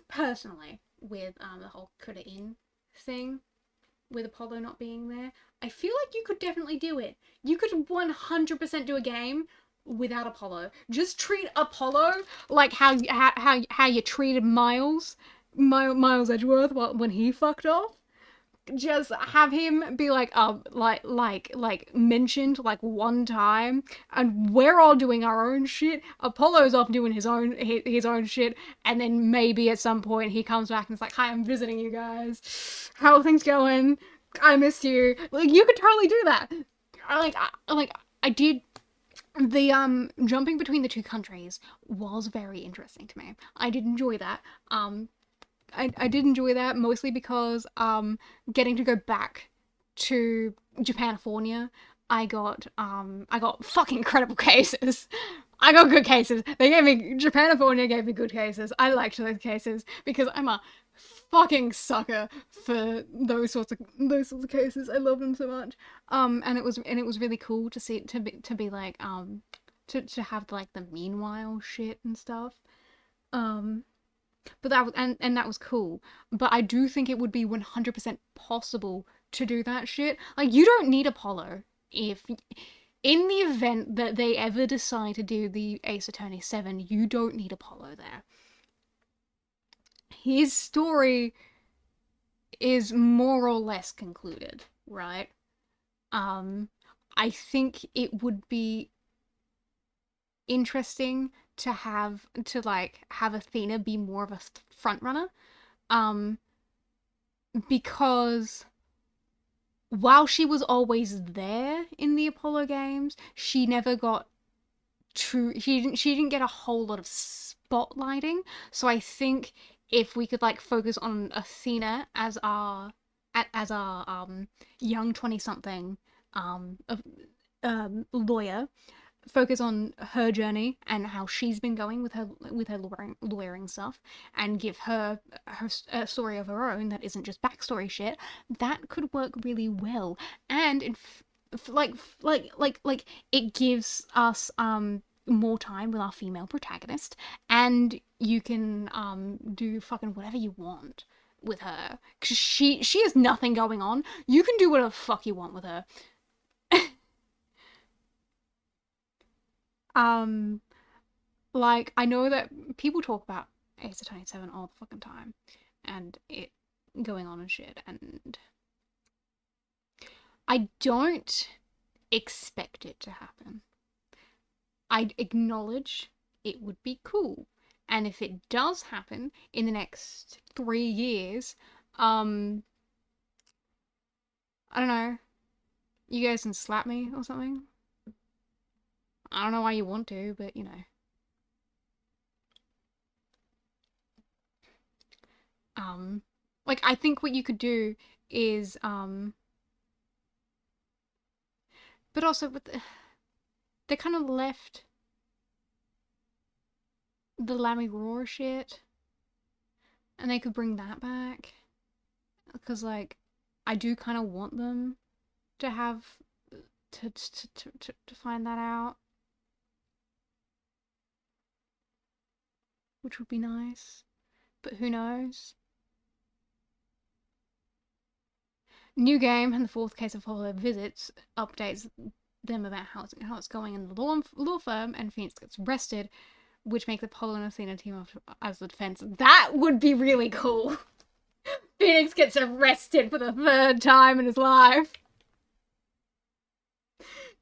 personally, with the whole coulda in thing, with Apollo not being there, I feel like you could definitely do it. You could 100% do a game without Apollo. Just treat Apollo like how you treated Miles Edgeworth when he fucked off. Just have him be like mentioned like one time, and we're all doing our own shit. Apollo's off doing his own shit, and then maybe at some point he comes back and it's like, "Hi, I'm visiting you guys. How are things going? I missed you." Like, you could totally do that. I did. The jumping between the 2 countries was very interesting to me. I did enjoy that. I did enjoy that, mostly because getting to go back to Japanifornia, I got fucking incredible cases. I got good cases. Japanifornia gave me good cases. I liked those cases because I'm a fucking sucker for those sorts of cases. I love them so much. And it was really cool to see to be like to have like the meanwhile shit and stuff. But that was, and that was cool. But I do think it would be 100% possible to do that shit. Like, you don't need Apollo if, in the event that they ever decide to do the Ace Attorney 7, you don't need Apollo there. His story is more or less concluded, right? I think it would be interesting to have Athena be more of a front runner, because while she was always there in the Apollo games, she never got she didn't get a whole lot of spotlighting. So I think if we could like focus on Athena as our young 20-something lawyer, focus on her journey and how she's been going with her lawyering stuff, and give her a story of her own that isn't just backstory shit, that could work really well. And it gives us more time with our female protagonist, and you can do fucking whatever you want with her, because she has nothing going on. You can do whatever the fuck you want with her. Like, I know that people talk about Ace Attorney 7 all the fucking time, and it going on and shit, and I don't expect it to happen. I'd acknowledge it would be cool, and if it does happen in the next 3 years, I don't know, you guys can slap me or something. I don't know why you want to, but you know. Like, I think what you could do is, but also with they kind of left the Lammy Roar shit, and they could bring that back, because like, I do kind of want them to have to find that out, which would be nice, but who knows. New game, and the 4th case of Apollo visits updates them about how it's going in the law firm, and Phoenix gets arrested, which makes Apollo and Athena team up as the defense. That would be really cool. Phoenix gets arrested for the 3rd time in his life.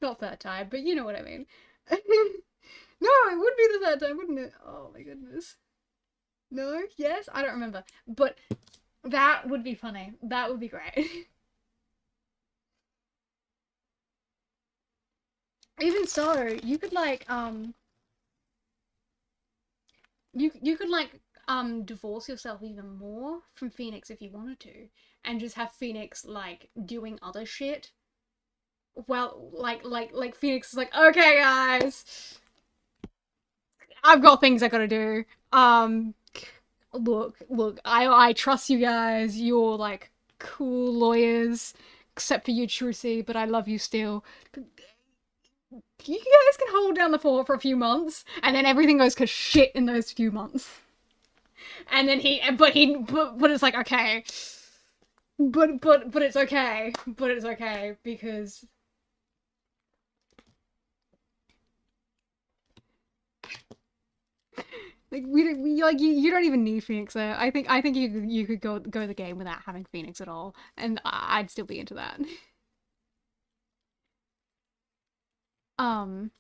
Not 3rd time, but you know what I mean. No, it would be the third time, wouldn't it? Oh my goodness. No? Yes? I don't remember. But that would be funny. That would be great. Even so, you could like you could like divorce yourself even more from Phoenix if you wanted to, and just have Phoenix like doing other shit. Well, like Phoenix is like, okay guys, I've got things I gotta do. Look, I trust you guys. You're like cool lawyers, except for you, Trucy, but I love you still. You guys can hold down the fort for a few months, and then everything goes to shit in those few months. And then but it's like, okay. But it's okay. But it's okay, because like we like you don't even need Phoenix there. I think you could go the game without having Phoenix at all, and I'd still be into that. Um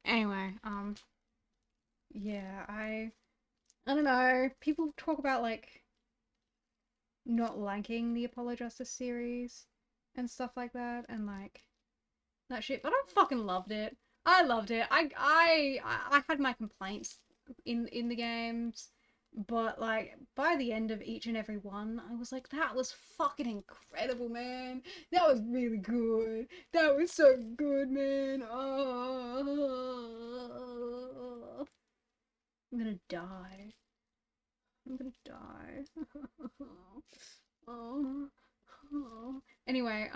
anyway, yeah, I don't know. People talk about like not liking the Apollo Justice series and stuff like that, and like that shit. But I fucking loved it. I loved it. I had my complaints in the games, but like by the end of each and every one, I was like, that was fucking incredible, man. That was really good. That was so good, man. Oh, I'm gonna die. I'm gonna die. Oh, oh. Anyway,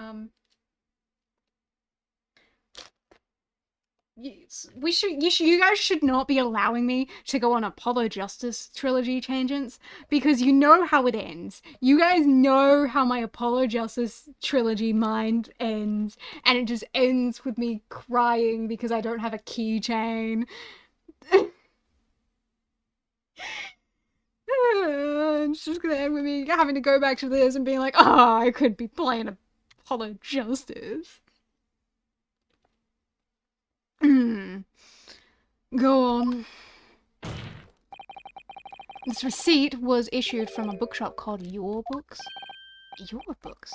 you guys should not be allowing me to go on Apollo Justice trilogy tangents, because you know how it ends. You guys know how my Apollo Justice trilogy mind ends, and it just ends with me crying because I don't have a keychain. It's just gonna end with me having to go back to this and being like, oh, I could be playing Apollo Justice. Go on. This receipt was issued from a bookshop called Your Books. Your Books?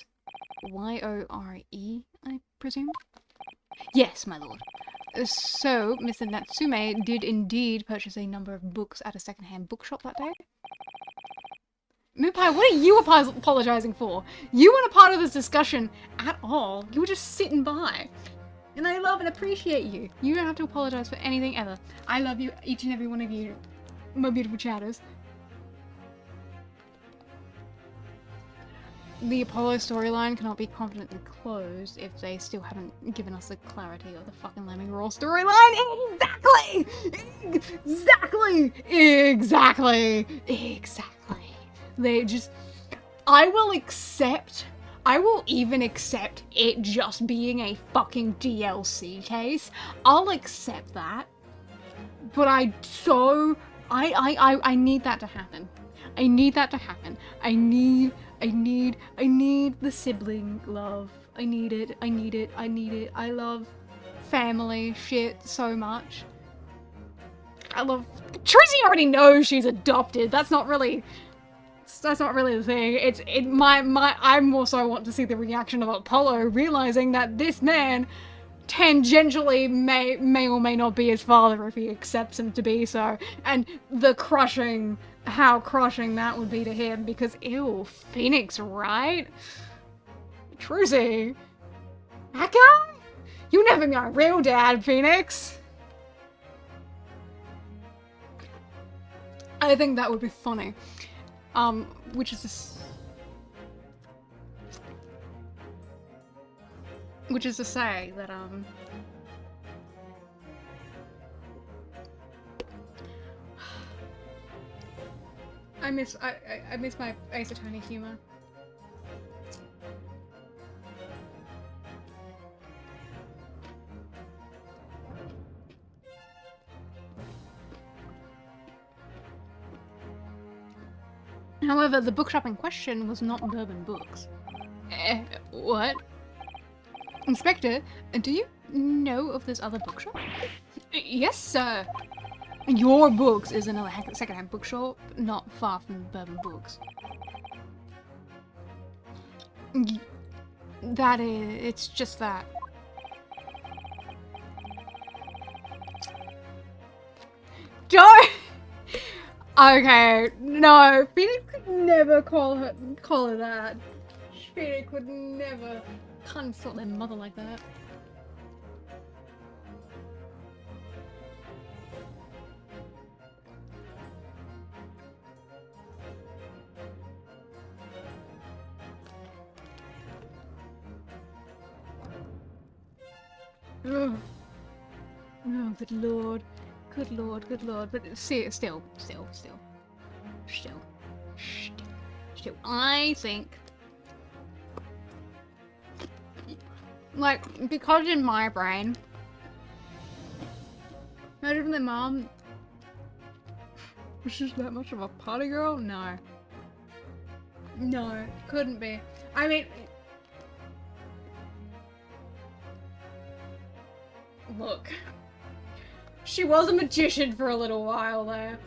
Y-O-R-E, I presume? Yes, my lord. So, Mr. Natsume did indeed purchase a number of books at a second-hand bookshop that day. Moopai, what are you apologizing for? You weren't a part of this discussion at all. You were just sitting by. And I love and appreciate you. You don't have to apologize for anything ever. I love you, each and every one of you, my beautiful chatters. The Apollo storyline cannot be confidently closed if they still haven't given us the clarity of the fucking Lemming Raw storyline. Exactly! Exactly! Exactly! Exactly. They just... I will even accept it just being a fucking DLC case. I'll accept that. But I need that to happen. I need that to happen. I need the sibling love. I need it. I love family shit so much. I love... Trizzy already knows she's adopted. That's not really the thing. I more so want to see the reaction of Apollo realizing that this man tangentially may or may not be his father if he accepts him to be so, and how crushing that would be to him, because ew, Phoenix, right? Trucy, that guy? You never be my real dad, Phoenix. I think that would be funny. Which is to say that, I miss my Ace Attorney humor. However, the bookshop in question was not Bourbon Books. What? Inspector, do you know of this other bookshop? Yes, sir. Your Books is another secondhand bookshop, not far from Bourbon Books. That is, it's just that. Don't! Okay, no, Phoenix could never call her that. Phoenix would never consult their mother like that. Ugh. Oh, good lord. Good lord, good lord. But still. I think, like, because in my brain, imagine their mom was just that much of a party girl? No. No, couldn't be. I mean, look, she was a magician for a little while there.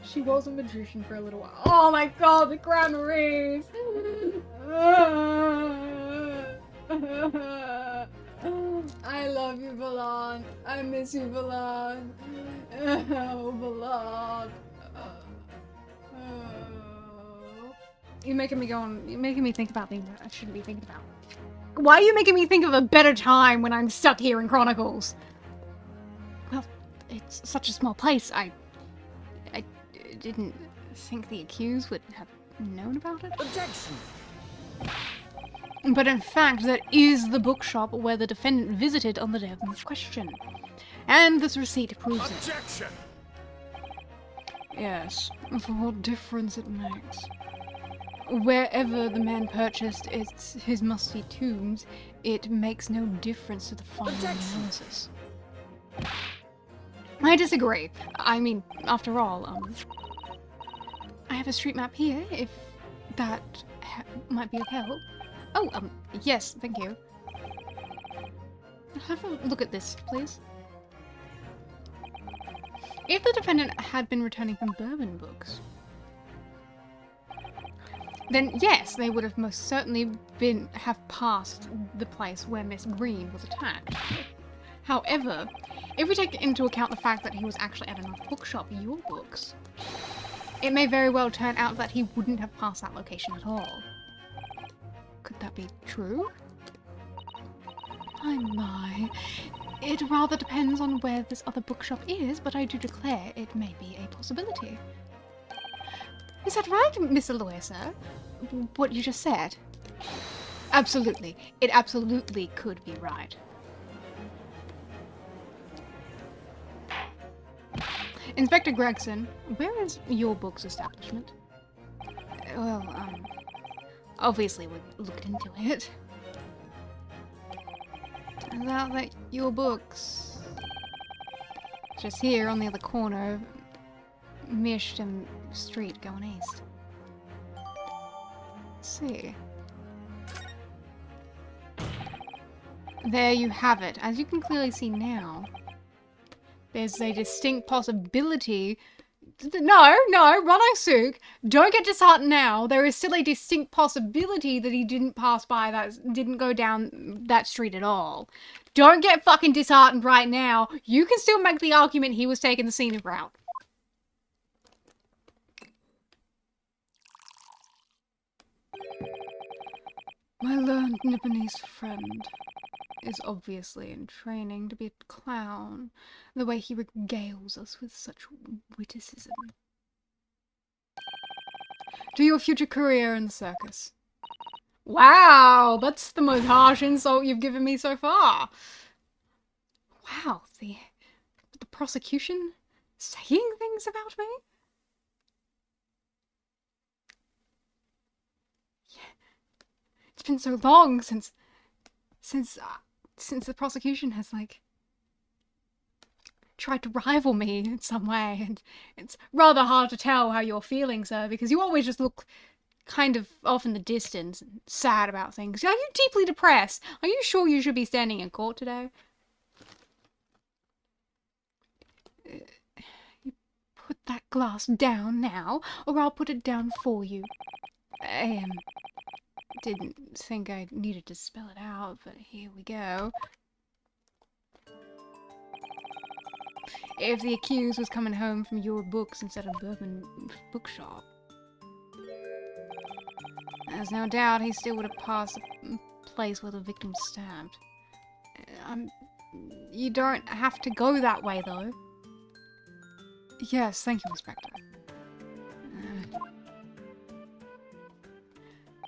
She was a magician for a little while. Oh my god, the Grand Maries! I love you, Valon. I miss you, Valon. Oh, Valon. You're making me go on. You're making me think about things that I shouldn't be thinking about. Why are you making me think of a better time when I'm stuck here in Chronicles? Well, it's such a small place. I didn't think the accused would have known about it. Objection! But in fact, that is the bookshop where the defendant visited on the day of the question. And this receipt proves it. Objection! Yes, for what difference it makes. Wherever the man purchased his musty tombs, it makes no difference to the final analysis. I disagree. I mean, after all, I have a street map here, if that might be of help. Oh, yes, thank you. Have a look at this, please. If the defendant had been returning from Bourbon Books, then yes, they would have most certainly have passed the place where Miss Green was attacked. However, if we take into account the fact that he was actually at another bookshop, Your Books, it may very well turn out that he wouldn't have passed that location at all. Could that be true? My. It rather depends on where this other bookshop is, but I do declare it may be a possibility. Is that right, Mr. Lawyer, sir? What you just said? Absolutely. It absolutely could be right. Inspector Gregson, where is Your Books establishment? Well, obviously we looked into it. Turns out that Your Books, just here on the other corner of Meersham Street going east. Let's see. There you have it. As you can clearly see now, there's a distinct possibility. No, Ronosuk, don't get disheartened now. There is still a distinct possibility that he didn't pass by didn't go down that street at all. Don't get fucking disheartened right now. You can still make the argument he was taking the scenic route. My learned Nipponese friend is obviously in training to be a clown, the way he regales us with such witticism. To your future career in the circus. Wow, that's the most harsh insult you've given me so far. Wow, the prosecution saying things about me? It's been so long since the prosecution has, like, tried to rival me in some way, and it's rather hard to tell how you're feeling, sir, because you always just look kind of off in the distance and sad about things. Are you deeply depressed? Are you sure you should be standing in court today? You put that glass down now, or I'll put it down for you. I didn't think I needed to spell it out, but here we go. If the accused was coming home from your books instead of Bourbon Bookshop, there's no doubt he still would have passed the place where the victim stabbed. You don't have to go that way, though. Yes, thank you, Inspector.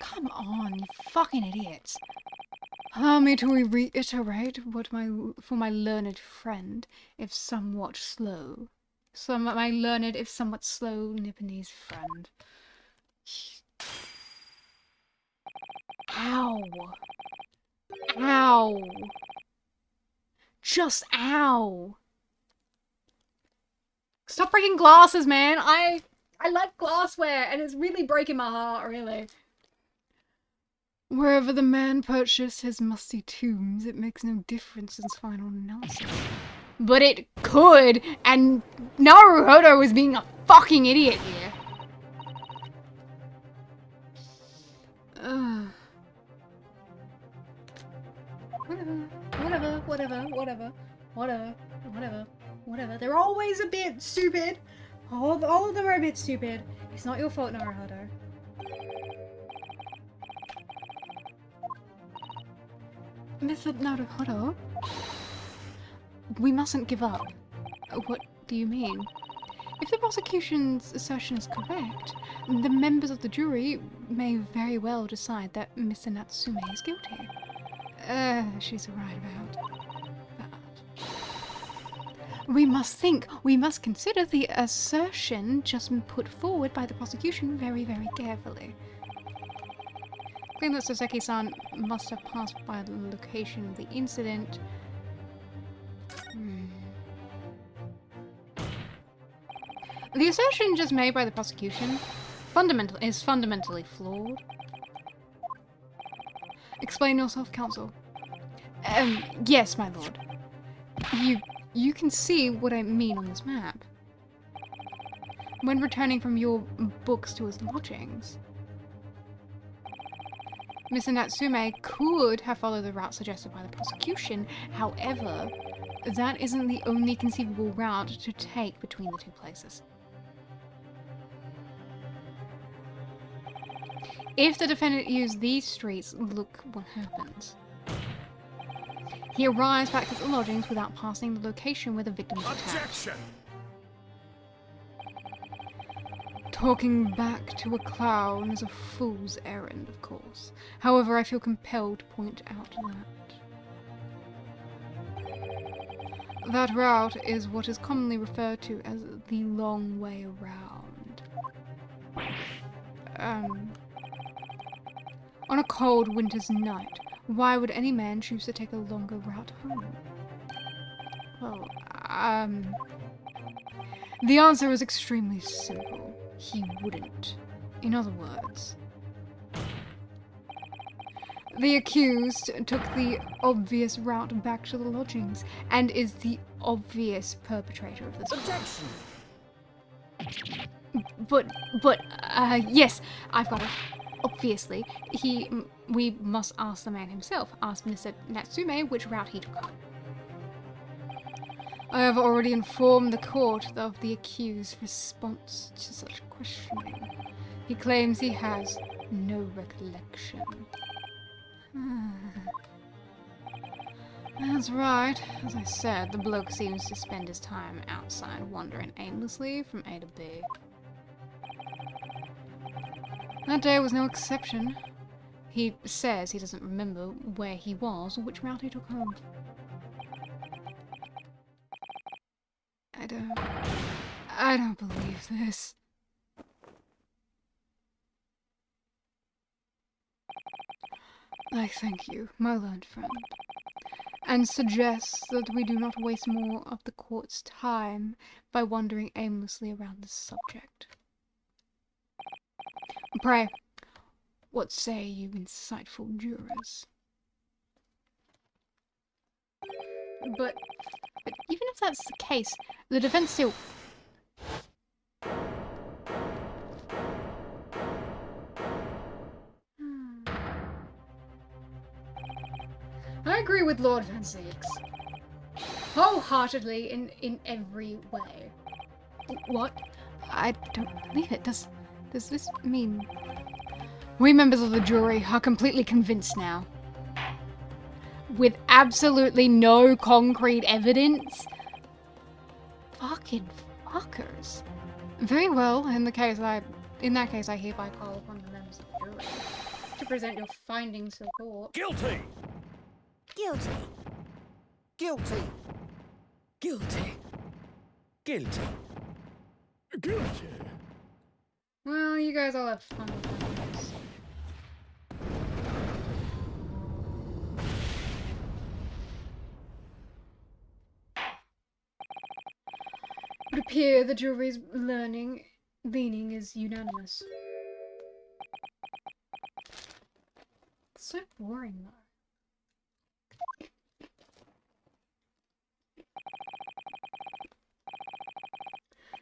Come on, you fucking idiots. Allow me to reiterate what for my learned friend, if somewhat slow. My learned, if somewhat slow, Nipponese friend. Ow. Ow. Just ow. Stop breaking glasses, man. I like glassware, and it's really breaking my heart, really. Wherever the man purchased his musty tombs, it makes no difference in his final analysis. But it could, and Naruhodo was being a fucking idiot here. Whatever. They're always a bit stupid. All of them are a bit stupid. It's not your fault, Naruhodo. Mr. Naruhodo, we mustn't give up. What do you mean? If the prosecution's assertion is correct, the members of the jury may very well decide that Mr. Natsume is guilty. She's right about that. We must consider the assertion just put forward by the prosecution very, very carefully. I think that Soseki-san must have passed by the location of the incident. The assertion just made by the prosecution is fundamentally flawed. Explain yourself, counsel. Yes, my lord. You can see what I mean on this map. When returning from your books to his lodgings, Mr. Natsume could have followed the route suggested by the prosecution. However, that isn't the only conceivable route to take between the two places. If the defendant used these streets, look what happens. He arrives back at the lodgings without passing the location where the victim was attacked. Objection! Talking back to a clown is a fool's errand, of course. However, I feel compelled to point out that route is what is commonly referred to as the long way around. On a cold winter's night, why would any man choose to take a longer route home? Well, the answer is extremely simple. He wouldn't. In other words, the accused took the obvious route back to the lodgings and is the obvious perpetrator of this crime. But, yes, I've got it. Obviously, we must ask the man himself. Ask Mr. Natsume which route he took home. I have already informed the court of the accused's response to such questioning. He claims he has no recollection. That's right. As I said, the bloke seems to spend his time outside wandering aimlessly from A to B. That day was no exception. He says he doesn't remember where he was or which route he took home. I don't believe this. I thank you, my learned friend. and suggests that we do not waste more of the court's time by wandering aimlessly around this subject. Pray, what say you insightful jurors? But even if that's the case, the defense still... I agree with Lord Van Zix. Wholeheartedly in every way. What? I don't believe it. Does this mean... We members of the jury are completely convinced now. With absolutely no concrete evidence? Fucking fuckers. Very well, in that case I hereby call upon the members of the jury to present your findings to the court. Guilty! Guilty. Guilty! Guilty. Guilty! Guilty. Well, you guys all have fun with this. It would appear the jury's leaning is unanimous. It's so boring though.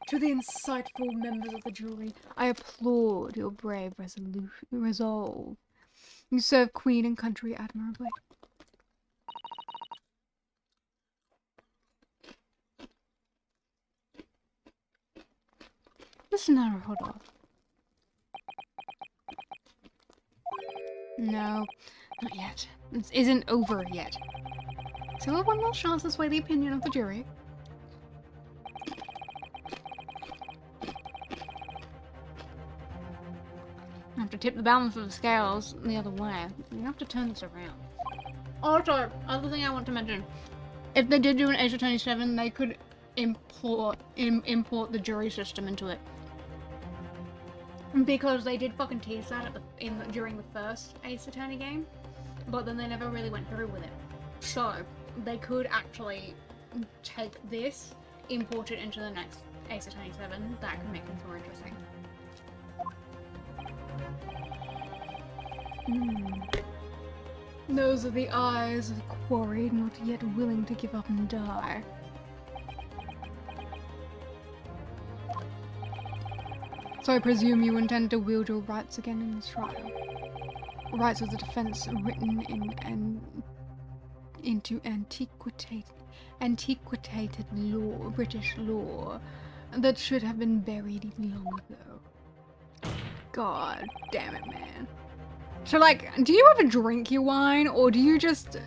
To the insightful members of the jury, I applaud your brave resolve. You serve Queen and country admirably. Listen now, hold off. No, not yet. This isn't over yet. So we'll have one more chance to sway the opinion of the jury. I have to tip the balance of the scales the other way. You have to turn this around. Also, other thing I want to mention. If they did do an Ace of 27, they could import the jury system into it. Because they did fucking tease that during the first Ace Attorney game. But then they never really went through with it. So, they could actually take this, import it into the next Ace of 27. That could make things more interesting. Those are the eyes of the quarry, not yet willing to give up and die. So I presume you intend to wield your rights again in this trial. Rights of the defense written into antiquated law, British law, that should have been buried long ago. God damn it, man. So, like, do you ever drink your wine, or do you just...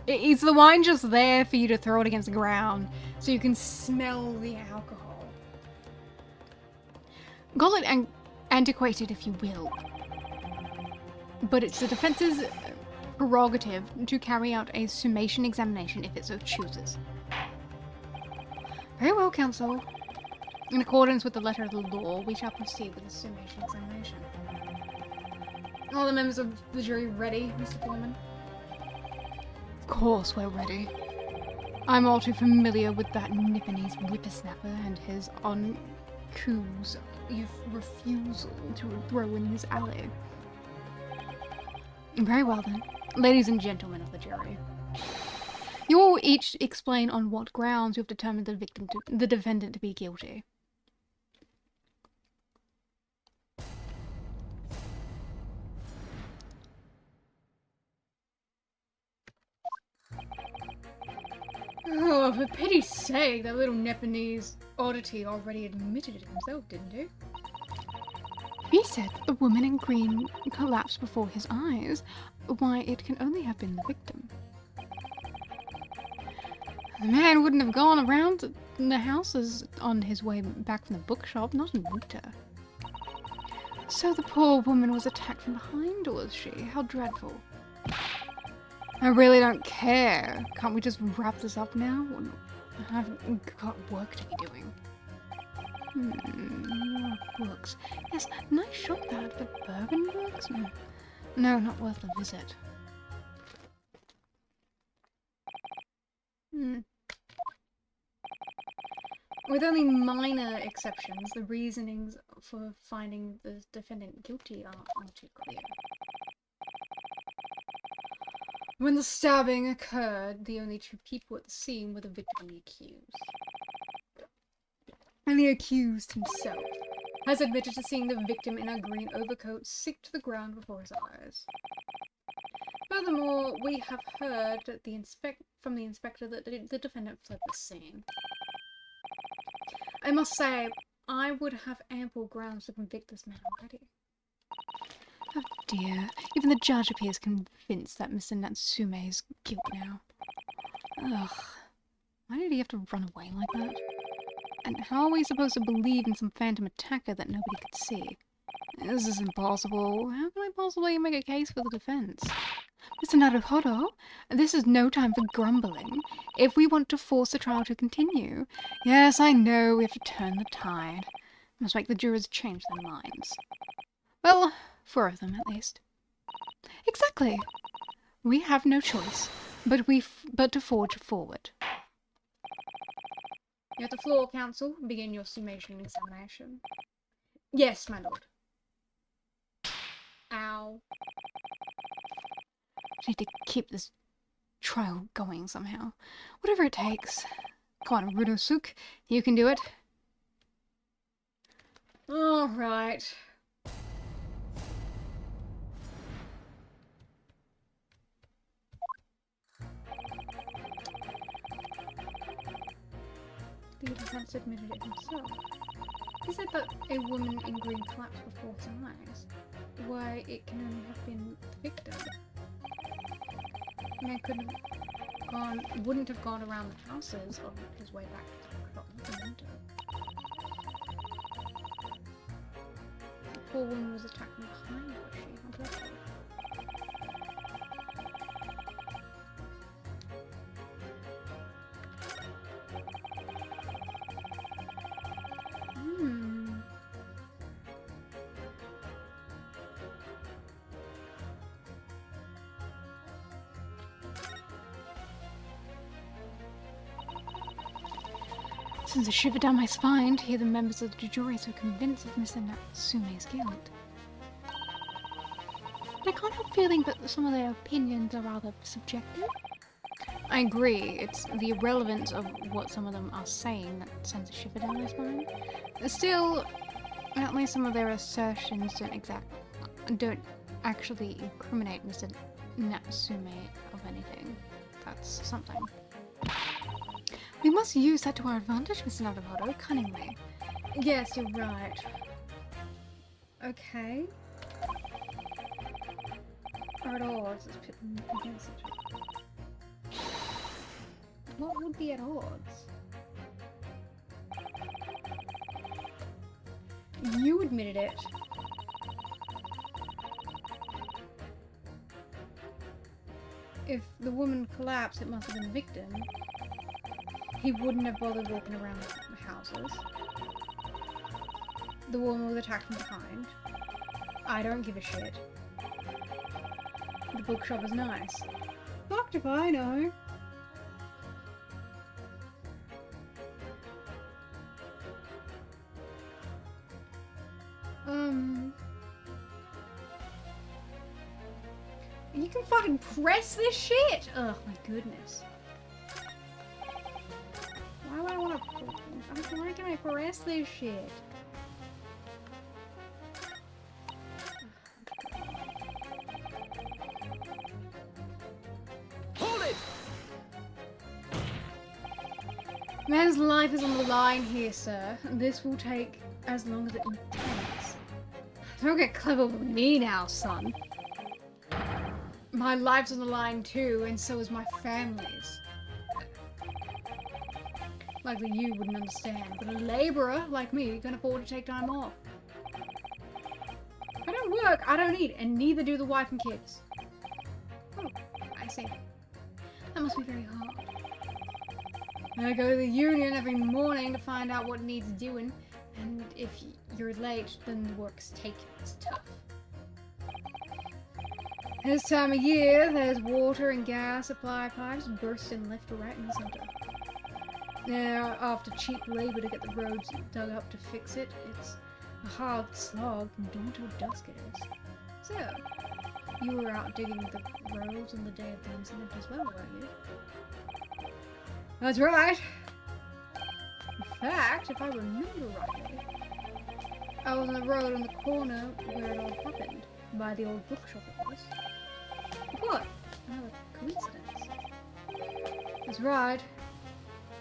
Is the wine just there for you to throw it against the ground so you can smell the alcohol? Call it antiquated if you will. But it's the defense's prerogative to carry out a summation examination if it so chooses. Very well, counsel. In accordance with the letter of the law, we shall proceed with the summation examination. All the members of the jury ready, Mr. Foreman? Of course we're ready. I'm all too familiar with that Nipponese whippersnapper and his uncouth refusal to throw in his alley. Very well then, ladies and gentlemen of the jury. You will each explain on what grounds you have determined the defendant to be guilty. Oh, for pity's sake, that little Nepalese oddity already admitted it himself, didn't he? He said that the woman in green collapsed before his eyes. Why, it can only have been the victim. The man wouldn't have gone around the houses on his way back from the bookshop, not in winter. So the poor woman was attacked from behind, was she? How dreadful. I really don't care. Can't we just wrap this up now? I've got work to be doing. More books. Yes, nice shop that, but bourbon books? No, not worth the visit. With only minor exceptions, the reasonings for finding the defendant guilty are too clear. When the stabbing occurred, the only two people at the scene were the victim and the accused. And the accused himself has admitted to seeing the victim in a green overcoat sink to the ground before his eyes. Furthermore, we have heard that from the inspector that the defendant fled the scene. I must say, I would have ample grounds to convict this man already. Oh dear, even the judge appears convinced that Mr. Natsume is guilty now. Ugh, why did he have to run away like that? And how are we supposed to believe in some phantom attacker that nobody could see? This is impossible. How can I possibly make a case for the defense? Mr. Naruhodo, this is no time for grumbling. If we want to force the trial to continue, yes, I know we have to turn the tide. Must make the jurors change their minds. Well, 4 of them at least. Exactly. We have no choice, but to forge forward. You have the floor, counsel. Begin your summation examination. Yes, my lord. Ow. I need to keep this trial going somehow. Whatever it takes. Come on, Rudosuke. You can do it. Alright. The defense admitted it himself. He said that a woman in green collapsed before his eyes. Why, it can only have been the victim. Wouldn't have gone around the houses on his way back to the window. The poor woman was attacked from behind, was she? How dreadful. Sends a shiver down my spine to hear the members of the jury so convinced of Mr. Natsume's guilt. But I can't help feeling that some of their opinions are rather subjective. I agree, it's the irrelevance of what some of them are saying that sends a shiver down my spine. Still, at least some of their assertions don't actually incriminate Mr. Natsume of anything. That's something. We must use that to our advantage, Mr. Naruhodo, cunningly. Yes, you're right. Okay. Are at odds. Let's put them against each other. What would be at odds? You admitted it. If the woman collapsed, it must have been the victim. He wouldn't have bothered walking around the houses. The woman was attacked from behind. I don't give a shit. The bookshop is nice. Fucked if I know. You can fucking press this shit! Ugh, my goodness. Why would I want to... Why can I press this shit? Hold it! Man's life is on the line here, sir. This will take as long as it takes. Don't get clever with me now, son. My life's on the line too, and so is my family's. Likely you wouldn't understand, but a labourer like me can afford to take time off. I don't work, I don't eat, and neither do the wife and kids. Oh, I see. That must be very hard. I go to the union every morning to find out what needs doing, and if you're late, then the work's taken. It's tough. This time of year, there's water and gas supply pipes bursting left, right, and center. Now, after cheap labor to get the roads dug up to fix it, it's a hard slog from dawn till dusk it is. So, you were out digging the roads on the day of the incident as well, weren't you? That's right! In fact, if I remember rightly, I was on the road on the corner where it all happened, by the old bookshop it was. What? Another coincidence. That's right.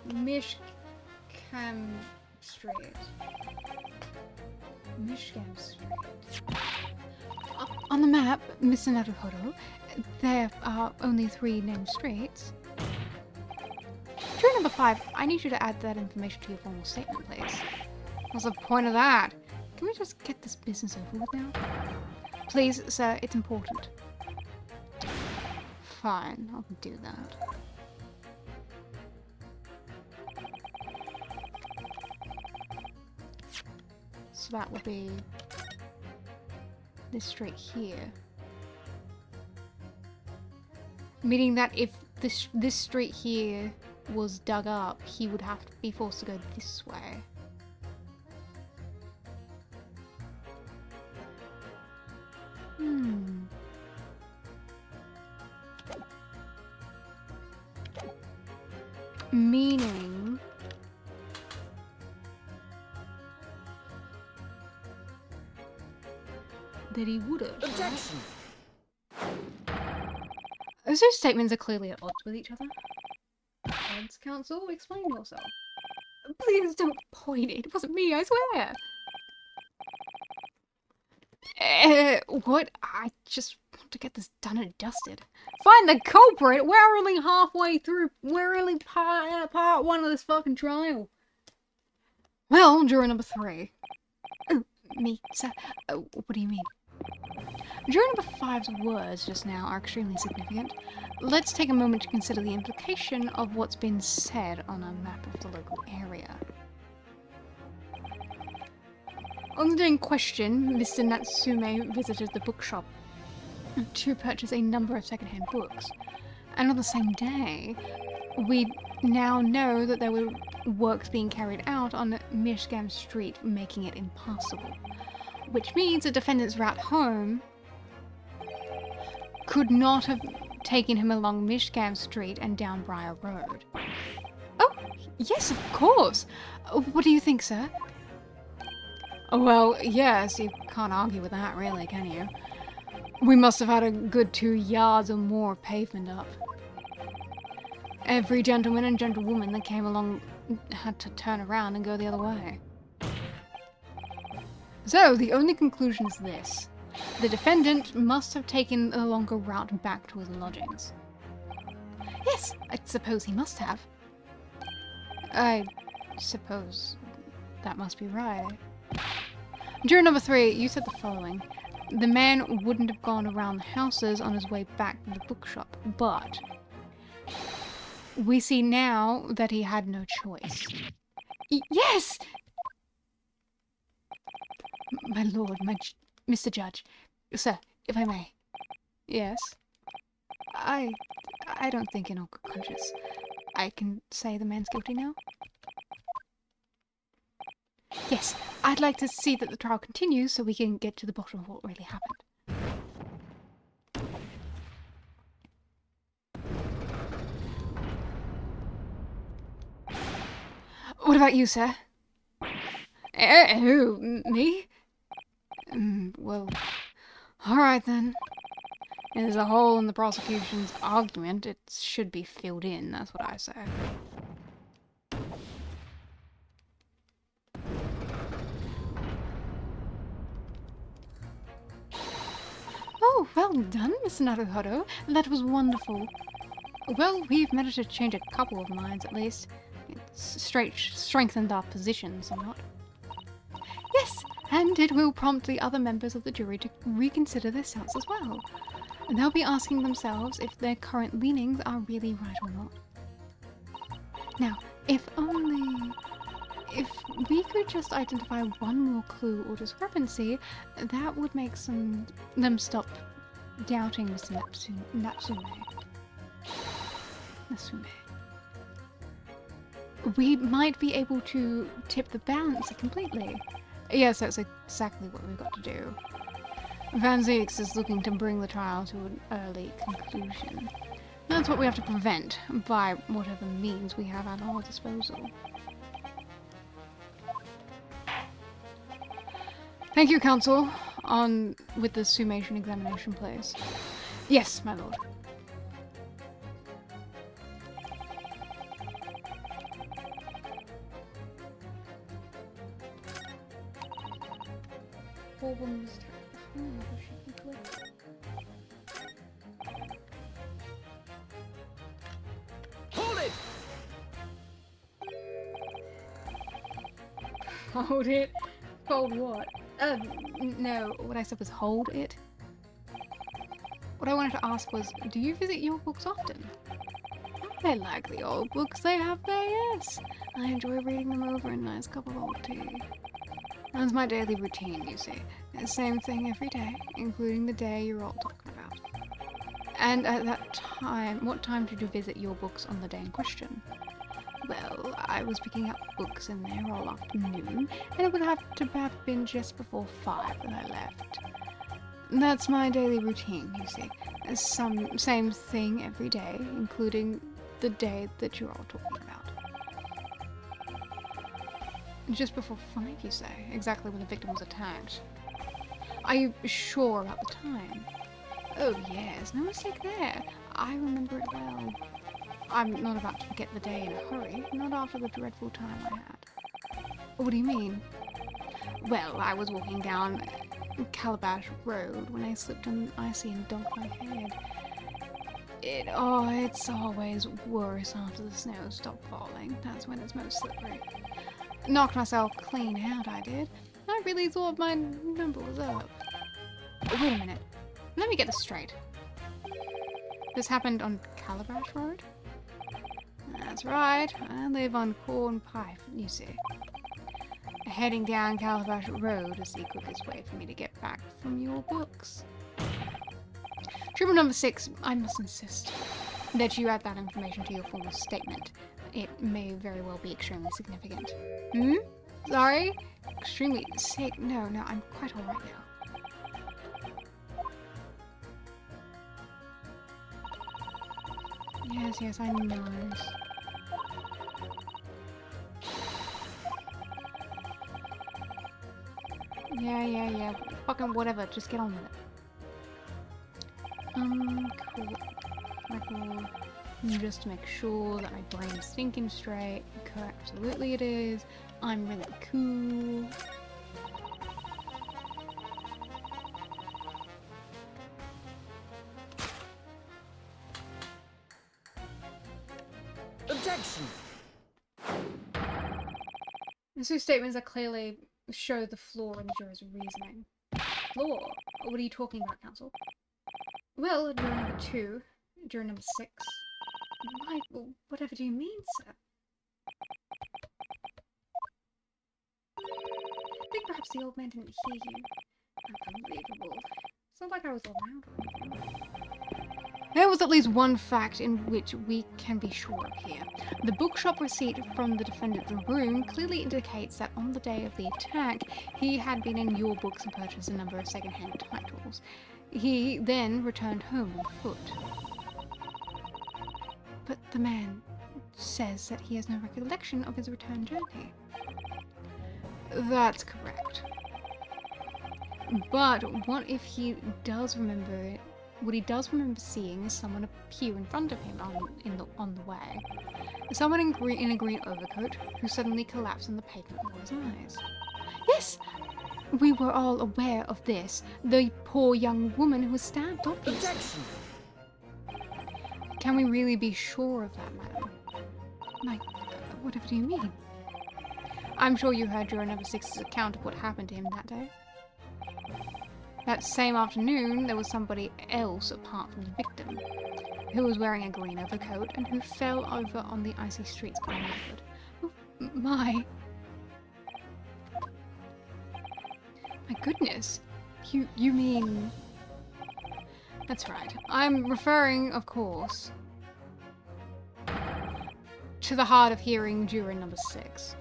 Mishkam Street. Mishkam Street. On the map, Mr. Naruhodo, there are only 3 named streets. Juror number 5, I need you to add that information to your formal statement, please. What's the point of that? Can we just get this business over with now? Please, sir, it's important. Fine, I'll do that. So that would be this street here. Meaning that if this street here was dug up, he would have to be forced to go this way. Meaning that he would have. Objection! Those two statements are clearly at odds with each other. Defense counsel, explain yourself. Please don't point. It wasn't me, I swear. What? I just want to get this done and dusted. Find the culprit! We're only halfway through. We're only part 1 of this fucking trial. Well, juror number 3. Oh, me, sir. What do you mean? Juror number 5's words just now are extremely significant. Let's take a moment to consider the implication of what's been said on a map of the local area. On the day in question, Mr. Natsume visited the bookshop to purchase a number of secondhand books. And on the same day, we now know that there were works being carried out on Mishkam Street, making it impassable. Which means the defendant's route home could not have taken him along Mishkam Street and down Briar Road. Oh, yes, of course. What do you think, sir? Well, yes, you can't argue with that, really, can you? We must have had a good 2 yards or more of pavement up. Every gentleman and gentlewoman that came along had to turn around and go the other way. So, the only conclusion is this. The defendant must have taken a longer route back to his lodgings. Yes, I suppose he must have. I suppose that must be right. Juror number 3, you said the following. The man wouldn't have gone around the houses on his way back to the bookshop, but we see now that he had no choice. Yes! My lord, Mr. Judge, sir, if I may. Yes? I don't think in all good conscience I can say the man's guilty now. Yes, I'd like to see that the trial continues so we can get to the bottom of what really happened. What about you, sir? Who? Me? Well, alright then. If there's a hole in the prosecution's argument, it should be filled in, that's what I say. Oh, well done, Mr. Naruhodo. That was wonderful. Well, we've managed to change a couple of minds at least. It's strengthened our position somewhat. Yes, and it will prompt the other members of the jury to reconsider their stance as well. And they'll be asking themselves if their current leanings are really right or not. Now, if we could just identify one more clue or discrepancy, that would make them stop doubting Mr. Natsume. We might be able to tip the balance completely. Yes, that's exactly what we've got to do. Van Zieks is looking to bring the trial to an early conclusion. That's what we have to prevent by whatever means we have at our disposal. Thank you, Counsel. On with the summation examination, please. Yes, my lord. Hold it! Hold it? Hold what? No, what I said was hold it. What I wanted to ask was, do you visit your books often? I like the old books they have there, yes. I enjoy reading them over a nice cup of old tea. That's my daily routine, you see. The same thing every day, including the day you're all talking about. And at that time, what time did you visit your books on the day in question? Well, I was picking up books in there all afternoon, and it would have to have been just before 5 when I left. That's my daily routine, you see. Same thing every day, including the day that you're all talking about. Just before 5, you say? Exactly when the victim was attacked. Are you sure about the time? Oh yes, no mistake there. I remember it well. I'm not about to forget the day in a hurry, not after the dreadful time I had. What do you mean? Well, I was walking down Calabash Road when I slipped on icy and dunked my head. It's always worse after the snow stopped falling. That's when it's most slippery. Knocked myself clean out, I did. I really thought my number was up. Wait a minute. Let me get this straight. This happened on Calabash Road? That's right. I live on Corn Pike, you see. Heading down Calabash Road is the quickest way for me to get back from your books. Trooper number 6, I must insist that you add that information to your formal statement. It may very well be extremely significant. Sorry? Extremely sick? No, I'm quite alright now. Yes, I know. Yeah. Fucking whatever, just get on with it. Cool. Michael, just to make sure that my brain is thinking straight. Absolutely it is. I'm really cool. Objection! These two statements that clearly show the flaw in the juror's reasoning. Flaw? What are you talking about, counsel? Well, juror number 2, juror number 6. Whatever do you mean, sir? I think perhaps the old man didn't hear you. Unbelievable. It's not like I was loud or anything. There was at least one fact in which we can be sure of here. The bookshop receipt from the defendant's room clearly indicates that on the day of the attack, he had been in your books and purchased a number of second-hand titles. He then returned home on foot. But the man says that he has no recollection of his return journey. That's correct. But what if he does remember it? What he does remember seeing is someone appear in front of him on the way. Someone in a green overcoat who suddenly collapsed on the pavement before his eyes. Yes! We were all aware of this. The poor young woman who was stabbed, obviously. Objection! Can we really be sure of that, madam? Like, whatever do you mean? I'm sure you heard juror number 6's account of what happened to him that day. That same afternoon, there was somebody else apart from the victim, who was wearing a green overcoat and who fell over on the icy streets by Milford. Oh, my goodness. You mean... That's right. I'm referring, of course, to the hard of hearing juror number 6.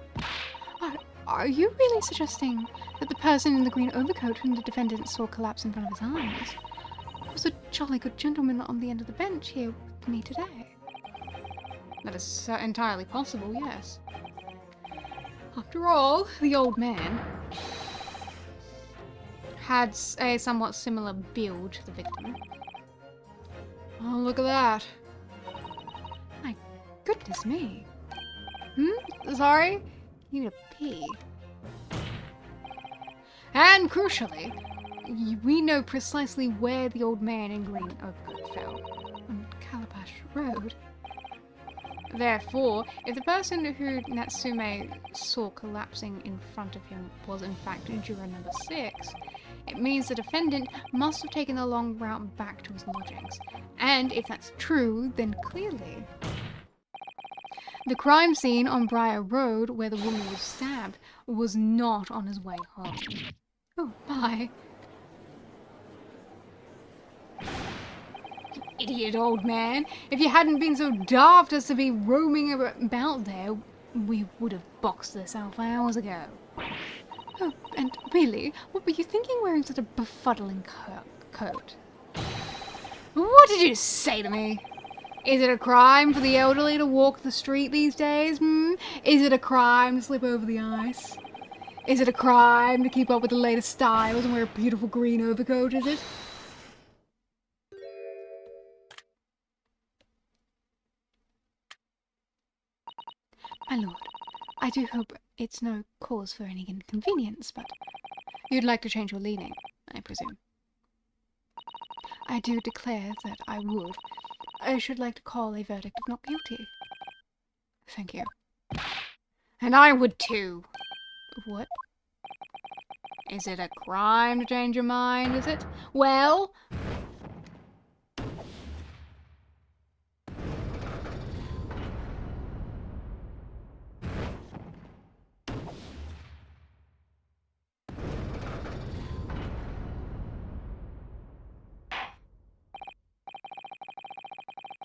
Are you really suggesting that the person in the green overcoat whom the defendant saw collapse in front of his eyes was a jolly good gentleman on the end of the bench here with me today? That is entirely possible, yes. After all, the old man had a somewhat similar build to the victim. Oh, look at that. My goodness me. Sorry? You need a pee. And crucially, we know precisely where the old man in green overcoat fell. On Calabash Road. Therefore, if the person who Natsume saw collapsing in front of him was in fact juror number 6, it means the defendant must have taken the long route back to his lodgings. And if that's true, then clearly the crime scene on Briar Road, where the woman was stabbed, was not on his way home. Oh, bye. Idiot old man. If you hadn't been so daft as to be roaming about there, we would have boxed this out hours ago. Oh, and really, what were you thinking wearing such a befuddling coat? What did you say to me? Is it a crime for the elderly to walk the street these days? Is it a crime to slip over the ice? Is it a crime to keep up with the latest styles and wear a beautiful green overcoat, is it? My lord, I do hope it's no cause for any inconvenience, but you'd like to change your leaning, I presume. I do declare that I would. I should like to call a verdict of not guilty. Thank you. And I would too. What? Is it a crime to change your mind, is it? Well...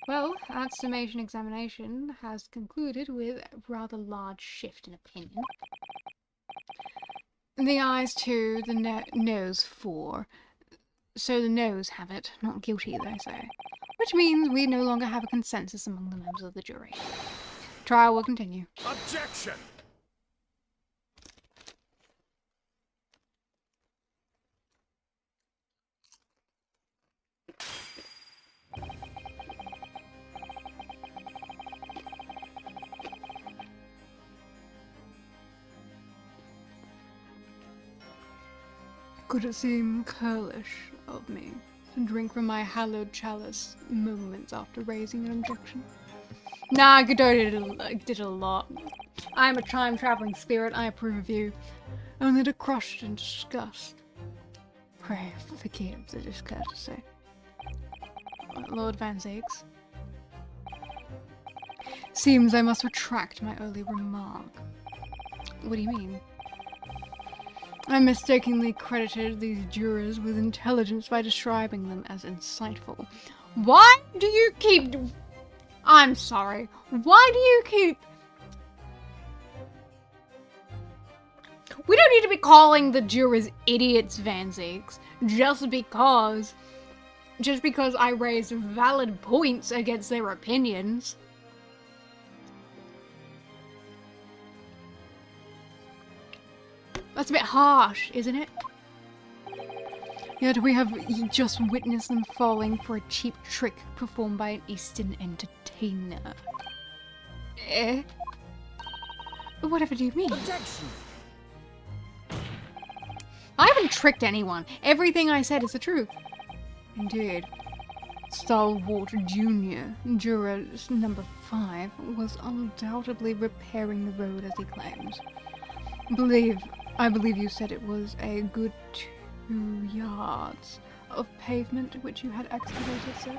Well, that summation examination has concluded with a rather large shift in opinion. The eyes 2, the nose 4. So the nose have it, not guilty, they say. Which means we no longer have a consensus among the members of the jury. Trial will continue. Objection! Could it seem curlish of me to drink from my hallowed chalice moments after raising an objection? Nah, I did a lot. I am a time-traveling spirit, I approve of you. Only to crush it in disgust. Pray forgive the discourtesy. Lord Van Ziggs. Seems I must retract my early remark. What do you mean? I mistakenly credited these jurors with intelligence by describing them as insightful. Why do you keep... I'm sorry. Why do you keep... We don't need to be calling the jurors idiots, Van Ziggs, just because I raised valid points against their opinions. That's a bit harsh, isn't it? Yet we have just witnessed them falling for a cheap trick performed by an Eastern entertainer. Eh? Whatever do you mean? Objection! I haven't tricked anyone. Everything I said is the truth. Indeed. Stalwart Jr., juror number 5, was undoubtedly repairing the road as he claims. I believe you said it was a good 2 yards of pavement which you had excavated, sir?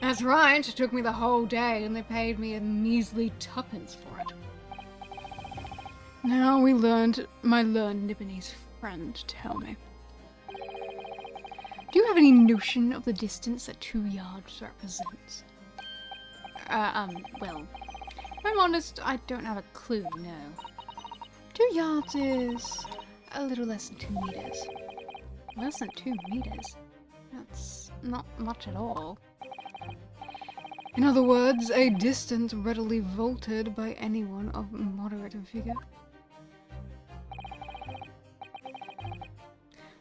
That's right. It took me the whole day, and they paid me a measly 2pence for it. Now my learned Nibonese friend tell me. Do you have any notion of the distance that 2 yards represents? Well, If I'm honest, I don't have a clue, no. 2 yards is a little less than 2 meters. Less than 2 meters? That's not much at all. In other words, a distance readily vaulted by anyone of moderate figure.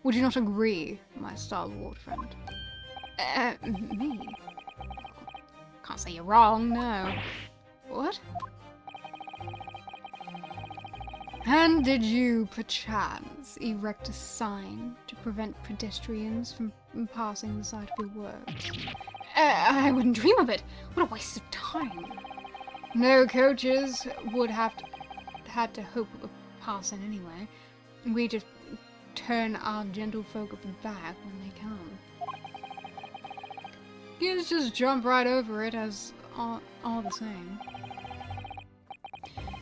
Would you not agree, my Star-Lord friend? Me? can't say you're wrong, no. What? And did you, perchance, erect a sign to prevent pedestrians from passing the side of your works? I wouldn't dream of it. What a waste of time. No coaches would have had to hope of passing anyway. We just turn our gentlefolk at the back when they come. You just jump right over it as all the same.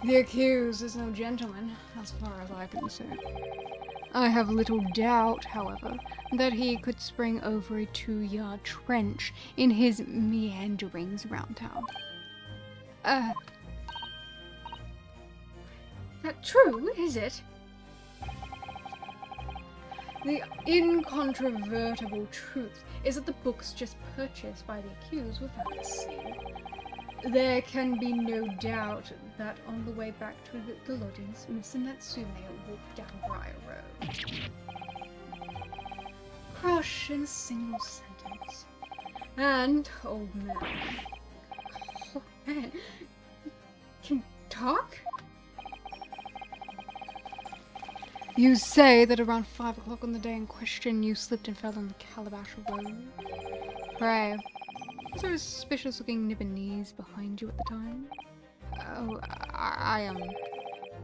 The accused is no gentleman, as far as I can see. I have little doubt, however, that he could spring over a 2-yard trench in his meanderings around town. That true, is it? The incontrovertible truth is that the books just purchased by the accused were found at sea. There can be no doubt that on the way back to the lodgings, Mr. Natsume walked down Briar Road. Crush in a single sentence. And, old man. Oh, man. Can talk? You say that around 5 o'clock on the day in question, you slipped and fell on the Calabash Road. Pray, was there a suspicious-looking Nibonese behind you at the time? Oh, I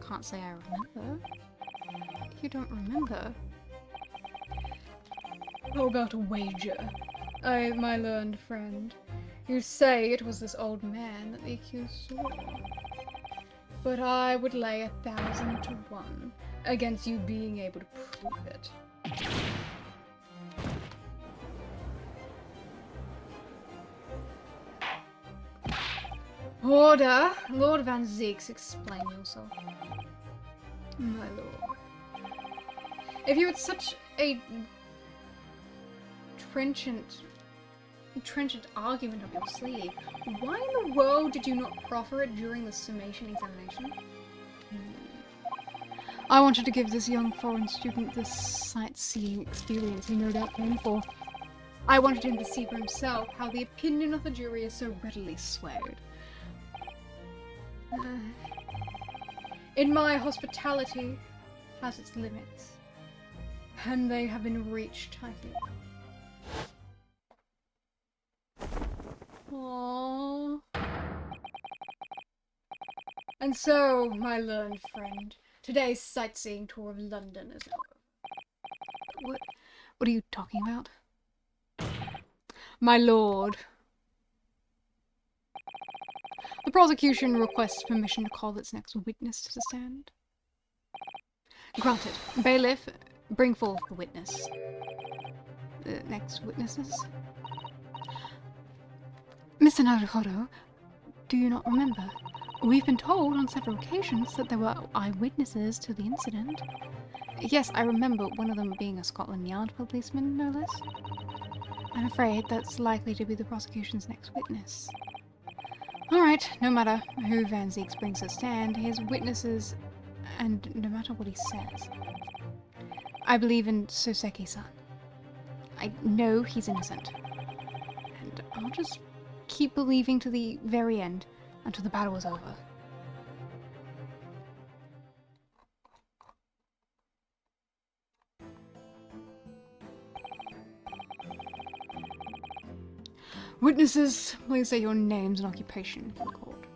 can't say I remember. You don't remember? How about a wager? My learned friend. You say it was this old man that the accused saw. But I would lay 1,000 to 1 against you being able to prove it. Order! Lord Van Zeeks, explain yourself. My lord. If you had such a trenchant argument up your sleeve, why in the world did you not proffer it during the summation examination? I wanted to give this young foreign student the sightseeing experience he no doubt came for. I wanted him to see for himself how the opinion of the jury is so readily swayed. In my hospitality has its limits, and they have been reached, I think. Aww. And so, my learned friend, today's sightseeing tour of London is over. What are you talking about? My lord. The prosecution requests permission to call its next witness to the stand. Granted. Bailiff, bring forth the witness. The next witnesses? Mr. Naruhodo, do you not remember? We've been told on several occasions that there were eyewitnesses to the incident. Yes, I remember one of them being a Scotland Yard policeman, no less. I'm afraid that's likely to be the prosecution's next witness. Alright, no matter who Van Zeeks brings to stand, he has witnesses, and no matter what he says. I believe in Soseki-san. I know he's innocent. And I'll just keep believing to the very end, until the battle is over. Witnesses, please say your names and occupation for the court.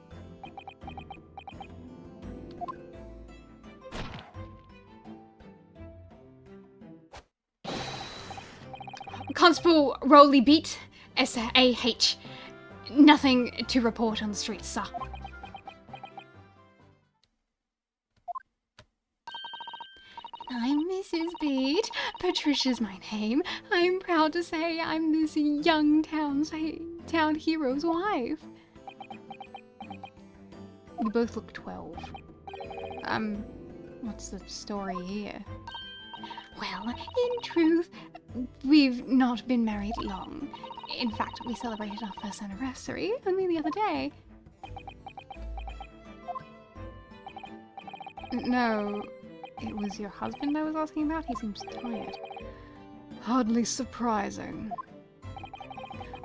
Constable Rowley Beat, S.A.H. Nothing to report on the streets, sir. I'm Mrs. Beat. Patricia's my name. I'm proud to say I'm this young town hero's wife. You both look 12. What's the story here? Well, in truth, we've not been married long. In fact, we celebrated our first anniversary only the other day. No, it was your husband I was asking about? He seems tired. Hardly surprising.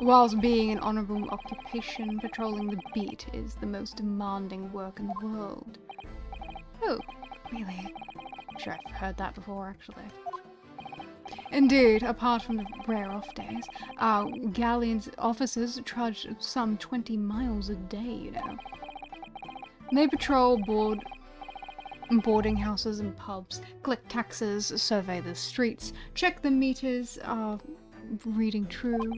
Whilst being an honourable occupation, patrolling the beat is the most demanding work in the world. Oh, really? I'm sure I've heard that before, actually. Indeed, apart from the rare off days, our galleon's officers trudge some 20 miles a day, you know. They patrol boarding houses and pubs, collect taxes, survey the streets, check the meters are reading true.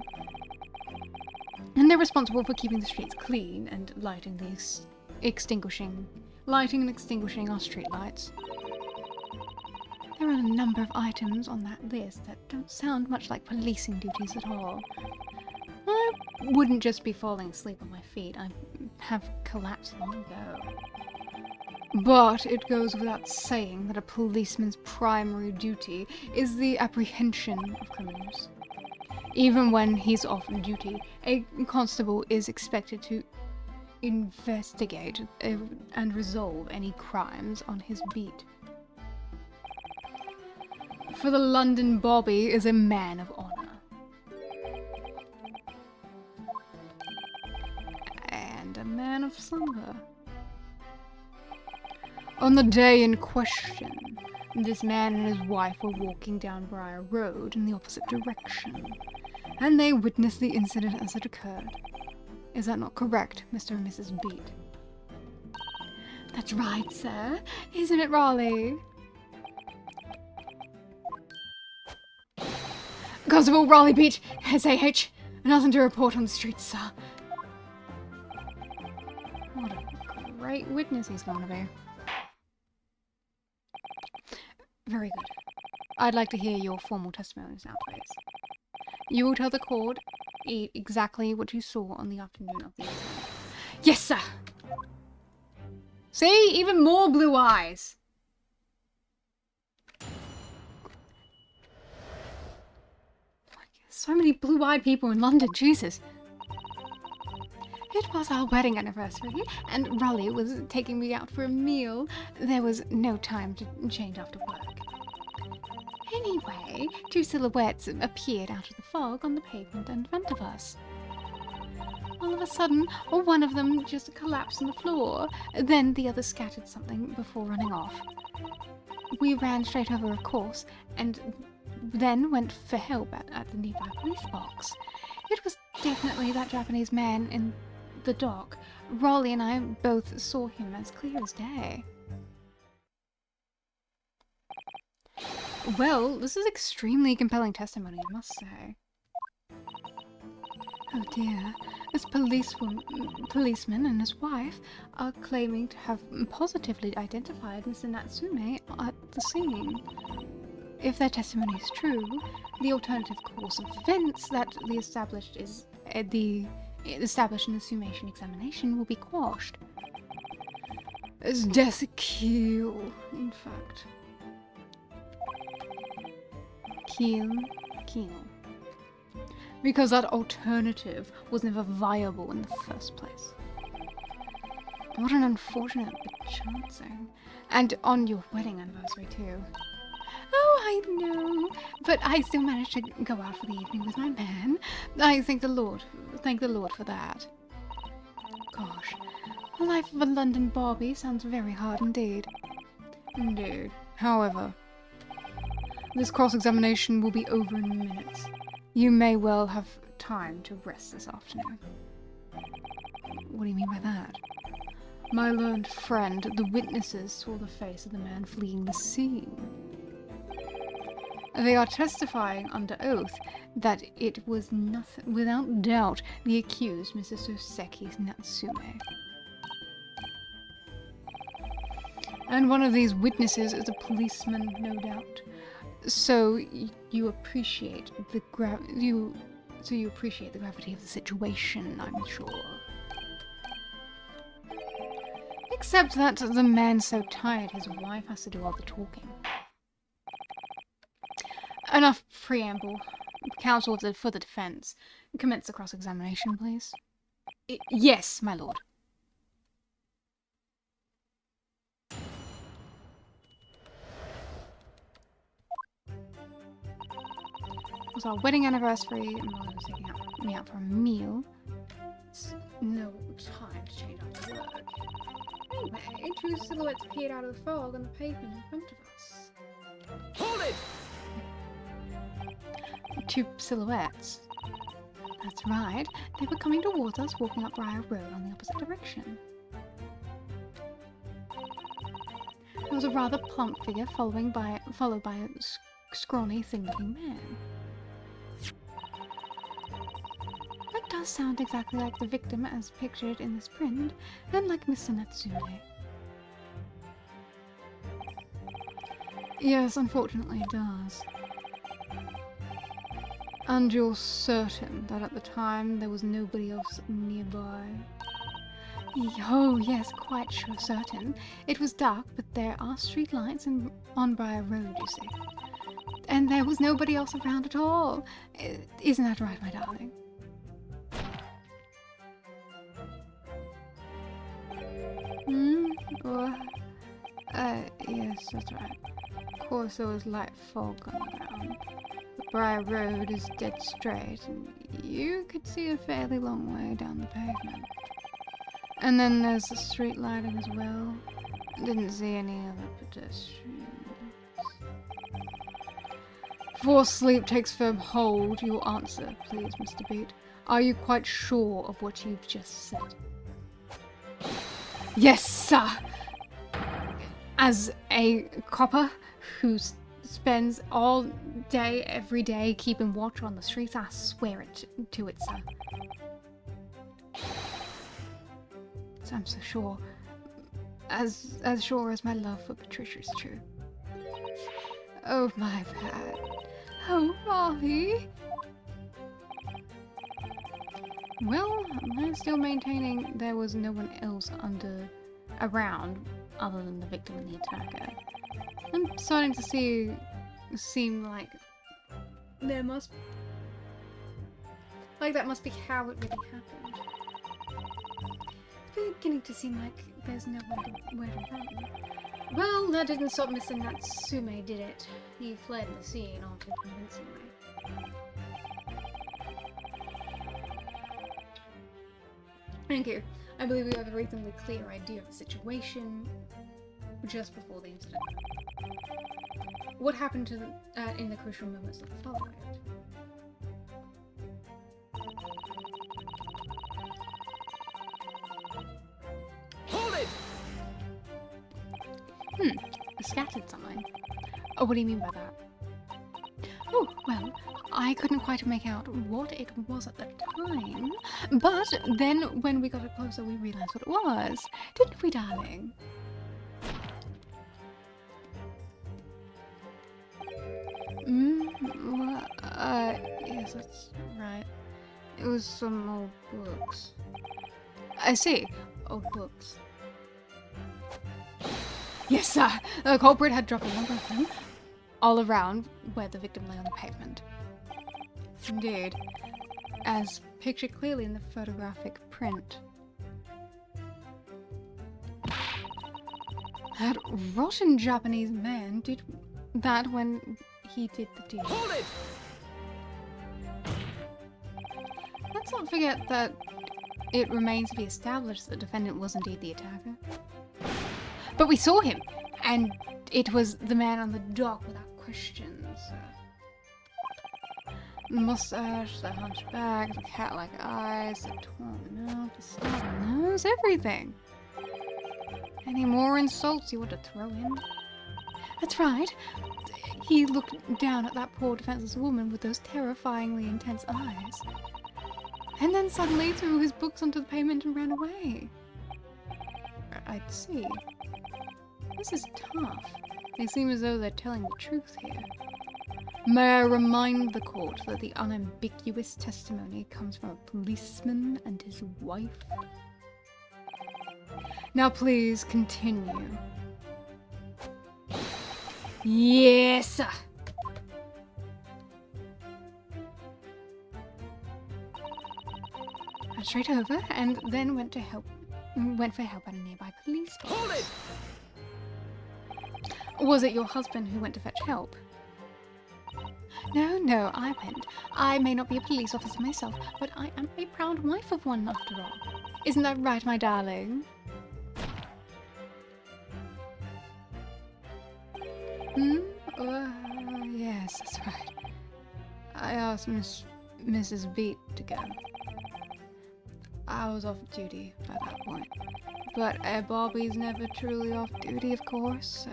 And they're responsible for keeping the streets clean and lighting and extinguishing our street lights. There are a number of items on that list that don't sound much like policing duties at all. I wouldn't just be falling asleep on my feet. I have collapsed long ago. But it goes without saying that a policeman's primary duty is the apprehension of criminals. Even when he's off duty, a constable is expected to investigate and resolve any crimes on his beat. For the London Bobby is a man of honour. And a man of slumber. On the day in question, this man and his wife were walking down Briar Road in the opposite direction, and they witnessed the incident as it occurred. Is that not correct, Mr. and Mrs. Beat? That's right, sir. Isn't it, Raleigh? Constable Raleigh Beat, SAH. Nothing to report on the streets, sir. What a great witness he's going to be. Very good. I'd like to hear your formal testimonies now, please. You will tell the court exactly what you saw on the afternoon of the incident. Yes, sir! See? Even more blue eyes! So many blue-eyed people in London, Jesus. It was our wedding anniversary, and Raleigh was taking me out for a meal. There was no time to change after work. Anyway, two silhouettes appeared out of the fog on the pavement in front of us. All of a sudden, one of them just collapsed on the floor. Then the other scattered something before running off. We ran straight over, of course, and then went for help at the nearby police box. It was definitely that Japanese man in the dock. Raleigh and I both saw him as clear as day. Well, this is extremely compelling testimony, I must say. Oh dear. This policeman and his wife are claiming to have positively identified Mr. Natsume at the scene. If their testimony is true, the alternative course of events that the established in the summation examination will be quashed. It's death kill, in fact. Kill. Because that alternative was never viable in the first place. What an unfortunate chancing. And on your wedding anniversary too. Oh, I know, but I still managed to go out for the evening with my man. I thank the Lord for that. Gosh, the life of a London Barbie sounds very hard indeed. Indeed. However, this cross-examination will be over in minutes. You may well have time to rest this afternoon. What do you mean by that? My learned friend, the witnesses saw the face of the man fleeing the scene. They are testifying under oath that it was nothing, without doubt, the accused, Mrs. Soseki Natsume. And one of these witnesses is a policeman, no doubt. So you appreciate the gravity of the situation, I'm sure. Except that the man's so tired his wife has to do all the talking. Enough preamble. Counsel for the defense. Commence the cross-examination, please. Yes, my lord. It was our wedding anniversary, and my mother was taking me out for a meal. It's no time to change after work. Anyway, two silhouettes appeared out of the fog on the pavement in front of us. Hold it! Two silhouettes. That's right. They were coming towards us, walking up Briar Road on the opposite direction. There was a rather plump figure followed by a scrawny, thin-looking man. That does sound exactly like the victim as pictured in this print, and like Mr. Natsume. Yes, unfortunately it does. And you're certain that at the time there was nobody else nearby? Oh, yes, quite sure certain. It was dark, but there are street lights on Briar Road, you see. And there was nobody else around at all. Isn't that right, my darling? Yes, that's right. Of course there was light fog on the ground. The Briar Road is dead straight, and you could see a fairly long way down the pavement. And then there's the street lighting as well. Didn't see any other pedestrians. Before sleep takes firm hold, your answer, please, Mr. Beat. Are you quite sure of what you've just said? Yes, sir! As a copper who spends all day, every day, keeping watch on the streets, I swear to it, sir. So I'm so sure. As sure as my love for Patricia is true. Oh, my bad. Oh, Molly. Well, I'm still maintaining there was no one else around other than the victim and the attacker. I'm starting to seem like that must be how it really happened. It's beginning to seem like there's nowhere to run. Well, that didn't stop Mr. Natsume, did it? He fled the scene all too convincingly. Thank you. I believe we have a reasonably clear idea of the situation just before the incident. What happened to in the crucial moments that followed it? Hold it! Scattered something. Oh, what do you mean by that? Oh, well, I couldn't quite make out what it was at the time, but then when we got it closer we realized what it was. Didn't we, darling? Yes, that's right. It was some old books. I see. Old books. Yes, sir! The culprit had dropped a number of them all around where the victim lay on the pavement. Indeed. As pictured clearly in the photographic print. That rotten Japanese man did that when he did the deed. Hold it! Let's not forget that it remains to be established that the defendant was indeed the attacker. But we saw him, and it was the man on the dock without questions. The mustache, the hunchback, the cat-like eyes, the torn mouth, the stubborn nose, everything. Any more insults you want to throw in? That's right. He looked down at that poor defenseless woman with those terrifyingly intense eyes. And then suddenly threw his books onto the pavement and ran away. I'd see. This is tough. They seem as though they're telling the truth here. May I remind the court that the unambiguous testimony comes from a policeman and his wife? Now please continue. Yes! I straight over and then went for help at a nearby police station. Hold it! Was it your husband who went to fetch help? No, I went. I may not be a police officer myself, but I am a proud wife of one after all. Isn't that right, my darling? Yes, that's right. I asked Mrs. Beat to go. I was off duty at that point. But Bobby's never truly off duty, of course, so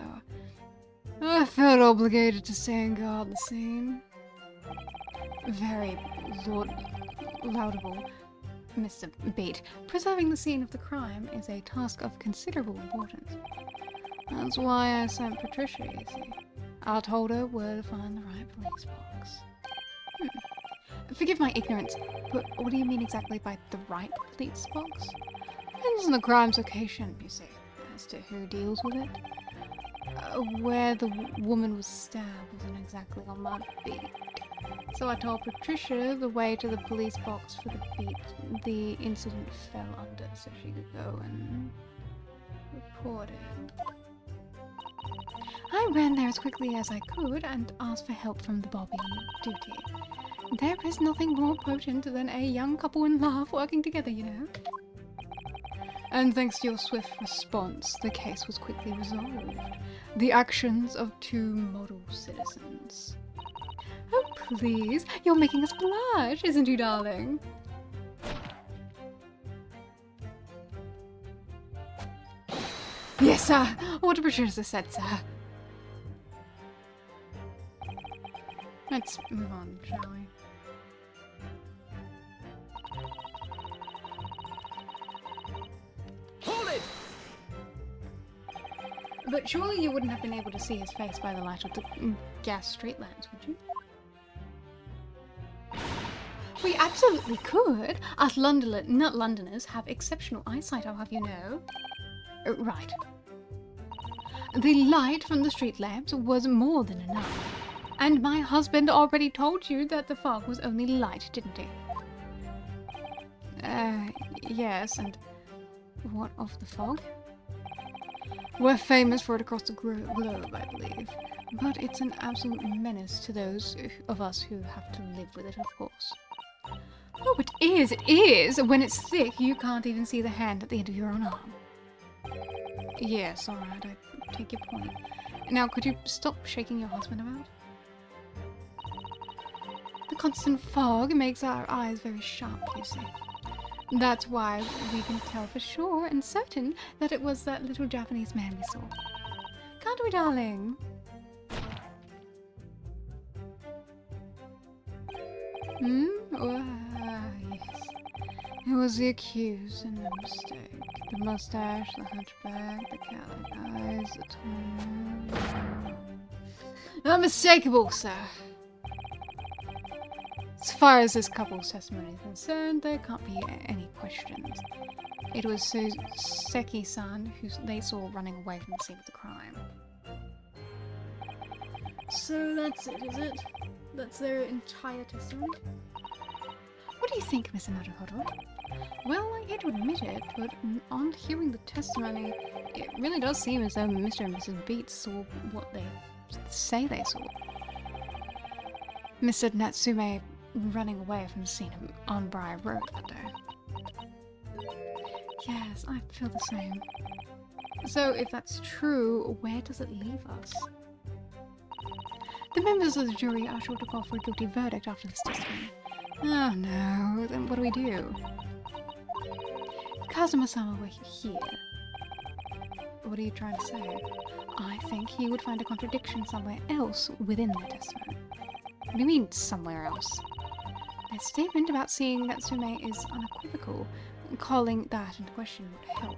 I felt obligated to stay and guard the scene. Very laudable, Mr. Beat. Preserving the scene of the crime is a task of considerable importance. That's why I sent Patricia, you see. I told her where to find the right police box. Forgive my ignorance, but what do you mean exactly by the right police box? Depends on the crime's location, you see, as to who deals with it. Where the woman was stabbed wasn't exactly on my beat. So I told Patricia the way to the police box for the beat the incident fell under so she could go and report it. I ran there as quickly as I could and asked for help from the Bobby on duty. There is nothing more potent than a young couple in love working together, you know. And thanks to your swift response, the case was quickly resolved. The actions of two model citizens. Oh, please, you're making us blush, isn't you, darling? Yes, sir. What Patricia said, sir. Let's move on, shall we? Hold it! But surely you wouldn't have been able to see his face by the light of the gas street lamps, would you? We absolutely could. Us Londoners have exceptional eyesight, I'll have you know. Right. The light from the street lamps was more than enough. And my husband already told you that the fog was only light, didn't he? Yes, and what of the fog? We're famous for it across the globe, I believe. But it's an absolute menace to those of us who have to live with it, of course. Oh, it is! When it's thick, you can't even see the hand at the end of your own arm. Yes, alright, I take your point. Now, could you stop shaking your husband about? The constant fog makes our eyes very sharp, you see. That's why we can tell for sure and certain that it was that little Japanese man we saw. Can't we, darling? Yes. It was the accused and no mistake. The mustache, the hunchback, the cat-like eyes, the tone... Unmistakable, sir. As far as this couple's testimony is concerned, there can't be any questions. It was Seki-san who they saw running away from the scene of the crime. So that's it, is it? That's their entire testimony? What do you think, Mr. Naruhodo? Well, I hate to admit it, but on hearing the testimony, it really does seem as though Mr. and Mrs. Beats saw what they say they saw. Mr. Natsume running away from the scene on Briar Road that day. Yes, I feel the same. So, if that's true, where does it leave us? The members of the jury are sure to call for a guilty verdict after this testimony. Oh no, then what do we do? If Kazuma-sama were here, what are you trying to say? I think he would find a contradiction somewhere else within their testimony. What do you mean, somewhere else? Their statement about seeing Natsume is unequivocal. Calling that into question would help.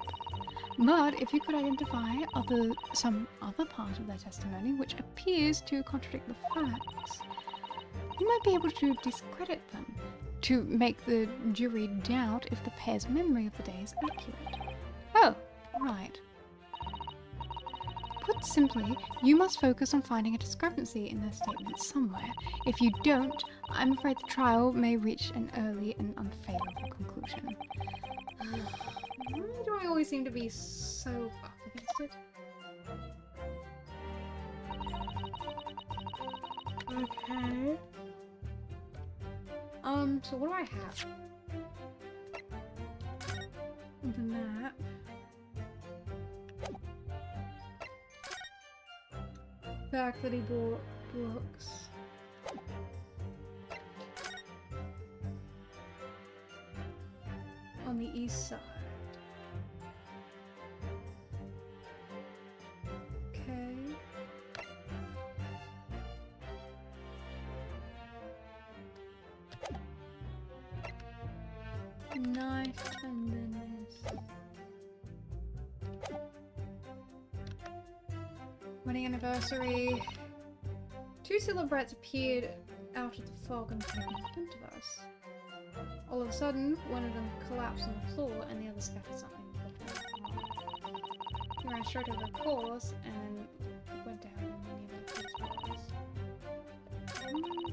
But if you could identify some other part of their testimony which appears to contradict the facts, you might be able to discredit them, to make the jury doubt if the pair's memory of the day is accurate. Oh, right. Put simply, you must focus on finding a discrepancy in their statements somewhere. If you don't, I'm afraid the trial may reach an early and unfavorable conclusion. Why do I always seem to be so up against it? Okay. So what do I have? The map. The fact that he bought books. On the east side. Okay. Knife and then this. Wedding anniversary. Two silhouettes appeared out of the fog and came in front of us. All of a sudden, one of them collapsed on the floor and the other scattered something. He ran straight over the course and went down in many of the police I don't know.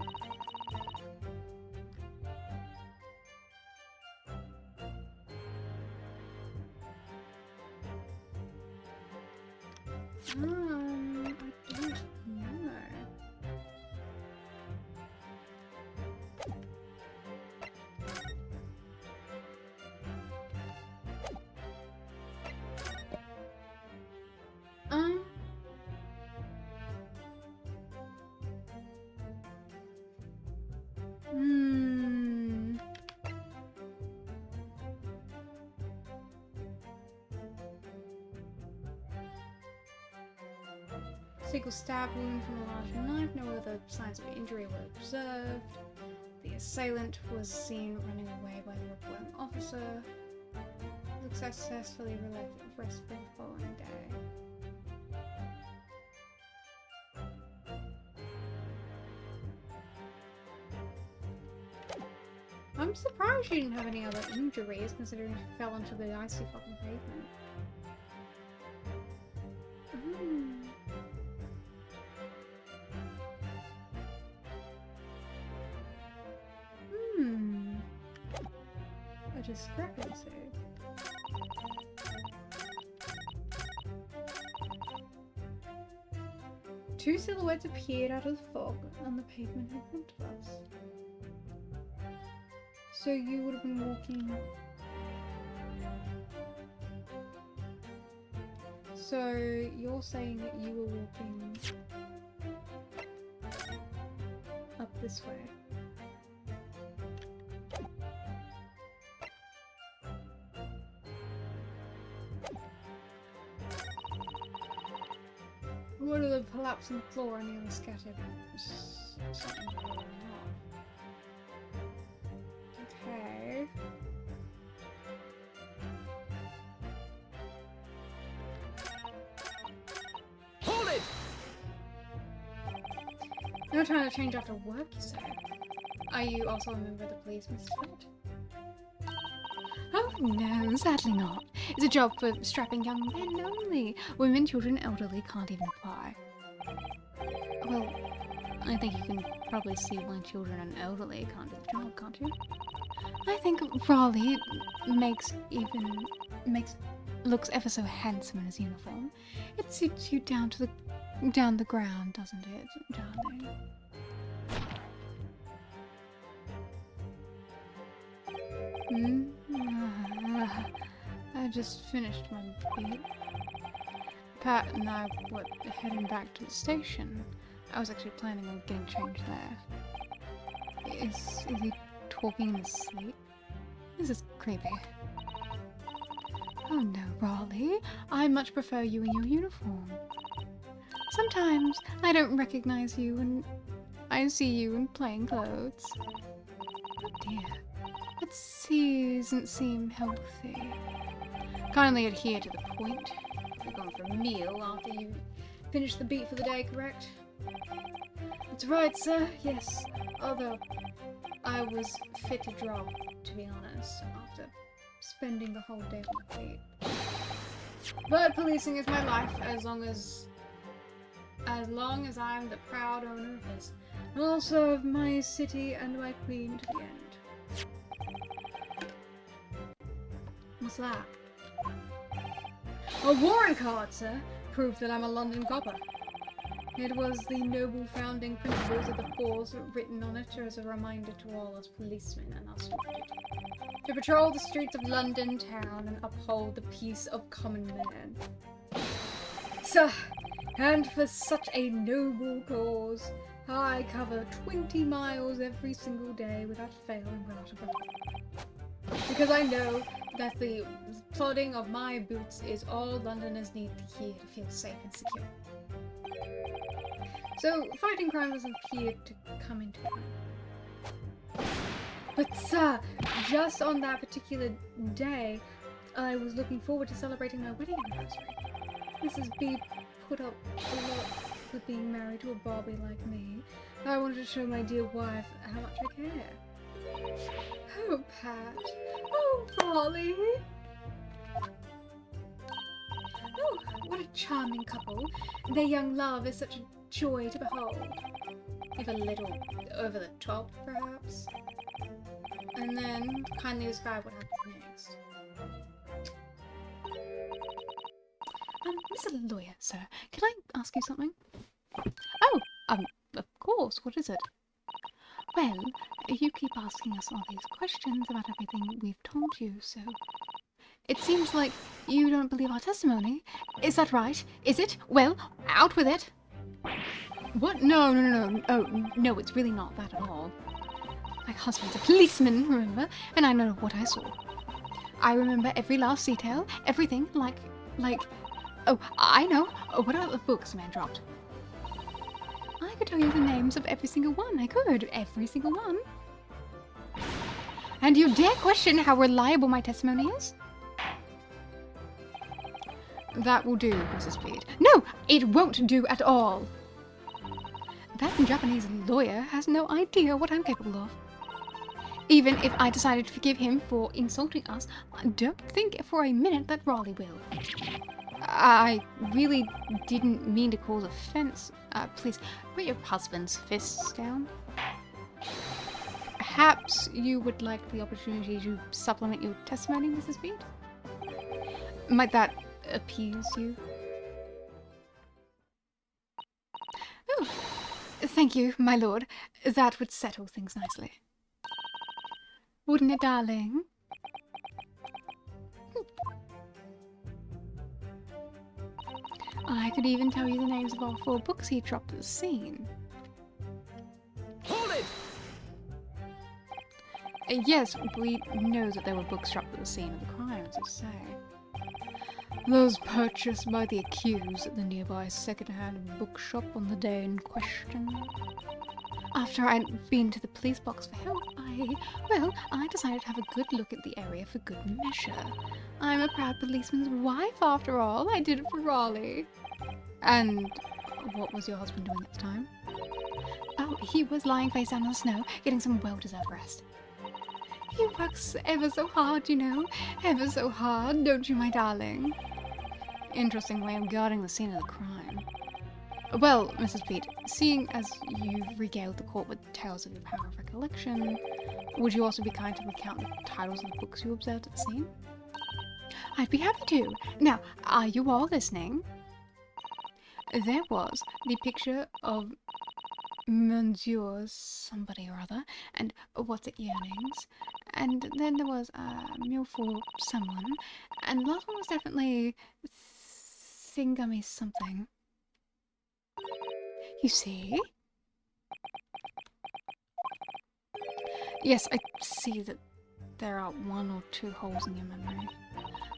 Single stab wound from a large knife, no other signs of injury were observed. The assailant was seen running away by the reporting officer. He successfully arrested the following day. I'm surprised she didn't have any other injuries, considering she fell onto the icy fucking pavement. A discrepancy. Two silhouettes appeared out of the fog on the pavement in front of us. So you would have been walking... So you're saying that you were walking up this way? One of them collapsed on the floor and the other scattered. Something going on. Okay. Hold it! No time to change after work, you say? Are you also a member of the police, Mrs. Fett? Oh no, sadly not. It's a job for strapping young men only. Women, children, elderly can't even apply. Well, I think you can probably see why children and elderly can't do the job, can't you? I think Raleigh looks ever so handsome in his uniform. It suits you down the ground, doesn't it, darling? I just finished my beat. Pat and I were heading back to the station. I was actually planning on getting changed there. Is he talking in his sleep? This is creepy. Oh no, Raleigh. I much prefer you in your uniform. Sometimes I don't recognize you when I see you in plain clothes. dear. That doesn't seem healthy. Kindly adhere to the point. You're going for a meal after you finish the beat for the day, correct? That's right, sir. Yes. Although I was fit to drop, to be honest, after spending the whole day on the beat. But policing is my life, as long as I'm the proud owner of this. And also of my city and my queen to the end. What's that? A warrant card, sir. Proof that I'm a London copper. It was the noble founding principles of the force written on it as a reminder to all us policemen and us to patrol the streets of London town and uphold the peace of common man. Sir, and for such a noble cause, I cover 20 miles every single day without fail and without a break. Because I know that the plodding of my boots is all Londoners need to hear to feel safe and secure. So, fighting crime doesn't appear to come into it. But sir, just on that particular day, I was looking forward to celebrating my wedding anniversary. Mrs. B put up a lot with being married to a Barbie like me. I wanted to show my dear wife how much I care. Oh, Pat. Oh, Polly. Oh, what a charming couple. Their young love is such a joy to behold. If a little over the top, perhaps. And then, kindly describe what happens next. Mr. Lawyer, sir, can I ask you something? Oh, of course, what is it? Well, you keep asking us all these questions about everything we've told you, so... It seems like you don't believe our testimony. Is that right? Is it? Well, out with it! What? No. Oh, no, it's really not that at all. My husband's a policeman, remember? And I know what I saw. I remember every last detail, everything, like... Oh, I know. What about the books the man dropped? I could tell you the names of every single one. I could. Every single one. And you dare question how reliable my testimony is? That will do, Mrs. Speed. No, it won't do at all. That Japanese lawyer has no idea what I'm capable of. Even if I decided to forgive him for insulting us, I don't think for a minute that Raleigh will. I really didn't mean to cause offense. Please, put your husband's fists down. Perhaps you would like the opportunity to supplement your testimony, Mrs. Speed? Might that appease you? Oh, thank you, my lord. That would settle things nicely. Wouldn't it, darling? I could even tell you the names of all 4 books he dropped at the scene. Hold it! Yes, we know that there were books dropped at the scene of the crime, as you say. Those purchased by the accused at the nearby second-hand bookshop on the day in question. After I'd been to the police box for help, I decided to have a good look at the area for good measure. I'm a proud policeman's wife, after all. I did it for Raleigh. And what was your husband doing at the time? Oh, he was lying face down in the snow, getting some well-deserved rest. He works ever so hard, you know. Ever so hard, don't you, my darling? Interesting way of guarding the scene of the crime. Well, Mrs. Pete, seeing as you've regaled the court with tales of your power of recollection, would you also be kind to recount the titles of the books you observed at the scene? I'd be happy to. Now, are you all listening? There was the picture of Monsieur somebody or other, and what's it yearnings, and then there was a meal for someone, and the last one was definitely Thingummy something. You see? Yes, I see that there are 1 or 2 holes in your memory.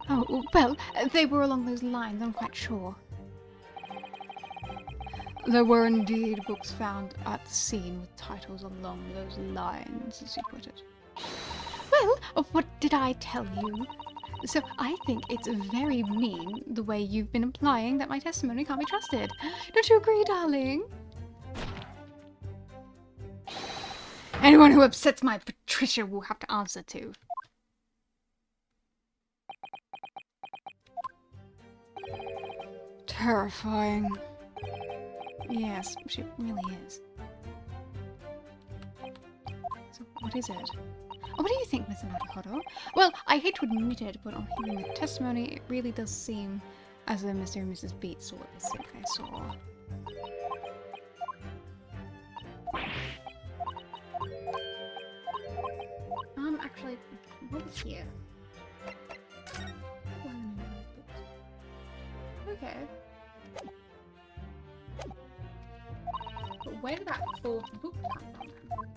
Oh, well, they were along those lines, I'm quite sure. There were indeed books found at the scene with titles along those lines, as you put it. Well, what did I tell you? So I think it's very mean the way you've been implying that my testimony can't be trusted. Don't you agree, darling? Anyone who upsets my Patricia will have to answer to. Terrifying. Yes, she really is. So what is it? Oh, what do you think, Miss Avocado? Well, I hate to admit it, but on hearing the testimony, it really does seem as though Mr. and Mrs. Beats saw the sick I saw. Actually, what was here? Okay. But where did that fourth book come from then?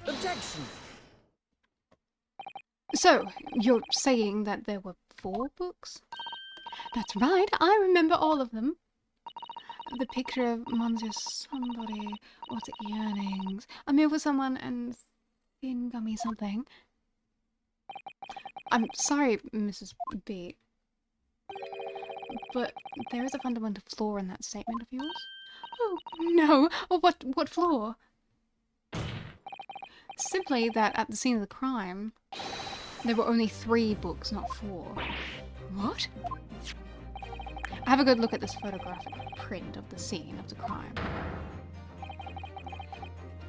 Objection! So, you're saying that there were 4 books? That's right, I remember all of them. The picture of Monsieur somebody, what's it, yearnings, a meal for someone, and thin gummy something. I'm sorry, Mrs. B, but there is a fundamental flaw in that statement of yours. Oh, no! What flaw? Simply that at the scene of the crime, there were only 3 books, not 4. What? Have a good look at this photographic print of the scene of the crime.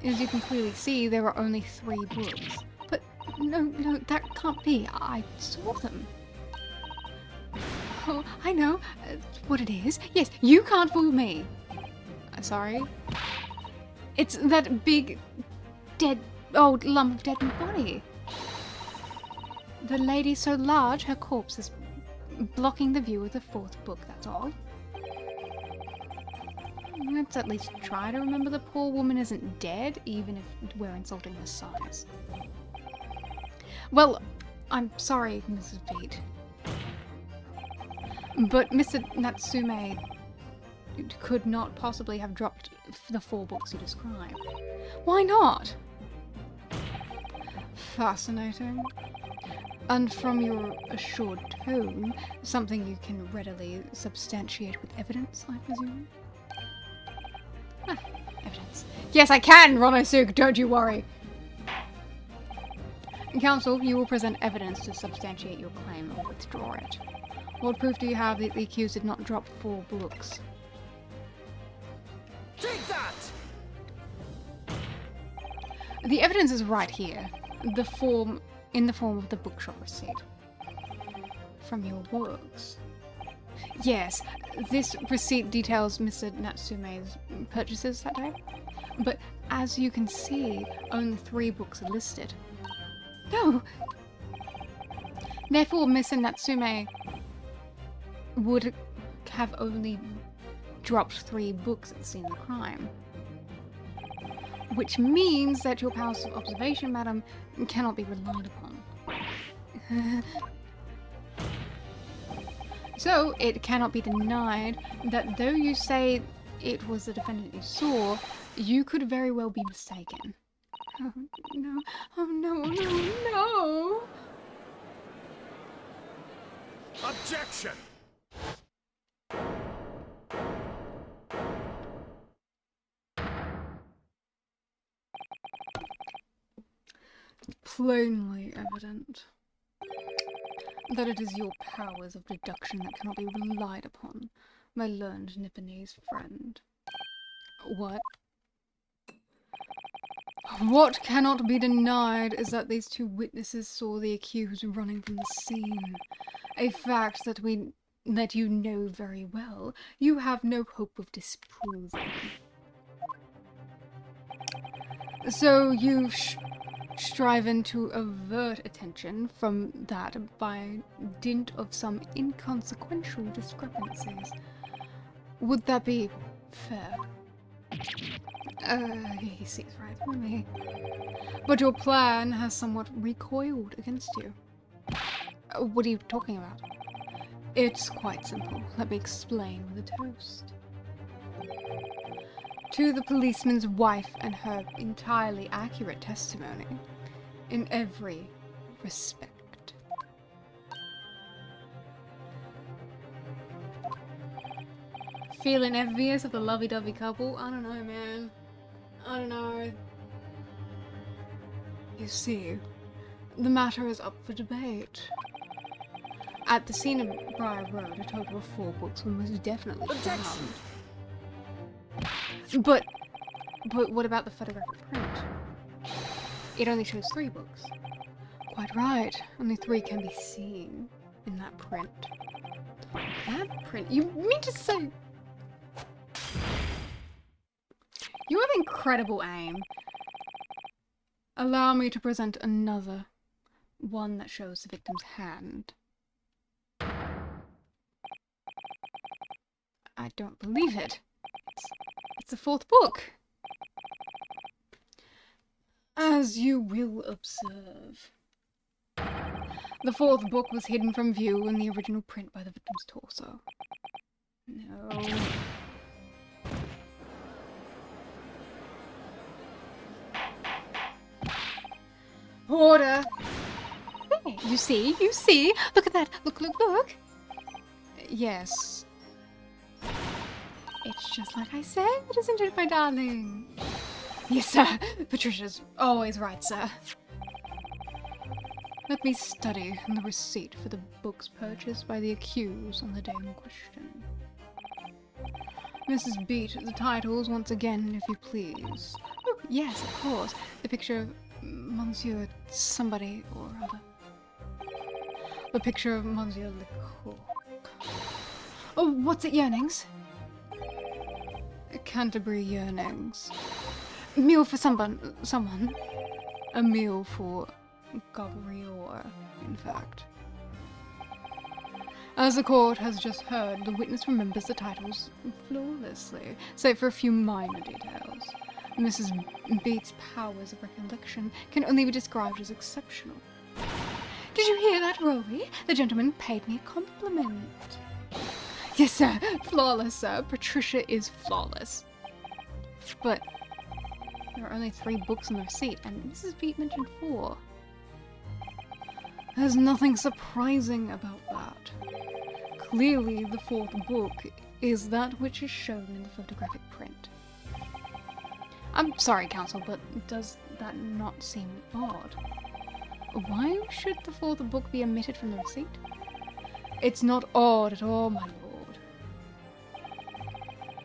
As you can clearly see, there are only 3 books. But no, that can't be. I saw them. Oh, I know what it is. Yes, you can't fool me. Sorry? It's that big, dead, old lump of dead body. The lady so large, her corpse is blocking the view of the 4th book, that's all. Let's at least try to remember the poor woman isn't dead, even if we're insulting her size. Well, I'm sorry, Mrs. Beat, but Mr. Natsume could not possibly have dropped the 4 books you describe. Why not? Fascinating. And from your assured tone, something you can readily substantiate with evidence, I presume? Evidence. Yes, I can, Ronosuk, don't you worry. Counsel, you will present evidence to substantiate your claim or withdraw it. What proof do you have that the accused did not drop 4 books? Take that! The evidence is right here. In the form of the bookshop receipt. From your works. Yes, this receipt details Mr. Natsume's purchases that day. But as you can see, only 3 books are listed. No! Therefore, Mr. Natsume would have only dropped 3 books at the scene of the crime. Which means that your powers of observation, madam, cannot be relied upon. So, it cannot be denied that though you say it was the defendant you saw, you could very well be mistaken. Oh no, oh no, no, no! Objection! Plainly evident that it is your powers of deduction that cannot be relied upon, my learned Nipponese friend. What? What cannot be denied is that these 2 witnesses saw the accused running from the scene. A fact that you know very well. You have no hope of disproving. So you've striven to avert attention from that by dint of some inconsequential discrepancies. Would that be fair? He sees right through me. But your plan has somewhat recoiled against you. What are you talking about? It's quite simple. Let me explain with a toast. To the policeman's wife and her entirely accurate testimony in every respect. Feeling envious of the lovey-dovey couple? I don't know, man. I don't know. You see, the matter is up for debate. At the scene of Briar Road, a total of 4 books were most definitely found. But what about the photographic print? It only shows 3 books. Quite right. Only 3 can be seen in that print. That print? You mean to say... You have incredible aim. Allow me to present another. One that shows the victim's hand. I don't believe it. It's the 4th book. As you will observe. The 4th book was hidden from view in the original print by the victim's torso. No. Order! Hey, you see? Look at that! Look! Yes. It's just like I said, isn't it, my darling? Yes, sir. Patricia's always right, sir. Let me study the receipt for the books purchased by the accused on the day in question. Mrs. Beat, the titles once again, if you please. Oh, yes, of course. The picture of Monsieur somebody or other. The picture of Monsieur Lecoq. Oh, what's it, Yearnings? Canterbury Yearnings. Meal for someone. A meal for Gabrior, in fact. As the court has just heard, the witness remembers the titles flawlessly, save for a few minor details. Mrs. Beat's powers of recollection can only be described as exceptional. Did you hear that, Rory? The gentleman paid me a compliment. Yes, sir. Flawless, sir. Patricia is flawless. But there are only 3 books on the receipt, and Mrs. Beat mentioned 4. There's nothing surprising about that. Clearly, the 4th book is that which is shown in the photographic print. I'm sorry, counsel, but does that not seem odd? Why should the 4th book be omitted from the receipt? It's not odd at all, my lord.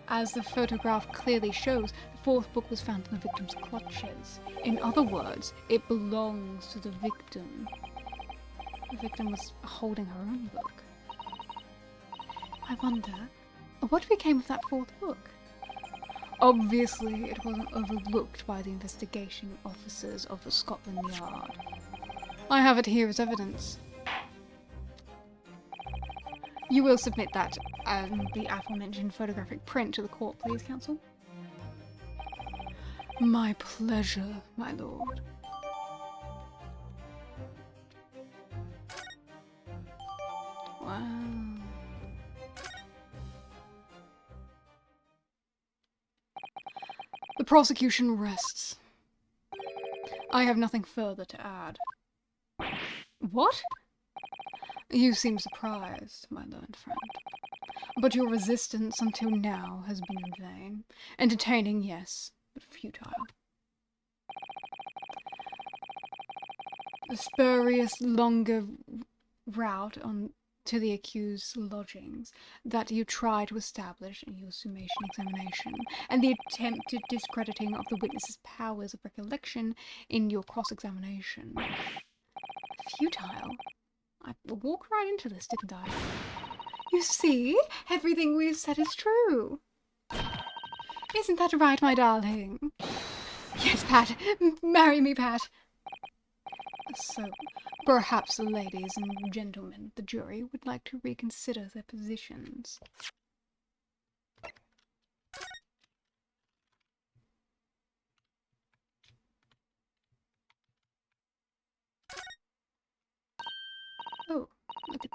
As the photograph clearly shows, the 4th book was found in the victim's clutches. In other words, it belongs to the victim. The victim was holding her own book. I wonder, what became of that 4th book? Obviously, it wasn't overlooked by the investigation officers of the Scotland Yard. I have it here as evidence. You will submit that, the aforementioned photographic print to the court, please, counsel? My pleasure, my lord. Wow. The prosecution rests. I have nothing further to add. What? You seem surprised, my learned friend. But your resistance until now has been in vain. Entertaining, yes, but futile. The spurious, longer route on to the accused's lodgings that you try to establish in your summation examination, and the attempted discrediting of the witness's powers of recollection in your cross-examination. Futile? I walked right into this, didn't I? You see? Everything we've said is true. Isn't that right, my darling? Yes, Pat. Marry me, Pat. So, perhaps the ladies and gentlemen of the jury would like to reconsider their positions.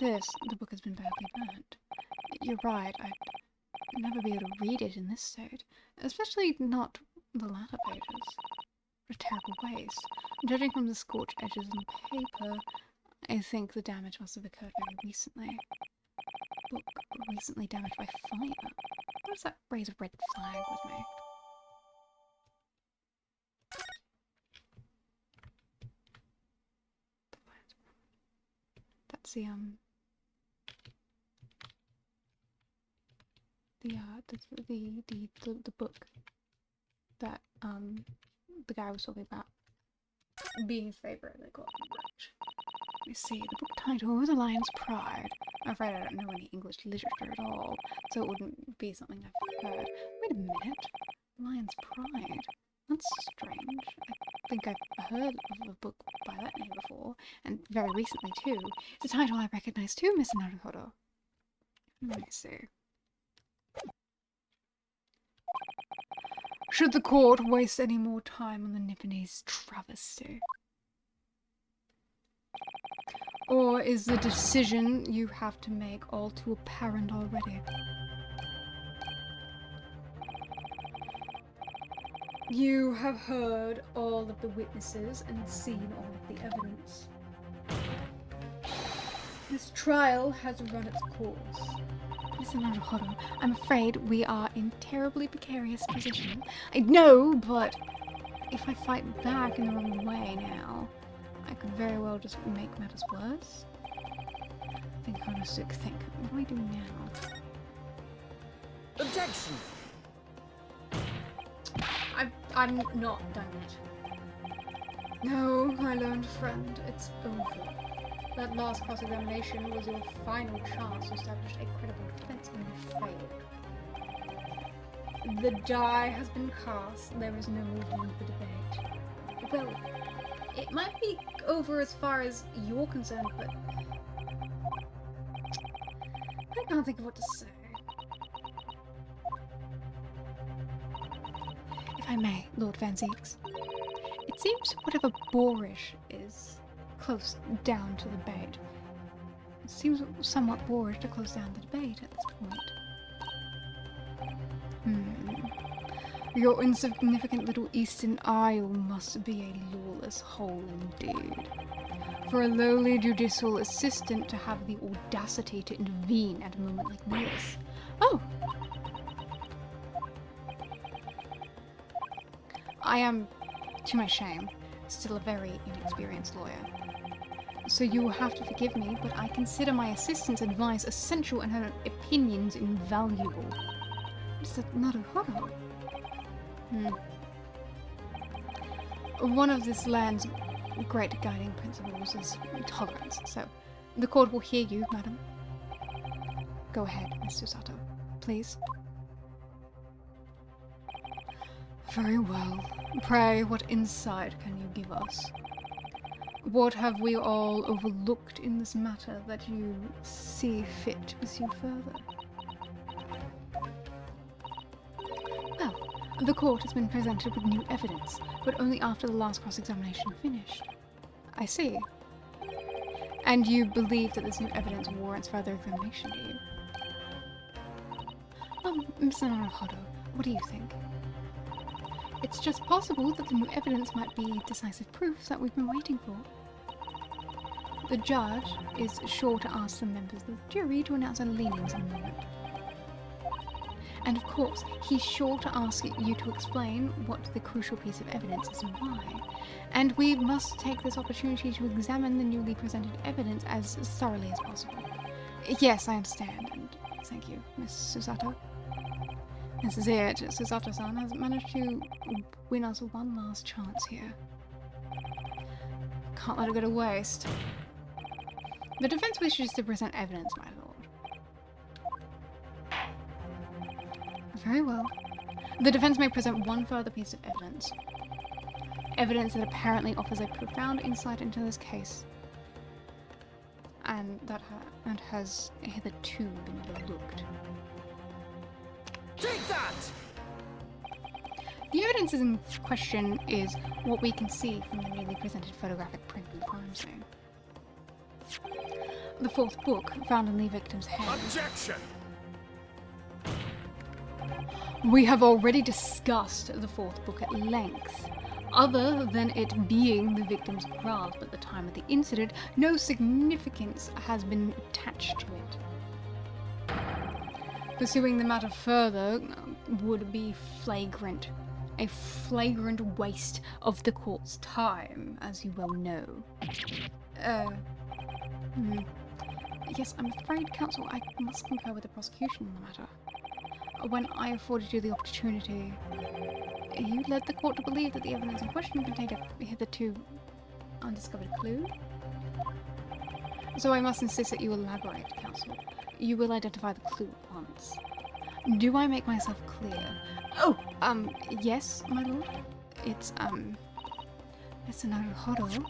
this, the book has been badly burnt. You're right, I'd never be able to read it in this state, especially not the latter pages. What a terrible waste. Judging from the scorched edges on the paper, I think the damage must have occurred very recently. Book recently damaged by fire. How does that raise a red flag with me? That's the book that the guy was talking about being his favourite that got wrecked. Let me see, the book title was A Lion's Pride. I'm afraid I don't know any English literature at all, so it wouldn't be something I've heard. Wait a minute. Lion's Pride? That's strange. I think I've heard of a book by that name before, and very recently too. It's a title I recognise too, Mr. Naruhodo. Let me see. Should the court waste any more time on the Nipponese travesty? Or is the decision you have to make all too apparent already? You have heard all of the witnesses and seen all of the evidence. This trial has run its course. Mr. Naruhodo, I'm afraid we are in terribly precarious position. I know, but if I fight back in the wrong way now, I could very well just make matters worse. Think, Konosuke, think. What do I do now? Objection! I'm not done yet. No, my learned friend, it's over. That last cross-examination was your final chance to establish a credible defense, and you failed. The die has been cast. There is no more room for debate. Well, it might be over as far as you're concerned, but I can't think of what to say. If I may, Lord Van Zeeks, it seems whatever boorish is close down to the debate. It seems somewhat boorish to close down the debate at this point. Your insignificant little Eastern Isle must be a lawless hole indeed. For a lowly judicial assistant to have the audacity to intervene at a moment like this. Oh! I am, to my shame, still a very inexperienced lawyer. So you will have to forgive me, but I consider my assistant's advice essential and her opinions invaluable. Mr. Naruhodo. One of this land's great guiding principles is tolerance, so the court will hear you, madam. Go ahead, Mr. Sato, please. Very well. Pray, what insight can you give us? What have we all overlooked in this matter that you see fit to pursue further? Well, the court has been presented with new evidence, but only after the last cross-examination finished. I see. And you believe that this new evidence warrants further examination, do you? Mr. Naruhodo, what do you think? It's just possible that the new evidence might be decisive proof that we've been waiting for. The judge is sure to ask the members of the jury to announce their leanings in a moment. And of course, he's sure to ask you to explain what the crucial piece of evidence is and why. And we must take this opportunity to examine the newly presented evidence as thoroughly as possible. Yes, I understand, and thank you, Miss Susato. This is it. Susato-san has managed to win us one last chance here. Can't let it go to waste. The defense wishes to present evidence, my lord. Very well. The defense may present one further piece of evidence. Evidence that apparently offers a profound insight into this case. And that has hitherto been overlooked. Take that! The evidence in question is what we can see from the newly presented photographic print of the crime scene. The fourth book found in the victim's head. Objection! We have already discussed the fourth book at length. Other than it being the victim's grasp at the time of the incident, no significance has been attached to it. Pursuing the matter further would be flagrant. A flagrant waste of the court's time, as you well know. Yes, I'm afraid, counsel, I must concur with the prosecution on the matter. When I afforded you the opportunity, you led the court to believe that the evidence in question contained a hitherto undiscovered clue. So I must insist that you elaborate, counsel. You will identify the clue at once. Do I make myself clear? Oh, yes, my lord. It's Naruhodo.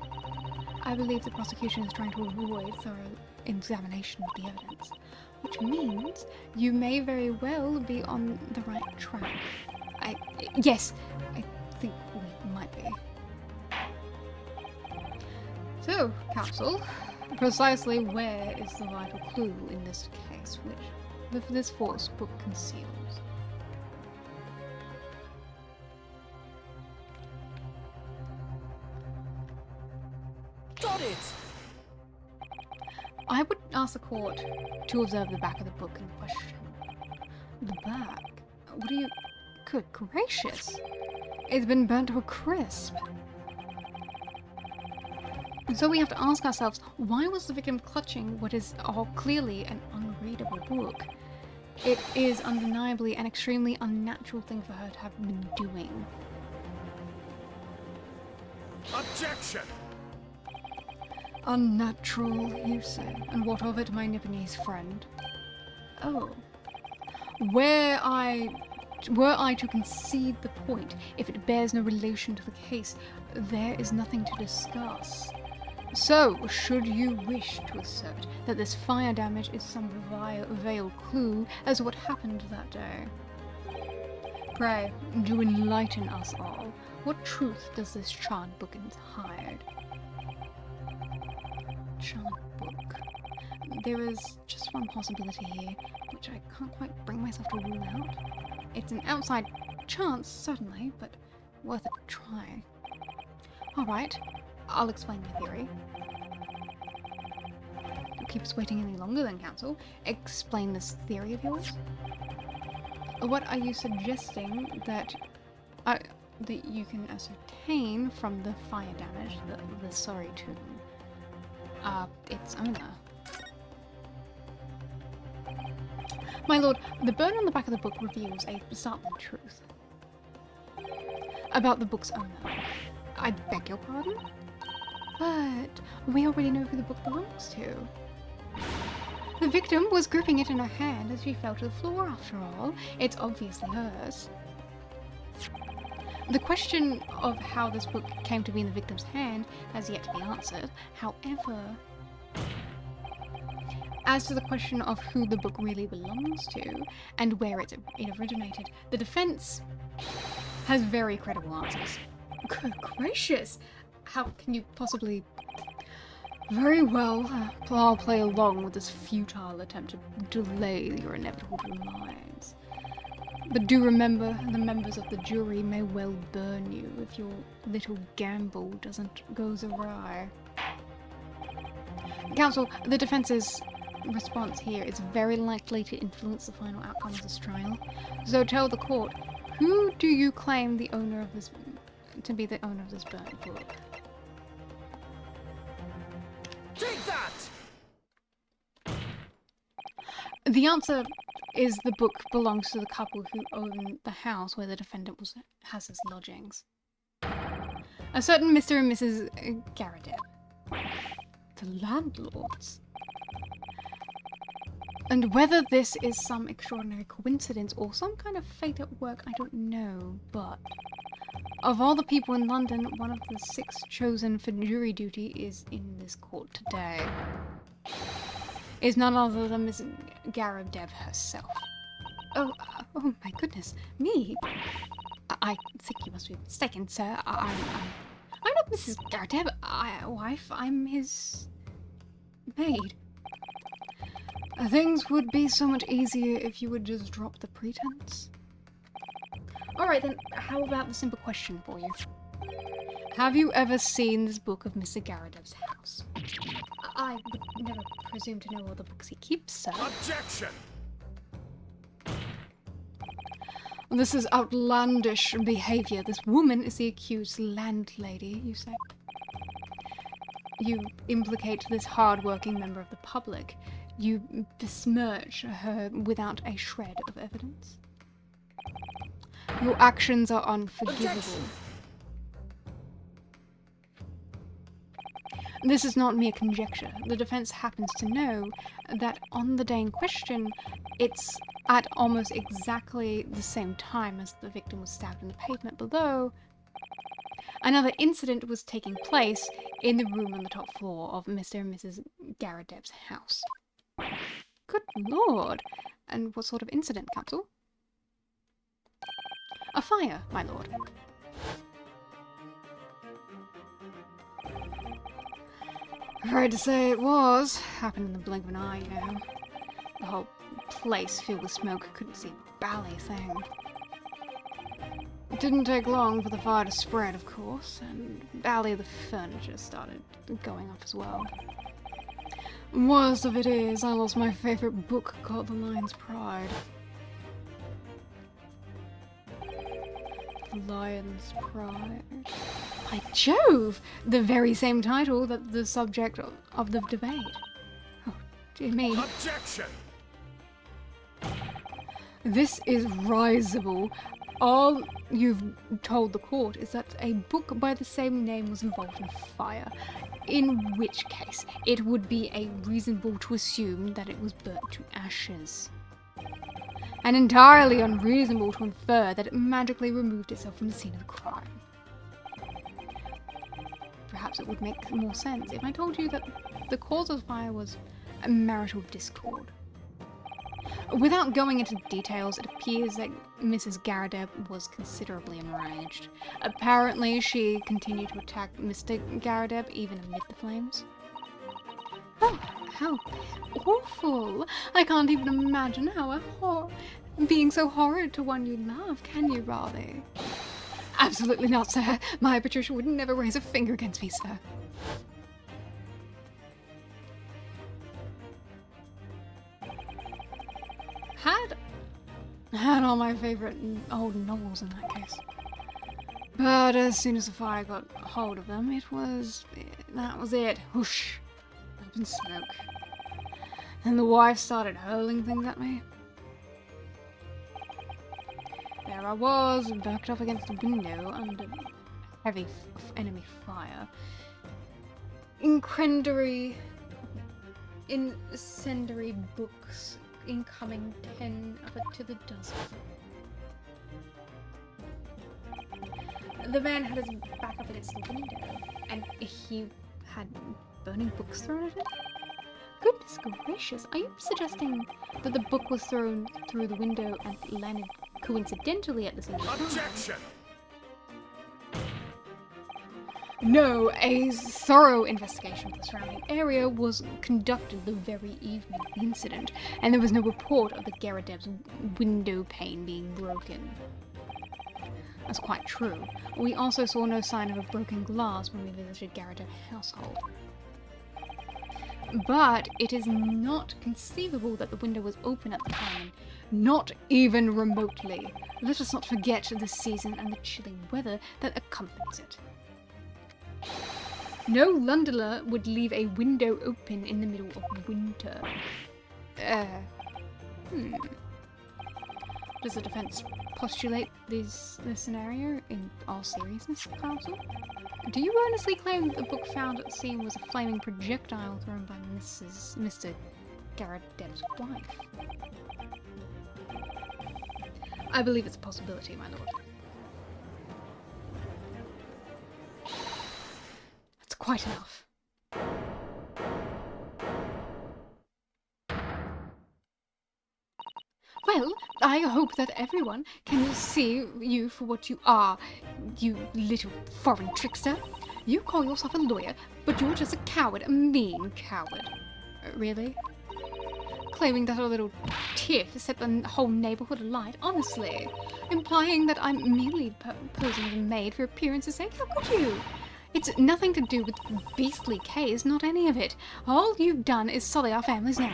I believe the prosecution is trying to avoid thorough examination of the evidence, which means you may very well be on the right track. Yes, I think we might be. So, counsel, precisely where is the vital clue in this case, which this fourth book conceals? Got it! I would ask the court to observe the back of the book in question. The back? What do you... Good gracious! It's been burnt to a crisp. And so we have to ask ourselves, why was the victim clutching what is clearly an unreadable book? It is undeniably an extremely unnatural thing for her to have been doing. Objection! Unnatural, you say? And what of it, my Nipponese friend? Oh. Were I to concede the point, if it bears no relation to the case, there is nothing to discuss. So, should you wish to assert that this fire damage is some veiled clue as to what happened that day? Pray, do enlighten us all. What truth does this chant book hide? Chant book. There is just one possibility here, which I can't quite bring myself to rule out. It's an outside chance, certainly, but worth a try. Alright, I'll explain my theory. Don't keep us waiting any longer then, counsel. Explain this theory of yours. What are you suggesting that you can ascertain from the fire damage, the sorry tomb? Its owner. My lord, the burn on the back of the book reveals a startling truth about the book's owner. I beg your pardon? But we already know who the book belongs to. The victim was gripping it in her hand as she fell to the floor after all. It's obviously hers. The question of how this book came to be in the victim's hand has yet to be answered. However, as to the question of who the book really belongs to and where it originated, the defense has very credible answers. Good gracious! How can you possibly... Very well, I'll play along with this futile attempt to delay your inevitable demise. But do remember, the members of the jury may well burn you if your little gamble goes awry. Counsel, the defense's response here is very likely to influence the final outcome of this trial. So tell the court, who do you claim the owner of this to be the owner of this burnt book? Take that! The answer is the book belongs to the couple who own the house where the defendant has his lodgings. A certain Mr. and Mrs. Garadeb. The landlords. And whether this is some extraordinary coincidence or some kind of fate at work, I don't know, but of all the people in London, one of the 6 chosen for jury duty is in this court today. Is none other than Miss Garadeb herself. Oh my goodness, me? I think you must be mistaken, sir. I'm not Mrs. Garadeb. Wife, I'm his maid. Things would be so much easier if you would just drop the pretense. Alright then, how about the simple question for you? Have you ever seen this book of Mr. Garadev's house? I would never presume to know all the books he keeps, sir. Objection! This is outlandish behavior. This woman is the accused landlady, you say? You implicate this hard-working member of the public. You besmirch her without a shred of evidence. Your actions are unforgivable. This is not mere conjecture. The defense happens to know that on the day in question, it's at almost exactly the same time as the victim was stabbed in the pavement below. Another incident was taking place in the room on the top floor of Mr. and Mrs. Garadev's house. Good lord! And what sort of incident, counsel? A fire, my lord. Afraid to say it was. Happened in the blink of an eye, you know. The whole place filled with smoke. Couldn't see a bally thing. It didn't take long for the fire to spread, of course, and bally of the furniture started going up as well. Worst of it is, I lost my favourite book called The Lion's Pride. The Lion's Pride. By Jove! The very same title that the subject of the debate. Oh, dear me. Objection! This is risible. All you've told the court is that a book by the same name was involved in a fire, in which case it would be reasonable to assume that it was burnt to ashes. And entirely unreasonable to infer that it magically removed itself from the scene of the crime. Perhaps it would make more sense if I told you that the cause of the fire was a marital discord. Without going into details, it appears that Mrs. Garadev was considerably enraged. Apparently, she continued to attack Mr. Garadev even amid the flames. Oh, how awful! I can't even imagine how being so horrid to one you love, can you, Raleigh? Absolutely not, sir. My Patricia would never raise a finger against me, sir. Had all my favourite old novels in that case. But as soon as the fire got hold of them, that was it. Whoosh. Up in smoke. And the wife started hurling things at me. There I was, backed up against the window under heavy enemy fire. Incendiary books incoming 10 to the dozen. The man had his back up against the window, and he had burning books thrown at him? Goodness gracious, are you suggesting that the book was thrown through the window and landed coincidentally at the same time? Objection! No, a thorough investigation of the surrounding area was conducted the very evening of the incident, and there was no report of the Garadev's window pane being broken. That's quite true. We also saw no sign of a broken glass when we visited Garadev's household. But it is not conceivable that the window was open at the time, not even remotely. Let us not forget the season and the chilling weather that accompanies it. No Londoner would leave a window open in the middle of winter. Does the defense postulate this scenario in all seriousness, counsel? Do you earnestly claim that the book found at the scene was a flaming projectile thrown by Mr. Garadev's wife? I believe it's a possibility, my lord. That's quite enough. Well, I hope that everyone can see you for what you are, you little foreign trickster. You call yourself a lawyer, but you're just a coward, a mean coward. Really? claiming that a little tiff set the whole neighborhood alight, honestly. Implying that I'm merely posing as a maid for appearance's sake. How could you? It's nothing to do with beastly case, not any of it. All you've done is sully our family's name.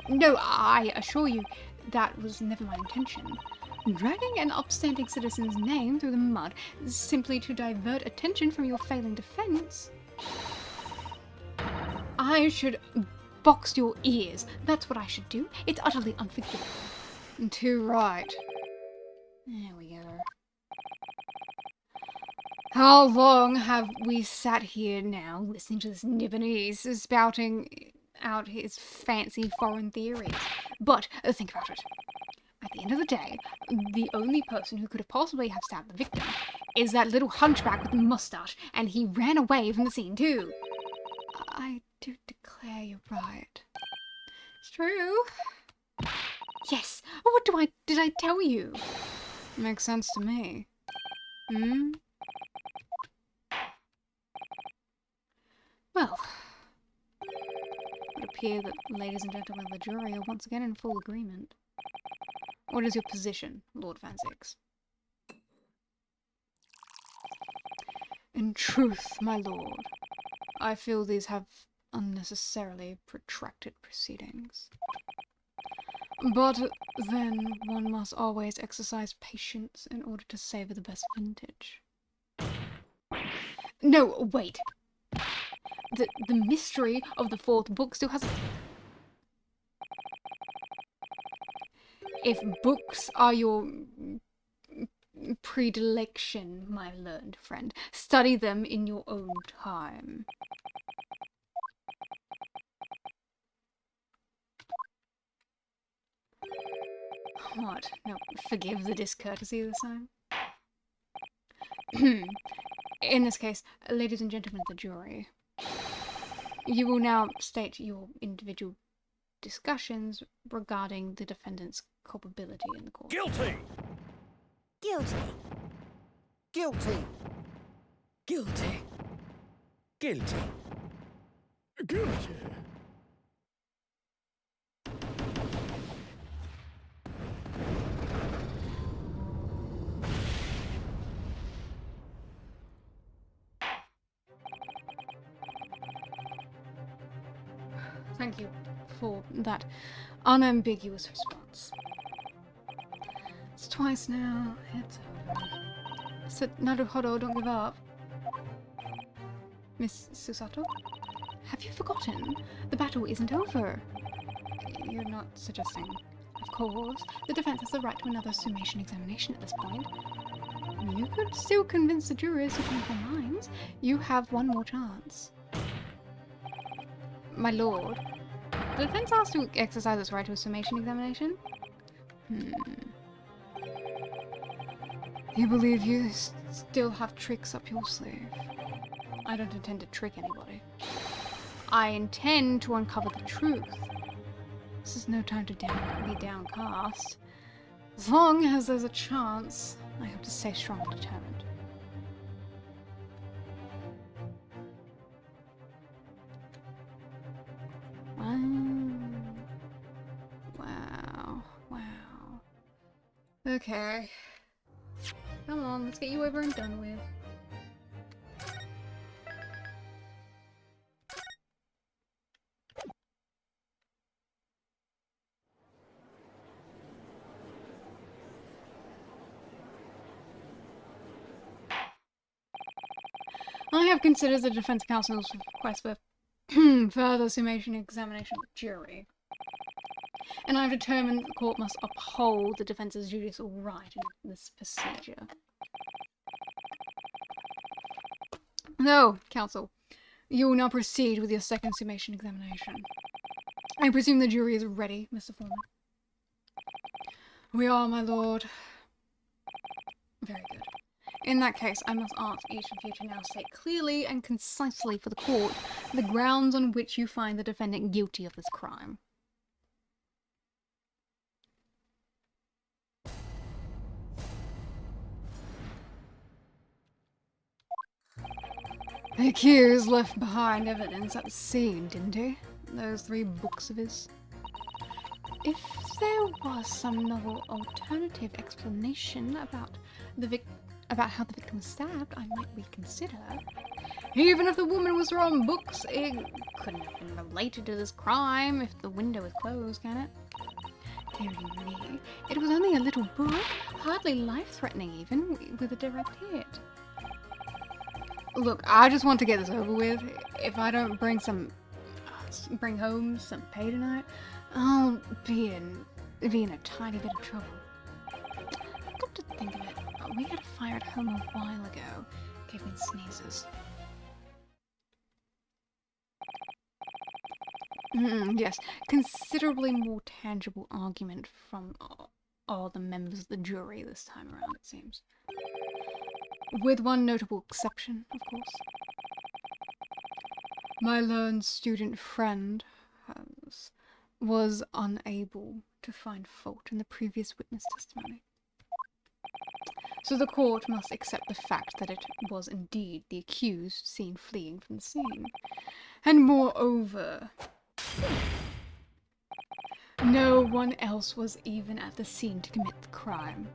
No, I assure you, that was never my intention. Dragging an upstanding citizen's name through the mud simply to divert attention from your failing defense. I should box your ears. That's what I should do. It's utterly unforgivable. Too right. There we go. How long have we sat here now listening to this Nibonese spouting out his fancy foreign theories? But think about it. At the end of the day, the only person who could have possibly have stabbed the victim is that little hunchback with the mustache, and he ran away from the scene too. I do declare you're right. It's true. Yes. What did I tell you? Makes sense to me. Hmm? Well, it would appear that ladies and gentlemen of the jury are once again in full agreement. What is your position, Lord Van Zix? In truth, my lord, I feel these have unnecessarily protracted proceedings. But then one must always exercise patience in order to savour the best vintage. No, wait. The mystery of the fourth book still has... If books are your predilection, my learned friend, study them in your own time. What? No, forgive the discourtesy this time? In this case, ladies and gentlemen of the jury, you will now state your individual discussions regarding the defendant's culpability in the court. Guilty! Guilty. Guilty! Guilty! Guilty! Guilty! Thank you for that unambiguous response. It's twice now. It's over. So, Naruhodo, don't give up. Miss Susato? Have you forgotten? The battle isn't over. You're not suggesting. Of course, the defense has the right to another summation examination at this point. You could still convince the jurors to change their minds. You have one more chance. My lord, the defense asked to exercise its right to a summation examination? You believe you still have tricks up your sleeve? I don't intend to trick anybody. I intend to uncover the truth. This is no time to be downcast. As long as there's a chance, I hope to stay strong and determined. Wow. Okay. Come on, let's get you over and done with. I have considered the defense counsel's request for further summation examination of the jury, and I have determined that the court must uphold the defense's judicial right in this procedure. No, counsel, you will now proceed with your second summation examination. I presume the jury is ready, Mr. Foreman. We are, my lord. Very good. In that case, I must ask each of you to now state clearly and concisely for the court the grounds on which you find the defendant guilty of this crime. The accused left behind evidence at the scene, didn't he? Those 3 books of his. If there was some novel alternative explanation about how the victim was stabbed, I might reconsider. Even if the woman was throwing books, it couldn't have been related to this crime if the window is closed, can it? Dearie me, it was only a little book, hardly life-threatening even, with a direct hit. Look, I just want to get this over with. If I don't bring home some pay tonight, I'll be in a tiny bit of trouble. Come to think of it, we had a fire at home a while ago. Gave me the sneezes. Yes, considerably more tangible argument from all the members of the jury this time around, it seems. With one notable exception, of course. My learned student friend was unable to find fault in the previous witness testimony. So the court must accept the fact that it was indeed the accused seen fleeing from the scene. And moreover, no one else was even at the scene to commit the crime.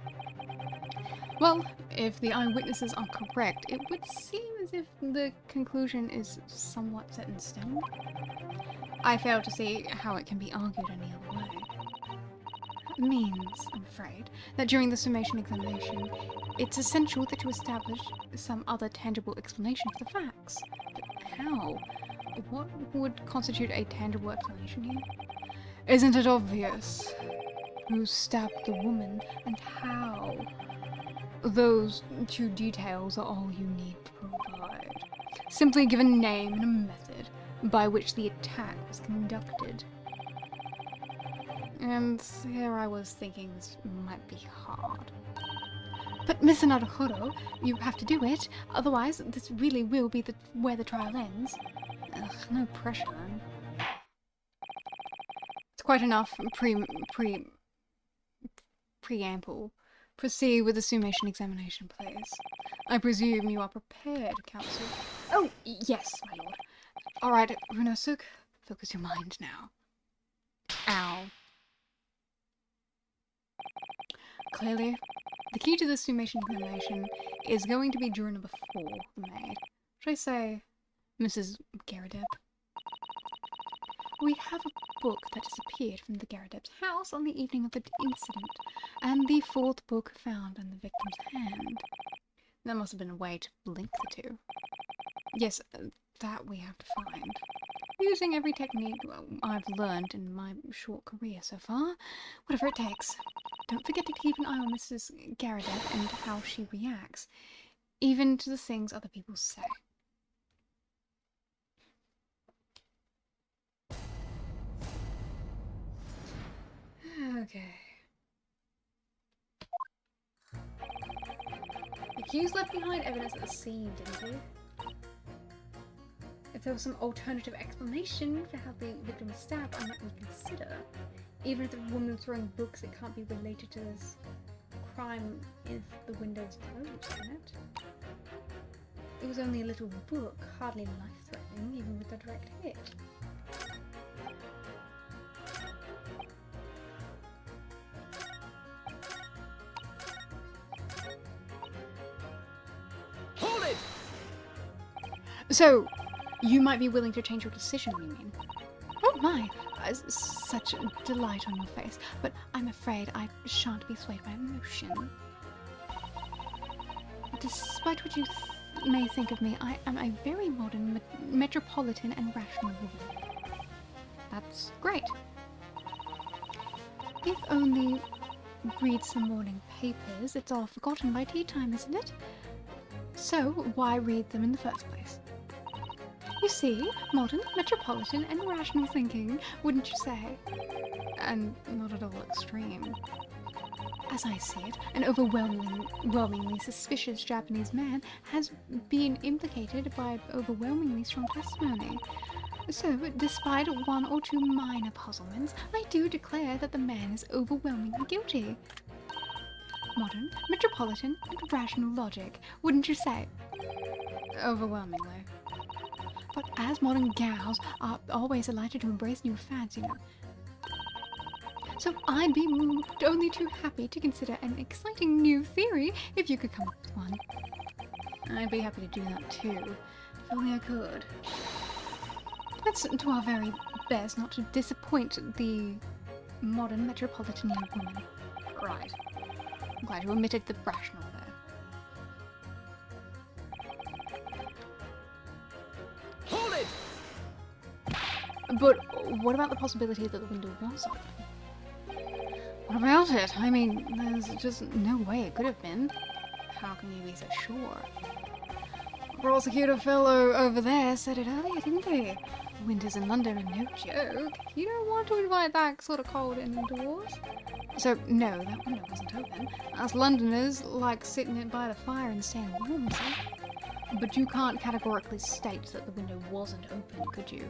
Well, if the eyewitnesses are correct, it would seem as if the conclusion is somewhat set in stone. I fail to see how it can be argued any other way. That means, I'm afraid, that during the summation examination, it's essential that you establish some other tangible explanation for the facts. But how? What would constitute a tangible explanation here? Isn't it obvious? Who stabbed the woman and how? Those two details are all you need to provide. Simply give a name and a method by which the attack was conducted. And here I was thinking this might be hard. But Mr. Naruhodo, you have to do it, otherwise this really will be where the trial ends. Ugh, no pressure then. It's quite enough preamble. Proceed with the summation examination, please. I presume you are prepared, counsel. Oh, yes, my lord. Alright, Runosuk, focus your mind now. Ow. Clearly, the key to the summation examination is going to be juror number 4, the maid. Should I say, Mrs. Garadeb? We have a book that disappeared from the Garadeb's house on the evening of the incident, and the 4th book found in the victim's hand. There must have been a way to link the two. Yes, that we have to find. Using every technique I've learned in my short career so far, whatever it takes. Don't forget to keep an eye on Mrs. Garadeb and how she reacts, even to the things other people say. Okay. The accused left behind evidence at the scene, didn't he? If there was some alternative explanation for how the victim was stabbed, I might reconsider. Even if the woman was throwing books, it can't be related to this crime if the window's closed, can it? It was only a little book, hardly life-threatening, even with a direct hit. Hold it! So, you might be willing to change your decision, you mean? Oh my, such a delight on your face, but I'm afraid I shan't be swayed by emotion. Despite what you may think of me, I am a very modern, metropolitan and rational woman. That's great. If only read some morning papers, it's all forgotten by tea time, isn't it? So why read them in the first place? You see, modern, metropolitan, and rational thinking, wouldn't you say? And not at all extreme. As I see it, an overwhelmingly suspicious Japanese man has been implicated by overwhelmingly strong testimony. So, despite one or two minor puzzlements, I do declare that the man is overwhelmingly guilty. Modern, metropolitan, and rational logic, wouldn't you say? Overwhelmingly. But as modern gals are always delighted to embrace new fads, you know. So I'd be only too happy to consider an exciting new theory if you could come up with one. I'd be happy to do that too, if only I could. Let's do our very best not to disappoint the modern metropolitan young woman. Right. I'm glad you omitted the rational there. Hold it! But what about the possibility that the window was open? What about it? I mean, there's just no way it could have been. How can you be so sure? The prosecutor fellow over there said it earlier, didn't he? Winters in London are no joke. You don't want to invite that sort of cold indoors. So, no, that window wasn't open. Us Londoners like sitting it by the fire and staying warm, see? But you can't categorically state that the window wasn't open, could you?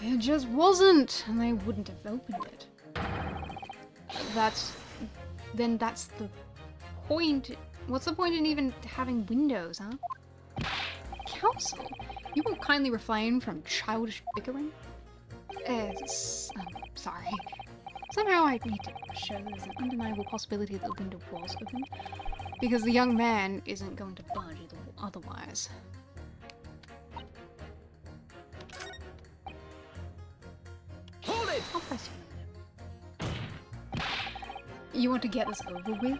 It just wasn't, and they wouldn't have opened it. That's the point. What's the point in even having windows, huh? Counsel, you will kindly refrain from childish bickering? Sorry. Somehow I need to show there's an undeniable possibility that the window was open, because the young man isn't going to budge otherwise. Hold it! I'll press you. You want to get this over with?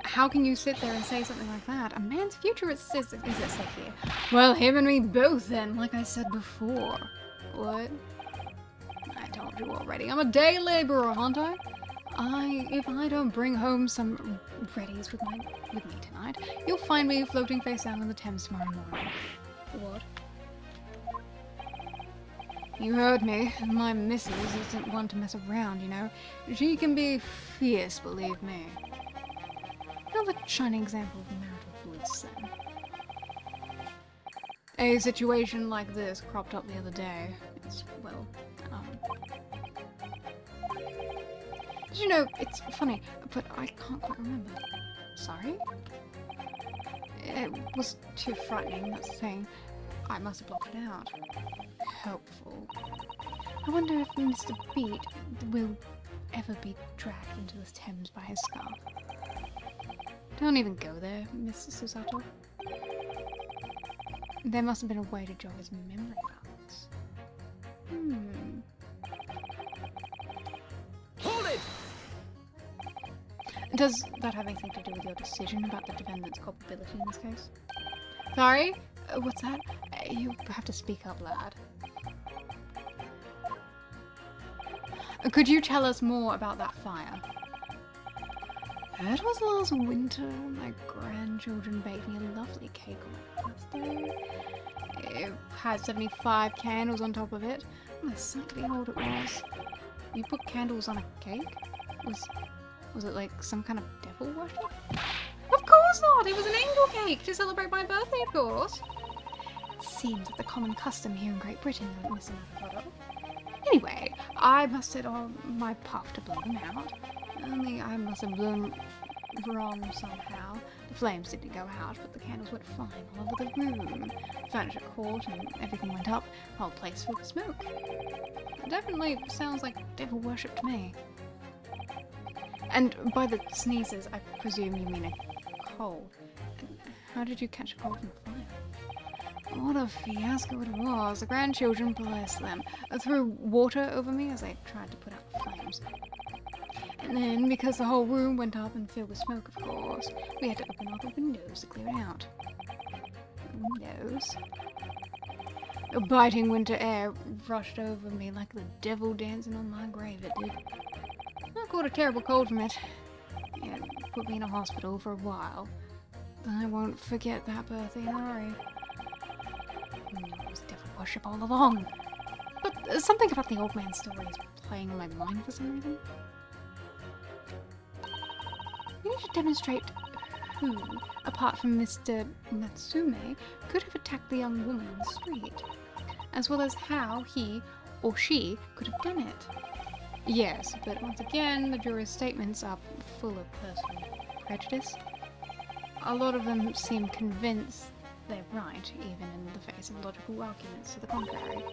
How can you sit there and say something like that? A man's future is at stake here. Well, him and me both then, like I said before. What? I told you already. I'm a day laborer, aren't I? If I don't bring home some readies with me tonight, you'll find me floating face down in the Thames tomorrow morning. What? You heard me. My missus isn't one to mess around, you know. She can be fierce, believe me. Another shining example of marital bliss, then. A situation like this cropped up the other day. It's, well, Did you know, it's funny, but I can't quite remember. Sorry? It was too frightening, that's the thing. I must have blocked it out. Helpful. I wonder if Mr. Beat will ever be dragged into the Thames by his scarf. Don't even go there, Mrs. Susato. There must have been a way to jog his memory about this. Hold it! Does that have anything to do with your decision about the defendant's culpability in this case? Sorry? What's that? You have to speak up, lad. Could you tell us more about that fire? It was last winter. My grandchildren baked me a lovely cake on my birthday. It had 75 candles on top of it. What a sickly old it was. You put candles on a cake? Was it like some kind of devil worship? Of course not! It was an angel cake to celebrate my birthday, of course. It seems like the common custom here in Great Britain, Mr. Navigato. Anyway, I busted on my puff to blow them out. Only I must have blown wrong somehow. The flames didn't go out, but the candles went flying all over the room. The furniture caught and everything went up. The whole place filled with smoke. It definitely sounds like devil worship to me. And by the sneezes, I presume you mean a cold. How did you catch a cold from the fire? What a fiasco it was. The grandchildren, bless them, threw water over me as I tried to put out the flames. And then, because the whole room went up and filled with smoke, of course, we had to open all the windows to clear it out. Windows? A biting winter air rushed over me like the devil dancing on my grave, it did. I caught a terrible cold from it. It put me in a hospital for a while. I won't forget that birthday in a hurry. It was devil worship all along. But something about the old man's story is playing on my mind for some reason. You need to demonstrate who, apart from Mr. Natsume, could have attacked the young woman in the street, as well as how he or she could have done it. Yes, but once again, the jury's statements are full of personal prejudice. A lot of them seem convinced they're right, even in the face of logical arguments to the contrary.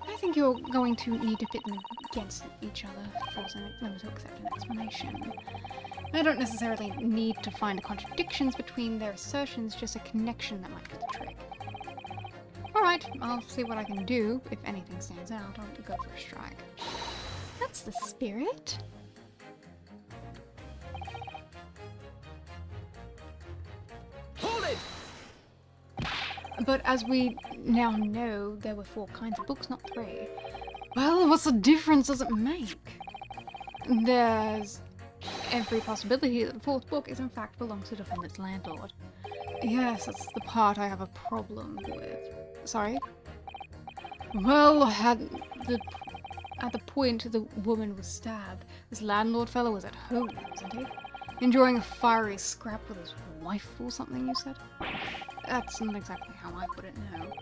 I think you're going to need to pit them against each other, forcing them to accept an explanation. I don't necessarily need to find contradictions between their assertions, just a connection that might do the trick. Alright, I'll see what I can do. If anything stands out, I'll go for a strike. That's the spirit. Hold it! But as we now know, there were 4 kinds of books, not 3. Well, what's the difference does it make? There's every possibility that the 4th book is in fact belongs to the defendant's landlord. Yes, that's the part I have a problem with. Sorry? Well, at the point the woman was stabbed, this landlord fellow was at home, wasn't he? Enjoying a fiery scrap with his wife or something, you said? That's not exactly how I put it, no.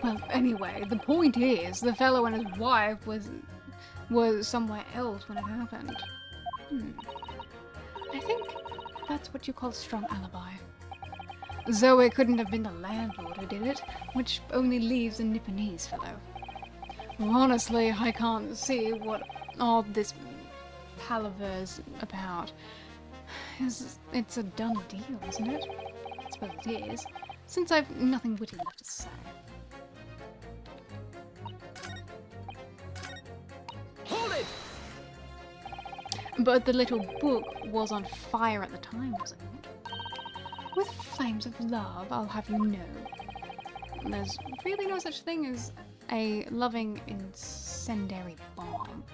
Well, anyway, the point is, the fellow and his wife was somewhere else when it happened. I think that's what you call a strong alibi. So it couldn't have been the landlord who did it, which only leaves the Nipponese fellow. Honestly, I can't see what all this palaver's about. It's a done deal, isn't it? I suppose it is, since I've nothing witty left to say. Hold it! But the little book was on fire at the time, was it not? With flames of love, I'll have you know. There's really no such thing as a loving incendiary bomb.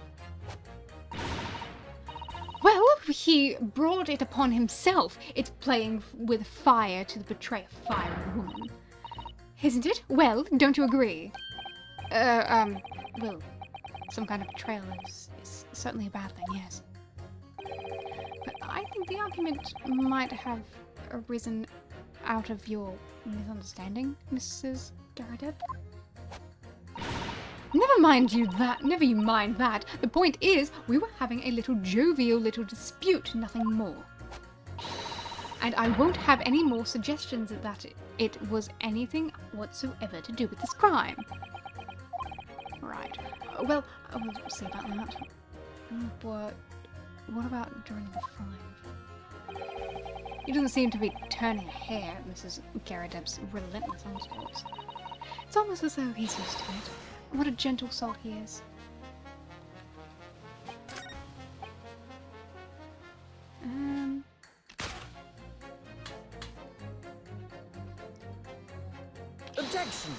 Well, he brought it upon himself. It's playing with fire to betray a fiery woman. Isn't it? Well, don't you agree? Well, some kind of betrayal is certainly a bad thing, yes. But I think the argument might have arisen out of your misunderstanding, Mrs. Garadeb. Never mind that. The point is, we were having a little jovial little dispute, nothing more. And I won't have any more suggestions that it was anything whatsoever to do with this crime. Right. Well, we'll see about that. But what about during the 5? He doesn't seem to be turning a hair at Mrs. Garadeb's relentless onslaughts. It's almost as though he's used to it. What a gentle soul he is. Objection!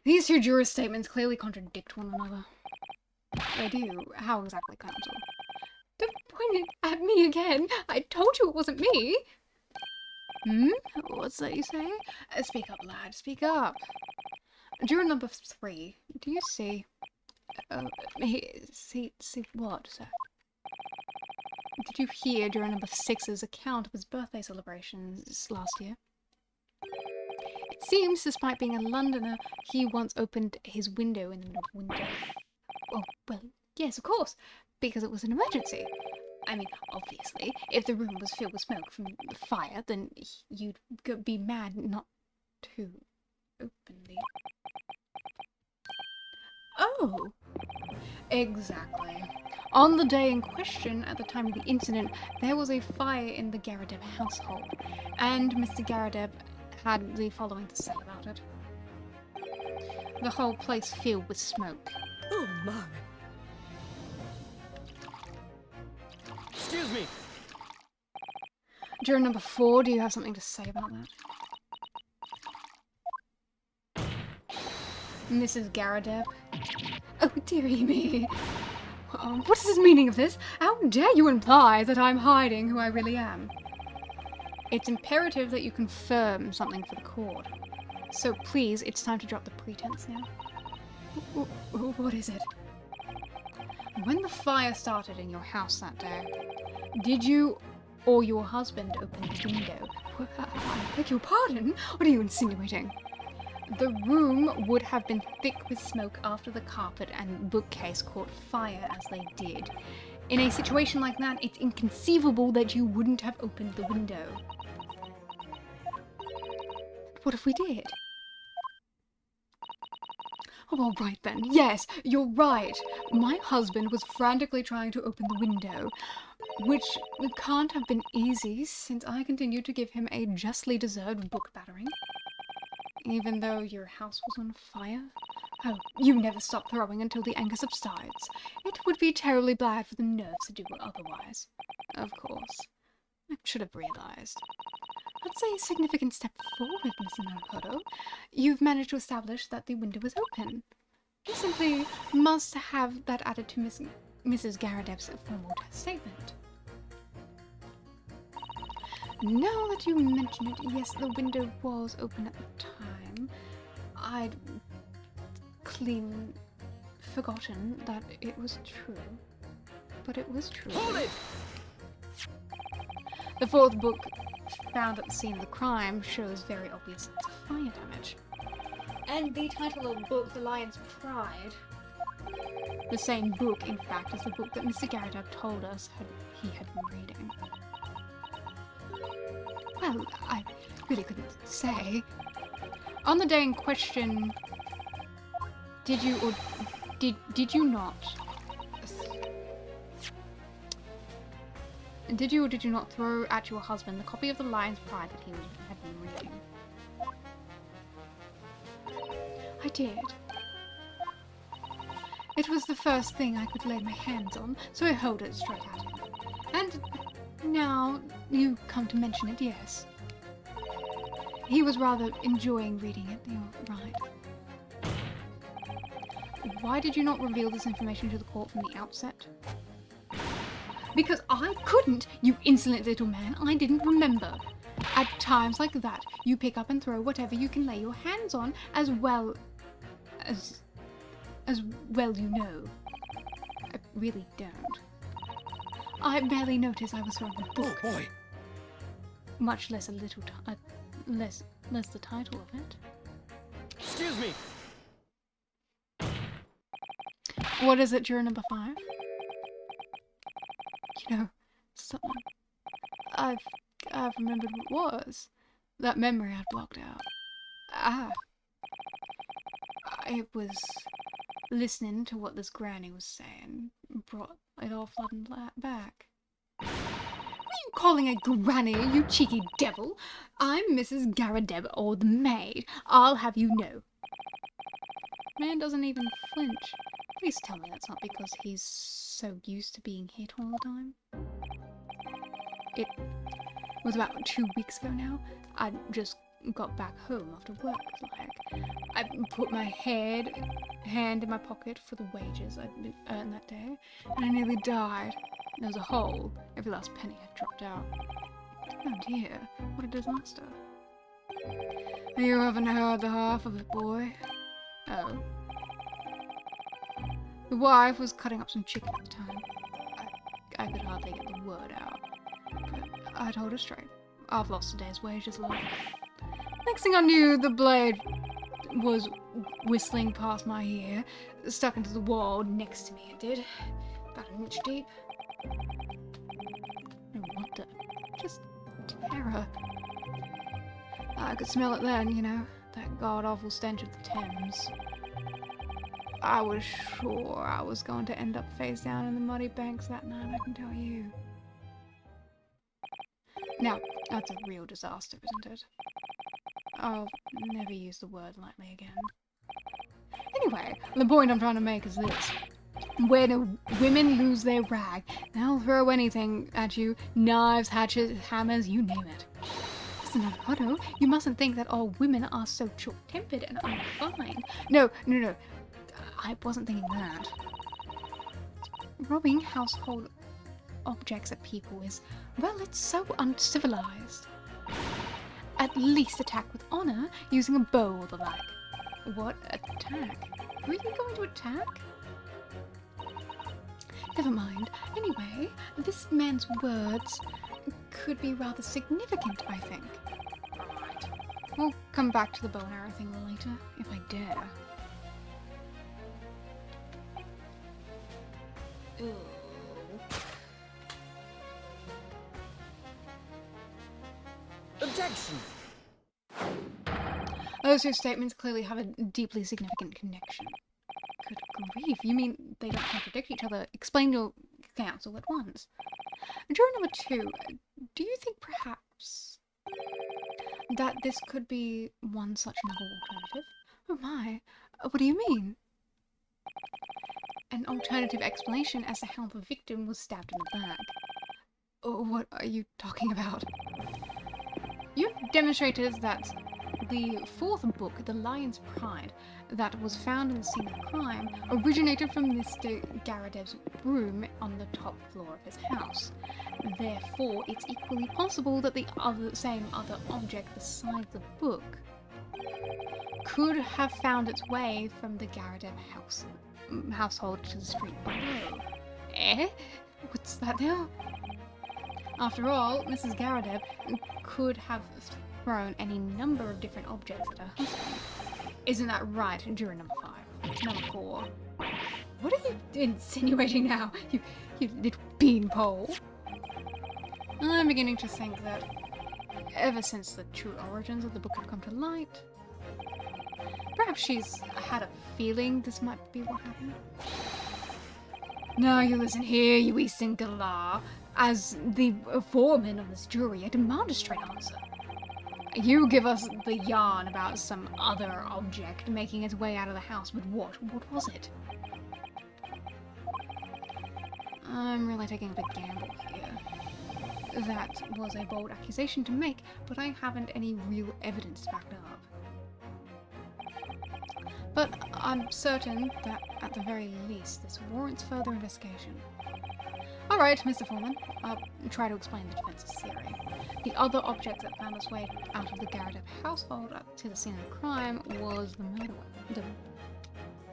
These 2 jurors' statements clearly contradict one another. They do. How exactly, counsel? Don't point it at me again! I told you it wasn't me! What's that you say? Speak up, lad, speak up. Juror number 3, do you see... see what, sir? Did you hear juror number 6's account of his birthday celebrations last year? It seems, despite being a Londoner, he once opened his window in the middle of winter. Oh, well, yes, of course, because it was an emergency. I mean, obviously, if the room was filled with smoke from the fire, then you'd be mad not to openly. Oh! Exactly. On the day in question, at the time of the incident, there was a fire in the Garadeb household, and Mr. Garadeb had the following to say about it. The whole place filled with smoke. Oh my! Excuse me! Juror number 4, do you have something to say about that? Mrs. Garadeb? Oh, dearie me. What is the meaning of this? How dare you imply that I'm hiding who I really am? It's imperative that you confirm something for the court. So please, it's time to drop the pretense now. What is it? When the fire started in your house that day, did you or your husband open the window? I beg your pardon? What are you insinuating? The room would have been thick with smoke after the carpet and bookcase caught fire as they did. In a situation like that, it's inconceivable that you wouldn't have opened the window. What if we did? Oh, all right then. Yes, you're right. My husband was frantically trying to open the window, which can't have been easy since I continued to give him a justly deserved book battering. Even though your house was on fire? Oh, you never stop throwing until the anger subsides. It would be terribly bad for the nerves to do otherwise. Of course. I should have realized. That's a significant step forward, Mr. Naruhodo. You've managed to establish that the window was open. You simply must have that added to Mrs. Garadeb's formal statement. Now that you mention it, yes, the window was open at the time. I'd clean forgotten that it was true. But it was true. Hold it! The fourth book found at the scene of the crime shows very obvious signs of fire damage. And the title of the book, The Lion's Pride, the same book, in fact, as the book that Mr. Garadeb told us he had been reading. Well, I really couldn't say. On the day in question, did you or did you not? Did you or did you not throw at your husband the copy of The Lion's Pride that he had been reading? I did. It was the first thing I could lay my hands on, so I hurled it straight at him. And now you come to mention it, yes. He was rather enjoying reading it, you're right. Why did you not reveal this information to the court from the outset? Because I couldn't, you insolent little man. I didn't remember. At times like that, you pick up and throw whatever you can lay your hands on, as well, you know. I really don't. I barely noticed I was throwing a book. Oh boy! Much less a little, less the title of it. Excuse me! What is it, juror number 5? You know, something. I've remembered what it was. That memory I'd blocked out. I was listening to what this granny was saying. Brought it all flooding back. What are you calling a granny, you cheeky devil? I'm Mrs. Garadeb, or the maid. I'll have you know. Man doesn't even flinch. Please tell me that's not because he's so used to being hit all the time. It was about 2 weeks ago now. I just got back home after work, like. I put my hand in my pocket for the wages I'd been earned that day, and I nearly died. There was a hole. Every last penny had dropped out. Oh dear, what a disaster. You haven't heard the half of it, boy. Oh. The wife was cutting up some chicken at the time. I could hardly get the word out. But I told her straight. I've lost a day's wages, love. Next thing I knew, the blade was whistling past my ear, stuck into the wall next to me, it did. About an inch deep. No wonder. Just terror. I could smell it then, you know. That god-awful stench of the Thames. I was sure I was going to end up face down in the muddy banks that night, I can tell you. Now, that's a real disaster, isn't it? I'll never use the word lightly again. Anyway, the point I'm trying to make is this. When women lose their rag, they'll throw anything at you. Knives, hatchets, hammers, you name it. Listen, Naruhodo, you mustn't think that all women are so short-tempered and unrefined. No. I wasn't thinking that. Robbing household objects at people is, well, it's so uncivilized. At least attack with honor, using a bow or the like. What attack? Were you going to attack? Never mind. Anyway, this man's words could be rather significant, I think. Alright. We'll come back to the bow and arrow thing later, if I dare. Ooh. Objection! Those two statements clearly have a deeply significant connection. Good grief, you mean they don't contradict each other? Explain your accounts all at once. Juror number 2, do you think perhaps that this could be one such novel alternative? Oh my, what do you mean? An alternative explanation as to how the victim was stabbed in the back. Oh, what are you talking about? You've demonstrated that the 4th book, The Lion's Pride, that was found in the scene of the crime, originated from Mr. Garadev's room on the top floor of his house. Therefore, it's equally possible that the same other object besides the book could have found its way from the Garadev household to the street below. Eh? What's that now? After all, Mrs. Garadev could have thrown any number of different objects at her husband. Isn't that right, juror number 5? Number 4. What are you insinuating now, you little beanpole? I'm beginning to think that ever since the true origins of the book have come to light, perhaps she's had a feeling this might be what happened. Now you listen here, you Eastern Galar. As the foreman of this jury, I demand a straight answer. You give us the yarn about some other object making its way out of the house, but what? What was it? I'm really taking a big gamble here. That was a bold accusation to make, but I haven't any real evidence to back it up. But I'm certain that, at the very least, this warrants further investigation. Alright, Mr. Foreman, I'll try to explain the defense's theory. The other object that found its way out of the Garadev household up to the scene of the crime was the murder weapon.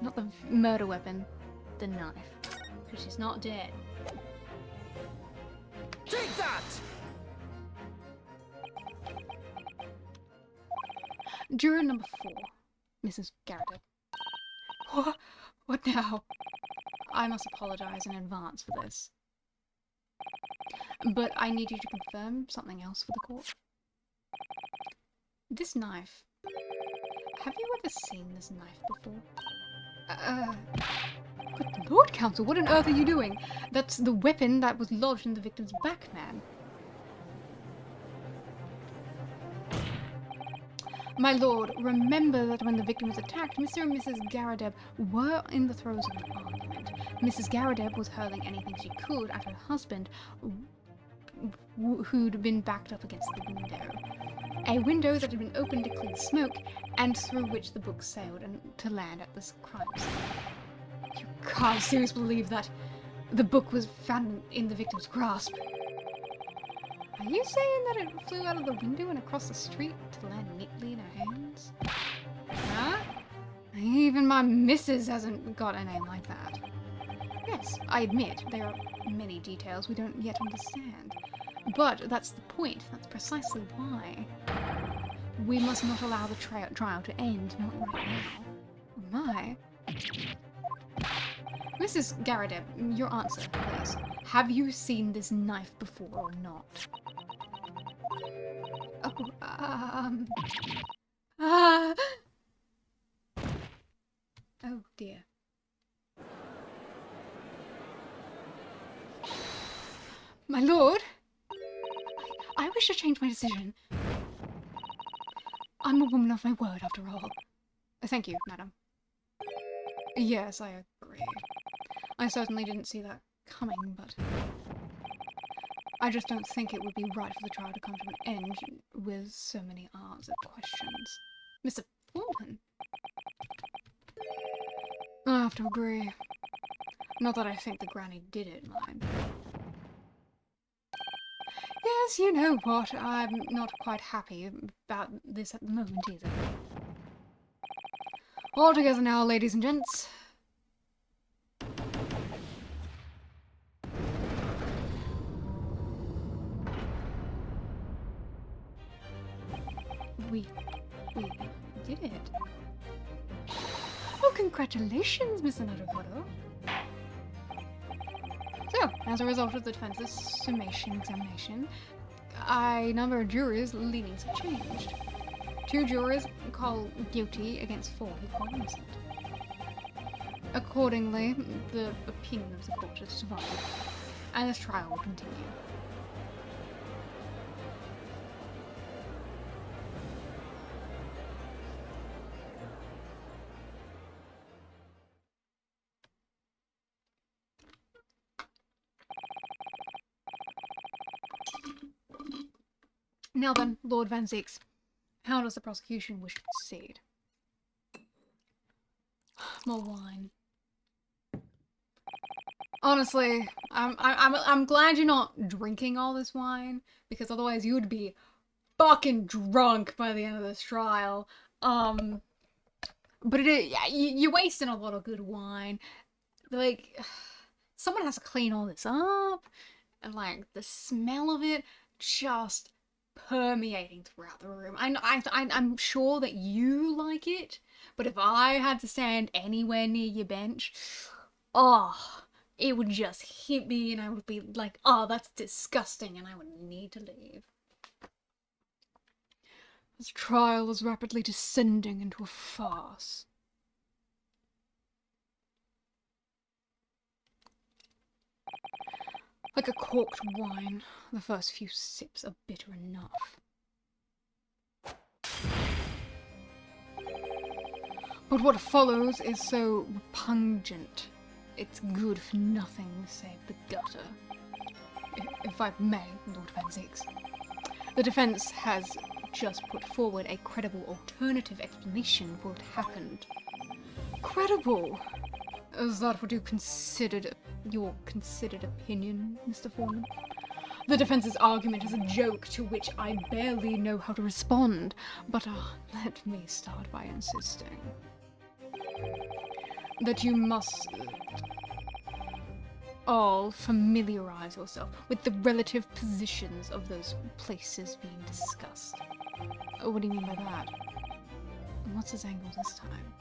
Not the murder weapon, the knife. Because she's not dead. Take that! Juror number 4, Mrs. Garadev. What now? I must apologize in advance for this. But I need you to confirm something else for the court. This knife. Have you ever seen this knife before? Good Lord, Counsel, what on earth are you doing? That's the weapon that was lodged in the victim's back, man. My lord, remember that when the victim was attacked, Mr. and Mrs. Garadev were in the throes of an argument. Mrs. Garadev was hurling anything she could at her husband, who'd been backed up against the window. A window that had been opened to clear smoke, and through which the book sailed to land at this crime scene. You can't seriously believe that the book was found in the victim's grasp. Are you saying that it flew out of the window and across the street to land neatly in her hands? Huh? Even my missus hasn't got a name like that. Yes, I admit there are many details we don't yet understand. But that's the point. That's precisely why. We must not allow the trial to end, not right now. My. Mrs. Garadev, your answer, please. Have you seen this knife before or not? Oh dear. My lord, I wish to change my decision. I'm a woman of my word, after all. Thank you, madam. Yes, I agree. I certainly didn't see that coming, but I just don't think it would be right for the trial to come to an end with so many unanswered questions. Mr. Foreman? I have to agree. Not that I think the granny did it, mind. Yes, you know what, I'm not quite happy about this at the moment either. All together now, ladies and gents. We did it. Oh, congratulations, Mr. Naruhodo. So, as a result of the defense's summation examination, a number of jurors' leanings have changed. 2 jurors call guilty against 4 who call innocent. Accordingly, the opinion of the court is divided, and this trial will continue. Now then, Lord Van Zeeks, how does the prosecution wish to proceed? More wine. Honestly, I'm glad you're not drinking all this wine, because otherwise you would be fucking drunk by the end of this trial. But you're wasting a lot of good wine. Like, someone has to clean all this up, and like the smell of it just permeating throughout the room. I'm sure that you like it, but if I had to stand anywhere near your bench, it would just hit me and I would be like, oh, that's disgusting, and I would need to leave. This trial is rapidly descending into a farce. Like a corked wine, the first few sips are bitter enough. But what follows is so pungent, it's good for nothing save the gutter. If I may, Lord Van Zeeks. The defense has just put forward a credible alternative explanation for what happened. Credible? Is that what you considered your considered opinion, Mr. Foreman? The defense's argument is a joke to which I barely know how to respond, but let me start by insisting that you must all familiarize yourself with the relative positions of those places being discussed. What do you mean by that? What's his angle this time?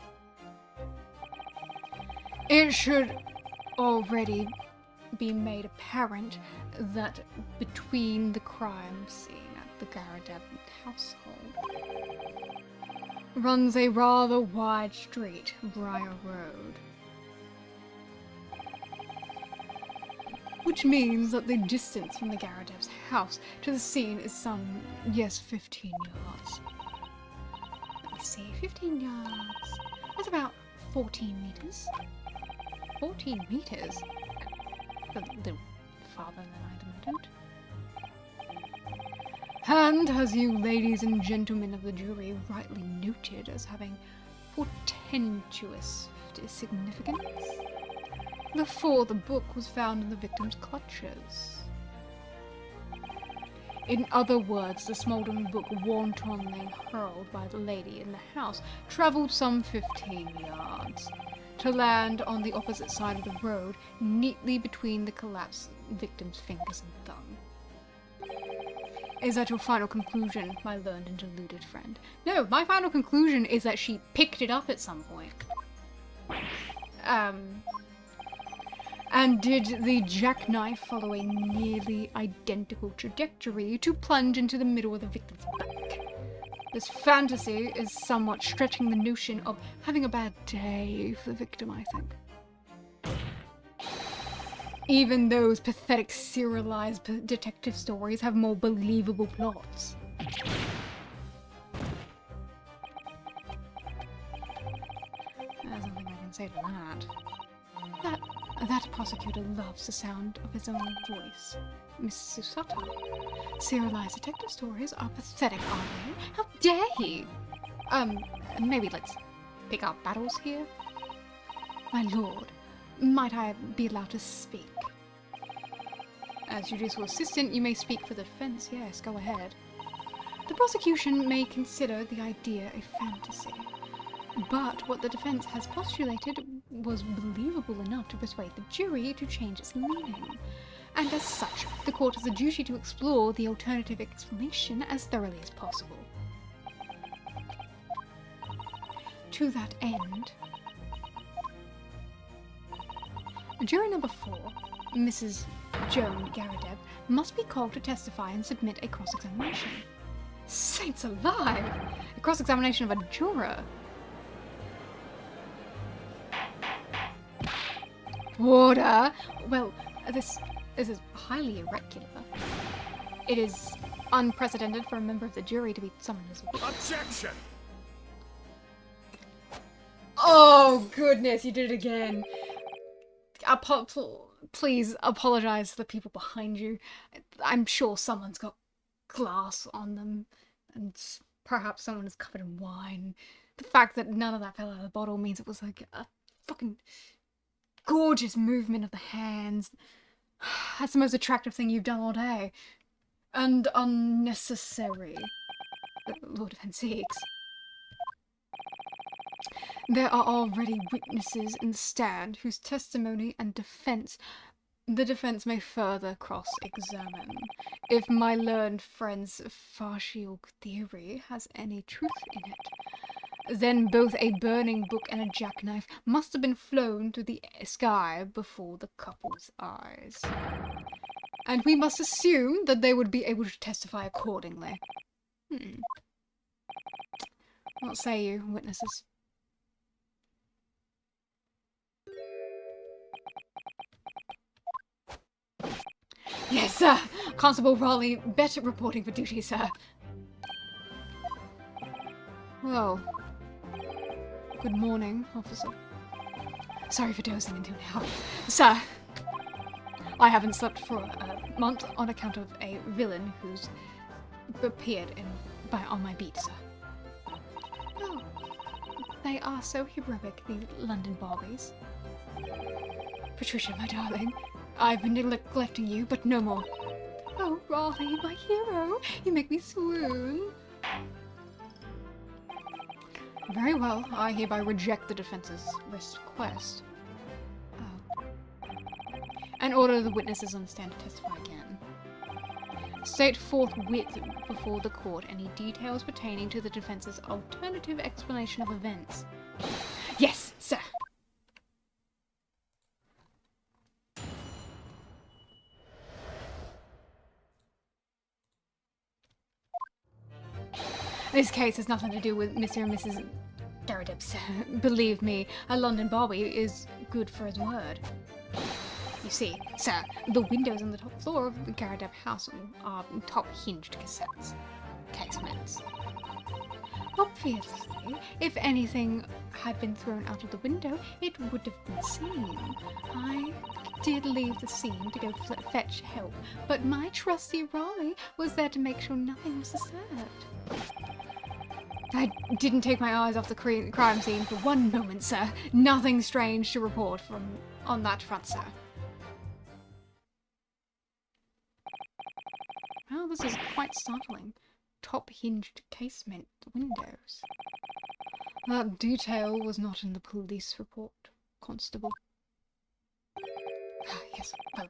It should already be made apparent that between the crime scene at the Garadeb household runs a rather wide street, Briar Road. Which means that the distance from the Garadeb's house to the scene is some, 15 yards. Let me see, 15 yards. That's about 14 meters. 14 meters? A little farther than I'd imagined. And as you ladies and gentlemen of the jury rightly noted as having portentous significance, the fourth book was found in the victim's clutches. In other words, the smouldering book wantonly hurled by the lady in the house travelled some 15 yards, to land on the opposite side of the road, neatly between the collapsed victim's fingers and thumb. Is that your final conclusion, my learned and deluded friend? No, my final conclusion is that she picked it up at some point. And did the jackknife follow a nearly identical trajectory to plunge into the middle of the victim's back? This fantasy is somewhat stretching the notion of having a bad day for the victim, I think. Even those pathetic serialized detective stories have more believable plots. There's nothing I can say to that. That prosecutor loves the sound of his own voice. Miss Susata. Serialized detective stories are pathetic, aren't they? How dare he? Maybe let's pick our battles here? My lord, might I be allowed to speak? As judicial assistant, you may speak for the defense. Yes, go ahead. The prosecution may consider the idea a fantasy, but what the defense has postulated was believable enough to persuade the jury to change its meaning. And as such, the court has a duty to explore the alternative explanation as thoroughly as possible. To that end, jury number 4, Mrs. Joan Garadeb, must be called to testify and submit a cross-examination. Saints alive! A cross-examination of a juror. Order! Well, this is highly irregular. It is unprecedented for a member of the jury to be summoned as a witness. Objection! Oh, goodness, you did it again. Please apologize to the people behind you. I'm sure someone's got glass on them, and perhaps someone is covered in wine. The fact that none of that fell out of the bottle means it was like a fucking gorgeous movement of the hands. That's the most attractive thing you've done all day. And unnecessary. Lord of Antiques. There are already witnesses in the stand whose testimony and the defense may further cross-examine. If my learned friend's fascial theory has any truth in it, then both a burning book and a jackknife must have been flown through the sky before the couple's eyes. And we must assume that they would be able to testify accordingly. What say you, witnesses? Yes, sir. Constable Raleigh, better reporting for duty, sir. Well, good morning, officer. Sorry for dozing until now. Sir, I haven't slept for a month on account of a villain who's appeared on my beat, sir. Oh, they are so heroic, the London Barbies. Patricia, my darling, I've been neglecting you, but no more. Oh, Raleigh, my hero, you make me swoon. Very well, I hereby reject the defense's request. Oh. And order the witnesses on the stand to testify again. State forthwith before the court any details pertaining to the defense's alternative explanation of events. Yes, sir. This case has nothing to do with Mr. and Mrs. Garridebs. Believe me, a London Barbie is good for his word. You see, sir, the windows on the top floor of the Garrideb house are top-hinged casements. Obviously, if anything had been thrown out of the window, it would have been seen. I did leave the scene to go fetch help, but my trusty Raleigh was there to make sure nothing was disturbed. I didn't take my eyes off the crime scene for one moment, sir. Nothing strange to report on that front, sir. Well, this is quite startling. Top-hinged casement windows. That detail was not in the police report, Constable. Yes, well,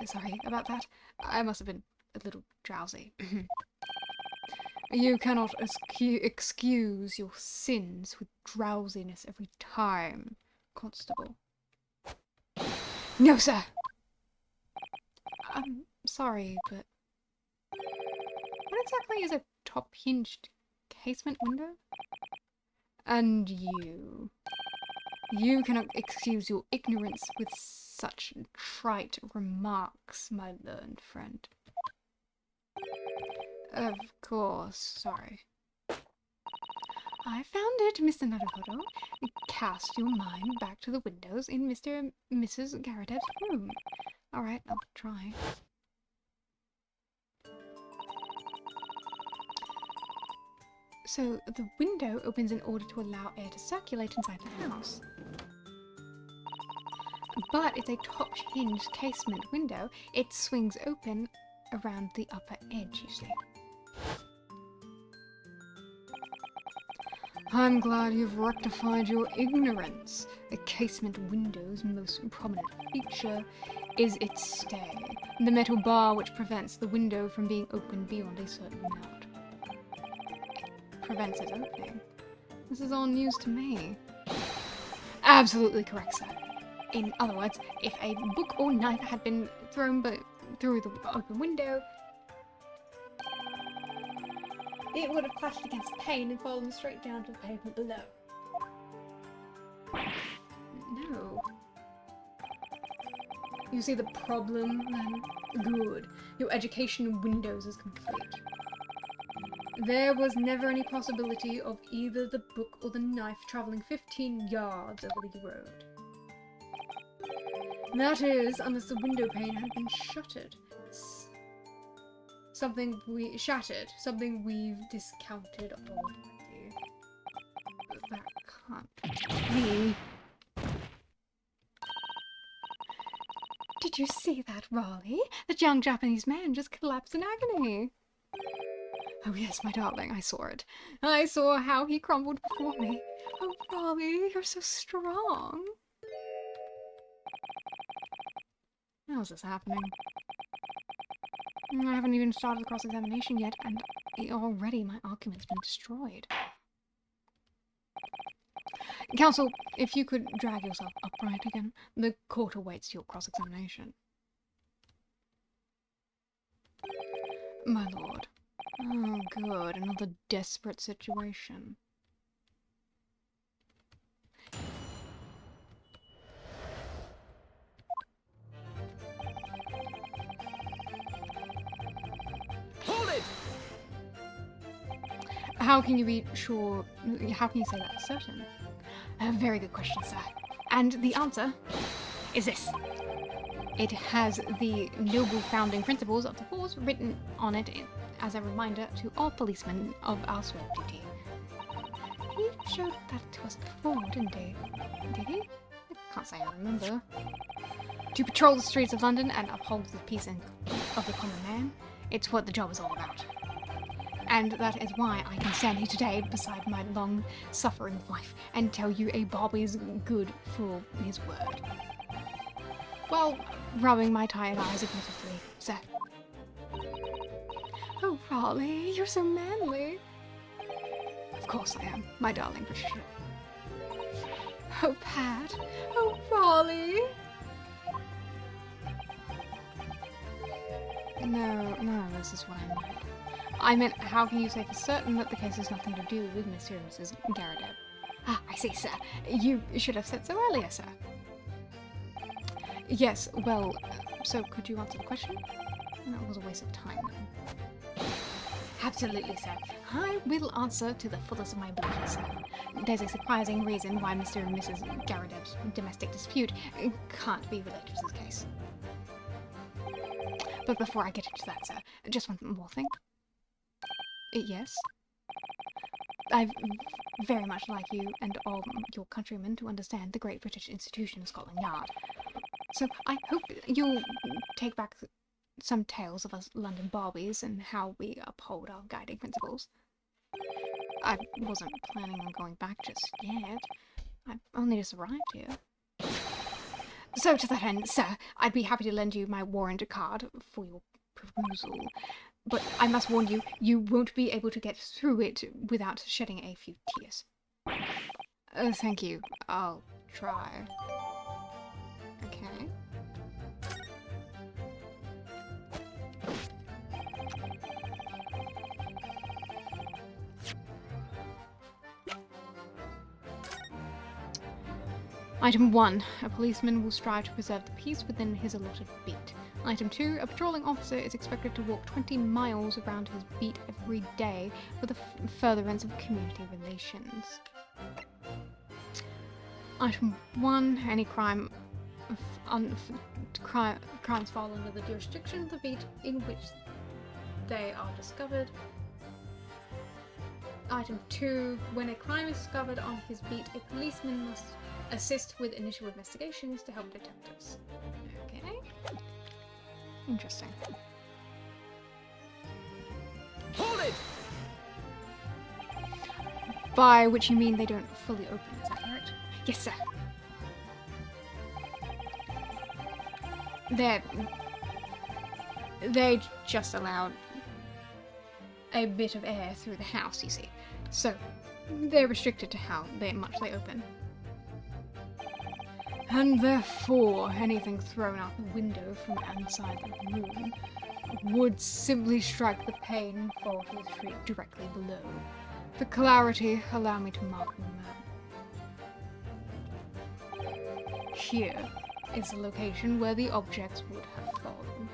sorry about that. I must have been a little drowsy. You cannot excuse your sins with drowsiness every time, Constable. No, sir! I'm sorry, but what exactly is a top-hinged casement window? And you cannot excuse your ignorance with such trite remarks, my learned friend. Of course, sorry. I found it, Mr. Naruhodo. Cast your mind back to the windows in Mr. and Mrs. Garrideb's room. Alright, I'll try. So, the window opens in order to allow air to circulate inside the house. But it's a top-hinged casement window. It swings open around the upper edge, you see. I'm glad you've rectified your ignorance. A casement window's most prominent feature is its stay, the metal bar which prevents the window from being opened beyond a certain amount. It prevents its opening. This is all news to me. Absolutely correct, sir. In other words, if a book or knife had been thrown through the open window, it would have clashed against the pane and fallen straight down to the pavement below. No. You see the problem, then? Good. Your education in Windows is complete. There was never any possibility of either the book or the knife travelling 15 yards over the road. That is, unless the window pane had been shattered. Something we've discounted already. That can't be. Did you see that, Raleigh? That young Japanese man just collapsed in agony. Oh yes, my darling, I saw it. I saw how he crumbled before me. Oh, Raleigh, you're so strong. How's this happening? I haven't even started the cross-examination yet, and already my argument's been destroyed. Counsel, if you could drag yourself upright again, the court awaits your cross-examination. My lord. Oh, good. Another desperate situation. Hold it! How can you be sure? How can you say that for certain? A very good question, sir. And the answer is this. It has the noble founding principles of the force written on it as a reminder to all policemen of our sworn duty. He showed that to us before, didn't he? Did he? I can't say I remember. To patrol the streets of London and uphold the peace of the common man. It's what the job is all about. And that is why I can stand here today beside my long-suffering wife and tell you a Bobby's good for his word. Well, rubbing my tired eyes admittedly, sir. Oh, Raleigh, you're so manly. Of course I am, my darling Patricia. Oh, Pat. Oh, Raleigh. No, this is what I meant. I meant, how can you say for certain that the case has nothing to do with Mr. and Mrs. Garrideb? Ah, I see, sir. You should have said so earlier, sir. Yes, well, so could you answer the question? That was a waste of time, then. Absolutely, sir. I will answer to the fullest of my ability, sir. There's a surprising reason why Mr. and Mrs. Garrideb's domestic dispute can't be related to this case. But before I get into that, sir, just one more thing. Yes? I'd very much like you and all your countrymen to understand the great British institution of Scotland Yard. So I hope you'll take back some tales of us London Barbies and how we uphold our guiding principles. I wasn't planning on going back just yet. I've only just arrived here. So to that end, sir, I'd be happy to lend you my warrant card for your perusal. But I must warn you, you won't be able to get through it without shedding a few tears. Thank you. I'll try. Okay. Item 1. A policeman will strive to preserve the peace within his allotted beat. Item 2. A patrolling officer is expected to walk 20 miles around his beat every day for the furtherance of community relations. Item 1. Any crimes fall under the jurisdiction of the beat in which they are discovered. Item 2. When a crime is discovered on his beat, a policeman must assist with initial investigations to help detectives. Okay. Interesting. Hold it! By which you mean they don't fully open, is that correct? Yes, sir. They just allowed a bit of air through the house, you see. So, they're restricted to how much they open. And therefore, anything thrown out the window from outside the room would simply strike the pane and fall to the street directly below. For clarity, allow me to mark the map. Here is the location where the objects would have fallen.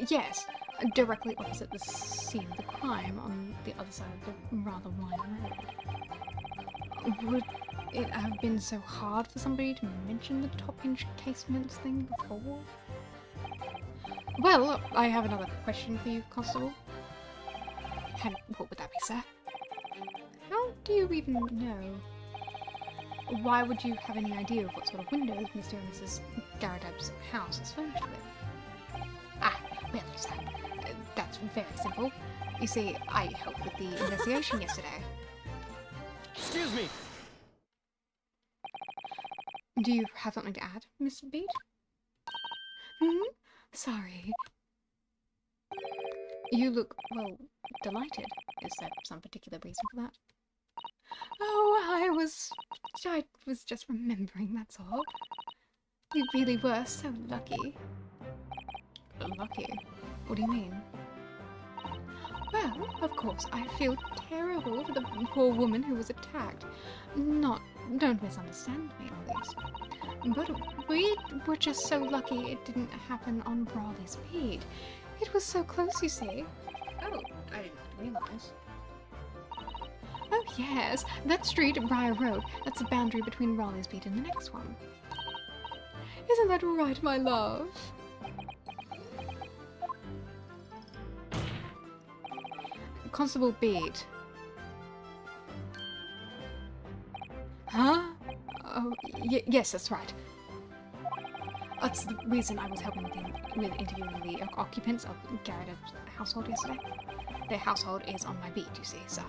Yes, directly opposite the scene of the crime on the other side of the rather wide road. Would it have been so hard for somebody to mention the top-hinge casement thing before? Well, I have another question for you, Constable. And what would that be, sir? How do you even know? Why would you have any idea of what sort of windows Mr. and Mrs. Garadab's house is furnished with? Ah, well, sir, that's very simple. You see, I helped with the investigation yesterday. Excuse me! Do you have something to add, Miss Beat? Sorry. You look, well, delighted. Is there some particular reason for that? Oh, I was just remembering, that's all. You really were so lucky. Lucky? What do you mean? Well, of course, I feel terrible for the poor woman who was attacked. Don't misunderstand me, please. But we were just so lucky it didn't happen on Brawley's Beat. It was so close, you see. Oh, I didn't realize. Oh yes, that street, Briar Road, that's the boundary between Raleigh's Beat and the next one. Isn't that right, my love? Constable Beat. Huh? Oh, yes, that's right. That's the reason I was helping with interviewing the occupants of Garadab's household yesterday. Their household is on my beat, you see, sir.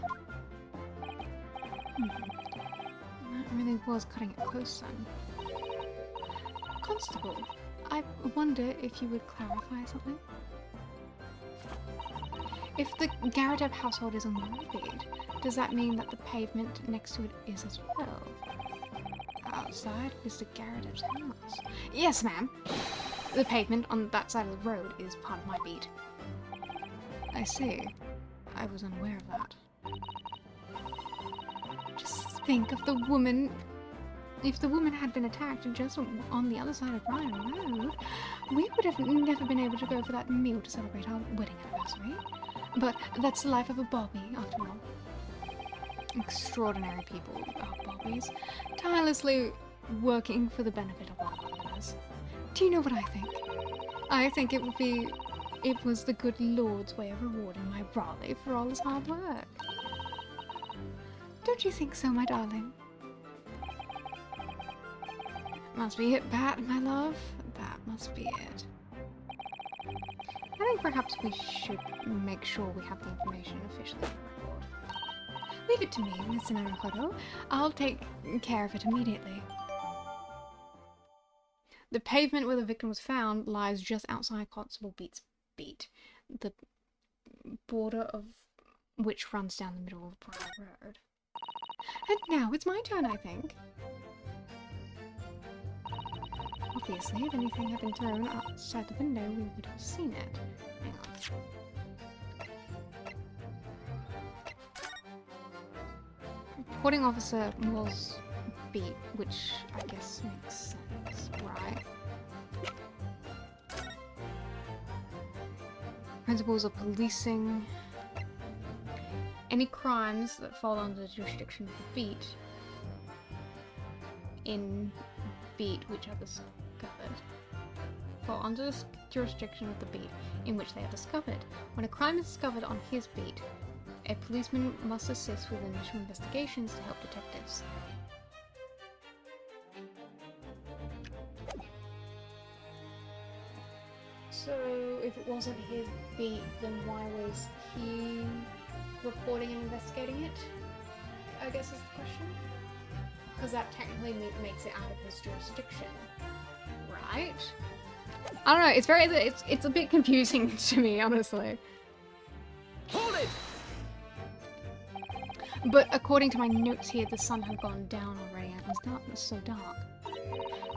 That really was cutting it close, then. Constable, I wonder if you would clarify something? If the Garadab household is on my beat, does that mean that the pavement next to it is as well? Outside is the Garadab's house. Yes, ma'am. The pavement on that side of the road is part of my beat. I see. I was unaware of that. Just think of the woman. If the woman had been attacked just on the other side of Briar Road, we would have never been able to go for that meal to celebrate our wedding anniversary. But that's the life of a Bobby, after all. Extraordinary people are Bobbies, tirelessly working for the benefit of all others. Do you know what I think? I think it was the good Lord's way of rewarding my Raleigh for all his hard work. Don't you think so, my darling? Must be it, Bat, my love. That must be it. I think perhaps we should make sure we have the information officially on record. Leave it to me, Miss Naruhodo. I'll take care of it immediately. The pavement where the victim was found lies just outside Constable Beat's beat, the border of which runs down the middle of Briar Road. And now it's my turn, I think. Obviously, if anything had been thrown outside the window, we would have seen it. Hang on. Reporting officer was Beat, which I guess makes sense, right? Principles of policing. Any crimes that fall under the jurisdiction of the Beat in Beat which are discovered fall under the jurisdiction of the Beat in which they are discovered. When a crime is discovered on his beat, a policeman must assist with initial investigations to help detectives. So, if it wasn't his beat, then why was he reporting and investigating it? I guess is the question. Because that technically makes it out of his jurisdiction, right? I don't know. It's a bit confusing to me, honestly. Hold it! But according to my notes here, the sun had gone down already and it was so dark.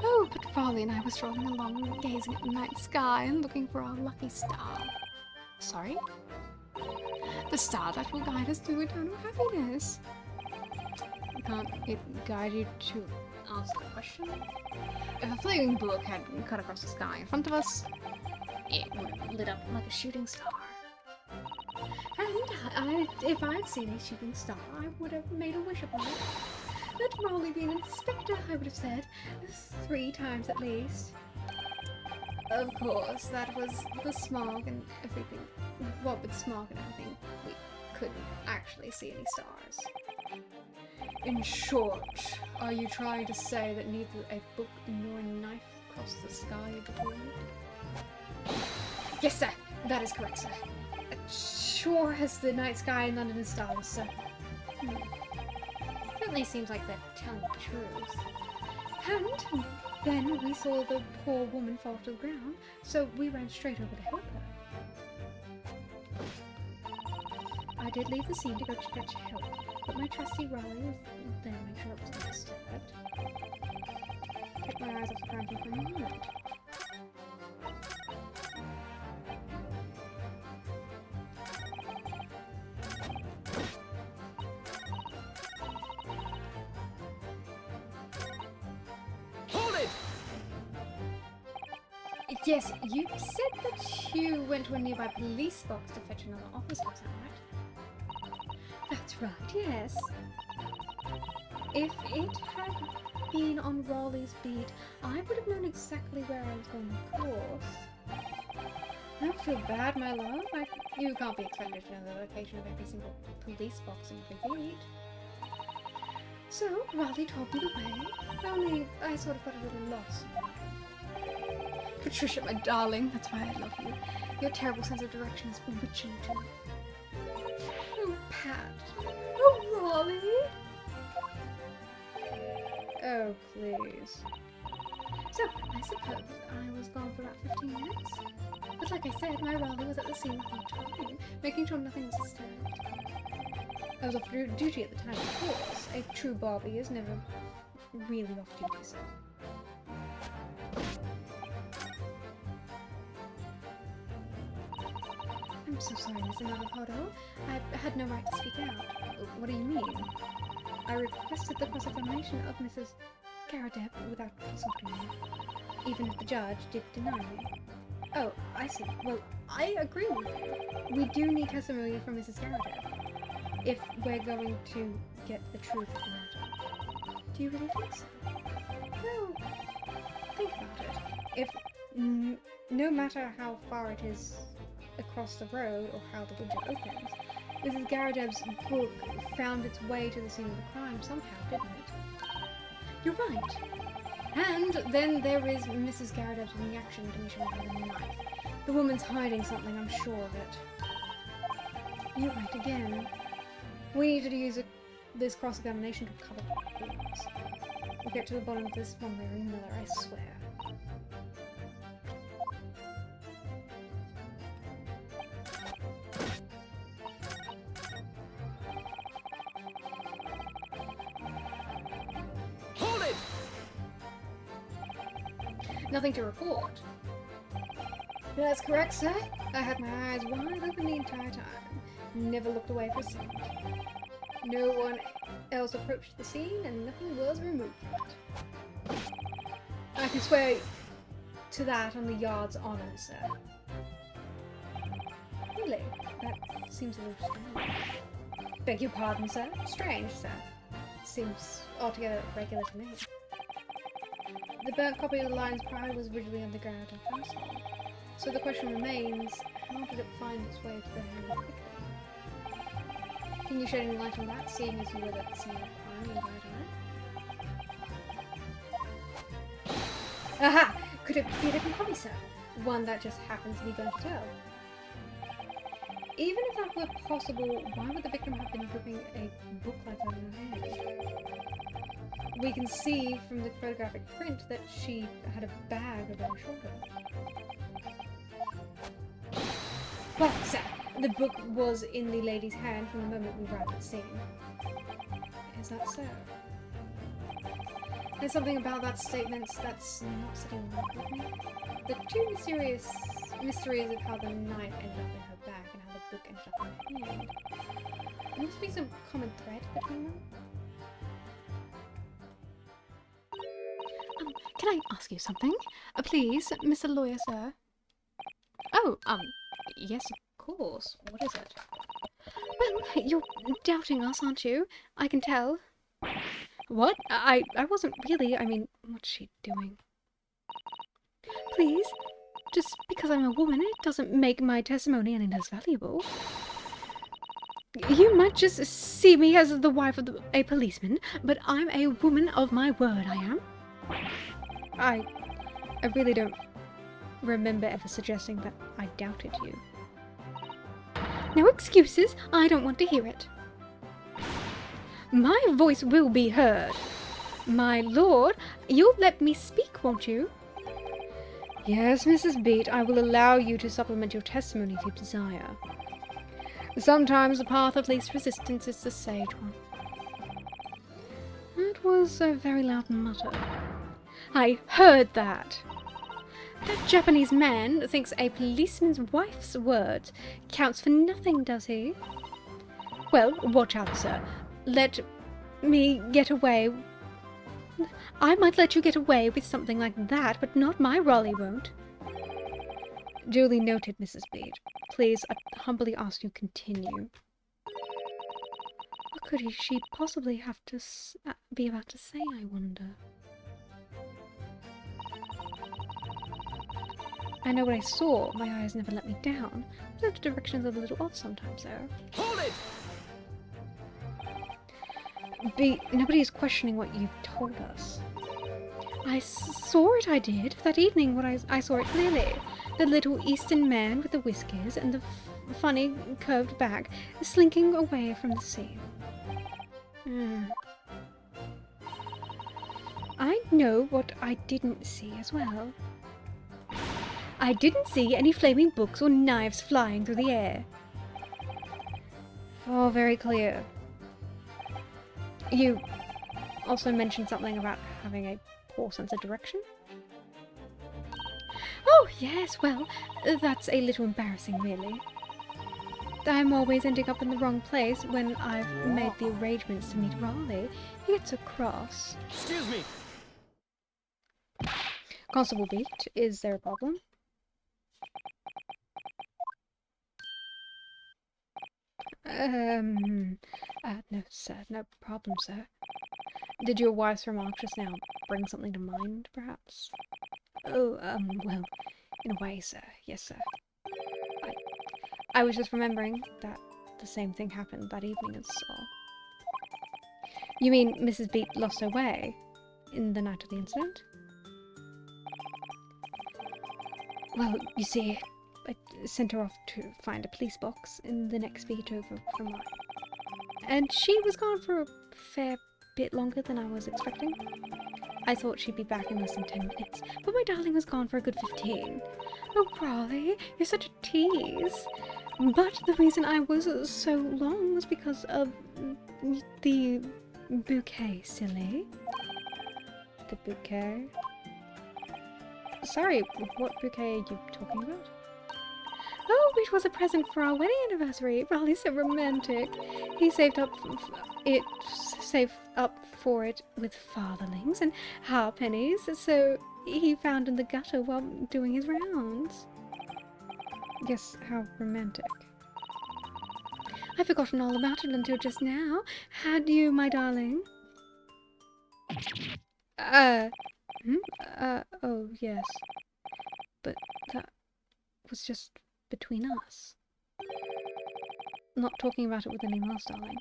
Oh, but Raleigh and I were strolling along, gazing at the night sky and looking for our lucky star. Sorry? The star that will guide us to eternal happiness. Can't it guide you to answer the question? If a fleeting book had cut across the sky in front of us, it would have lit up like a shooting star. And if I'd seen a shooting star, I would have made a wish upon it. Let Raleigh be an inspector, I would have said. 3 times at least. Of course, that was the smog and everything. What with smog and everything, we couldn't actually see any stars. In short, are you trying to say that neither a book nor a knife crossed the sky before you? Yes, sir. That is correct, sir. Sure as the night sky in London is stars, sir. Certainly seems like they're telling the truth. And then we saw the poor woman fall to the ground, so we ran straight over to help her. I did leave the scene to go to fetch help, but my trusty Raleigh was there to make sure it wasn't disturbed. Took my eyes off the crime for a moment. Yes, you said that you went to a nearby police box to fetch another officer, is that right? That's right, yes. If it had been on Raleigh's beat, I would have known exactly where I was going, of course. Don't feel bad, my love. You can't be expected to know the location of every single police box in every beat. So, Raleigh told me the way, only I sort of got a little lost. Patricia, my darling, that's why I love you. Your terrible sense of direction is bewitching to me. Oh, Pat. Oh, Raleigh. Oh, please. So, I suppose I was gone for about 15 minutes. But like I said, my Raleigh was at the scene the whole time, making sure nothing was disturbed. I was off duty at the time, of course. A true Barbie is never really off duty, so. I'm so sorry, Miss Anavapado. I had no right to speak out. What do you mean? I requested the cross-examination of Mrs. Garadeb without consulting me, even if the judge did deny me. Oh, I see. Well, I agree with you. We do need testimony from Mrs. Garadeb if we're going to get the truth of the matter. Do you really think so? Well, think about it. If no matter how far it is across the road or how the window opens, Mrs. Garadeb's book found its way to the scene of the crime somehow, didn't it? You're right. And then there is Mrs. Garadeb's reaction to me showing her the knife. The woman's hiding something, I'm sure of it. You're right again. We need to use this cross-examination to cover the clues. We'll get to the bottom of this one way or another, I swear. Nothing to report. That's correct, sir. I had my eyes wide open the entire time. Never looked away for a second. No one else approached the scene and nothing was removed from it. I can swear to that on the yard's honor, sir. Really? That seems a little strange. Beg your pardon, sir? Strange, sir. Seems altogether regular to me. The burnt copy of the Lion's Pride was originally on the Garadeb household. So the question remains, how did it find its way to the hand of the victim? Can you shed any light on that, seeing as you were at the scene of the crime in Garadeb? Aha! Could it be a different copy, sir? One that just happens to be burnt to tell? Even if that were possible, why would the victim have been gripping a book like that in her hand? We can see from the photographic print that she had a bag over her shoulder. Well, sir, the book was in the lady's hand from the moment we arrived at the scene. Is that so? There's something about that statement that's not sitting right with me. The two mysteries of how the knife ended up in her back and how the book ended up in her hand. There must be some common thread between them. Can I ask you something? Please, Mr. Lawyer, sir. Oh, yes, of course. What is it? Well, you're doubting us, aren't you? I can tell. What? I wasn't really. I mean, what's she doing? Please, just because I'm a woman, it doesn't make my testimony any less valuable. You might just see me as the wife of a policeman, but I'm a woman of my word, I am. I really don't remember ever suggesting that I doubted you. No excuses, I don't want to hear it. My voice will be heard. My lord, you'll let me speak, won't you? Yes, Mrs. Beat, I will allow you to supplement your testimony if you desire. Sometimes the path of least resistance is the sage one. That was a very loud mutter. I heard that. That Japanese man thinks a policeman's wife's word counts for nothing, does he? Well, watch out, sir. Let me get away. I might let you get away with something like that, but not my Raleigh won't. Duly noted, Mrs. Bede. Please, I humbly ask you continue. What could she possibly have to be about to say, I wonder? I know what I saw. My eyes never let me down. The directions are a little off sometimes, though. Hold it! Nobody is questioning what you've told us. I saw it, I did. That evening, I saw it clearly. The little Eastern man with the whiskers and the funny curved back slinking away from the scene. I know what I didn't see as well. I didn't see any flaming books or knives flying through the air. All very clear. You also mentioned something about having a poor sense of direction? Oh, yes, well, that's a little embarrassing, really. I'm always ending up in the wrong place when I've made the arrangements to meet Raleigh. He gets so cross. Excuse me! Constable Beat, is there a problem? No, sir. No problem, sir. Did your wife's remark just now bring something to mind, perhaps? Oh, well, in a way, sir. Yes, sir. I was just remembering that the same thing happened that evening as all. You mean Mrs. Beat lost her way in the night of the incident? Well, you see, I sent her off to find a police box in the next beat over from mine. And she was gone for a fair bit longer than I was expecting. I thought she'd be back in less than 10 minutes, but my darling was gone for a good 15. Oh, Raleigh, you're such a tease. But the reason I was so long was because of the bouquet, silly. The bouquet? Sorry, what bouquet are you talking about? Oh, it was a present for our wedding anniversary. Raleigh's so romantic. He saved up for it with farthings and halfpennies, so he found in the gutter while doing his rounds. Guess how romantic. I'd forgotten all about it until just now. Had you, my darling? Oh, yes. But that was just between us. Not talking about it with anyone else, darling.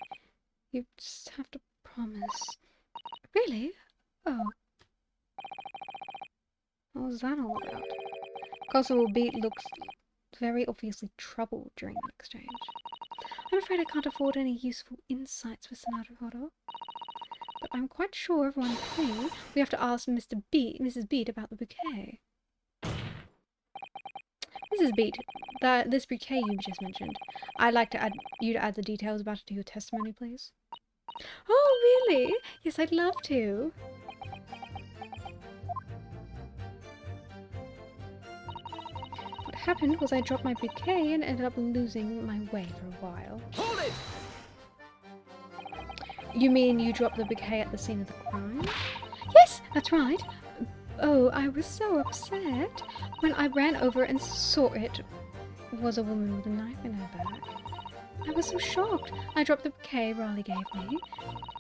You just have to promise. Really? Oh. What was that all about? Constable Beat looks very obviously troubled during that exchange. I'm afraid I can't afford any useful insights, Mr. Naruhodo. But I'm quite sure of one thing. We have to ask Mrs. Beat about the bouquet. Mrs. Beat, this bouquet you just mentioned, I'd like to you to add the details about it to your testimony, please. Oh, really? Yes, I'd love to. happened was I dropped my bouquet and ended up losing my way for a while. Hold it! You mean you dropped the bouquet at the scene of the crime? Yes, that's right. Oh, I was so upset when I ran over and saw it was a woman with a knife in her back. I was so shocked. I dropped the bouquet Raleigh gave me.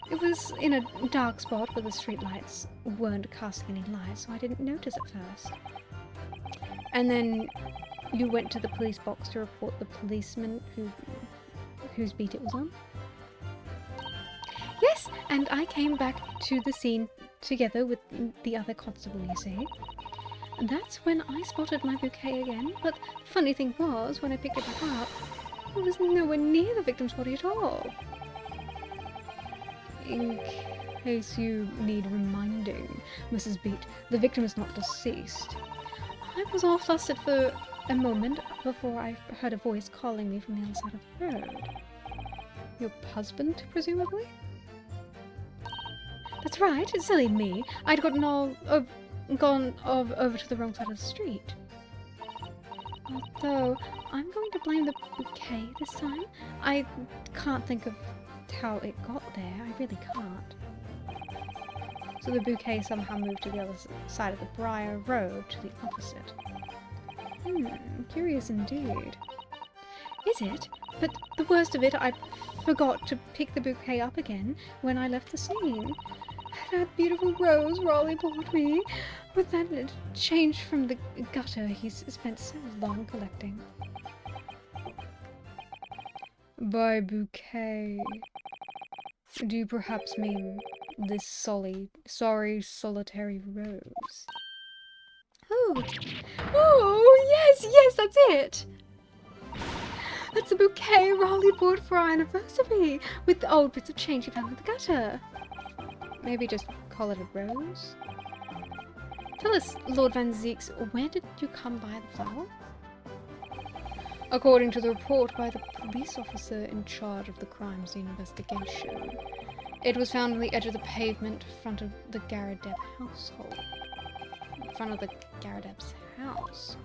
It was in a dark spot where the streetlights weren't casting any light, so I didn't notice at first. And then you went to the police box to report the policeman whose beat it was on? Yes, and I came back to the scene together with the other constable, you see. That's when I spotted my bouquet again, but the funny thing was, when I picked it back up, it was nowhere near the victim's body at all. In case you need reminding, Mrs. Beat, the victim is not deceased. I was all flustered for a moment before I heard a voice calling me from the other side of the road. Your husband, presumably? That's right, silly me. I'd gone over to the wrong side of the street. Although, I'm going to blame the bouquet this time. I can't think of how it got there. I really can't. So the bouquet somehow moved to the other side of the Briar Road, to the opposite. Curious indeed. Is it? But the worst of it, I forgot to pick the bouquet up again when I left the scene. That beautiful rose Raleigh bought me, with that change from the gutter he's spent so long collecting. By bouquet, do you perhaps mean this sorry solitary rose? Oh, yes, that's it! That's the bouquet Raleigh bought for our anniversary, with the old bits of change he found in the gutter. Maybe just call it a rose? Tell us, Lord Van Zeeks, where did you come by the flower? According to the report by the police officer in charge of the crime scene investigation, it was found on the edge of the pavement in front of the Garadeb household. In front of the Garadeb's house.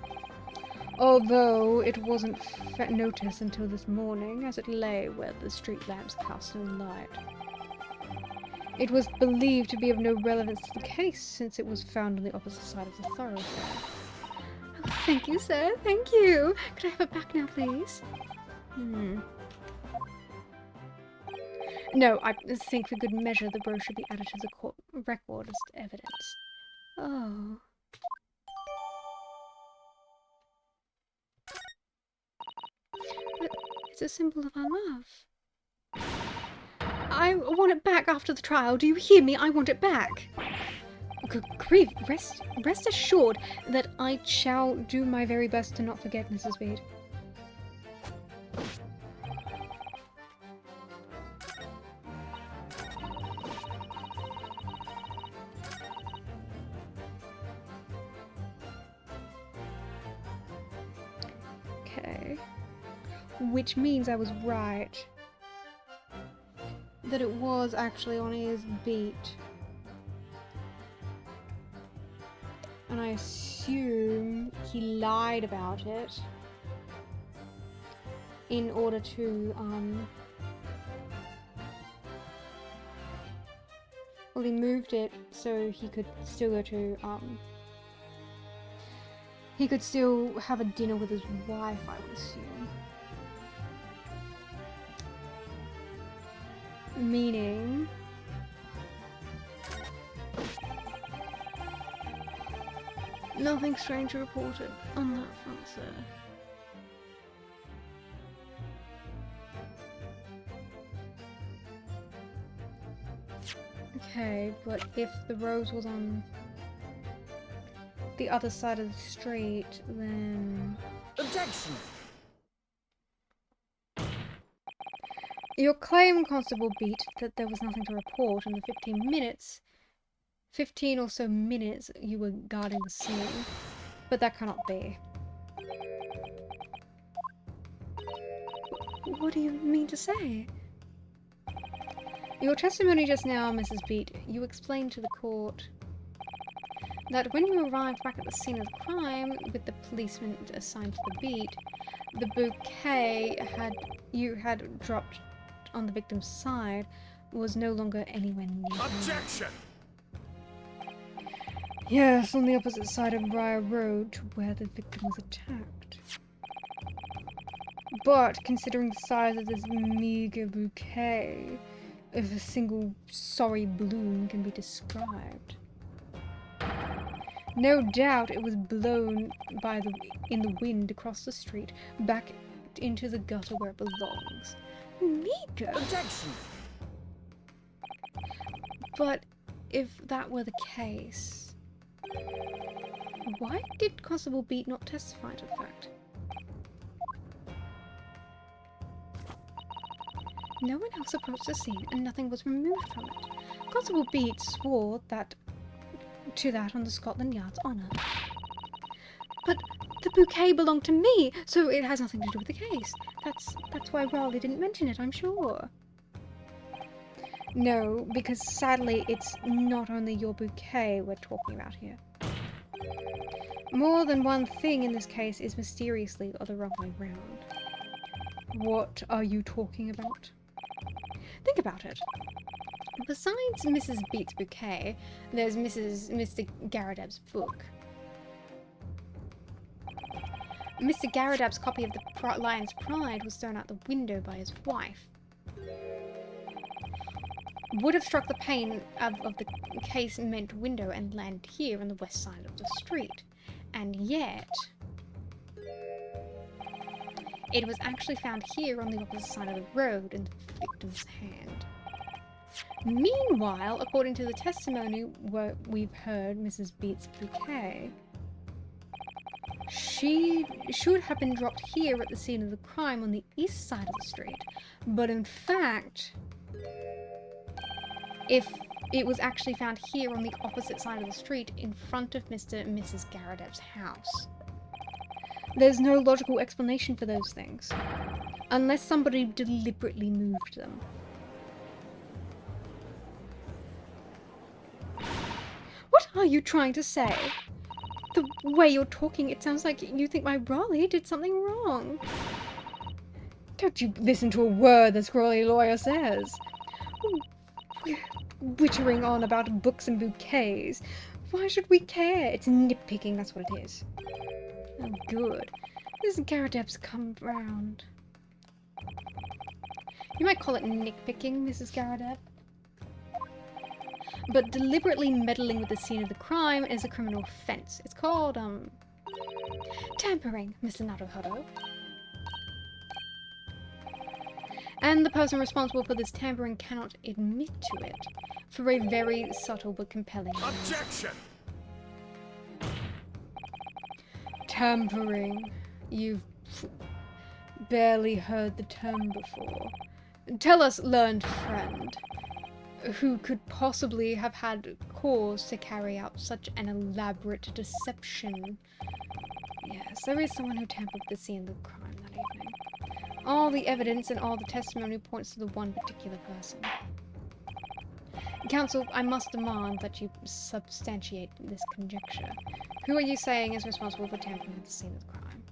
Although it wasn't noticed until this morning, as it lay where the street lamps cast no light. It was believed to be of no relevance to the case, since it was found on the opposite side of the thoroughfare. Oh, thank you, sir, thank you! Could I have it back now, please? No, I think for good measure the brooch should be added to the court record as evidence. Oh. But it's a symbol of our love. I want it back after the trial. Do you hear me? I want it back. Good grief, rest assured that I shall do my very best to not forget, Mrs. Bede. Okay. Which means I was right. That it was actually on his beat. And I assume he lied about it in order to, well, he moved it so he could still go to, he could still have a dinner with his wife, I would assume. Meaning... nothing strange reported on that front, sir. Okay, but if the rose was on the other side of the street, then... Objection! Your claim, Constable Beat, that there was nothing to report in the 15 or so minutes you were guarding the scene, but that cannot be. What do you mean to say? Your testimony just now, Mrs. Beat, you explained to the court that when you arrived back at the scene of the crime with the policeman assigned to the beat, the bouquet you had dropped on the victim's side was no longer anywhere near him. Objection! Yes, on the opposite side of Briar Road to where the victim was attacked. But considering the size of this meager bouquet, if a single sorry bloom can be described, no doubt it was blown in the wind across the street, back into the gutter where it belongs. Meager? Objection! But if that were the case, why did Constable Beat not testify to the fact? No one else approached the scene and nothing was removed from it. Constable Beat swore to that on the Scotland Yard's honour. But the bouquet belonged to me, so it has nothing to do with the case. That's why Raleigh didn't mention it, I'm sure. No, because sadly it's not only your bouquet we're talking about here. More than one thing in this case is mysteriously or the wrong way round. What are you talking about? Think about it. Besides Mrs. Beat's bouquet, there's Mr. Garradab's book. Mr. Garradab's copy of the Lion's Pride was thrown out the window by his wife. Would have struck the pane of the casement window and landed here on the west side of the street. And yet, it was actually found here on the opposite side of the road in the victim's hand. Meanwhile, according to the testimony we've heard, Mrs. Beat's bouquet, she should have been dropped here at the scene of the crime on the east side of the street, but in fact, if it was actually found here on the opposite side of the street in front of Mr. and Mrs. Garradab's house. There's no logical explanation for those things, unless somebody deliberately moved them. What are you trying to say? The way you're talking, it sounds like you think my Raleigh did something wrong. Don't you listen to a word the scrawly lawyer says. We're wittering on about books and bouquets. Why should we care? It's nitpicking, that's what it is. Oh, good. This Garradab's come round. You might call it nitpicking, Mrs. Garradab. But deliberately meddling with the scene of the crime is a criminal offence. It's called, tampering, Mr. Naruhodo. And the person responsible for this tampering cannot admit to it, for a very subtle but compelling reason. Objection! Tampering. You've barely heard the term before. Tell us, learned friend, who could possibly have had cause to carry out such an elaborate deception? Yes, there is someone who tampered with the scene of the crime that evening. All the evidence and all the testimony points to the one particular person. Counsel, I must demand that you substantiate this conjecture. Who are you saying is responsible for tampering with the scene of the crime?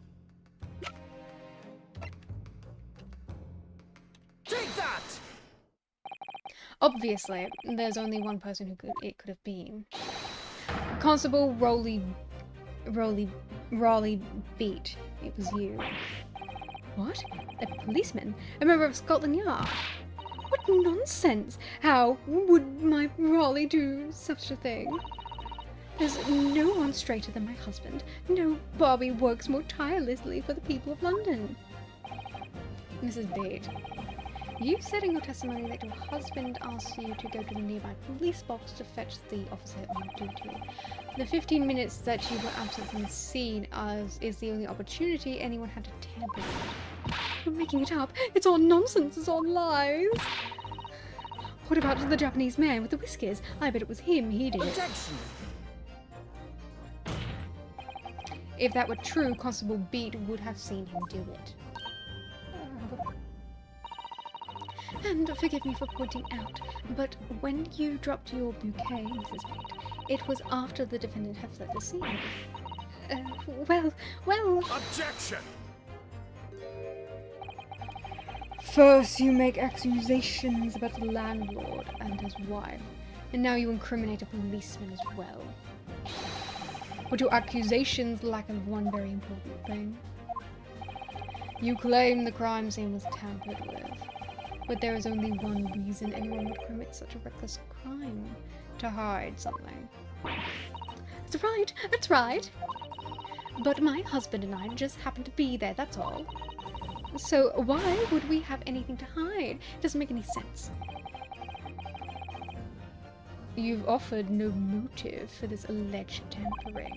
Take that! Obviously, there's only one person who it could have been. Constable Raleigh Beat. It was you. What? A policeman? A member of Scotland Yard? What nonsense! How would my Raleigh do such a thing? There's no one straighter than my husband. No Barbie works more tirelessly for the people of London. Mrs. Beat, you said in your testimony that your husband asked you to go to the nearby police box to fetch the officer on duty. The 15 minutes that you were absent from the scene is the only opportunity anyone had to tamper with. You're making it up. It's all nonsense. It's all lies. What about the Japanese man with the whiskers? I bet it was him. He did it. Objection! If that were true, Constable Beat would have seen him do it. And forgive me for pointing out, but when you dropped your bouquet, Mrs. Bate, it was after the defendant had fled the scene. Well... Objection! First you make accusations about the landlord and his wife, and now you incriminate a policeman as well. But your accusations lack of one very important thing. You claim the crime scene was tampered with, but there is only one reason anyone would commit such a reckless crime: to hide something. That's right. But my husband and I just happened to be there, that's all. So why would we have anything to hide? It doesn't make any sense. You've offered no motive for this alleged tampering,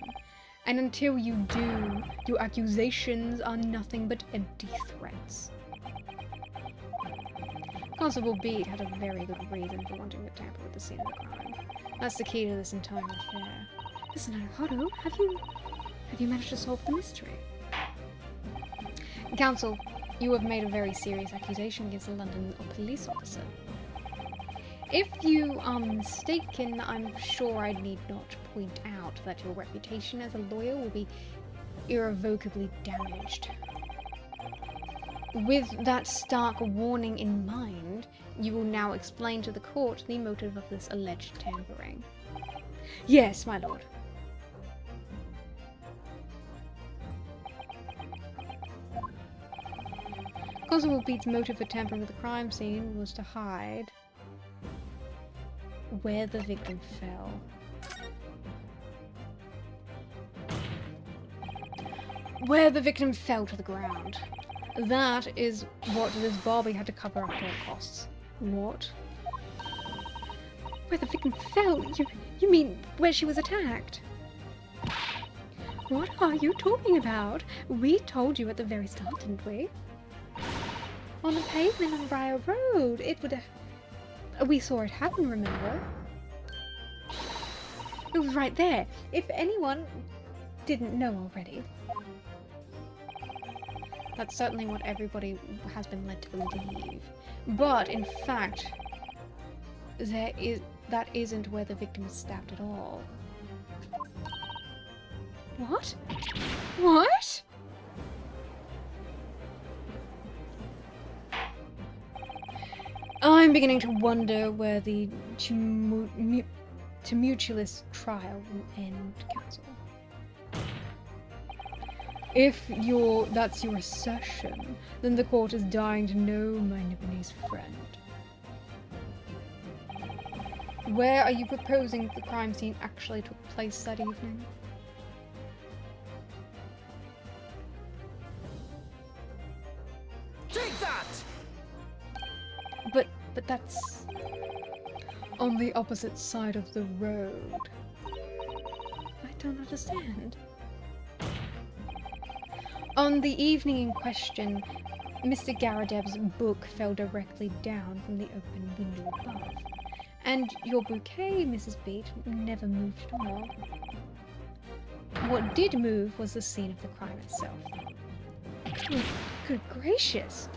and until you do, your accusations are nothing but empty threats. Constable Bede had a very good reason for wanting to tamper with the scene of the crime. That's the key to this entire affair. Listen, Otto, have you managed to solve the mystery? Counsel, you have made a very serious accusation against a London police officer. If you are mistaken, I'm sure I need not point out that your reputation as a lawyer will be irrevocably damaged. With that stark warning in mind, you will now explain to the court the motive of this alleged tampering. Yes, my lord. Constable Bede's motive for tampering with the crime scene was to hide where the victim fell. Where the victim fell to the ground. That is what this Barbie had to cover up at all costs. What? Where the victim fell? You mean where she was attacked? What are you talking about? We told you at the very start, didn't we? On the pavement on Briar Road. It would have... We saw it happen, remember? It was right there. If anyone didn't know already. That's certainly what everybody has been led to believe. But, in fact, that isn't where the victim was stabbed at all. What? What? I'm beginning to wonder where the tumultuous trial will end, Counsel. If that's your assertion, then the court is dying to know my Nibonese friend. Where are you proposing the crime scene actually took place that evening? Take that! But that's on the opposite side of the road. I don't understand. On the evening in question, Mr. Garadeb's book fell directly down from the open window above, and your bouquet, Mrs. Bate, never moved at all. What did move was the scene of the crime itself. Good gracious!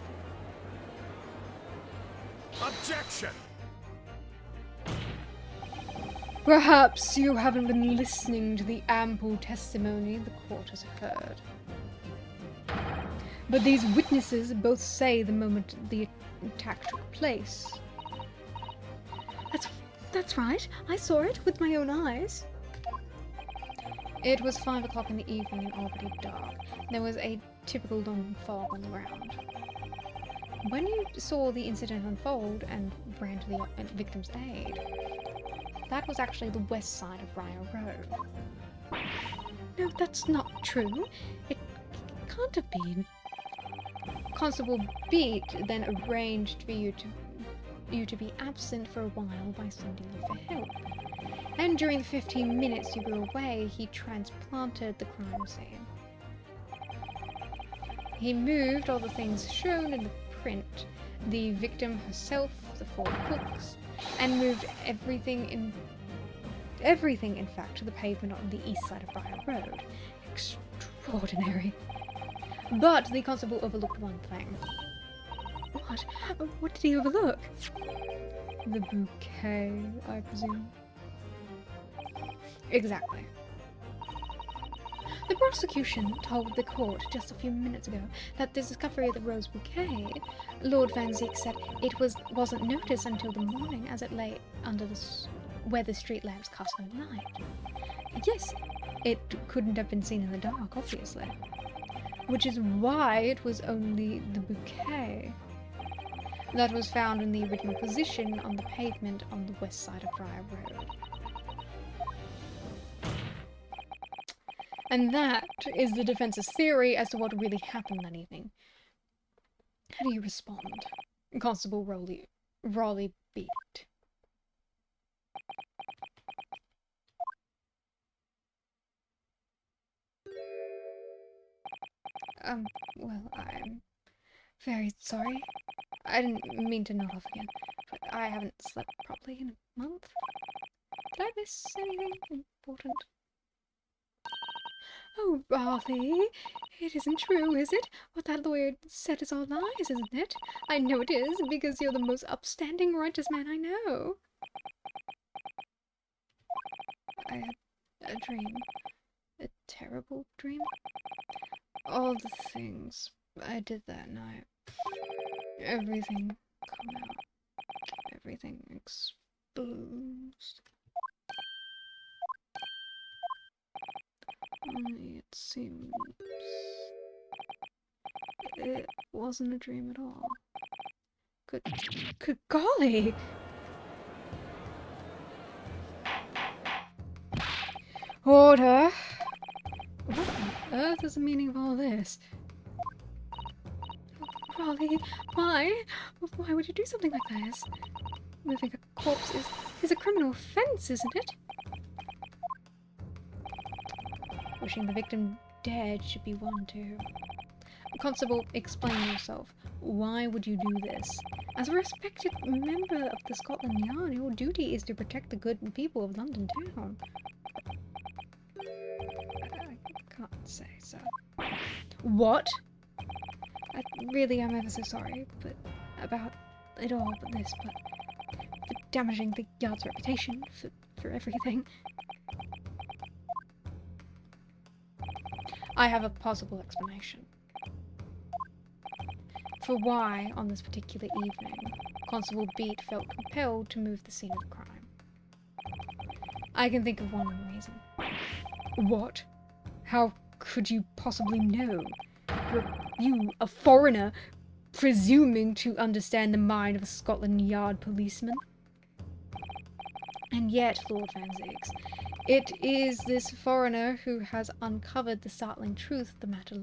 Objection! Perhaps you haven't been listening to the ample testimony the court has heard. But these witnesses both say the moment the attack took place. That's right. I saw it with my own eyes. It was 5 o'clock in the evening and already dark. There was a typical long fog on the ground. When you saw the incident unfold and ran to the victim's aid, that was actually the west side of Briar Road. No, that's not true. It can't have been. Constable Bede then arranged for you to be absent for a while by sending you for help. And during the 15 minutes you were away, he transplanted the crime scene. He moved all the things shown in the print, the victim herself, the 4 books, and moved everything in fact to the pavement on the east side of Briar Road. Extraordinary. But the constable overlooked one thing. What? What did he overlook? The bouquet, I presume. Exactly. The prosecution told the court just a few minutes ago that the discovery of the rose bouquet, Lord Van Zeek said it wasn't noticed until the morning as it lay under where the street lamps cast no light. Yes, it couldn't have been seen in the dark, obviously. Which is why it was only the bouquet that was found in the original position on the pavement on the west side of Briar Road. And that is the defense's theory as to what really happened that evening. How do you respond? Constable Raleigh Beat. Well, I'm very sorry. I didn't mean to nod off again, but I haven't slept properly in a month. Did I miss anything important? Oh, Raleigh, it isn't true, is it? What that lawyer said is all lies, isn't it? I know it is, because you're the most upstanding, righteous man I know. I had a dream. A terrible dream. All the things I did that night. Everything come out. Everything exposed. Only it seems it wasn't a dream at all. Good golly! Order! What on earth is the meaning of all this? Raleigh, why? Why would you do something like this? Moving a corpse is a criminal offence, isn't it? Wishing the victim dead should be one too. Constable, explain yourself. Why would you do this? As a respected member of the Scotland Yard, your duty is to protect the good people of London town. I can't say so. What? Really, I'm ever so sorry, but about it all, but for damaging the Yard's reputation, for everything. I have a possible explanation for why, on this particular evening, Constable Beat felt compelled to move the scene of the crime. I can think of one reason. What? How could you possibly know? You, a foreigner, presuming to understand the mind of a Scotland Yard policeman? And yet, Lord Van Zeeks, it is this foreigner who has uncovered the startling truth of the matter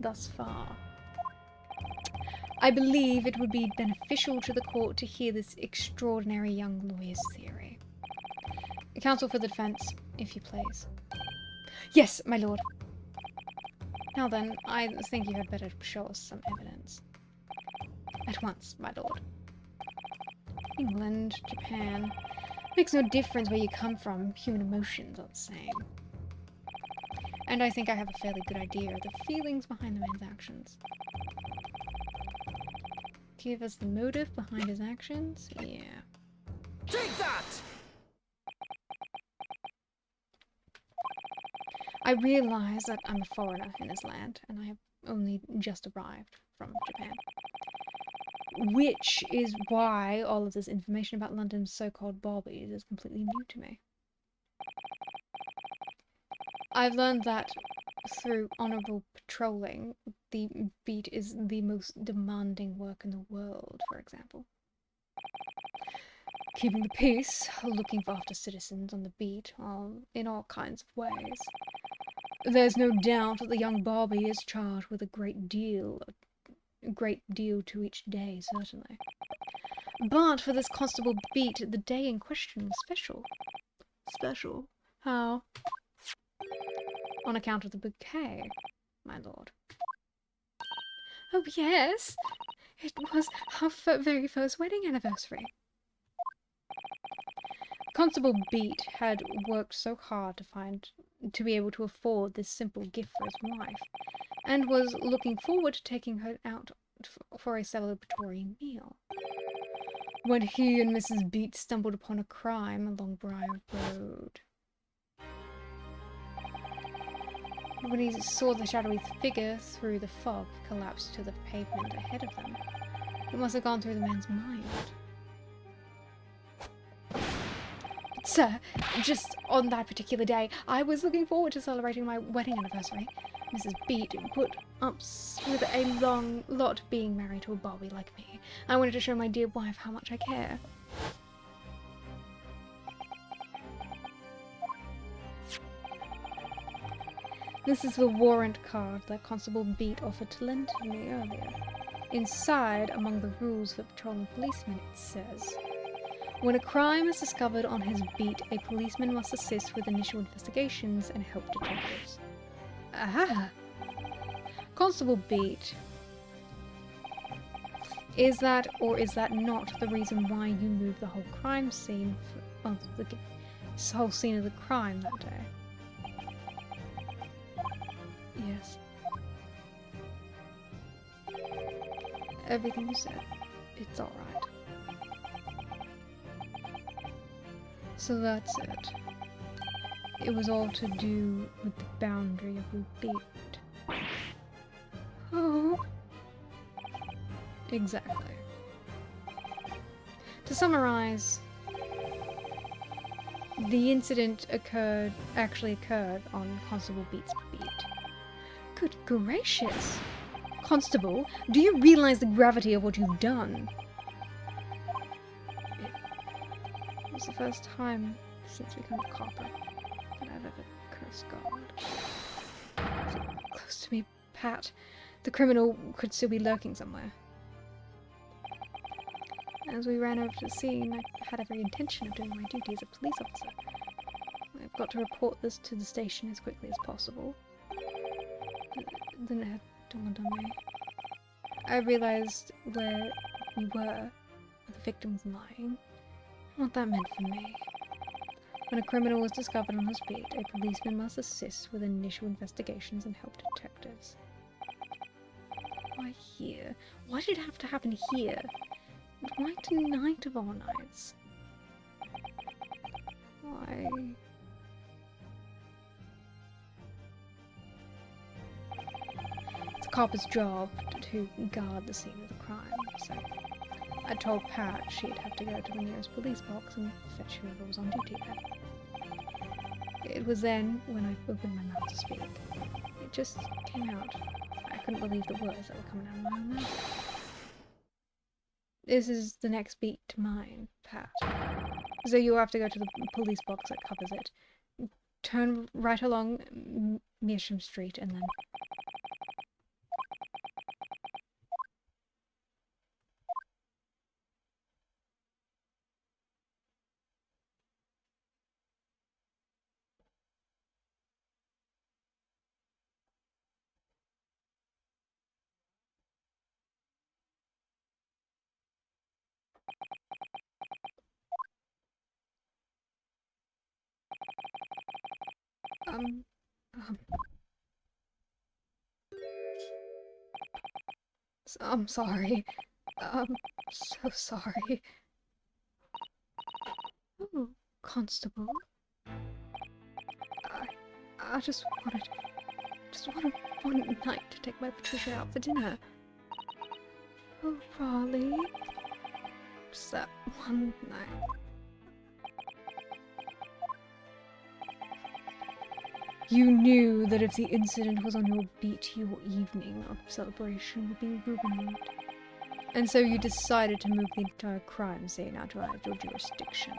thus far. I believe it would be beneficial to the court to hear this extraordinary young lawyer's theory. Counsel for the defence, if you please. Yes, my lord. Now then, I think you had better show us some evidence. At once, my lord. England, Japan. Makes no difference where you come from, human emotions are the same. And I think I have a fairly good idea of the feelings behind the man's actions. Give us the motive behind his actions? Yeah. Take that! I realise that I'm a foreigner in this land, and I have only just arrived from Japan. Which is why all of this information about London's so-called bobbies is completely new to me. I've learned that through honourable patrolling, the beat is the most demanding work in the world, for example. Keeping the peace, looking after citizens on the beat, in all kinds of ways. There's no doubt that the young Bobby is charged with a great deal to each day, certainly. But for this Constable Beat, the day in question was special. Special? How? On account of the bouquet, my lord. Oh yes! It was our very first wedding anniversary. Constable Beat had worked so hard to be able to afford this simple gift for his wife, and was looking forward to taking her out for a celebratory meal when he and Mrs. Beat stumbled upon a crime along Briar Road. When he saw the shadowy figure through the fog collapse to the pavement ahead of them, it must have gone through the man's mind. Sir, just on that particular day, I was looking forward to celebrating my wedding anniversary. Mrs. Beat put up with a long lot being married to a Bobby like me. I wanted to show my dear wife how much I care. This is the warrant card that Constable Beat offered to lend to me earlier. Inside, among the rules for patrolling policemen, it says, when a crime is discovered on his beat, a policeman must assist with initial investigations and help detectives. Aha! Constable Beat. Is that or is that not the reason why you moved the whole crime scene of the whole scene of the crime that day? Yes. Everything you said, it's alright. So that's it. It was all to do with the boundary of the beat. Oh. Exactly. To summarize, the incident actually occurred on Constable Beat's beat. Good gracious! Constable, do you realize the gravity of what you've done? It was the first time since becoming a copper that I've ever cursed God. So close to me, Pat. The criminal could still be lurking somewhere. As we ran over to the scene, I had every intention of doing my duty as a police officer. I've got to report this to the station as quickly as possible. Then it had dawned on me. I realized where we were the victim was lying. What that meant for me. When a criminal was discovered on his beat, a policeman must assist with initial investigations and help detectives. Why here? Why did it have to happen here? Why tonight of all nights? Why? It's a cop's job to guard the scene of the crime, so I told Pat she'd have to go to the nearest police box and fetch whoever was on duty there. It was then, when I opened my mouth to speak, it just came out. I couldn't believe the words that were coming out of my own mouth. This is the next beat to mine, Pat. So you'll have to go to the police box that covers it. Turn right along Measham Street and then... I'm sorry. So sorry. Oh, Constable. I just wanted one night to take my Patricia out for dinner. Oh, Raleigh. Just that one night. You knew that if the incident was on your beat, your evening of celebration would be ruined. And so you decided to move the entire crime scene out of your jurisdiction.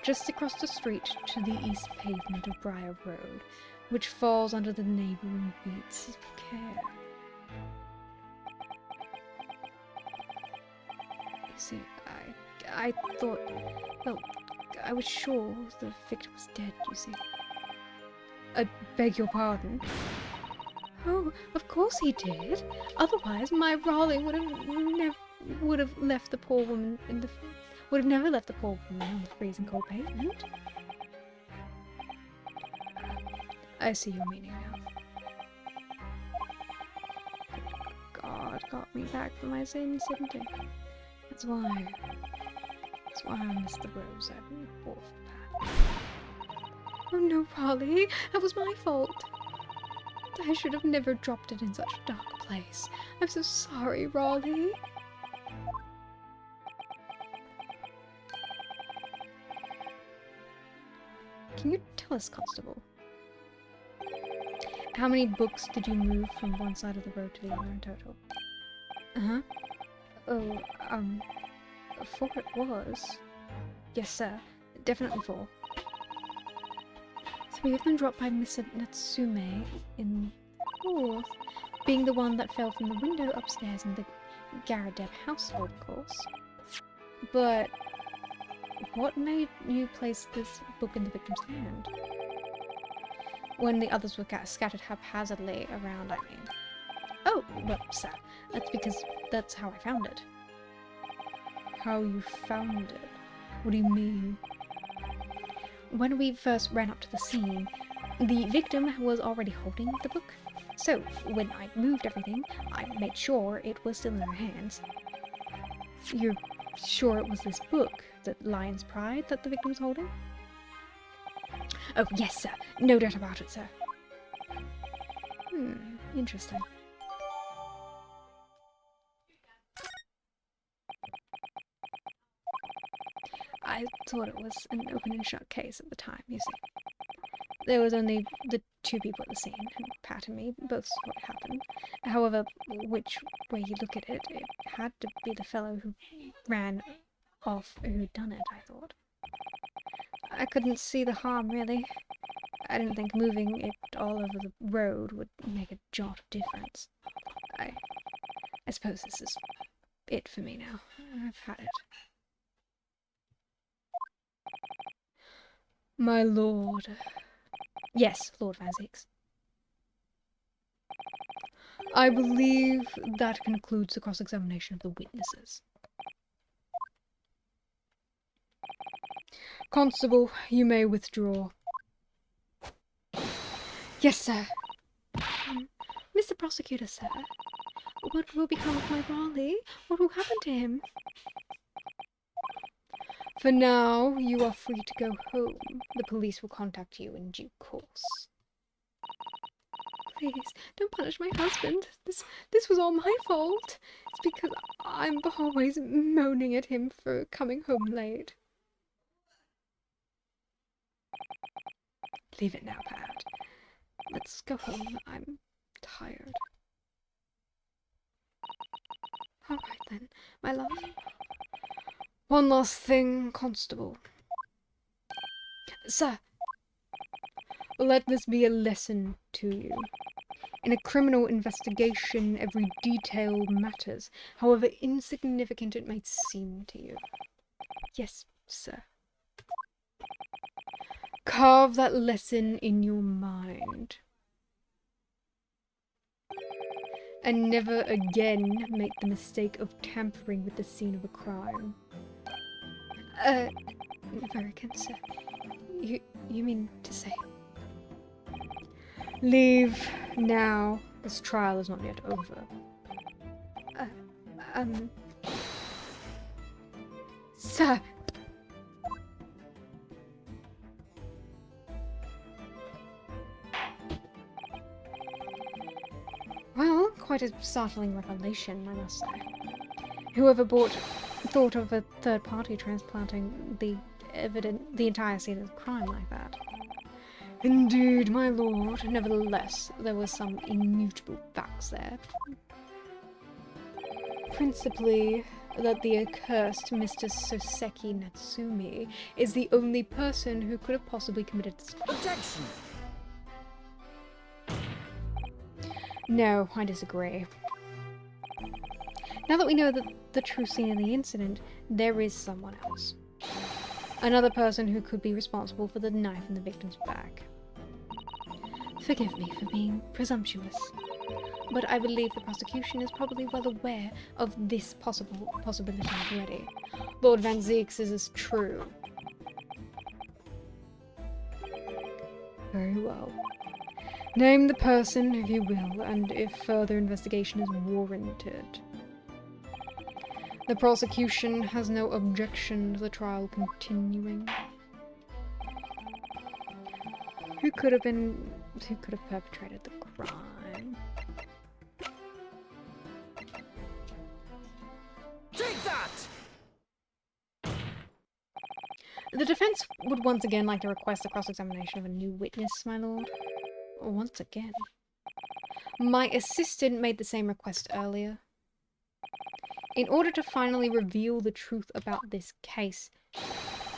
Just across the street to the east pavement of Briar Road, which falls under the neighbouring beat's care. You see, I thought, well, I was sure the victim was dead, you see. I beg your pardon. Oh, of course he did. Otherwise, my Raleigh would have left the poor woman in the would have never left the poor woman on the freezing cold pavement. I see your meaning now. God. God got me back for my sins, didn't he? That's why I missed the rose I bought for Pat. Oh no, Raleigh, that was my fault. I should have never dropped it in such a dark place. I'm so sorry, Raleigh. Can you tell us, Constable? How many books did you move from one side of the road to the other in total? Uh-huh. Oh, 4 it was. Yes, sir. Definitely 4. 3 of them dropped by Miss Natsume in the 4th, being the one that fell from the window upstairs in the Garadeb household, of course. But what made you place this book in the victim's hand? When the others were scattered haphazardly around, I mean. Oh, well, sir, that's because that's how I found it. How you found it? What do you mean? When we first ran up to the scene, the victim was already holding the book. So, when I moved everything, I made sure it was still in her hands. You're sure it was this book, the Lion's Pride, that the victim was holding? Oh, yes, sir. No doubt about it, sir. Interesting. I thought it was an open and shut case at the time, you see. There was only the 2 people at the scene, and Pat and me both saw what happened. However, which way you look at it, it had to be the fellow who ran off who'd done it, I thought. I couldn't see the harm, really. I didn't think moving it all over the road would make a jot of difference. I suppose this is it for me now. I've had it. My lord. Yes, Lord Van Zieks. I believe that concludes the cross-examination of the witnesses. Constable, you may withdraw. Yes, sir. Mr. Prosecutor, sir. What will become of my Raleigh? What will happen to him? For now, you are free to go home. The police will contact you in due course. Please, don't punish my husband. This was all my fault. It's because I'm always moaning at him for coming home late. Leave it now, Pat. Let's go home. I'm tired. All right, then, my love. One last thing, Constable. Sir, let this be a lesson to you. In a criminal investigation, every detail matters, however insignificant it might seem to you. Yes, sir. Carve that lesson in your mind. And never again make the mistake of tampering with the scene of a crime. Never again, sir. You mean to say? Leave now. This trial is not yet over. Sir! Well, quite a startling revelation, I must say. Whoever thought of a third party transplanting the entire scene of the crime like that. Indeed, my lord. Nevertheless, there were some immutable facts there. Principally, that the accursed Mr. Soseki Natsumi is the only person who could have possibly committed this crime. Objection! No, I disagree. Now that we know the true scene of the incident, there is someone else. Another person who could be responsible for the knife in the victim's back. Forgive me for being presumptuous, but I believe the prosecution is probably well aware of this possibility already. Lord Van Zieks is true. Very well. Name the person, if you will, and if further investigation is warranted. The prosecution has no objection to the trial continuing. Who could have perpetrated the crime? Take that! The defense would once again like to request the cross-examination of a new witness, my lord. Once again. My assistant made the same request earlier. In order to finally reveal the truth about this case,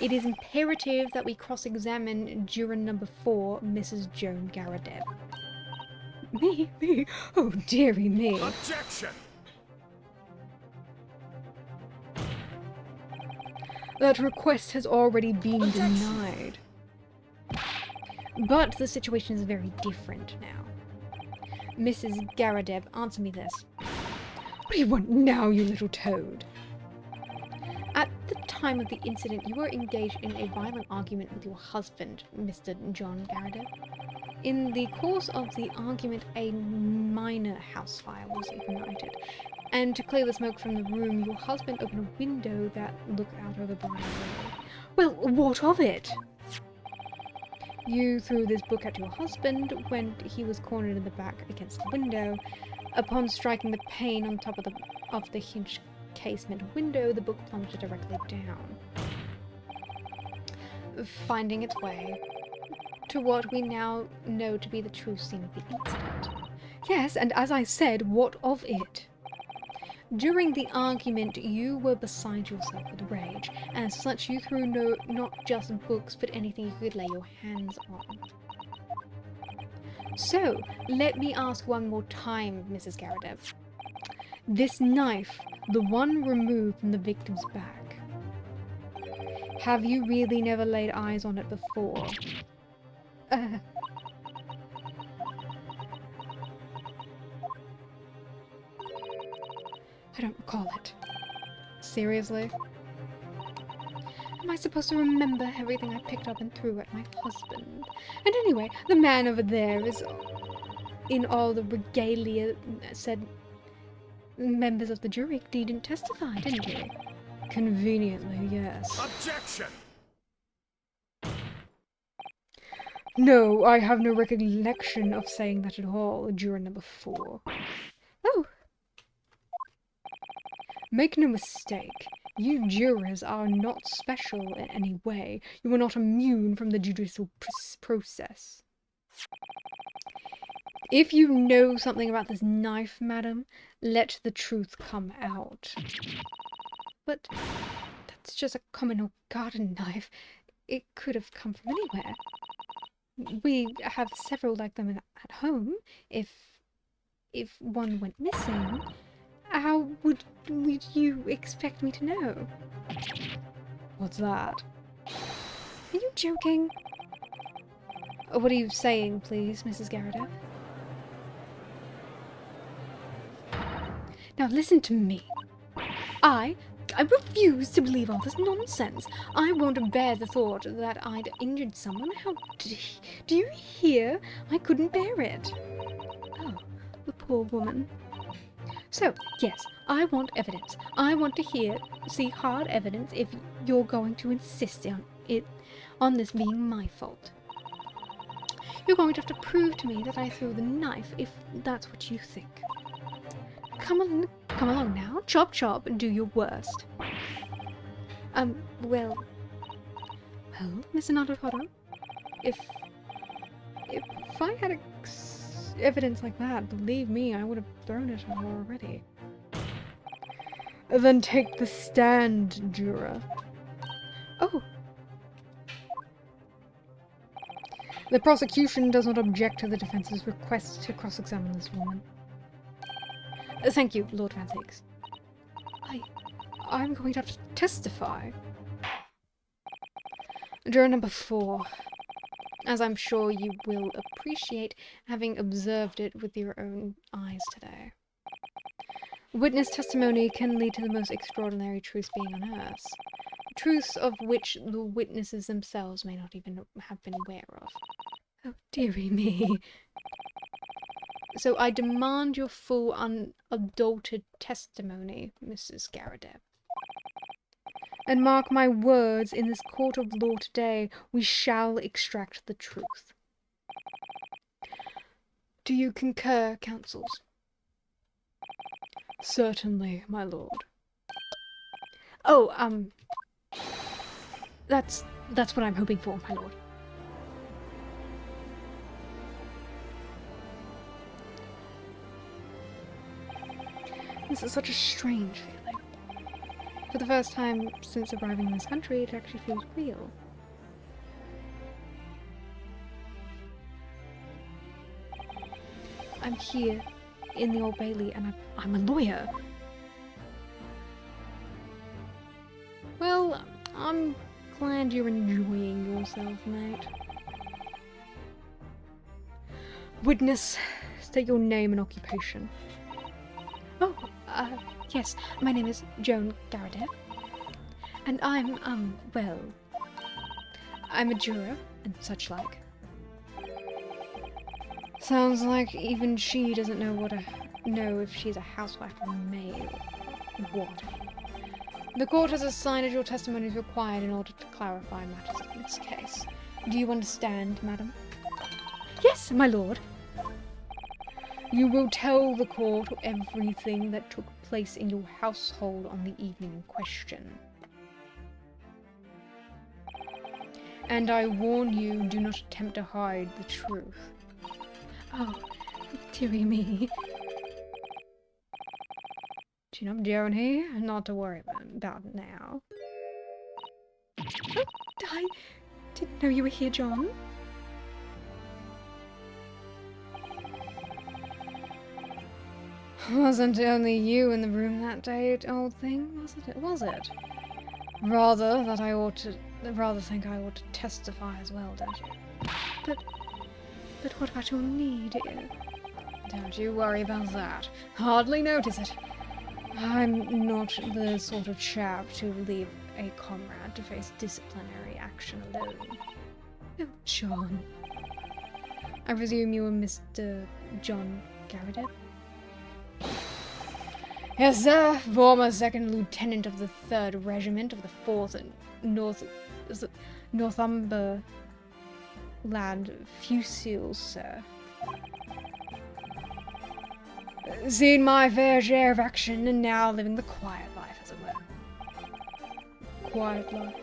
it is imperative that we cross-examine juror number 4, Mrs. Joan Garadeb. Me? Oh, dearie me. Objection! That request has already been denied. But the situation is very different now. Mrs. Garadeb, answer me this. What do you want now, you little toad? At the time of the incident, you were engaged in a violent argument with your husband, Mr. John Garadeb. In the course of the argument, a minor house fire was ignited, and to clear the smoke from the room, your husband opened a window that looked out over Barney Road. Well, what of it? You threw this book at your husband when he was cornered in the back against the window. Upon striking the pane on top of the hinged casement window, the book plunged directly down, finding its way to what we now know to be the true scene of the incident. Yes, and as I said, what of it? During the argument, you were beside yourself with rage, and as such you threw not just books, but anything you could lay your hands on. So, let me ask one more time, Mrs. Garadeb. This knife, the one removed from the victim's back, have you really never laid eyes on it before? I don't recall it. Seriously? Am I supposed to remember everything I picked up and threw at my husband? And anyway, the man over there is in all the regalia said members of the jury didn't testify, didn't he? Conveniently, yes. Objection! No, I have no recollection of saying that at all, juror number 4. Oh! Make no mistake, you jurors are not special in any way. You are not immune from the judicial process. If you know something about this knife, madam, let the truth come out. But that's just a common old garden knife. It could have come from anywhere. We have several like them at home. If one went missing, how would you expect me to know? What's that? Are you joking? What are you saying, please, Mrs. Garadeb? Now listen to me. I refuse to believe all this nonsense. I won't bear the thought that I'd injured someone. How do you hear? I couldn't bear it. Oh, the poor woman. So, yes, I want evidence. I want to see hard evidence if you're going to insist on this being my fault. You're going to have to prove to me that I threw the knife if that's what you think. Come along now. Chop chop and do your worst. Well, Mr. Naruhodo, if I had evidence like that, believe me, I would have thrown it at her already. Then take the stand, juror. Oh. The prosecution does not object to the defense's request to cross-examine this woman. Thank you, Lord Van Six. I'm going to have to testify. Juror number 4. As I'm sure you will appreciate, having observed it with your own eyes today. Witness testimony can lead to the most extraordinary truths being unearthed. Truths of which the witnesses themselves may not even have been aware of. Oh, dearie me. So I demand your full unadulterated testimony, Mrs. Garradeb. And mark my words, in this court of law today, we shall extract the truth. Do you concur, counsels? Certainly, my lord. Oh, that's what I'm hoping for, my lord. This is such a strange feeling. For the first time since arriving in this country, it actually feels real. I'm here in the Old Bailey and I'm a lawyer. Well, I'm glad you're enjoying yourself, mate. Witness, state your name and occupation. Oh, yes, my name is Joan Garradeb. And I'm, well, I'm a juror and such like. Sounds like even she doesn't know if she's a housewife or maid. What? The court has assigned your testimony is required in order to clarify matters in this case. Do you understand, madam? Yes, my lord. You will tell the court everything that took place in your household on the evening in question. And I warn you, do not attempt to hide the truth. Oh, dearie me. Chin up, Joanie. Not to worry about now. Oh, I didn't know you were here, John. Wasn't only you in the room that day, old thing, was it? Rather think I ought to testify as well, don't you? But what about your knee, dear? Don't you worry about that. Hardly notice it. I'm not the sort of chap to leave a comrade to face disciplinary action alone. Oh, John. I presume you were Mr. John Garradeb? Yes, sir. Former second lieutenant of the 3rd Regiment of the 4th Northumberland Fusiliers, sir. Seen my fair share of action and now living the quiet life, as it were. Quiet life?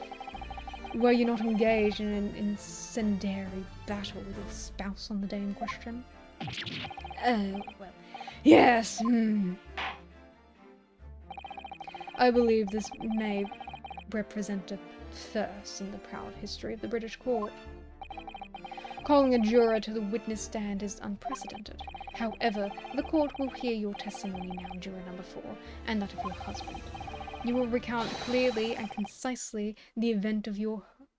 Were you not engaged in an incendiary battle with your spouse on the day in question? Oh, well. Yes, I believe this may represent a first in the proud history of the British court. Calling a juror to the witness stand is unprecedented. However, the court will hear your testimony now, juror number 4, and that of your husband. You will recount clearly and concisely the event of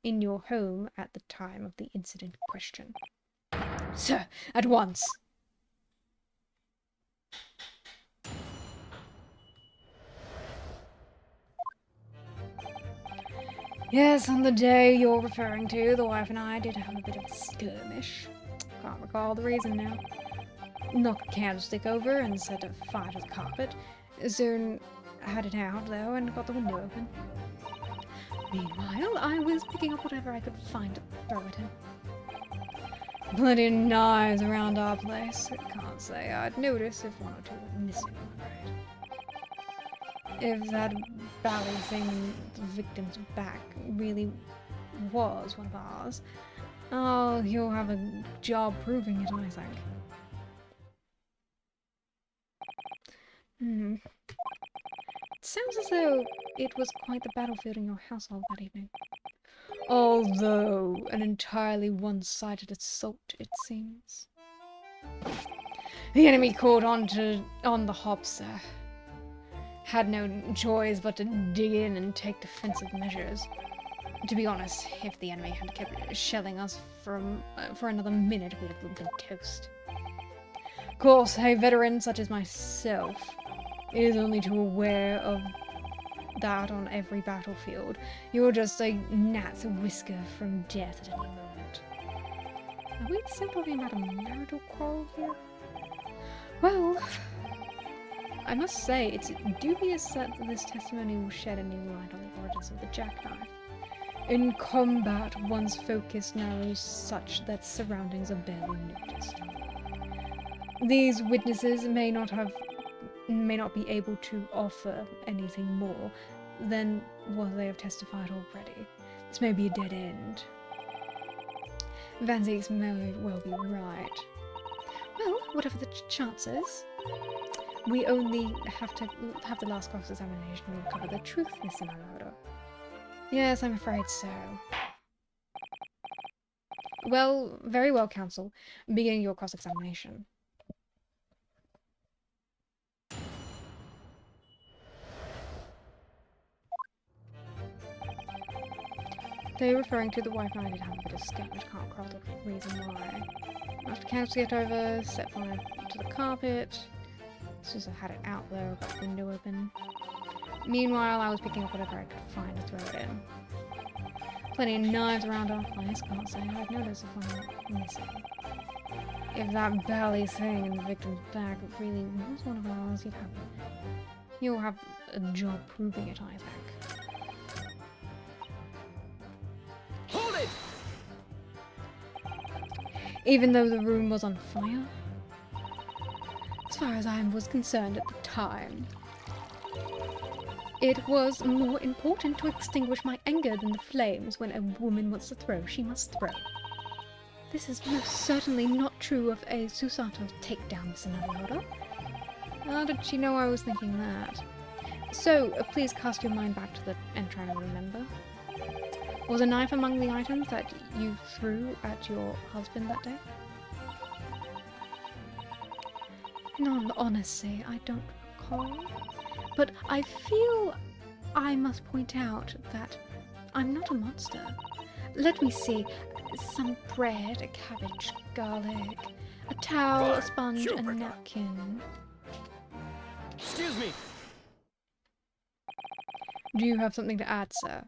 in your home at the time of the incident in question. Sir, at once! Yes, on the day you're referring to, the wife and I did have a bit of a skirmish. Can't recall the reason now. Knocked a candlestick over and set a fire to the carpet. Soon had it out, though, and got the window open. Meanwhile, I was picking up whatever I could find to throw at him. Plenty of knives around our place. Can't say I'd notice if 1 or 2 were missing, I'm afraid. If that bally thing the victim's back really was one of ours, oh, you'll have a job proving it, I think. It sounds as though it was quite the battlefield in your household that evening. Although an entirely one-sided assault, it seems. The enemy caught on the hop, sir. Had no choice but to dig in and take defensive measures. To be honest, if the enemy had kept shelling us for another minute, we'd have been toast. Of course, a veteran such as myself is only too aware of that on every battlefield. You're just a gnat's whisker from death at any moment. Are we still talking about a marital quarrel here? Well, I must say, it's dubious that this testimony will shed any light on the origins of the jackknife. In combat, one's focus narrows such that surroundings are barely noticed. These witnesses may not be able to offer anything more than what they have testified already. This may be a dead end. Van Zieks may well be right. Well, whatever the chances, we only have to have the last cross-examination to uncover the truth, Mr. Naruto. Yes, I'm afraid so. Well, very well, counsel. Begin your cross-examination. They're referring to the wife and I did have a bit of skirmish, can't recall the reason why. After candles get over, set fire to the carpet. As soon as I had it out though, got the window open. Meanwhile, I was picking up whatever I could find to throw it in. Plenty of knives around our place, can't say I'd noticed if I'm not missing. If that belly thing in the victim's bag really was one of ours, you'll have a job proving it, I think. Hold it! Even though the room was on fire? As far as I was concerned at the time, it was more important to extinguish my anger than the flames. When a woman wants to throw, she must throw. This is most certainly not true of a Susato takedown, Mr. Naruto. How did she know I was thinking that? So, please cast your mind back to the and try to remember. Was a knife among the items that you threw at your husband that day? In all honesty, I don't recall. But I feel I must point out that I'm not a monster. Let me see. Some bread, a cabbage, garlic, a towel, a sponge, a napkin. Excuse me! Do you have something to add, sir?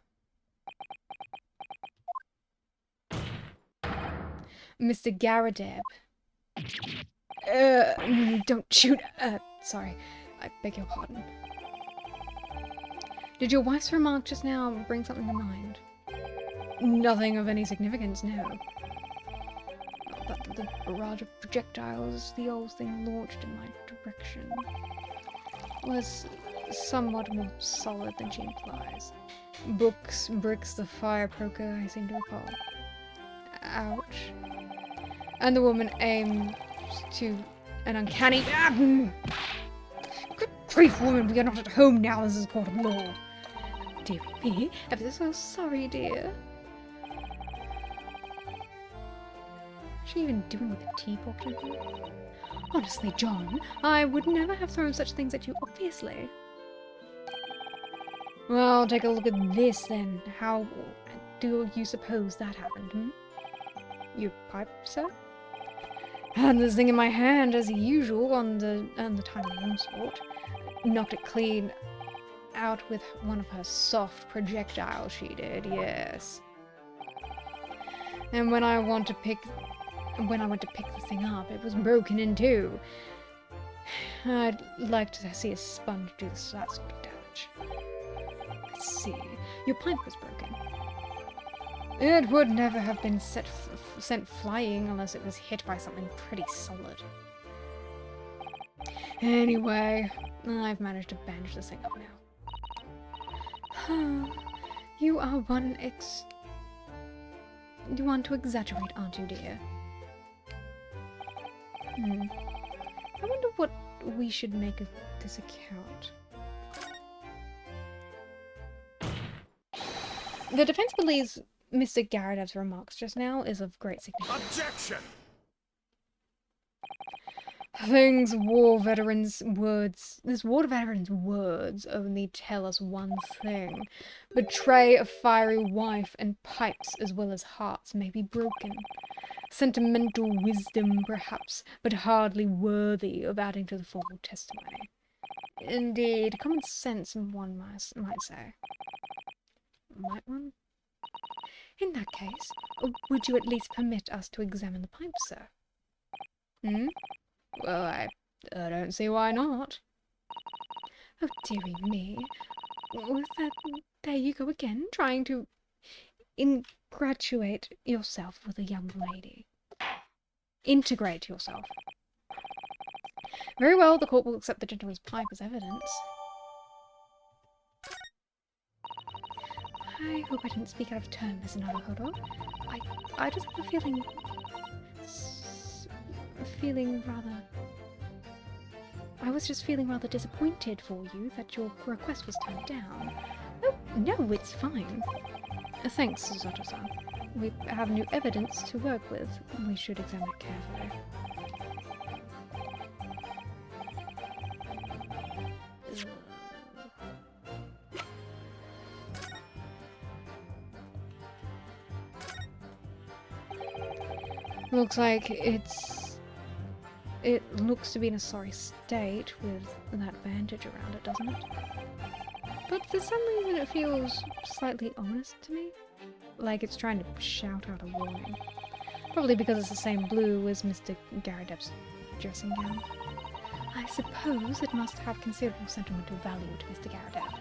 Mr. Garadeb. Don't shoot. Sorry. I beg your pardon. Did your wife's remark just now bring something to mind? Nothing of any significance, no. But the barrage of projectiles the old thing launched in my direction was somewhat more solid than she implies. Books, bricks, the fire poker, I seem to recall. Ouch. And the woman aimed to an uncanny... Good grief, woman, we are not at home now, this is a court of law. Dear me, I'm so sorry, dear. What's she even doing with the teapot in here? Honestly, John, I would never have thrown such things at you, obviously. Well, take a look at this, then. How do you suppose that happened, hmm? Your pipe, sir? Had this thing in my hand, as usual, on the time of onslaught. Knocked it clean out with one of her soft projectiles, she did, yes. And when I went to pick the thing up, it was broken in two. I'd like to see a sponge do that sort of damage. Let's see. Your pipe was broken. It would never have been sent flying unless it was hit by something pretty solid. Anyway, I've managed to bandage this thing up now. You are you want to exaggerate, aren't you, dear? I wonder what we should make of this account. The defense believes Mr. Garadev's remarks just now is of great significance. Objection! These war veterans' words only tell us one thing. Betray a fiery wife, and pipes as well as hearts may be broken. Sentimental wisdom, perhaps, but hardly worthy of adding to the formal testimony. Indeed, common sense, one might say. Might one? In that case, would you at least permit us to examine the pipe, sir? Well, I I don't see why not. Oh, dearie me. Was that... There you go again, trying to ingratiate yourself with a young lady. Integrate yourself. Very well, the court will accept the gentleman's pipe as evidence. I hope I didn't speak out of turn, Miss Naruhodo. I just have a feeling... rather... I was just feeling rather disappointed for you that your request was turned down. Oh, no, it's fine. Thanks, Susato-san. We have new evidence to work with. We should examine it carefully. Looks like it looks to be in a sorry state with that bandage around it, doesn't it? But for some reason it feels slightly ominous to me. Like it's trying to shout out a warning. Probably because it's the same blue as Mr. Garadeb's dressing gown. I suppose it must have considerable sentimental value to Mr. Garadeb,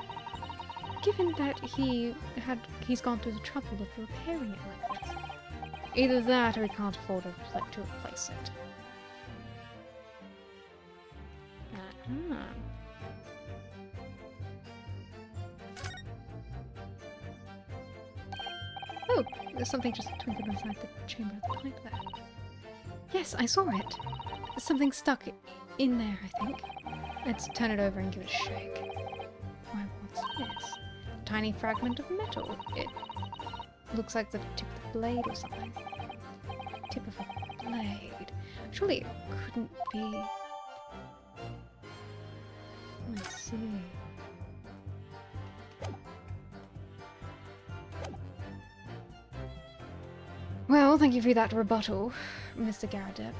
given that he's gone through the trouble of repairing it like this. Either that or he can't afford to replace it. Oh, there's something just twinkled inside the chamber of the pipe there. Yes, I saw it. There's something stuck in there, I think. Let's turn it over and give it a shake. Why, what's this? A tiny fragment of metal. It looks like the tip of the blade or something. Tip of a blade. Surely it couldn't be... Let's see. Well, thank you for that rebuttal, Mr. Garadeb.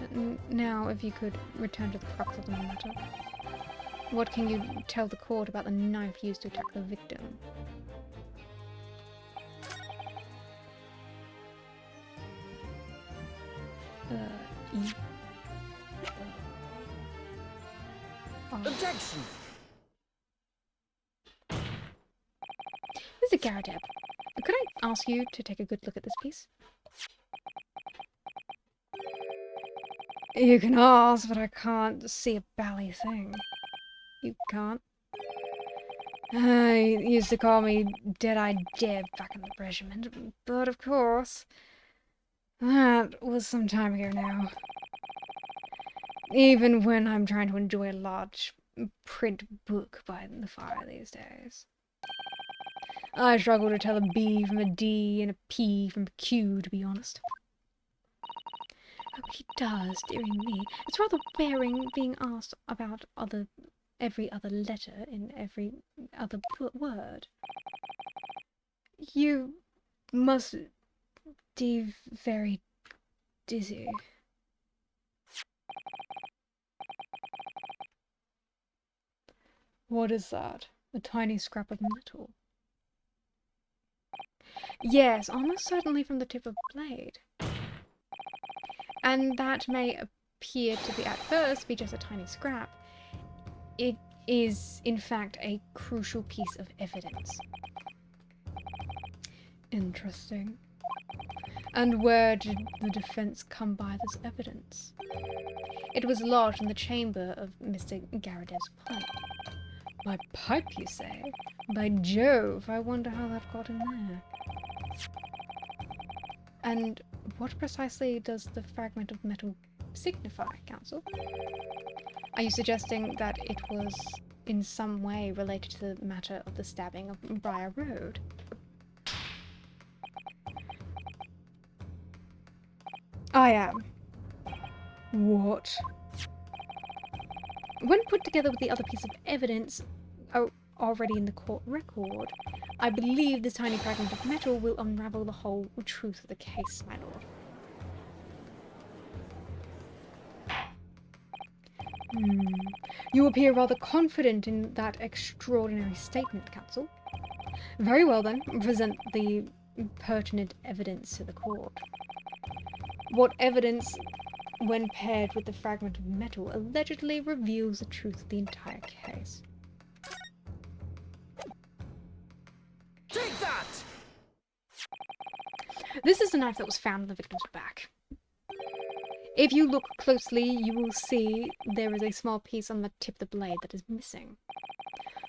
Now, if you could return to the crux of the matter. What can you tell the court about the knife used to attack the victim? Objection! Mr. Garadeb, could I ask you to take a good look at this piece? You can ask, but I can't see a bally thing. You can't? He used to call me Dead-Eyed Deb back in the regiment, but of course, that was some time ago now. Even when I'm trying to enjoy a large print book by the fire these days. I struggle to tell a B from a D and a P from a Q, to be honest. Oh, he does, dearie me. It's rather wearing being asked about every other letter in every other word. You must be very dizzy. What is that? A tiny scrap of metal. Yes, almost certainly from the tip of the blade. And that may appear to be at first be just a tiny scrap. It is, in fact, a crucial piece of evidence. Interesting. And where did the defense come by this evidence? It was lodged in the chamber of Mr. Garadeb's pipe. My pipe, you say? By Jove, I wonder how that got in there. And what precisely does the fragment of metal signify, Counsel? Are you suggesting that it was in some way related to the matter of the stabbing of Briar Road? I am. What? When put together with the other piece of evidence already in the court record, I believe this tiny fragment of metal will unravel the whole truth of the case, my lord. You appear rather confident in that extraordinary statement, Counsel. Very well then, present the pertinent evidence to the court. What evidence when paired with the fragment of metal, allegedly reveals the truth of the entire case. Take that! This is the knife that was found in the victim's back. If you look closely, you will see there is a small piece on the tip of the blade that is missing.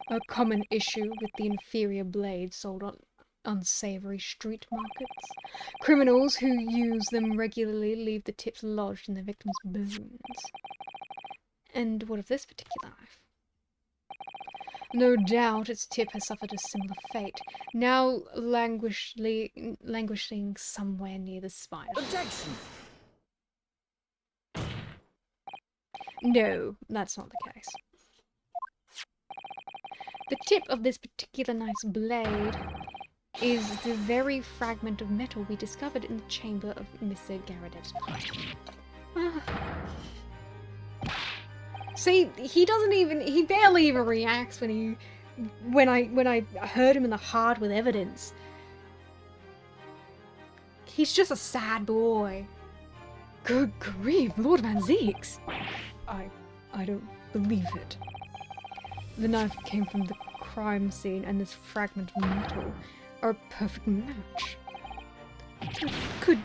A common issue with the inferior blade sold on unsavory street markets. Criminals who use them regularly leave the tips lodged in the victim's bones. And what of this particular knife? No doubt its tip has suffered a similar fate, now languishing somewhere near the spine. Objection! No, that's not the case. The tip of this particular knife's blade is the very fragment of metal we discovered in the chamber of Mr. Garadev's pipe. See, he barely even reacts when I heard him in the hard with evidence. He's just a sad boy. Good grief, Lord Van Zeeks! I don't believe it. The knife came from the crime scene, and this fragment of metal are a perfect match. Good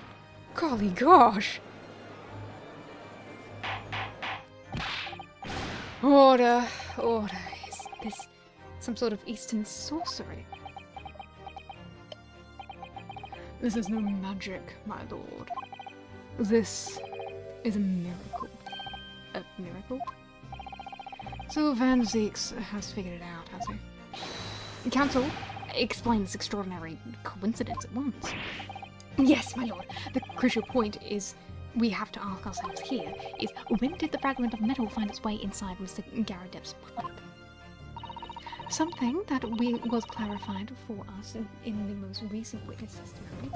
golly gosh! Order. Is this some sort of Eastern sorcery? This is no magic, my lord. This is a miracle. A miracle? So Van Zeeks has figured it out, has he? Counsel, explain this extraordinary coincidence at once. Yes, my lord. The crucial point is we have to ask ourselves here is when did the fragment of metal find its way inside Mr. Garadev's pipe? Something that was clarified for us in the most recent witness testimony.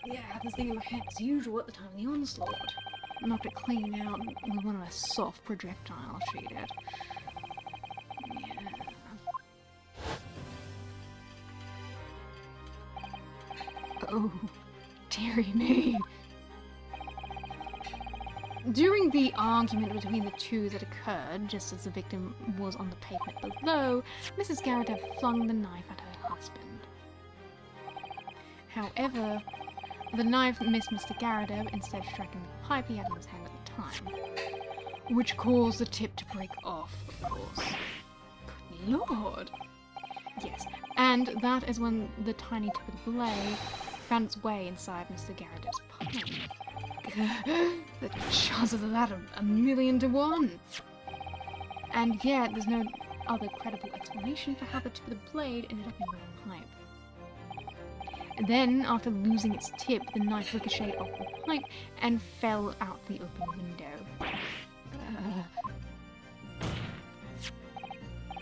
Yeah, I had this thing in my head as usual at the time of the onslaught. Knocked it clean out with one of the soft projectiles she did. Yeah. Oh, dearie me. During the argument between the two that occurred, just as the victim was on the pavement below, Mrs. Garadev flung the knife at her husband. However, the knife missed Mr. Garadev, instead striking the pipe he had in his hand at the time, which caused the tip to break off, of course. Good lord! Yes, and that is when the tiny tip of the blade found its way inside Mr. Garadev's pipe. The chances of that are 1,000,000 to 1. And yet, there's no other credible explanation for how the tip of the blade ended up in the pipe. Then, after losing its tip, the knife ricocheted off the pipe and fell out the open window.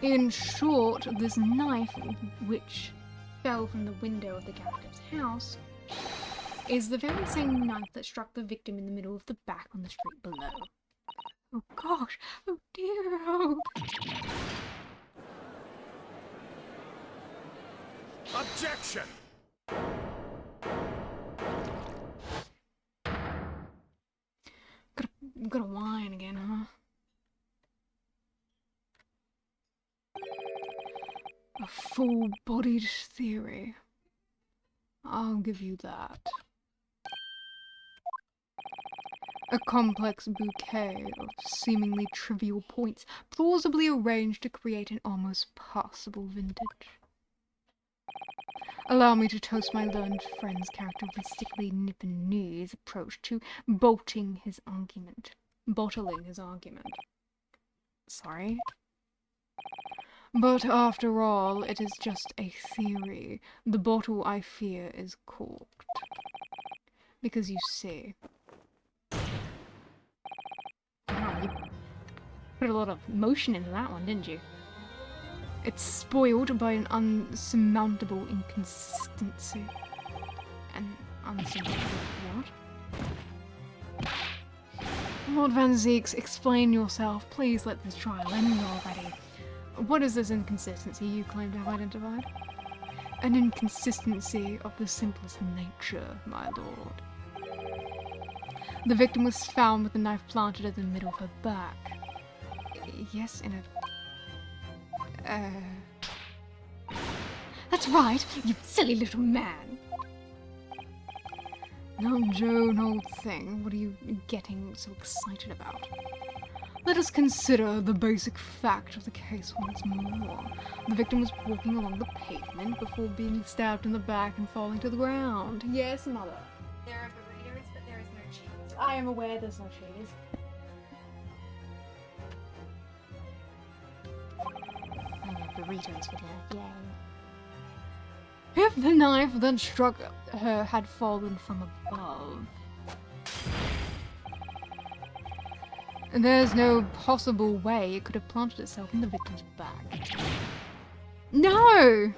In short, this knife, which fell from the window of the Garadev's house, is the very same knife that struck the victim in the middle of the back on the street below. Oh gosh! Oh dear! Oh. Objection! Gotta whine again, huh? A full-bodied theory. I'll give you that. A complex bouquet of seemingly trivial points plausibly arranged to create an almost passable vintage. Allow me to toast my learned friend's characteristically Nipponese approach to bottling his argument. Sorry? But after all, it is just a theory. The bottle, I fear, is corked. Because you see... Wow, you put a lot of motion into that one, didn't you? It's spoiled by an unsurmountable inconsistency. An unsurmountable what? Lord Van Zeeks, explain yourself. Please let this trial end already. What is this inconsistency you claim to have identified? An inconsistency of the simplest nature, my lord. The victim was found with the knife planted in the middle of her back. Yes, in a... That's right, you silly little man. Now, Joan, old thing, what are you getting so excited about? Let us consider the basic fact of the case once more. The victim was walking along the pavement before being stabbed in the back and falling to the ground. Yes, mother. There are burritos, but there is no cheese. I am aware there's no cheese. Burritos for dinner, yay. If the knife that struck her had fallen from above, there's no possible way it could have planted itself in the victim's back. No!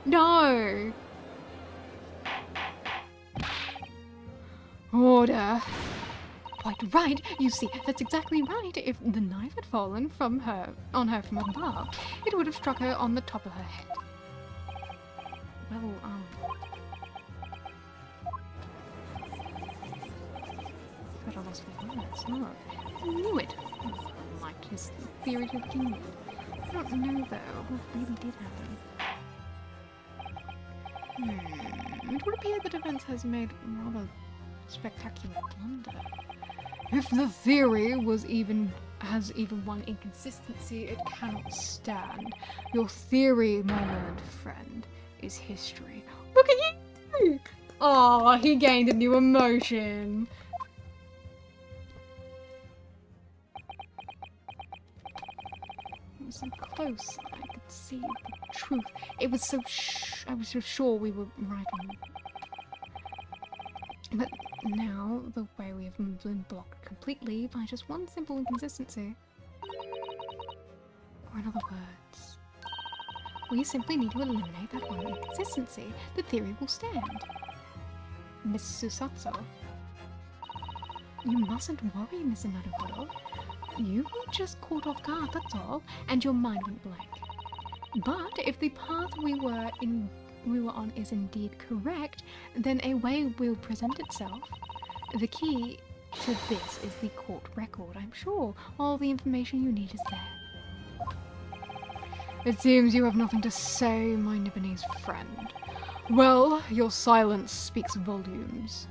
No! Order. Quite right. You see, that's exactly right. If the knife had fallen on her from above, it would have struck her on the top of her head. Well, I've got a loss for words. Look, I knew it. I liked his theory to begin with. I don't know, though, what really did happen. It would appear the defense has made rather spectacular blunder. If the theory has even one inconsistency, it cannot stand. Your theory, my learned friend, is history. Look at you! Oh, he gained a new emotion. It was so close, I could see the truth. It was so I was so sure we were right on. But now, the way we have been blocked completely by just one simple inconsistency. Or in other words, we simply need to eliminate that one inconsistency. The theory will stand. Miss Susato, you mustn't worry, Miss Naruhodo. You were just caught off guard, that's all, and your mind went blank. But if the path we were on is indeed correct, then a way will present itself. The key to this is the court record, I'm sure. All the information you need is there. It seems you have nothing to say, my Nibonese friend. Well, your silence speaks volumes.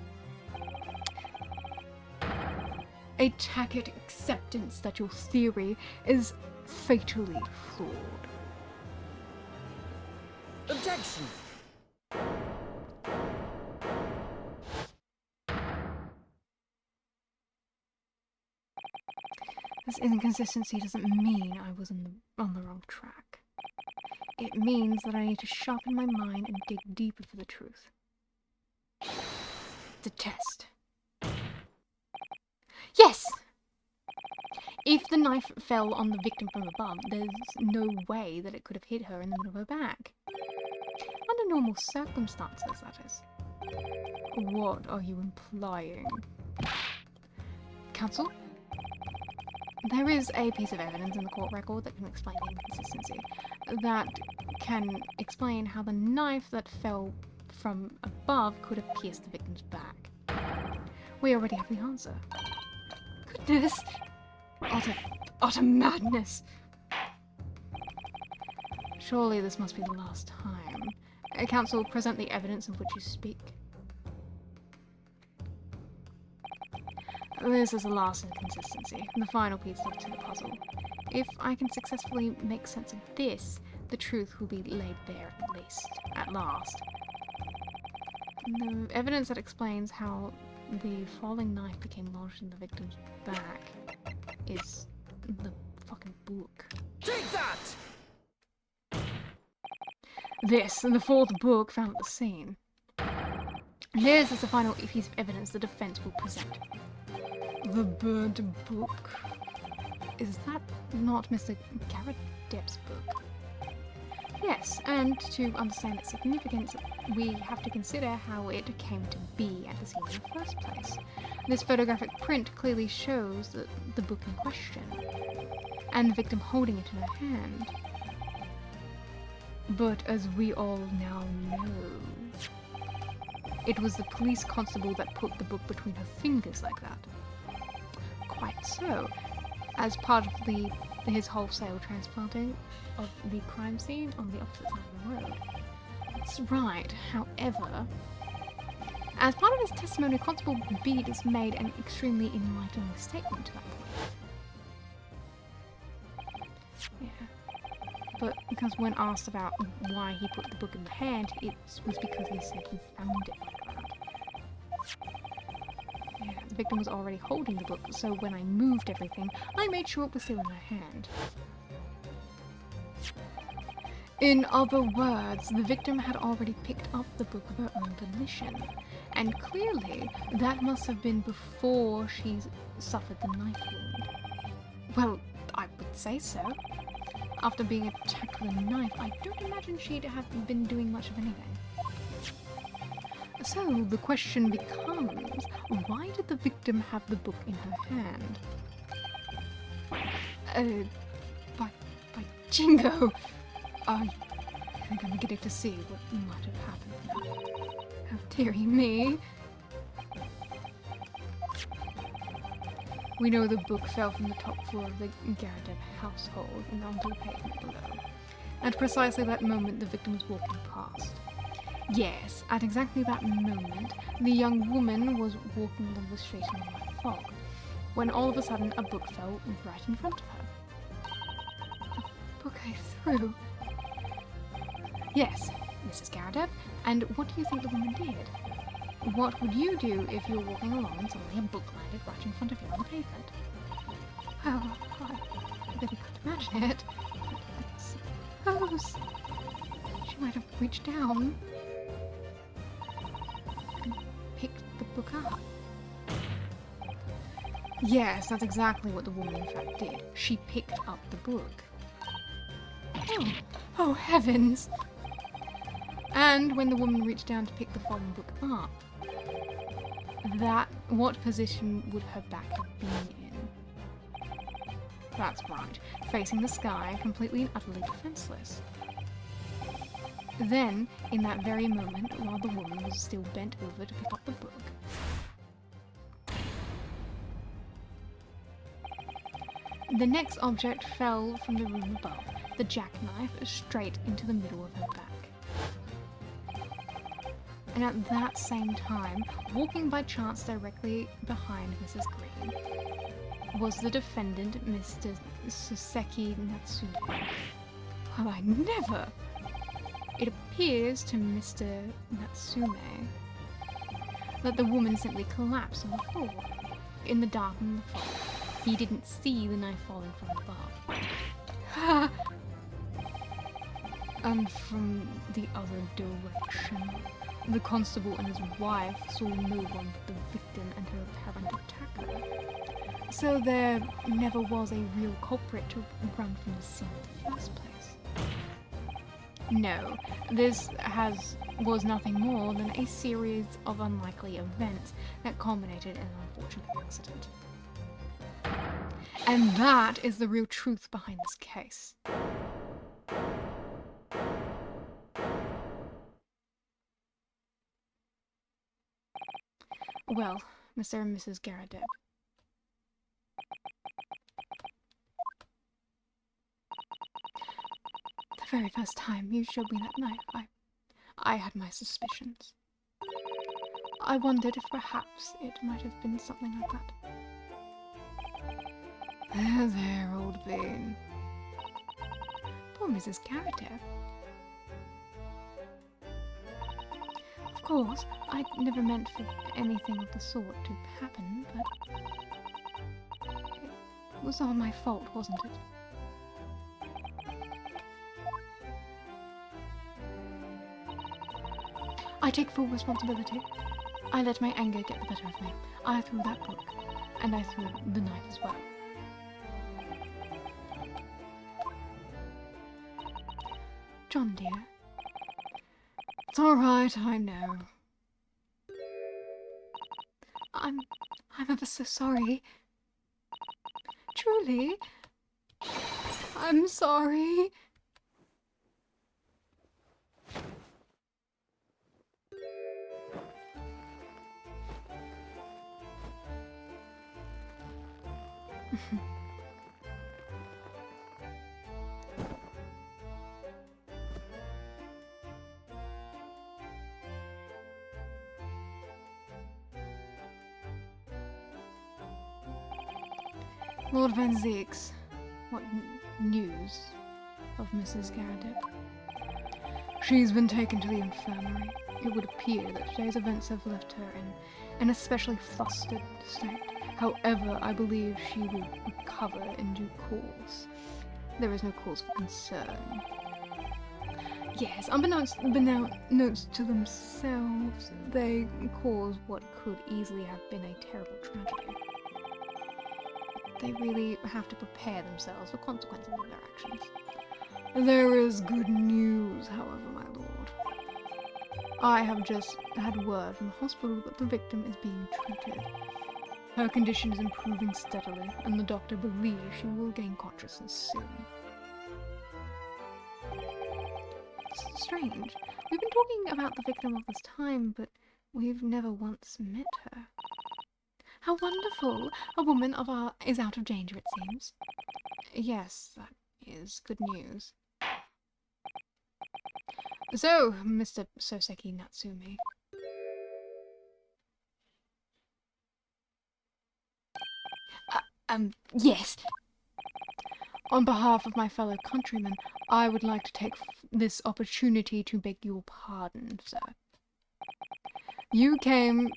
A tacit acceptance that your theory is fatally flawed. Objection! This inconsistency doesn't mean I was on the wrong track. It means that I need to sharpen my mind and dig deeper for the truth. It's a test. Yes! If the knife fell on the victim from above, there's no way that it could have hit her in the middle of her back. Under normal circumstances, that is. What are you implying? Counsel? There is a piece of evidence in the court record that can explain the inconsistency. That can explain how the knife that fell from above could have pierced the victim's back. We already have the answer. Goodness! Utter madness! Surely this must be the last time. Counsel, present the evidence of which you speak. This is the last inconsistency, the final piece to the puzzle. If I can successfully make sense of this, the truth will be laid bare at last. The evidence that explains how the falling knife became lodged in the victim's back is the fucking book. Take that! This, and the fourth book found at the scene. This is the final piece of evidence the defense will present. The burnt book. Is that not Mr. Garadeb's book? Yes, and to understand its significance, we have to consider how it came to be at the scene in the first place. This photographic print clearly shows the book in question, and the victim holding it in her hand. But as we all now know, it was the police constable that put the book between her fingers like that. Quite so. As part of his wholesale transplanting of the crime scene on the opposite side of the road. That's right. However, as part of his testimony, Constable Beed's made an extremely enlightening statement to that point. Yeah. But because when asked about why he put the book in the hand, it was because he said he found it like that. Yeah, the victim was already holding the book, so when I moved everything, I made sure it was still in her hand. In other words, the victim had already picked up the book of her own volition, and clearly that must have been before she suffered the knife wound. Well, I would say so. After being attacked with a knife, I don't imagine she'd have been doing much of anything. So the question becomes, why did the victim have the book in her hand? By jingo! I think I'm beginning to see what might have happened now. Oh, dearie me. We know the book fell from the top floor of the Garadeb household and onto the pavement below. At precisely that moment, the victim was walking past. Yes, at exactly that moment, the young woman was walking along the street in the light fog, when all of a sudden a book fell right in front of her. The book I threw. Yes, Mrs. Garadeb, and what do you think the woman did? What would you do if you were walking along and suddenly a book landed right in front of you on the pavement? Oh, I really couldn't imagine it. But I suppose she might have reached down and picked the book up. Yes, that's exactly what the woman in fact did. She picked up the book. Oh heavens! And when the woman reached down to pick the fallen book up, what position would her back have been in? That's right, facing the sky, completely and utterly defenseless. Then, in that very moment, while the woman was still bent over to pick up the book, the next object fell from the room above, the jackknife, straight into the middle of her back. And at that same time, walking by chance directly behind Mrs. Green, was the defendant, Mr. Suseki Natsume. Well, I never! It appears to Mr. Natsume that the woman simply collapsed on the floor, in the dark and the fog. He didn't see the knife falling from above. Ha! And from the other direction, the constable and his wife saw no one but the victim and her apparent attacker. So there never was a real culprit to run from the scene in the first place. No, this was nothing more than a series of unlikely events that culminated in an unfortunate accident. And that is the real truth behind this case. Well, Mr. and Mrs. Garadeb. The very first time you showed me that knife, I had my suspicions. I wondered if perhaps it might have been something like that. There, old bean. Poor Mrs. Garadeb. Of course, I never meant for anything of the sort to happen, but it was all my fault, wasn't it? I take full responsibility. I let my anger get the better of me. I threw that book, and I threw the knife as well. John, dear. It's all right, I know. I'm ever so sorry. Truly. I'm sorry. Lord Van Zeeks, what news of Mrs. Garradeb? She's been taken to the infirmary. It would appear that today's events have left her in an especially flustered state. However, I believe she will recover in due course. There is no cause for concern. Yes, unbeknownst to themselves, they caused what could easily have been a terrible tragedy. They really have to prepare themselves for consequences of their actions. There is good news, however, my lord. I have just had word from the hospital that the victim is being treated. Her condition is improving steadily, and the doctor believes she will gain consciousness soon. It's strange. We've been talking about the victim all this time, but we've never once met her. How wonderful! A woman is out of danger, it seems. Yes, that is good news. So, Mr. Soseki Natsumi. Yes. On behalf of my fellow countrymen, I would like to take this opportunity to beg your pardon, sir. You came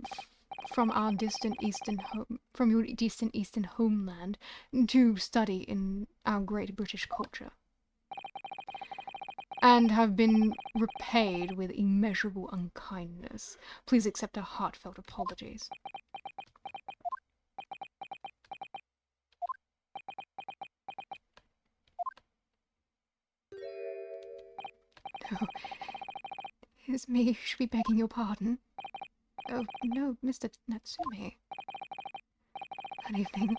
from our distant your distant eastern homeland to study in our great British culture, and have been repaid with immeasurable unkindness. Please accept our heartfelt apologies. Oh, it's me who should be begging your pardon. Oh, no, Mr. Natsumi. That evening,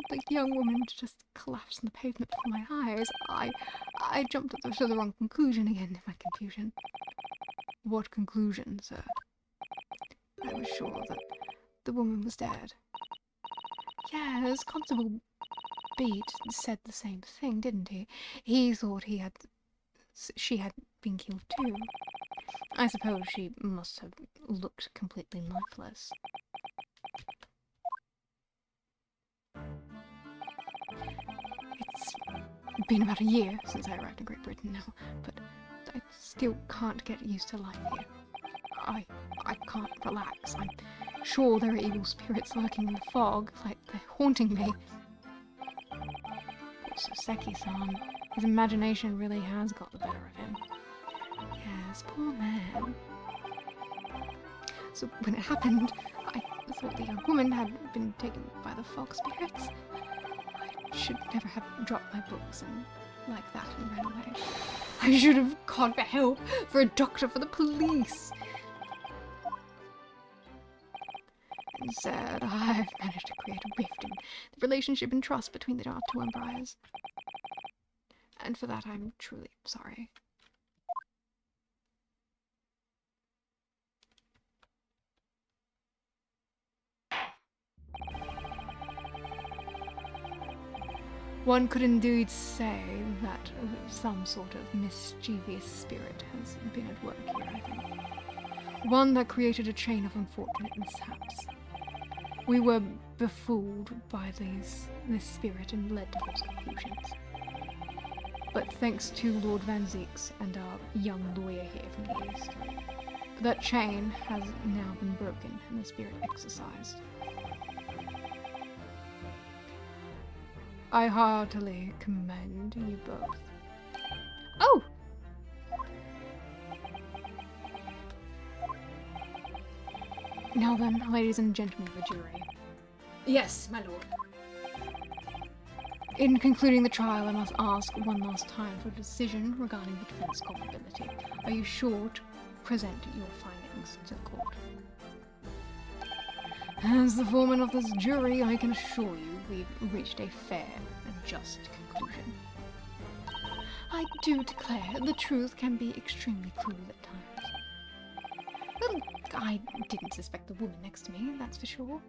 the young woman just collapsed on the pavement before my eyes. I jumped to the wrong conclusion again in my confusion. What conclusion, sir? I was sure that the woman was dead. Yes, Constable Beat said the same thing, didn't he? He thought she had been killed too. I suppose she must have looked completely lifeless. It's been about a year since I arrived in Great Britain now, but I still can't get used to life here. I can't relax. I'm sure there are evil spirits lurking in the fog, like they're haunting me. Poor Soseki-san. His imagination really has got the better of him. Yes, poor man. So when it happened, I thought the young woman had been taken by the fog spirits. I should never have dropped my books and like that and ran away. I should have called for help, for a doctor, for the police. Instead, I've managed to create a rift in the relationship and trust between the two empires. And for that, I'm truly sorry. One could indeed say that some sort of mischievous spirit has been at work here, I think. One that created a chain of unfortunate mishaps. We were befooled by this spirit and led to those conclusions. But thanks to Lord Van Zeeks and our young lawyer here from the east, that chain has now been broken and the spirit exorcised. I heartily commend you both. Oh! Now then, ladies and gentlemen of the jury. Yes, my lord. In concluding the trial, I must ask one last time for a decision regarding the defense culpability. Are you sure to present your findings to the court? As the foreman of this jury, I can assure you we've reached a fair and just conclusion. I do declare the truth can be extremely cruel at times. Well, I didn't suspect the woman next to me, that's for sure.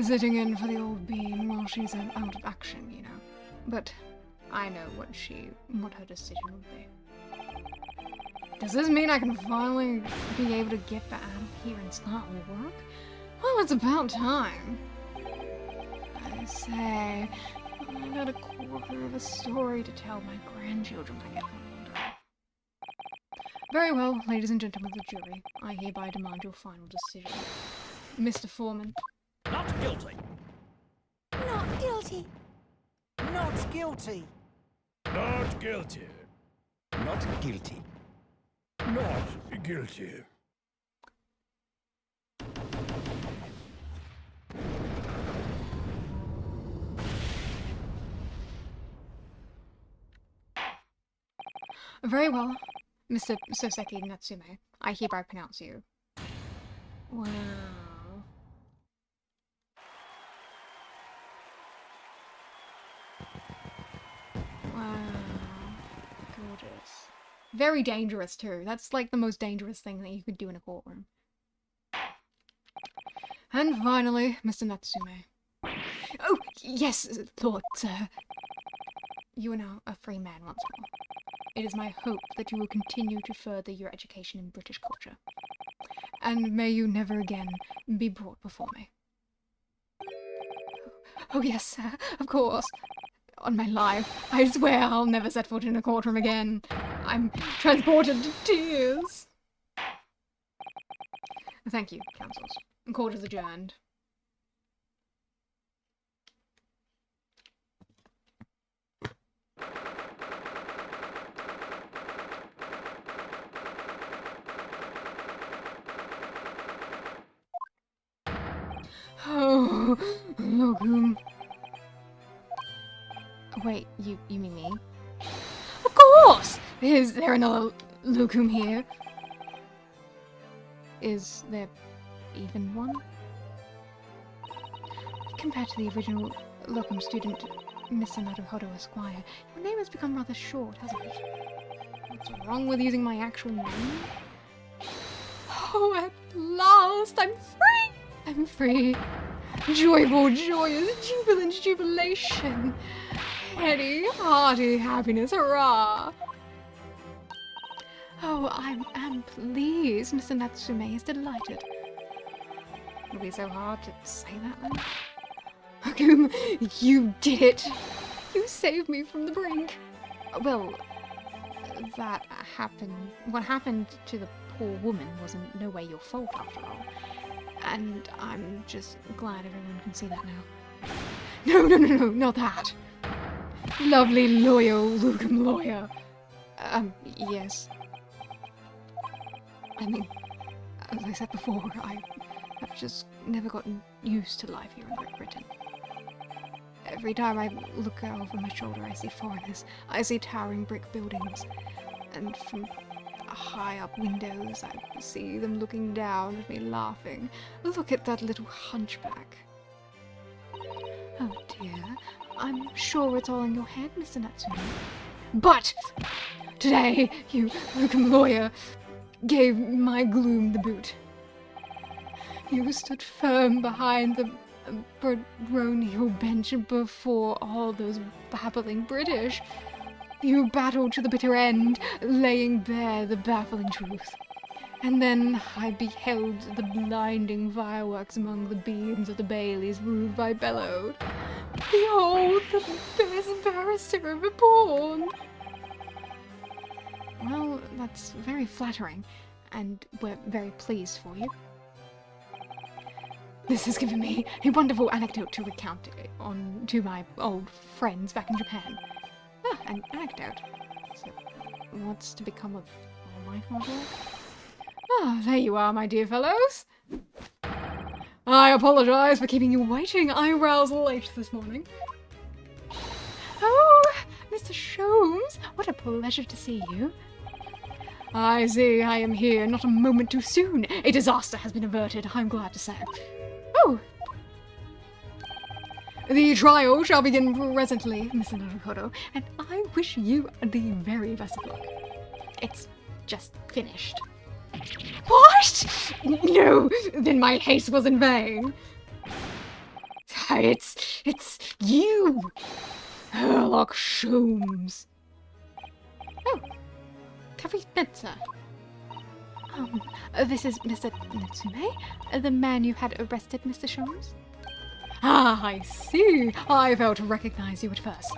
sitting in for the old bean while she's out of action, you know. But I know what her decision would be. Does this mean I can finally be able to get back out of here and start work? Well, it's about time. I say, I've got a quarter of a story to tell my grandchildren when I get home one day. Very well, ladies and gentlemen of the jury, I hereby demand your final decision. Mr. Foreman. Not guilty. Not guilty. Not guilty. Not guilty. Not guilty. Not guilty. Very well, Mr. Soseki Natsume, I hereby pronounce you. Wow. Wow. Gorgeous. Very dangerous, too. That's like the most dangerous thing that you could do in a courtroom. And finally, Mr. Natsume. Oh, yes, Lord, sir. You are now a free man once more. It is my hope that you will continue to further your education in British culture. And may you never again be brought before me. Oh yes, sir, of course. On my life, I swear I'll never set foot in a courtroom again. I'm transported to tears. Thank you, counsels. Court is adjourned. Oh, Locum. Wait, you mean me? Of course! Is there another Locum here? Is there even one? Compared to the original Locum student, Mr. Naruhodo Esquire, your name has become rather short, hasn't it? What's wrong with using my actual name? Oh, at last! I'm free! I'm free. Joyful, joyous, jubilant jubilation. Heady, hearty happiness, hurrah! Oh, I am pleased. Mr. Natsume is delighted. It'll be so hard to say that then. Hakum, you did it! You saved me from the brink. Well, that happened. What happened to the poor woman was in no way your fault after all. And I'm just glad everyone can see that now. No, not that. Lovely, loyal, Locum lawyer. Yes. I mean, as I said before, I have just never gotten used to life here in Great Britain. Every time I look out over my shoulder, I see foreigners. I see towering brick buildings. And from high up windows, I see them looking down at me, laughing. Look at that little hunchback. Oh dear, I'm sure it's all in your head, Mr. Natsume. But today, you Locum lawyer gave my gloom the boot. You stood firm behind the baronial bench before all those babbling British. You battled to the bitter end, laying bare the baffling truth. And then I beheld the blinding fireworks among the beams of the Bailey's roof. I bellowed, "Behold the best barrister ever born!" Well, that's very flattering, and we're very pleased for you. This has given me a wonderful anecdote to recount to my old friends back in Japan. Ah, an anecdote. So, what's to become of all my hard work? Ah, there you are, my dear fellows. I apologize for keeping you waiting. I roused late this morning. Oh, Mr. Sholmes, what a pleasure to see you. I see I am here not a moment too soon. A disaster has been averted, I'm glad to say. Oh! The trial shall begin presently, Mr. Naruhodo, and I wish you the very best of luck. It's just finished. What? No, then my haste was in vain. Why, it's you, Sherlock Sholmes. Oh, Coffee Spencer. This is Mr. Natsume, the man you had arrested, Mr. Sholmes. Ah, I see. I failed to recognize you at first.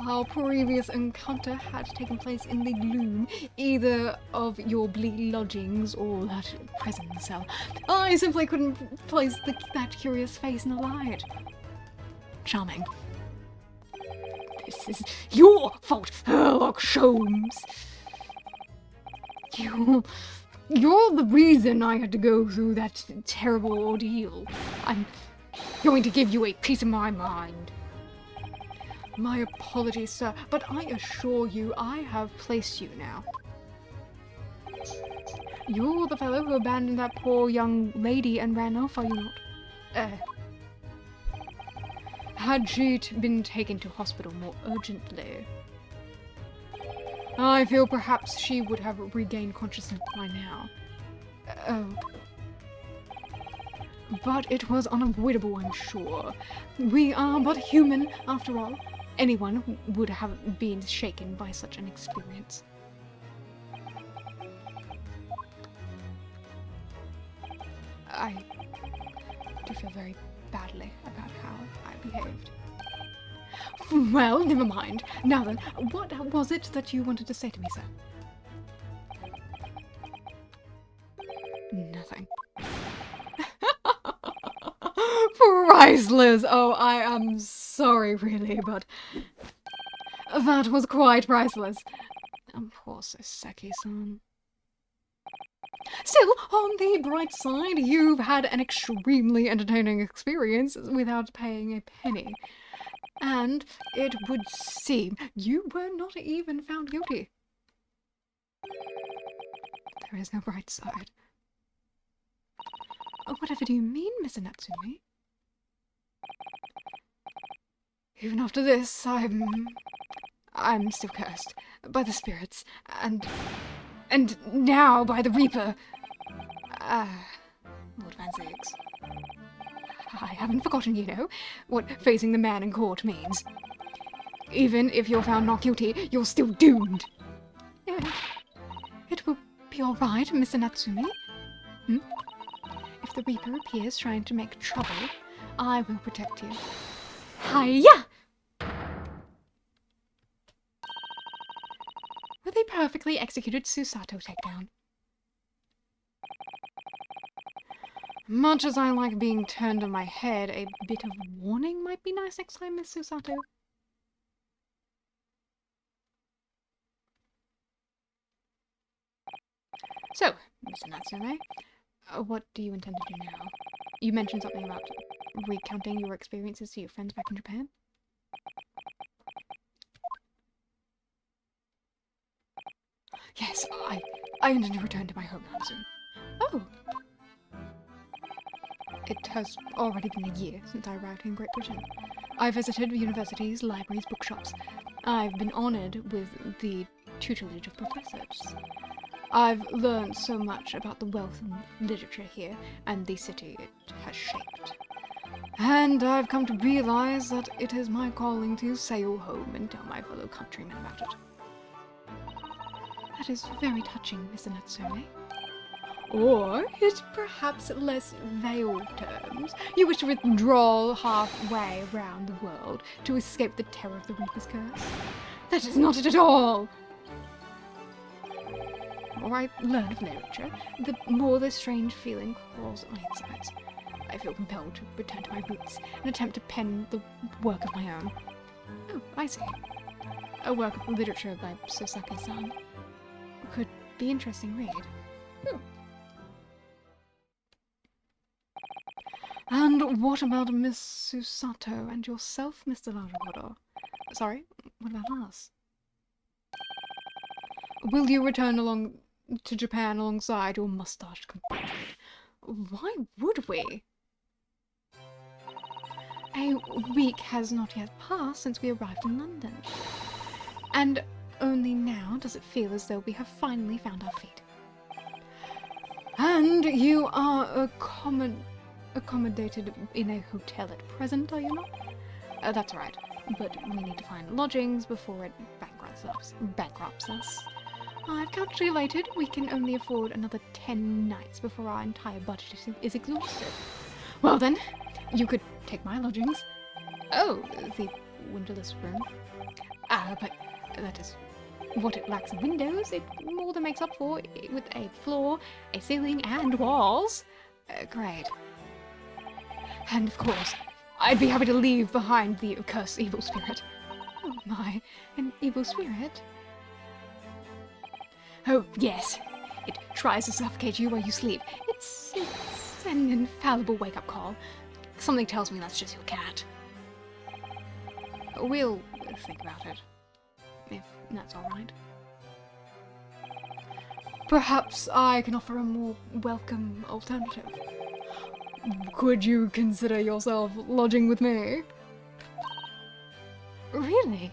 Our previous encounter had taken place in the gloom, either of your bleak lodgings or that prison cell. I simply couldn't place that curious face in the light. Charming. This is your fault, Sherlock Sholmes. You're the reason I had to go through that terrible ordeal. I'm going to give you a piece of my mind. My apologies, sir, but I assure you I have placed you now. You're the fellow who abandoned that poor young lady and ran off, are you not? Had she been taken to hospital more urgently, I feel perhaps she would have regained consciousness by now. Oh. But it was unavoidable, I'm sure. We are but human, after all. Anyone would have been shaken by such an experience. I do feel very badly about how I behaved. Well, never mind. Now then, what was it that you wanted to say to me, sir? Nothing. Priceless! Oh, I am sorry, really, but that was quite priceless. Poor Soseki-san. Still, on the bright side, you've had an extremely entertaining experience without paying a penny. And it would seem you were not even found guilty. There is no bright side. Whatever do you mean, Mr. Natsume? Even after this, I'm still cursed by the spirits, and now by the Reaper. Lord Van Ziggs. I haven't forgotten, you know, what facing the man in court means. Even if you're found not guilty, you're still doomed. It will be all right, Mr. Natsume. If the Reaper appears trying to make trouble, I will protect you. Hiya! With a perfectly executed Susato takedown. Much as I like being turned on my head, a bit of warning might be nice next time, Miss Susato. So, Mr. Natsume, what do you intend to do now? You mentioned something about recounting your experiences to your friends back in Japan? Yes, I intend to return to my homeland soon. Oh! It has already been a year since I arrived in Great Britain. I visited universities, libraries, bookshops. I've been honoured with the tutelage of professors. I've learned so much about the wealth of literature here and the city it has shaped. And I've come to realise that it is my calling to sail home and tell my fellow countrymen about it. That is very touching, Mr. Natsume. Or, in perhaps less veiled terms, you wish to withdraw halfway around the world to escape the terror of the Reaper's curse? That is not it at all! The more I learn of literature, the more this strange feeling crawls at my insides. I feel compelled to return to my roots and attempt to pen the work of my own. Oh, I see. A work of literature by Soseki-san. Could be interesting read. And what about Miss Susato and yourself, Mr. Laruhodo? Sorry, what about us? Will you return along to Japan alongside your mustached companion? Why would we? A week has not yet passed since we arrived in London. And only now does it feel as though we have finally found our feet. And you are a accommodated in a hotel at present, are you not? That's right, but we need to find lodgings before it bankrupts us. I've calculated we can only afford another 10 nights before our entire budget is exhausted. Well then, you could take my lodgings. Oh, the windowless room. But that is what it lacks in windows. It more than makes up for with a floor, a ceiling, and walls. Great. And of course, I'd be happy to leave behind the accursed evil spirit. Oh my, an evil spirit? Oh, yes. It tries to suffocate you while you sleep. It's an infallible wake-up call. Something tells me that's just your cat. We'll think about it, if that's alright. Perhaps I can offer a more welcome alternative. Could you consider yourself lodging with me? Really?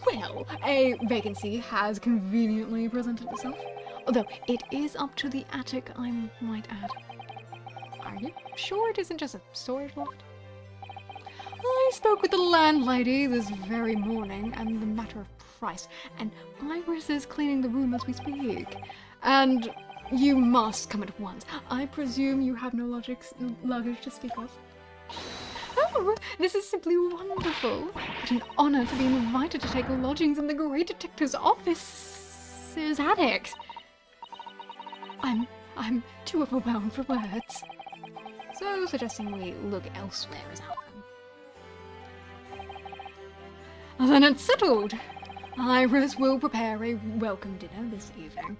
Well, a vacancy has conveniently presented itself. Although it is up to the attic, I might add. Are you sure it isn't just a storage loft? I spoke with the landlady this very morning and the matter of price, and Iris is cleaning the room as we speak. And you must come at once. I presume you have no luggage to speak of. Oh, this is simply wonderful. What an honor to be invited to take lodgings in the great detective's office's attic. I'm too overwhelmed for words. So, suggesting we look elsewhere is out then. Then it's settled. Iris will prepare a welcome dinner this evening.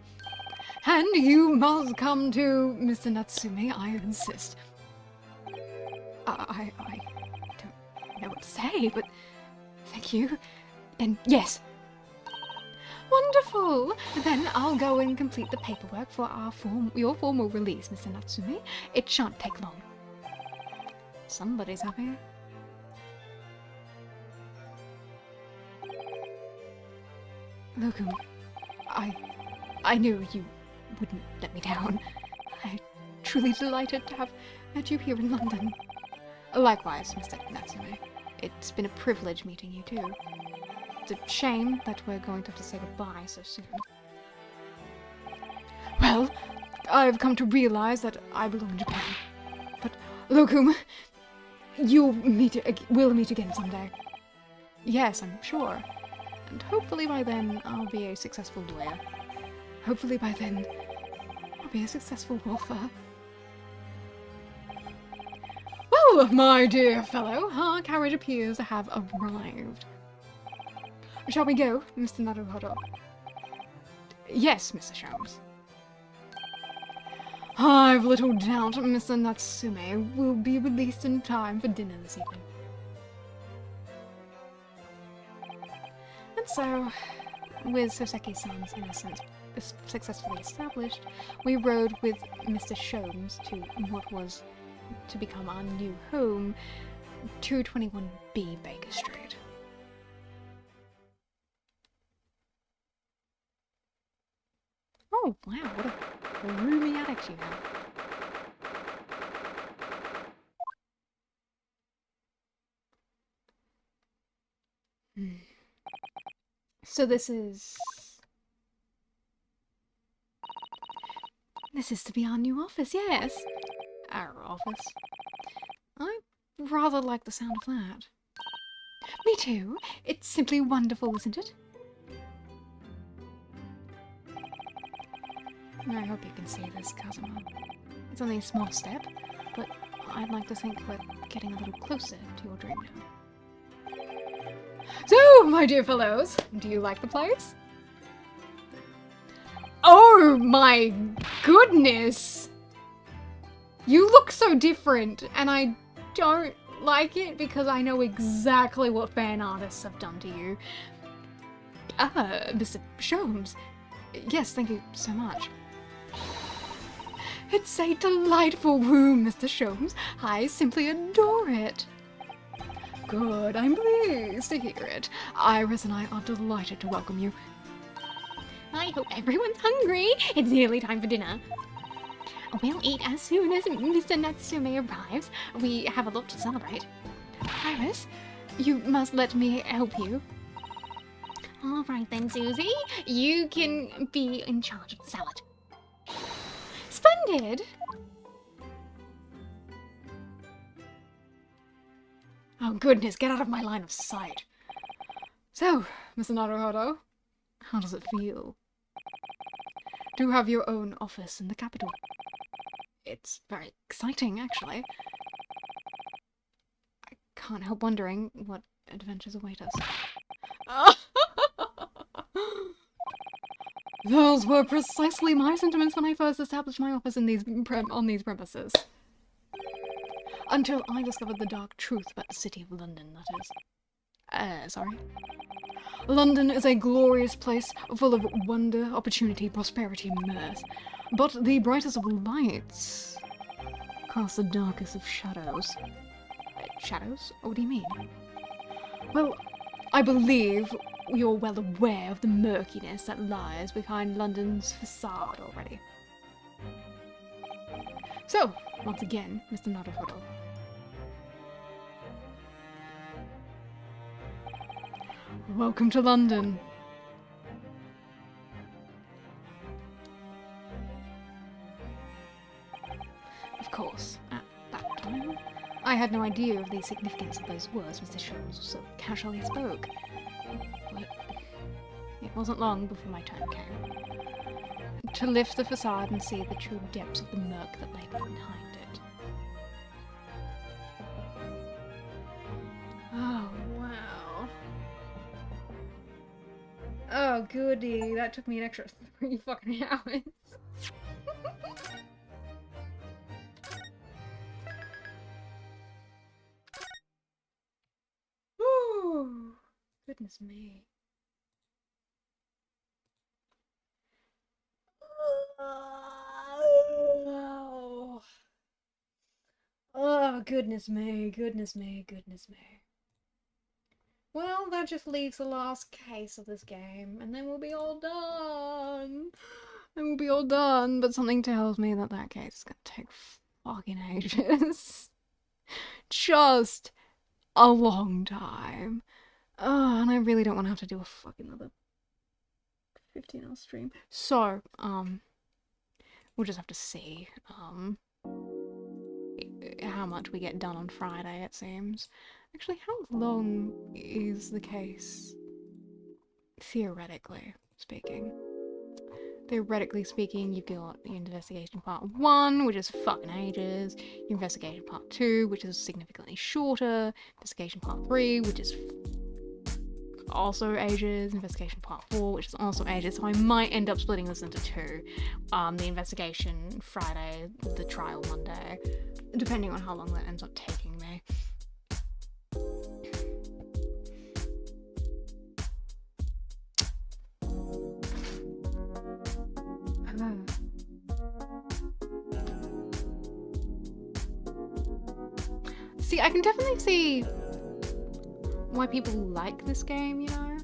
And you must come to Mr. Natsume, I insist. I don't know what to say, but thank you. And yes. Wonderful! Then I'll go and complete the paperwork for your formal release, Mr. Natsume. It shan't take long. Somebody's happy. Lokum, I knew you wouldn't let me down. I'm truly delighted to have met you here in London. Likewise, Mr. Natsume. It's been a privilege meeting you too. It's a shame that we're going to have to say goodbye so soon. Well, I've come to realize that I belong in Japan. But, Lokum, we'll meet again someday. Yes, I'm sure. And hopefully by then, I'll be a successful lawyer. Hopefully by then, I'll be a successful wolfer. Well, my dear fellow, our carriage appears to have arrived. Shall we go, Mr. Naruhodo? Yes, Mr. Sholmes. I've little doubt Mr. Natsume will be released in time for dinner this evening. And so, with Soseki-san's innocence successfully established, we rode with Mr. Sholmes to what was to become our new home, 221B Baker Street. Oh, wow, what a roomy attic you have. So this is to be our new office, yes. Our office. I rather like the sound of that. Me too. It's simply wonderful, isn't it? I hope you can see this, Kazuma. It's only a small step, but I'd like to think we're getting a little closer to your dream now. So, my dear fellows, do you like the place? Oh my goodness! You look so different, and I don't like it because I know exactly what fan artists have done to you. Mr. Sholmes. Yes, thank you so much. It's a delightful room, Mr. Sholmes. I simply adore it. Good, I'm pleased to hear it. Iris and I are delighted to welcome you. I hope everyone's hungry. It's nearly time for dinner. We'll eat as soon as Mr. Natsume arrives. We have a lot to celebrate. Iris, you must let me help you. All right then, Susie. You can be in charge of the salad. Splendid! Oh goodness, get out of my line of sight. So, Mr. Naruhodo, how does it feel to have your own office in the capital? It's very exciting, actually. I can't help wondering what adventures await us. Those were precisely my sentiments when I first established my office in on these premises. Until I discovered the dark truth about the city of London, that is. Sorry. London is a glorious place full of wonder, opportunity, prosperity, mirth. But the brightest of lights cast the darkest of shadows. Shadows? What do you mean? Well, I believe you're well aware of the murkiness that lies behind London's facade already. So, once again, Mr. Naruhodo. Welcome to London. Of course, at that time, I had no idea of the significance of those words Mr. Sholmes so casually spoke. But it wasn't long before my turn came. To lift the facade and see the true depths of the murk that lay behind it. Oh, wow. Oh, goody. That took me an extra 3 fucking hours. Ooh, goodness me. Oh, goodness me, goodness me, goodness me. Well, that just leaves the last case of this game, and then we'll be all done. And we'll be all done, but something tells me that that case is gonna take fucking ages. Just a long time. Oh, and I really don't want to have to do a fucking other 15-hour stream. So, we'll just have to see, how much we get done on Friday, it seems. Actually, how long is the case? Theoretically speaking. Theoretically speaking, you've got your investigation part 1, which is fucking ages. Your investigation part 2, which is significantly shorter. Investigation part 3, which is also ages. Investigation part 4, which is also ages. So I might end up splitting this into 2. The investigation Friday, the trial Monday, depending on how long that ends up taking me. See, I can definitely see why people like this game, you know?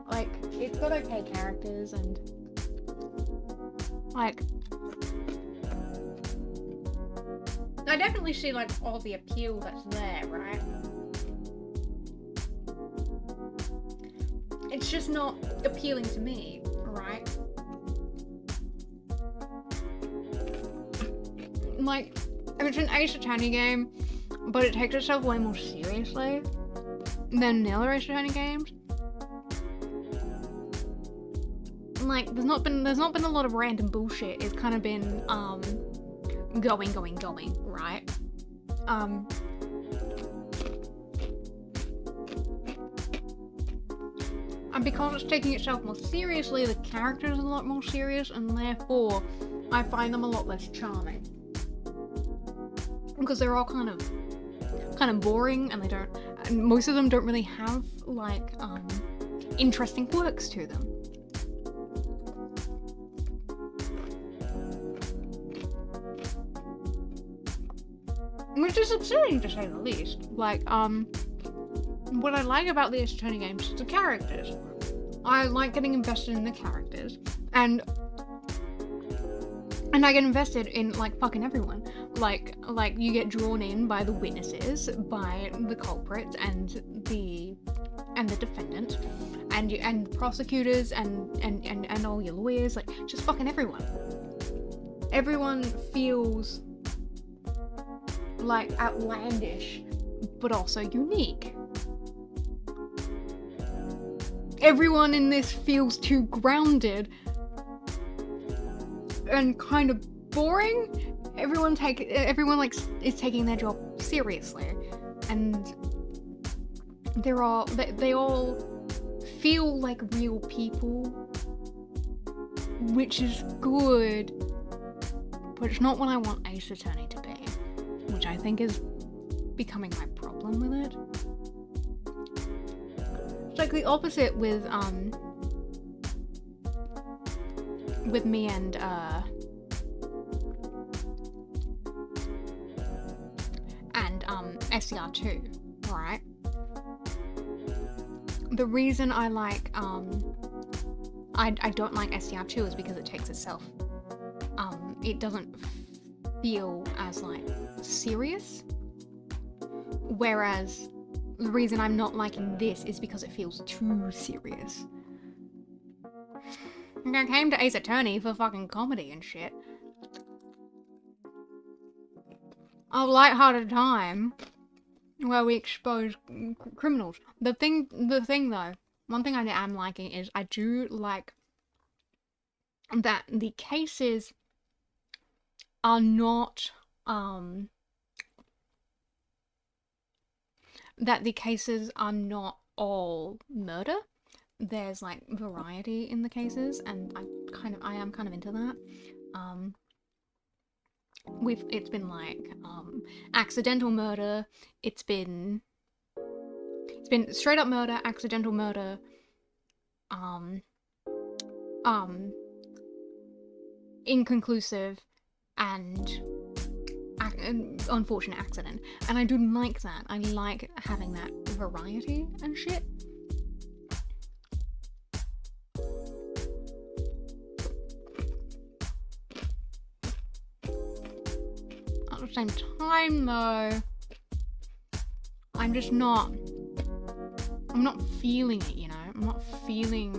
Like, it's got okay characters and, like, I definitely see, like, all the appeal that's there, right? It's just not appealing to me, right? Like, if it's an Ace Attorney game, but it takes itself way more seriously than the other Ace Attorney games. Like, there's not been a lot of random bullshit. It's kind of been going, right? And because it's taking itself more seriously, the characters are a lot more serious, and therefore I find them a lot less charming. Because they're all kind of boring, and most of them don't really have, like, interesting quirks to them. Which is upsetting, to say the least. Like, what I like about the Ace Attorney games is the characters. I like getting invested in the characters, and And I get invested in, like, fucking everyone. Like you get drawn in by the witnesses, by the culprits, and the defendant, and prosecutors, and all your lawyers, like, just fucking everyone. Everyone feels, like, outlandish, but also unique. Everyone in this feels too grounded and kind of boring. Everyone like is taking their job seriously, and they all feel like real people, which is good, but it's not what I want Ace Attorney to be, which I think is becoming my problem with it. It's like the opposite with me and SCR2, right? The reason I like I don't like SCR2 is because it takes itself it doesn't feel as, like, serious, whereas the reason I'm not liking this is because it feels too serious. I came to Ace Attorney for fucking comedy and shit. A lighthearted time where we expose criminals. The thing though, one thing I am liking is I do like that the cases are not all murder. There's, like, variety in the cases, and I am kind of into that. It's been like accidental murder, it's been straight up murder, accidental murder, inconclusive, and unfortunate accident. And I do like that. I like having that variety and shit. At the same time, though, I'm not feeling it, you know? I'm not feeling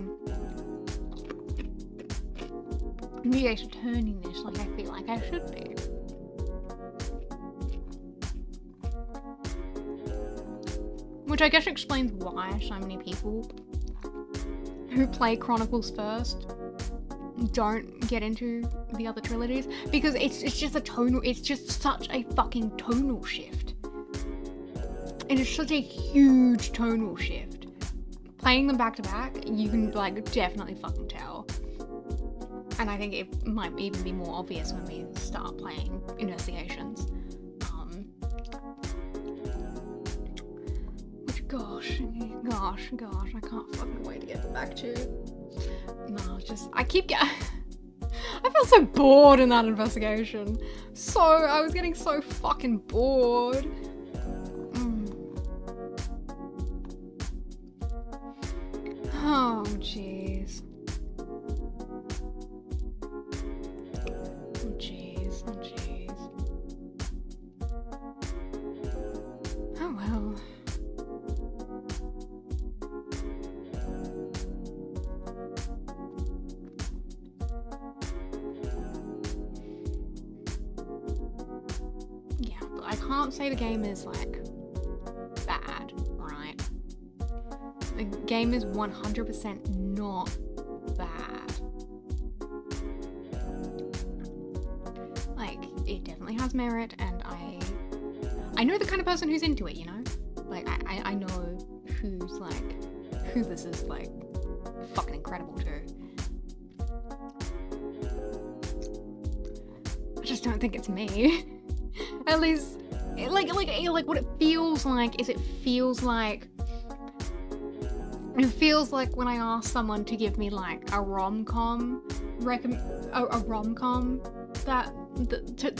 the Ace Attorney-ness like I feel like I should be. Which I guess explains why so many people who play Chronicles first don't get into the other trilogies, because it's just such a fucking tonal shift. It is such a huge tonal shift. Playing them back to back, you can, like, definitely fucking tell. And I think it might even be more obvious when we start playing Investigations. Which, gosh, I can't fucking wait to get back to. No, I felt so bored in that investigation. I was getting so fucking bored. Oh, jeez. Oh, jeez. Oh, well. Yeah, but I can't say the game is, like, bad, right? The game is 100% not bad. Like, it definitely has merit, and I know the kind of person who's into it, you know? Like, I know who this is, like, fucking incredible to. I just don't think it's me. At least, like what it feels like is it feels like when I ask someone to give me, like, a rom-com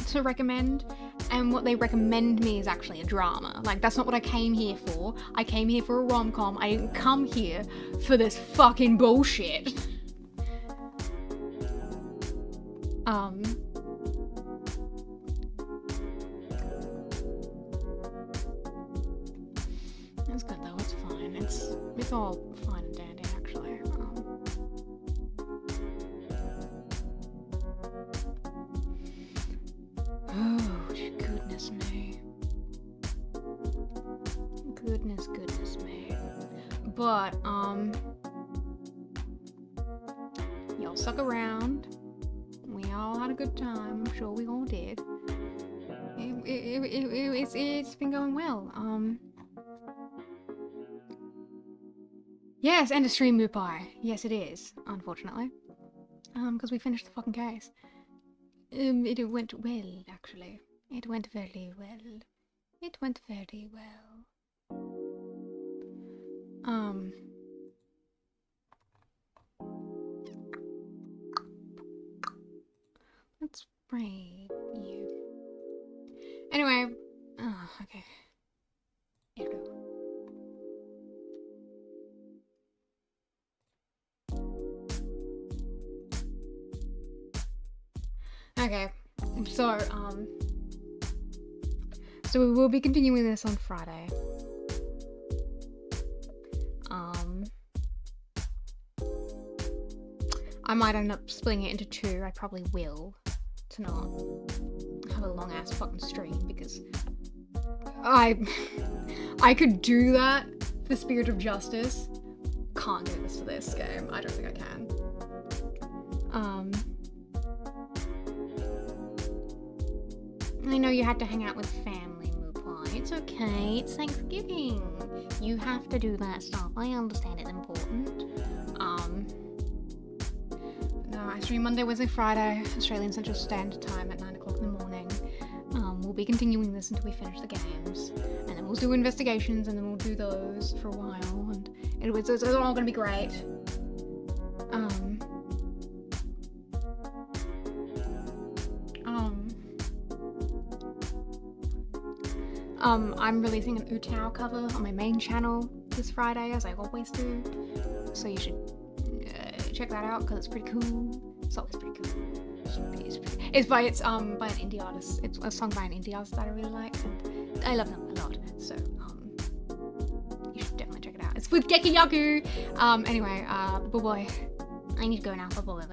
to recommend, and what they recommend me is actually a drama. Like, that's not what I came here for. I came here for a rom-com. I didn't come here for this fucking bullshit. it's all fine and dandy, actually. Oh, goodness me. Goodness me. But, y'all stuck around. We all had a good time. I'm sure we all did. It's been going well. Yes, end of stream, Mupai. Yes, it is, unfortunately. Because we finished the fucking case. It went well, actually. It went very well. It went very well. Let's raid you. Anyway, okay. Here we go. Okay, so we will be continuing this on Friday. I might end up splitting it into two. I probably will, to not have a long ass fucking stream, because I could do that for Spirit of Justice. Can't do this for this game. I don't think I can. I know you had to hang out with family, Mupai. It's okay. It's Thanksgiving. You have to do that stuff. I understand it's important. No, I stream Monday, Wednesday, Friday, Australian Central Standard Time at 9 o'clock in the morning. We'll be continuing this until we finish the games. And then we'll do investigations, and then we'll do those for a while. And it's all gonna be great. I'm releasing an Utao cover on my main channel this Friday, as I always do. So you should check that out, because it's pretty cool. It's always pretty cool. It's by an indie artist. It's a song by an indie artist that I really like, and I love them a lot. So you should definitely check it out. It's with Gekiyaku. Anyway, boy, I need to go now. Bye.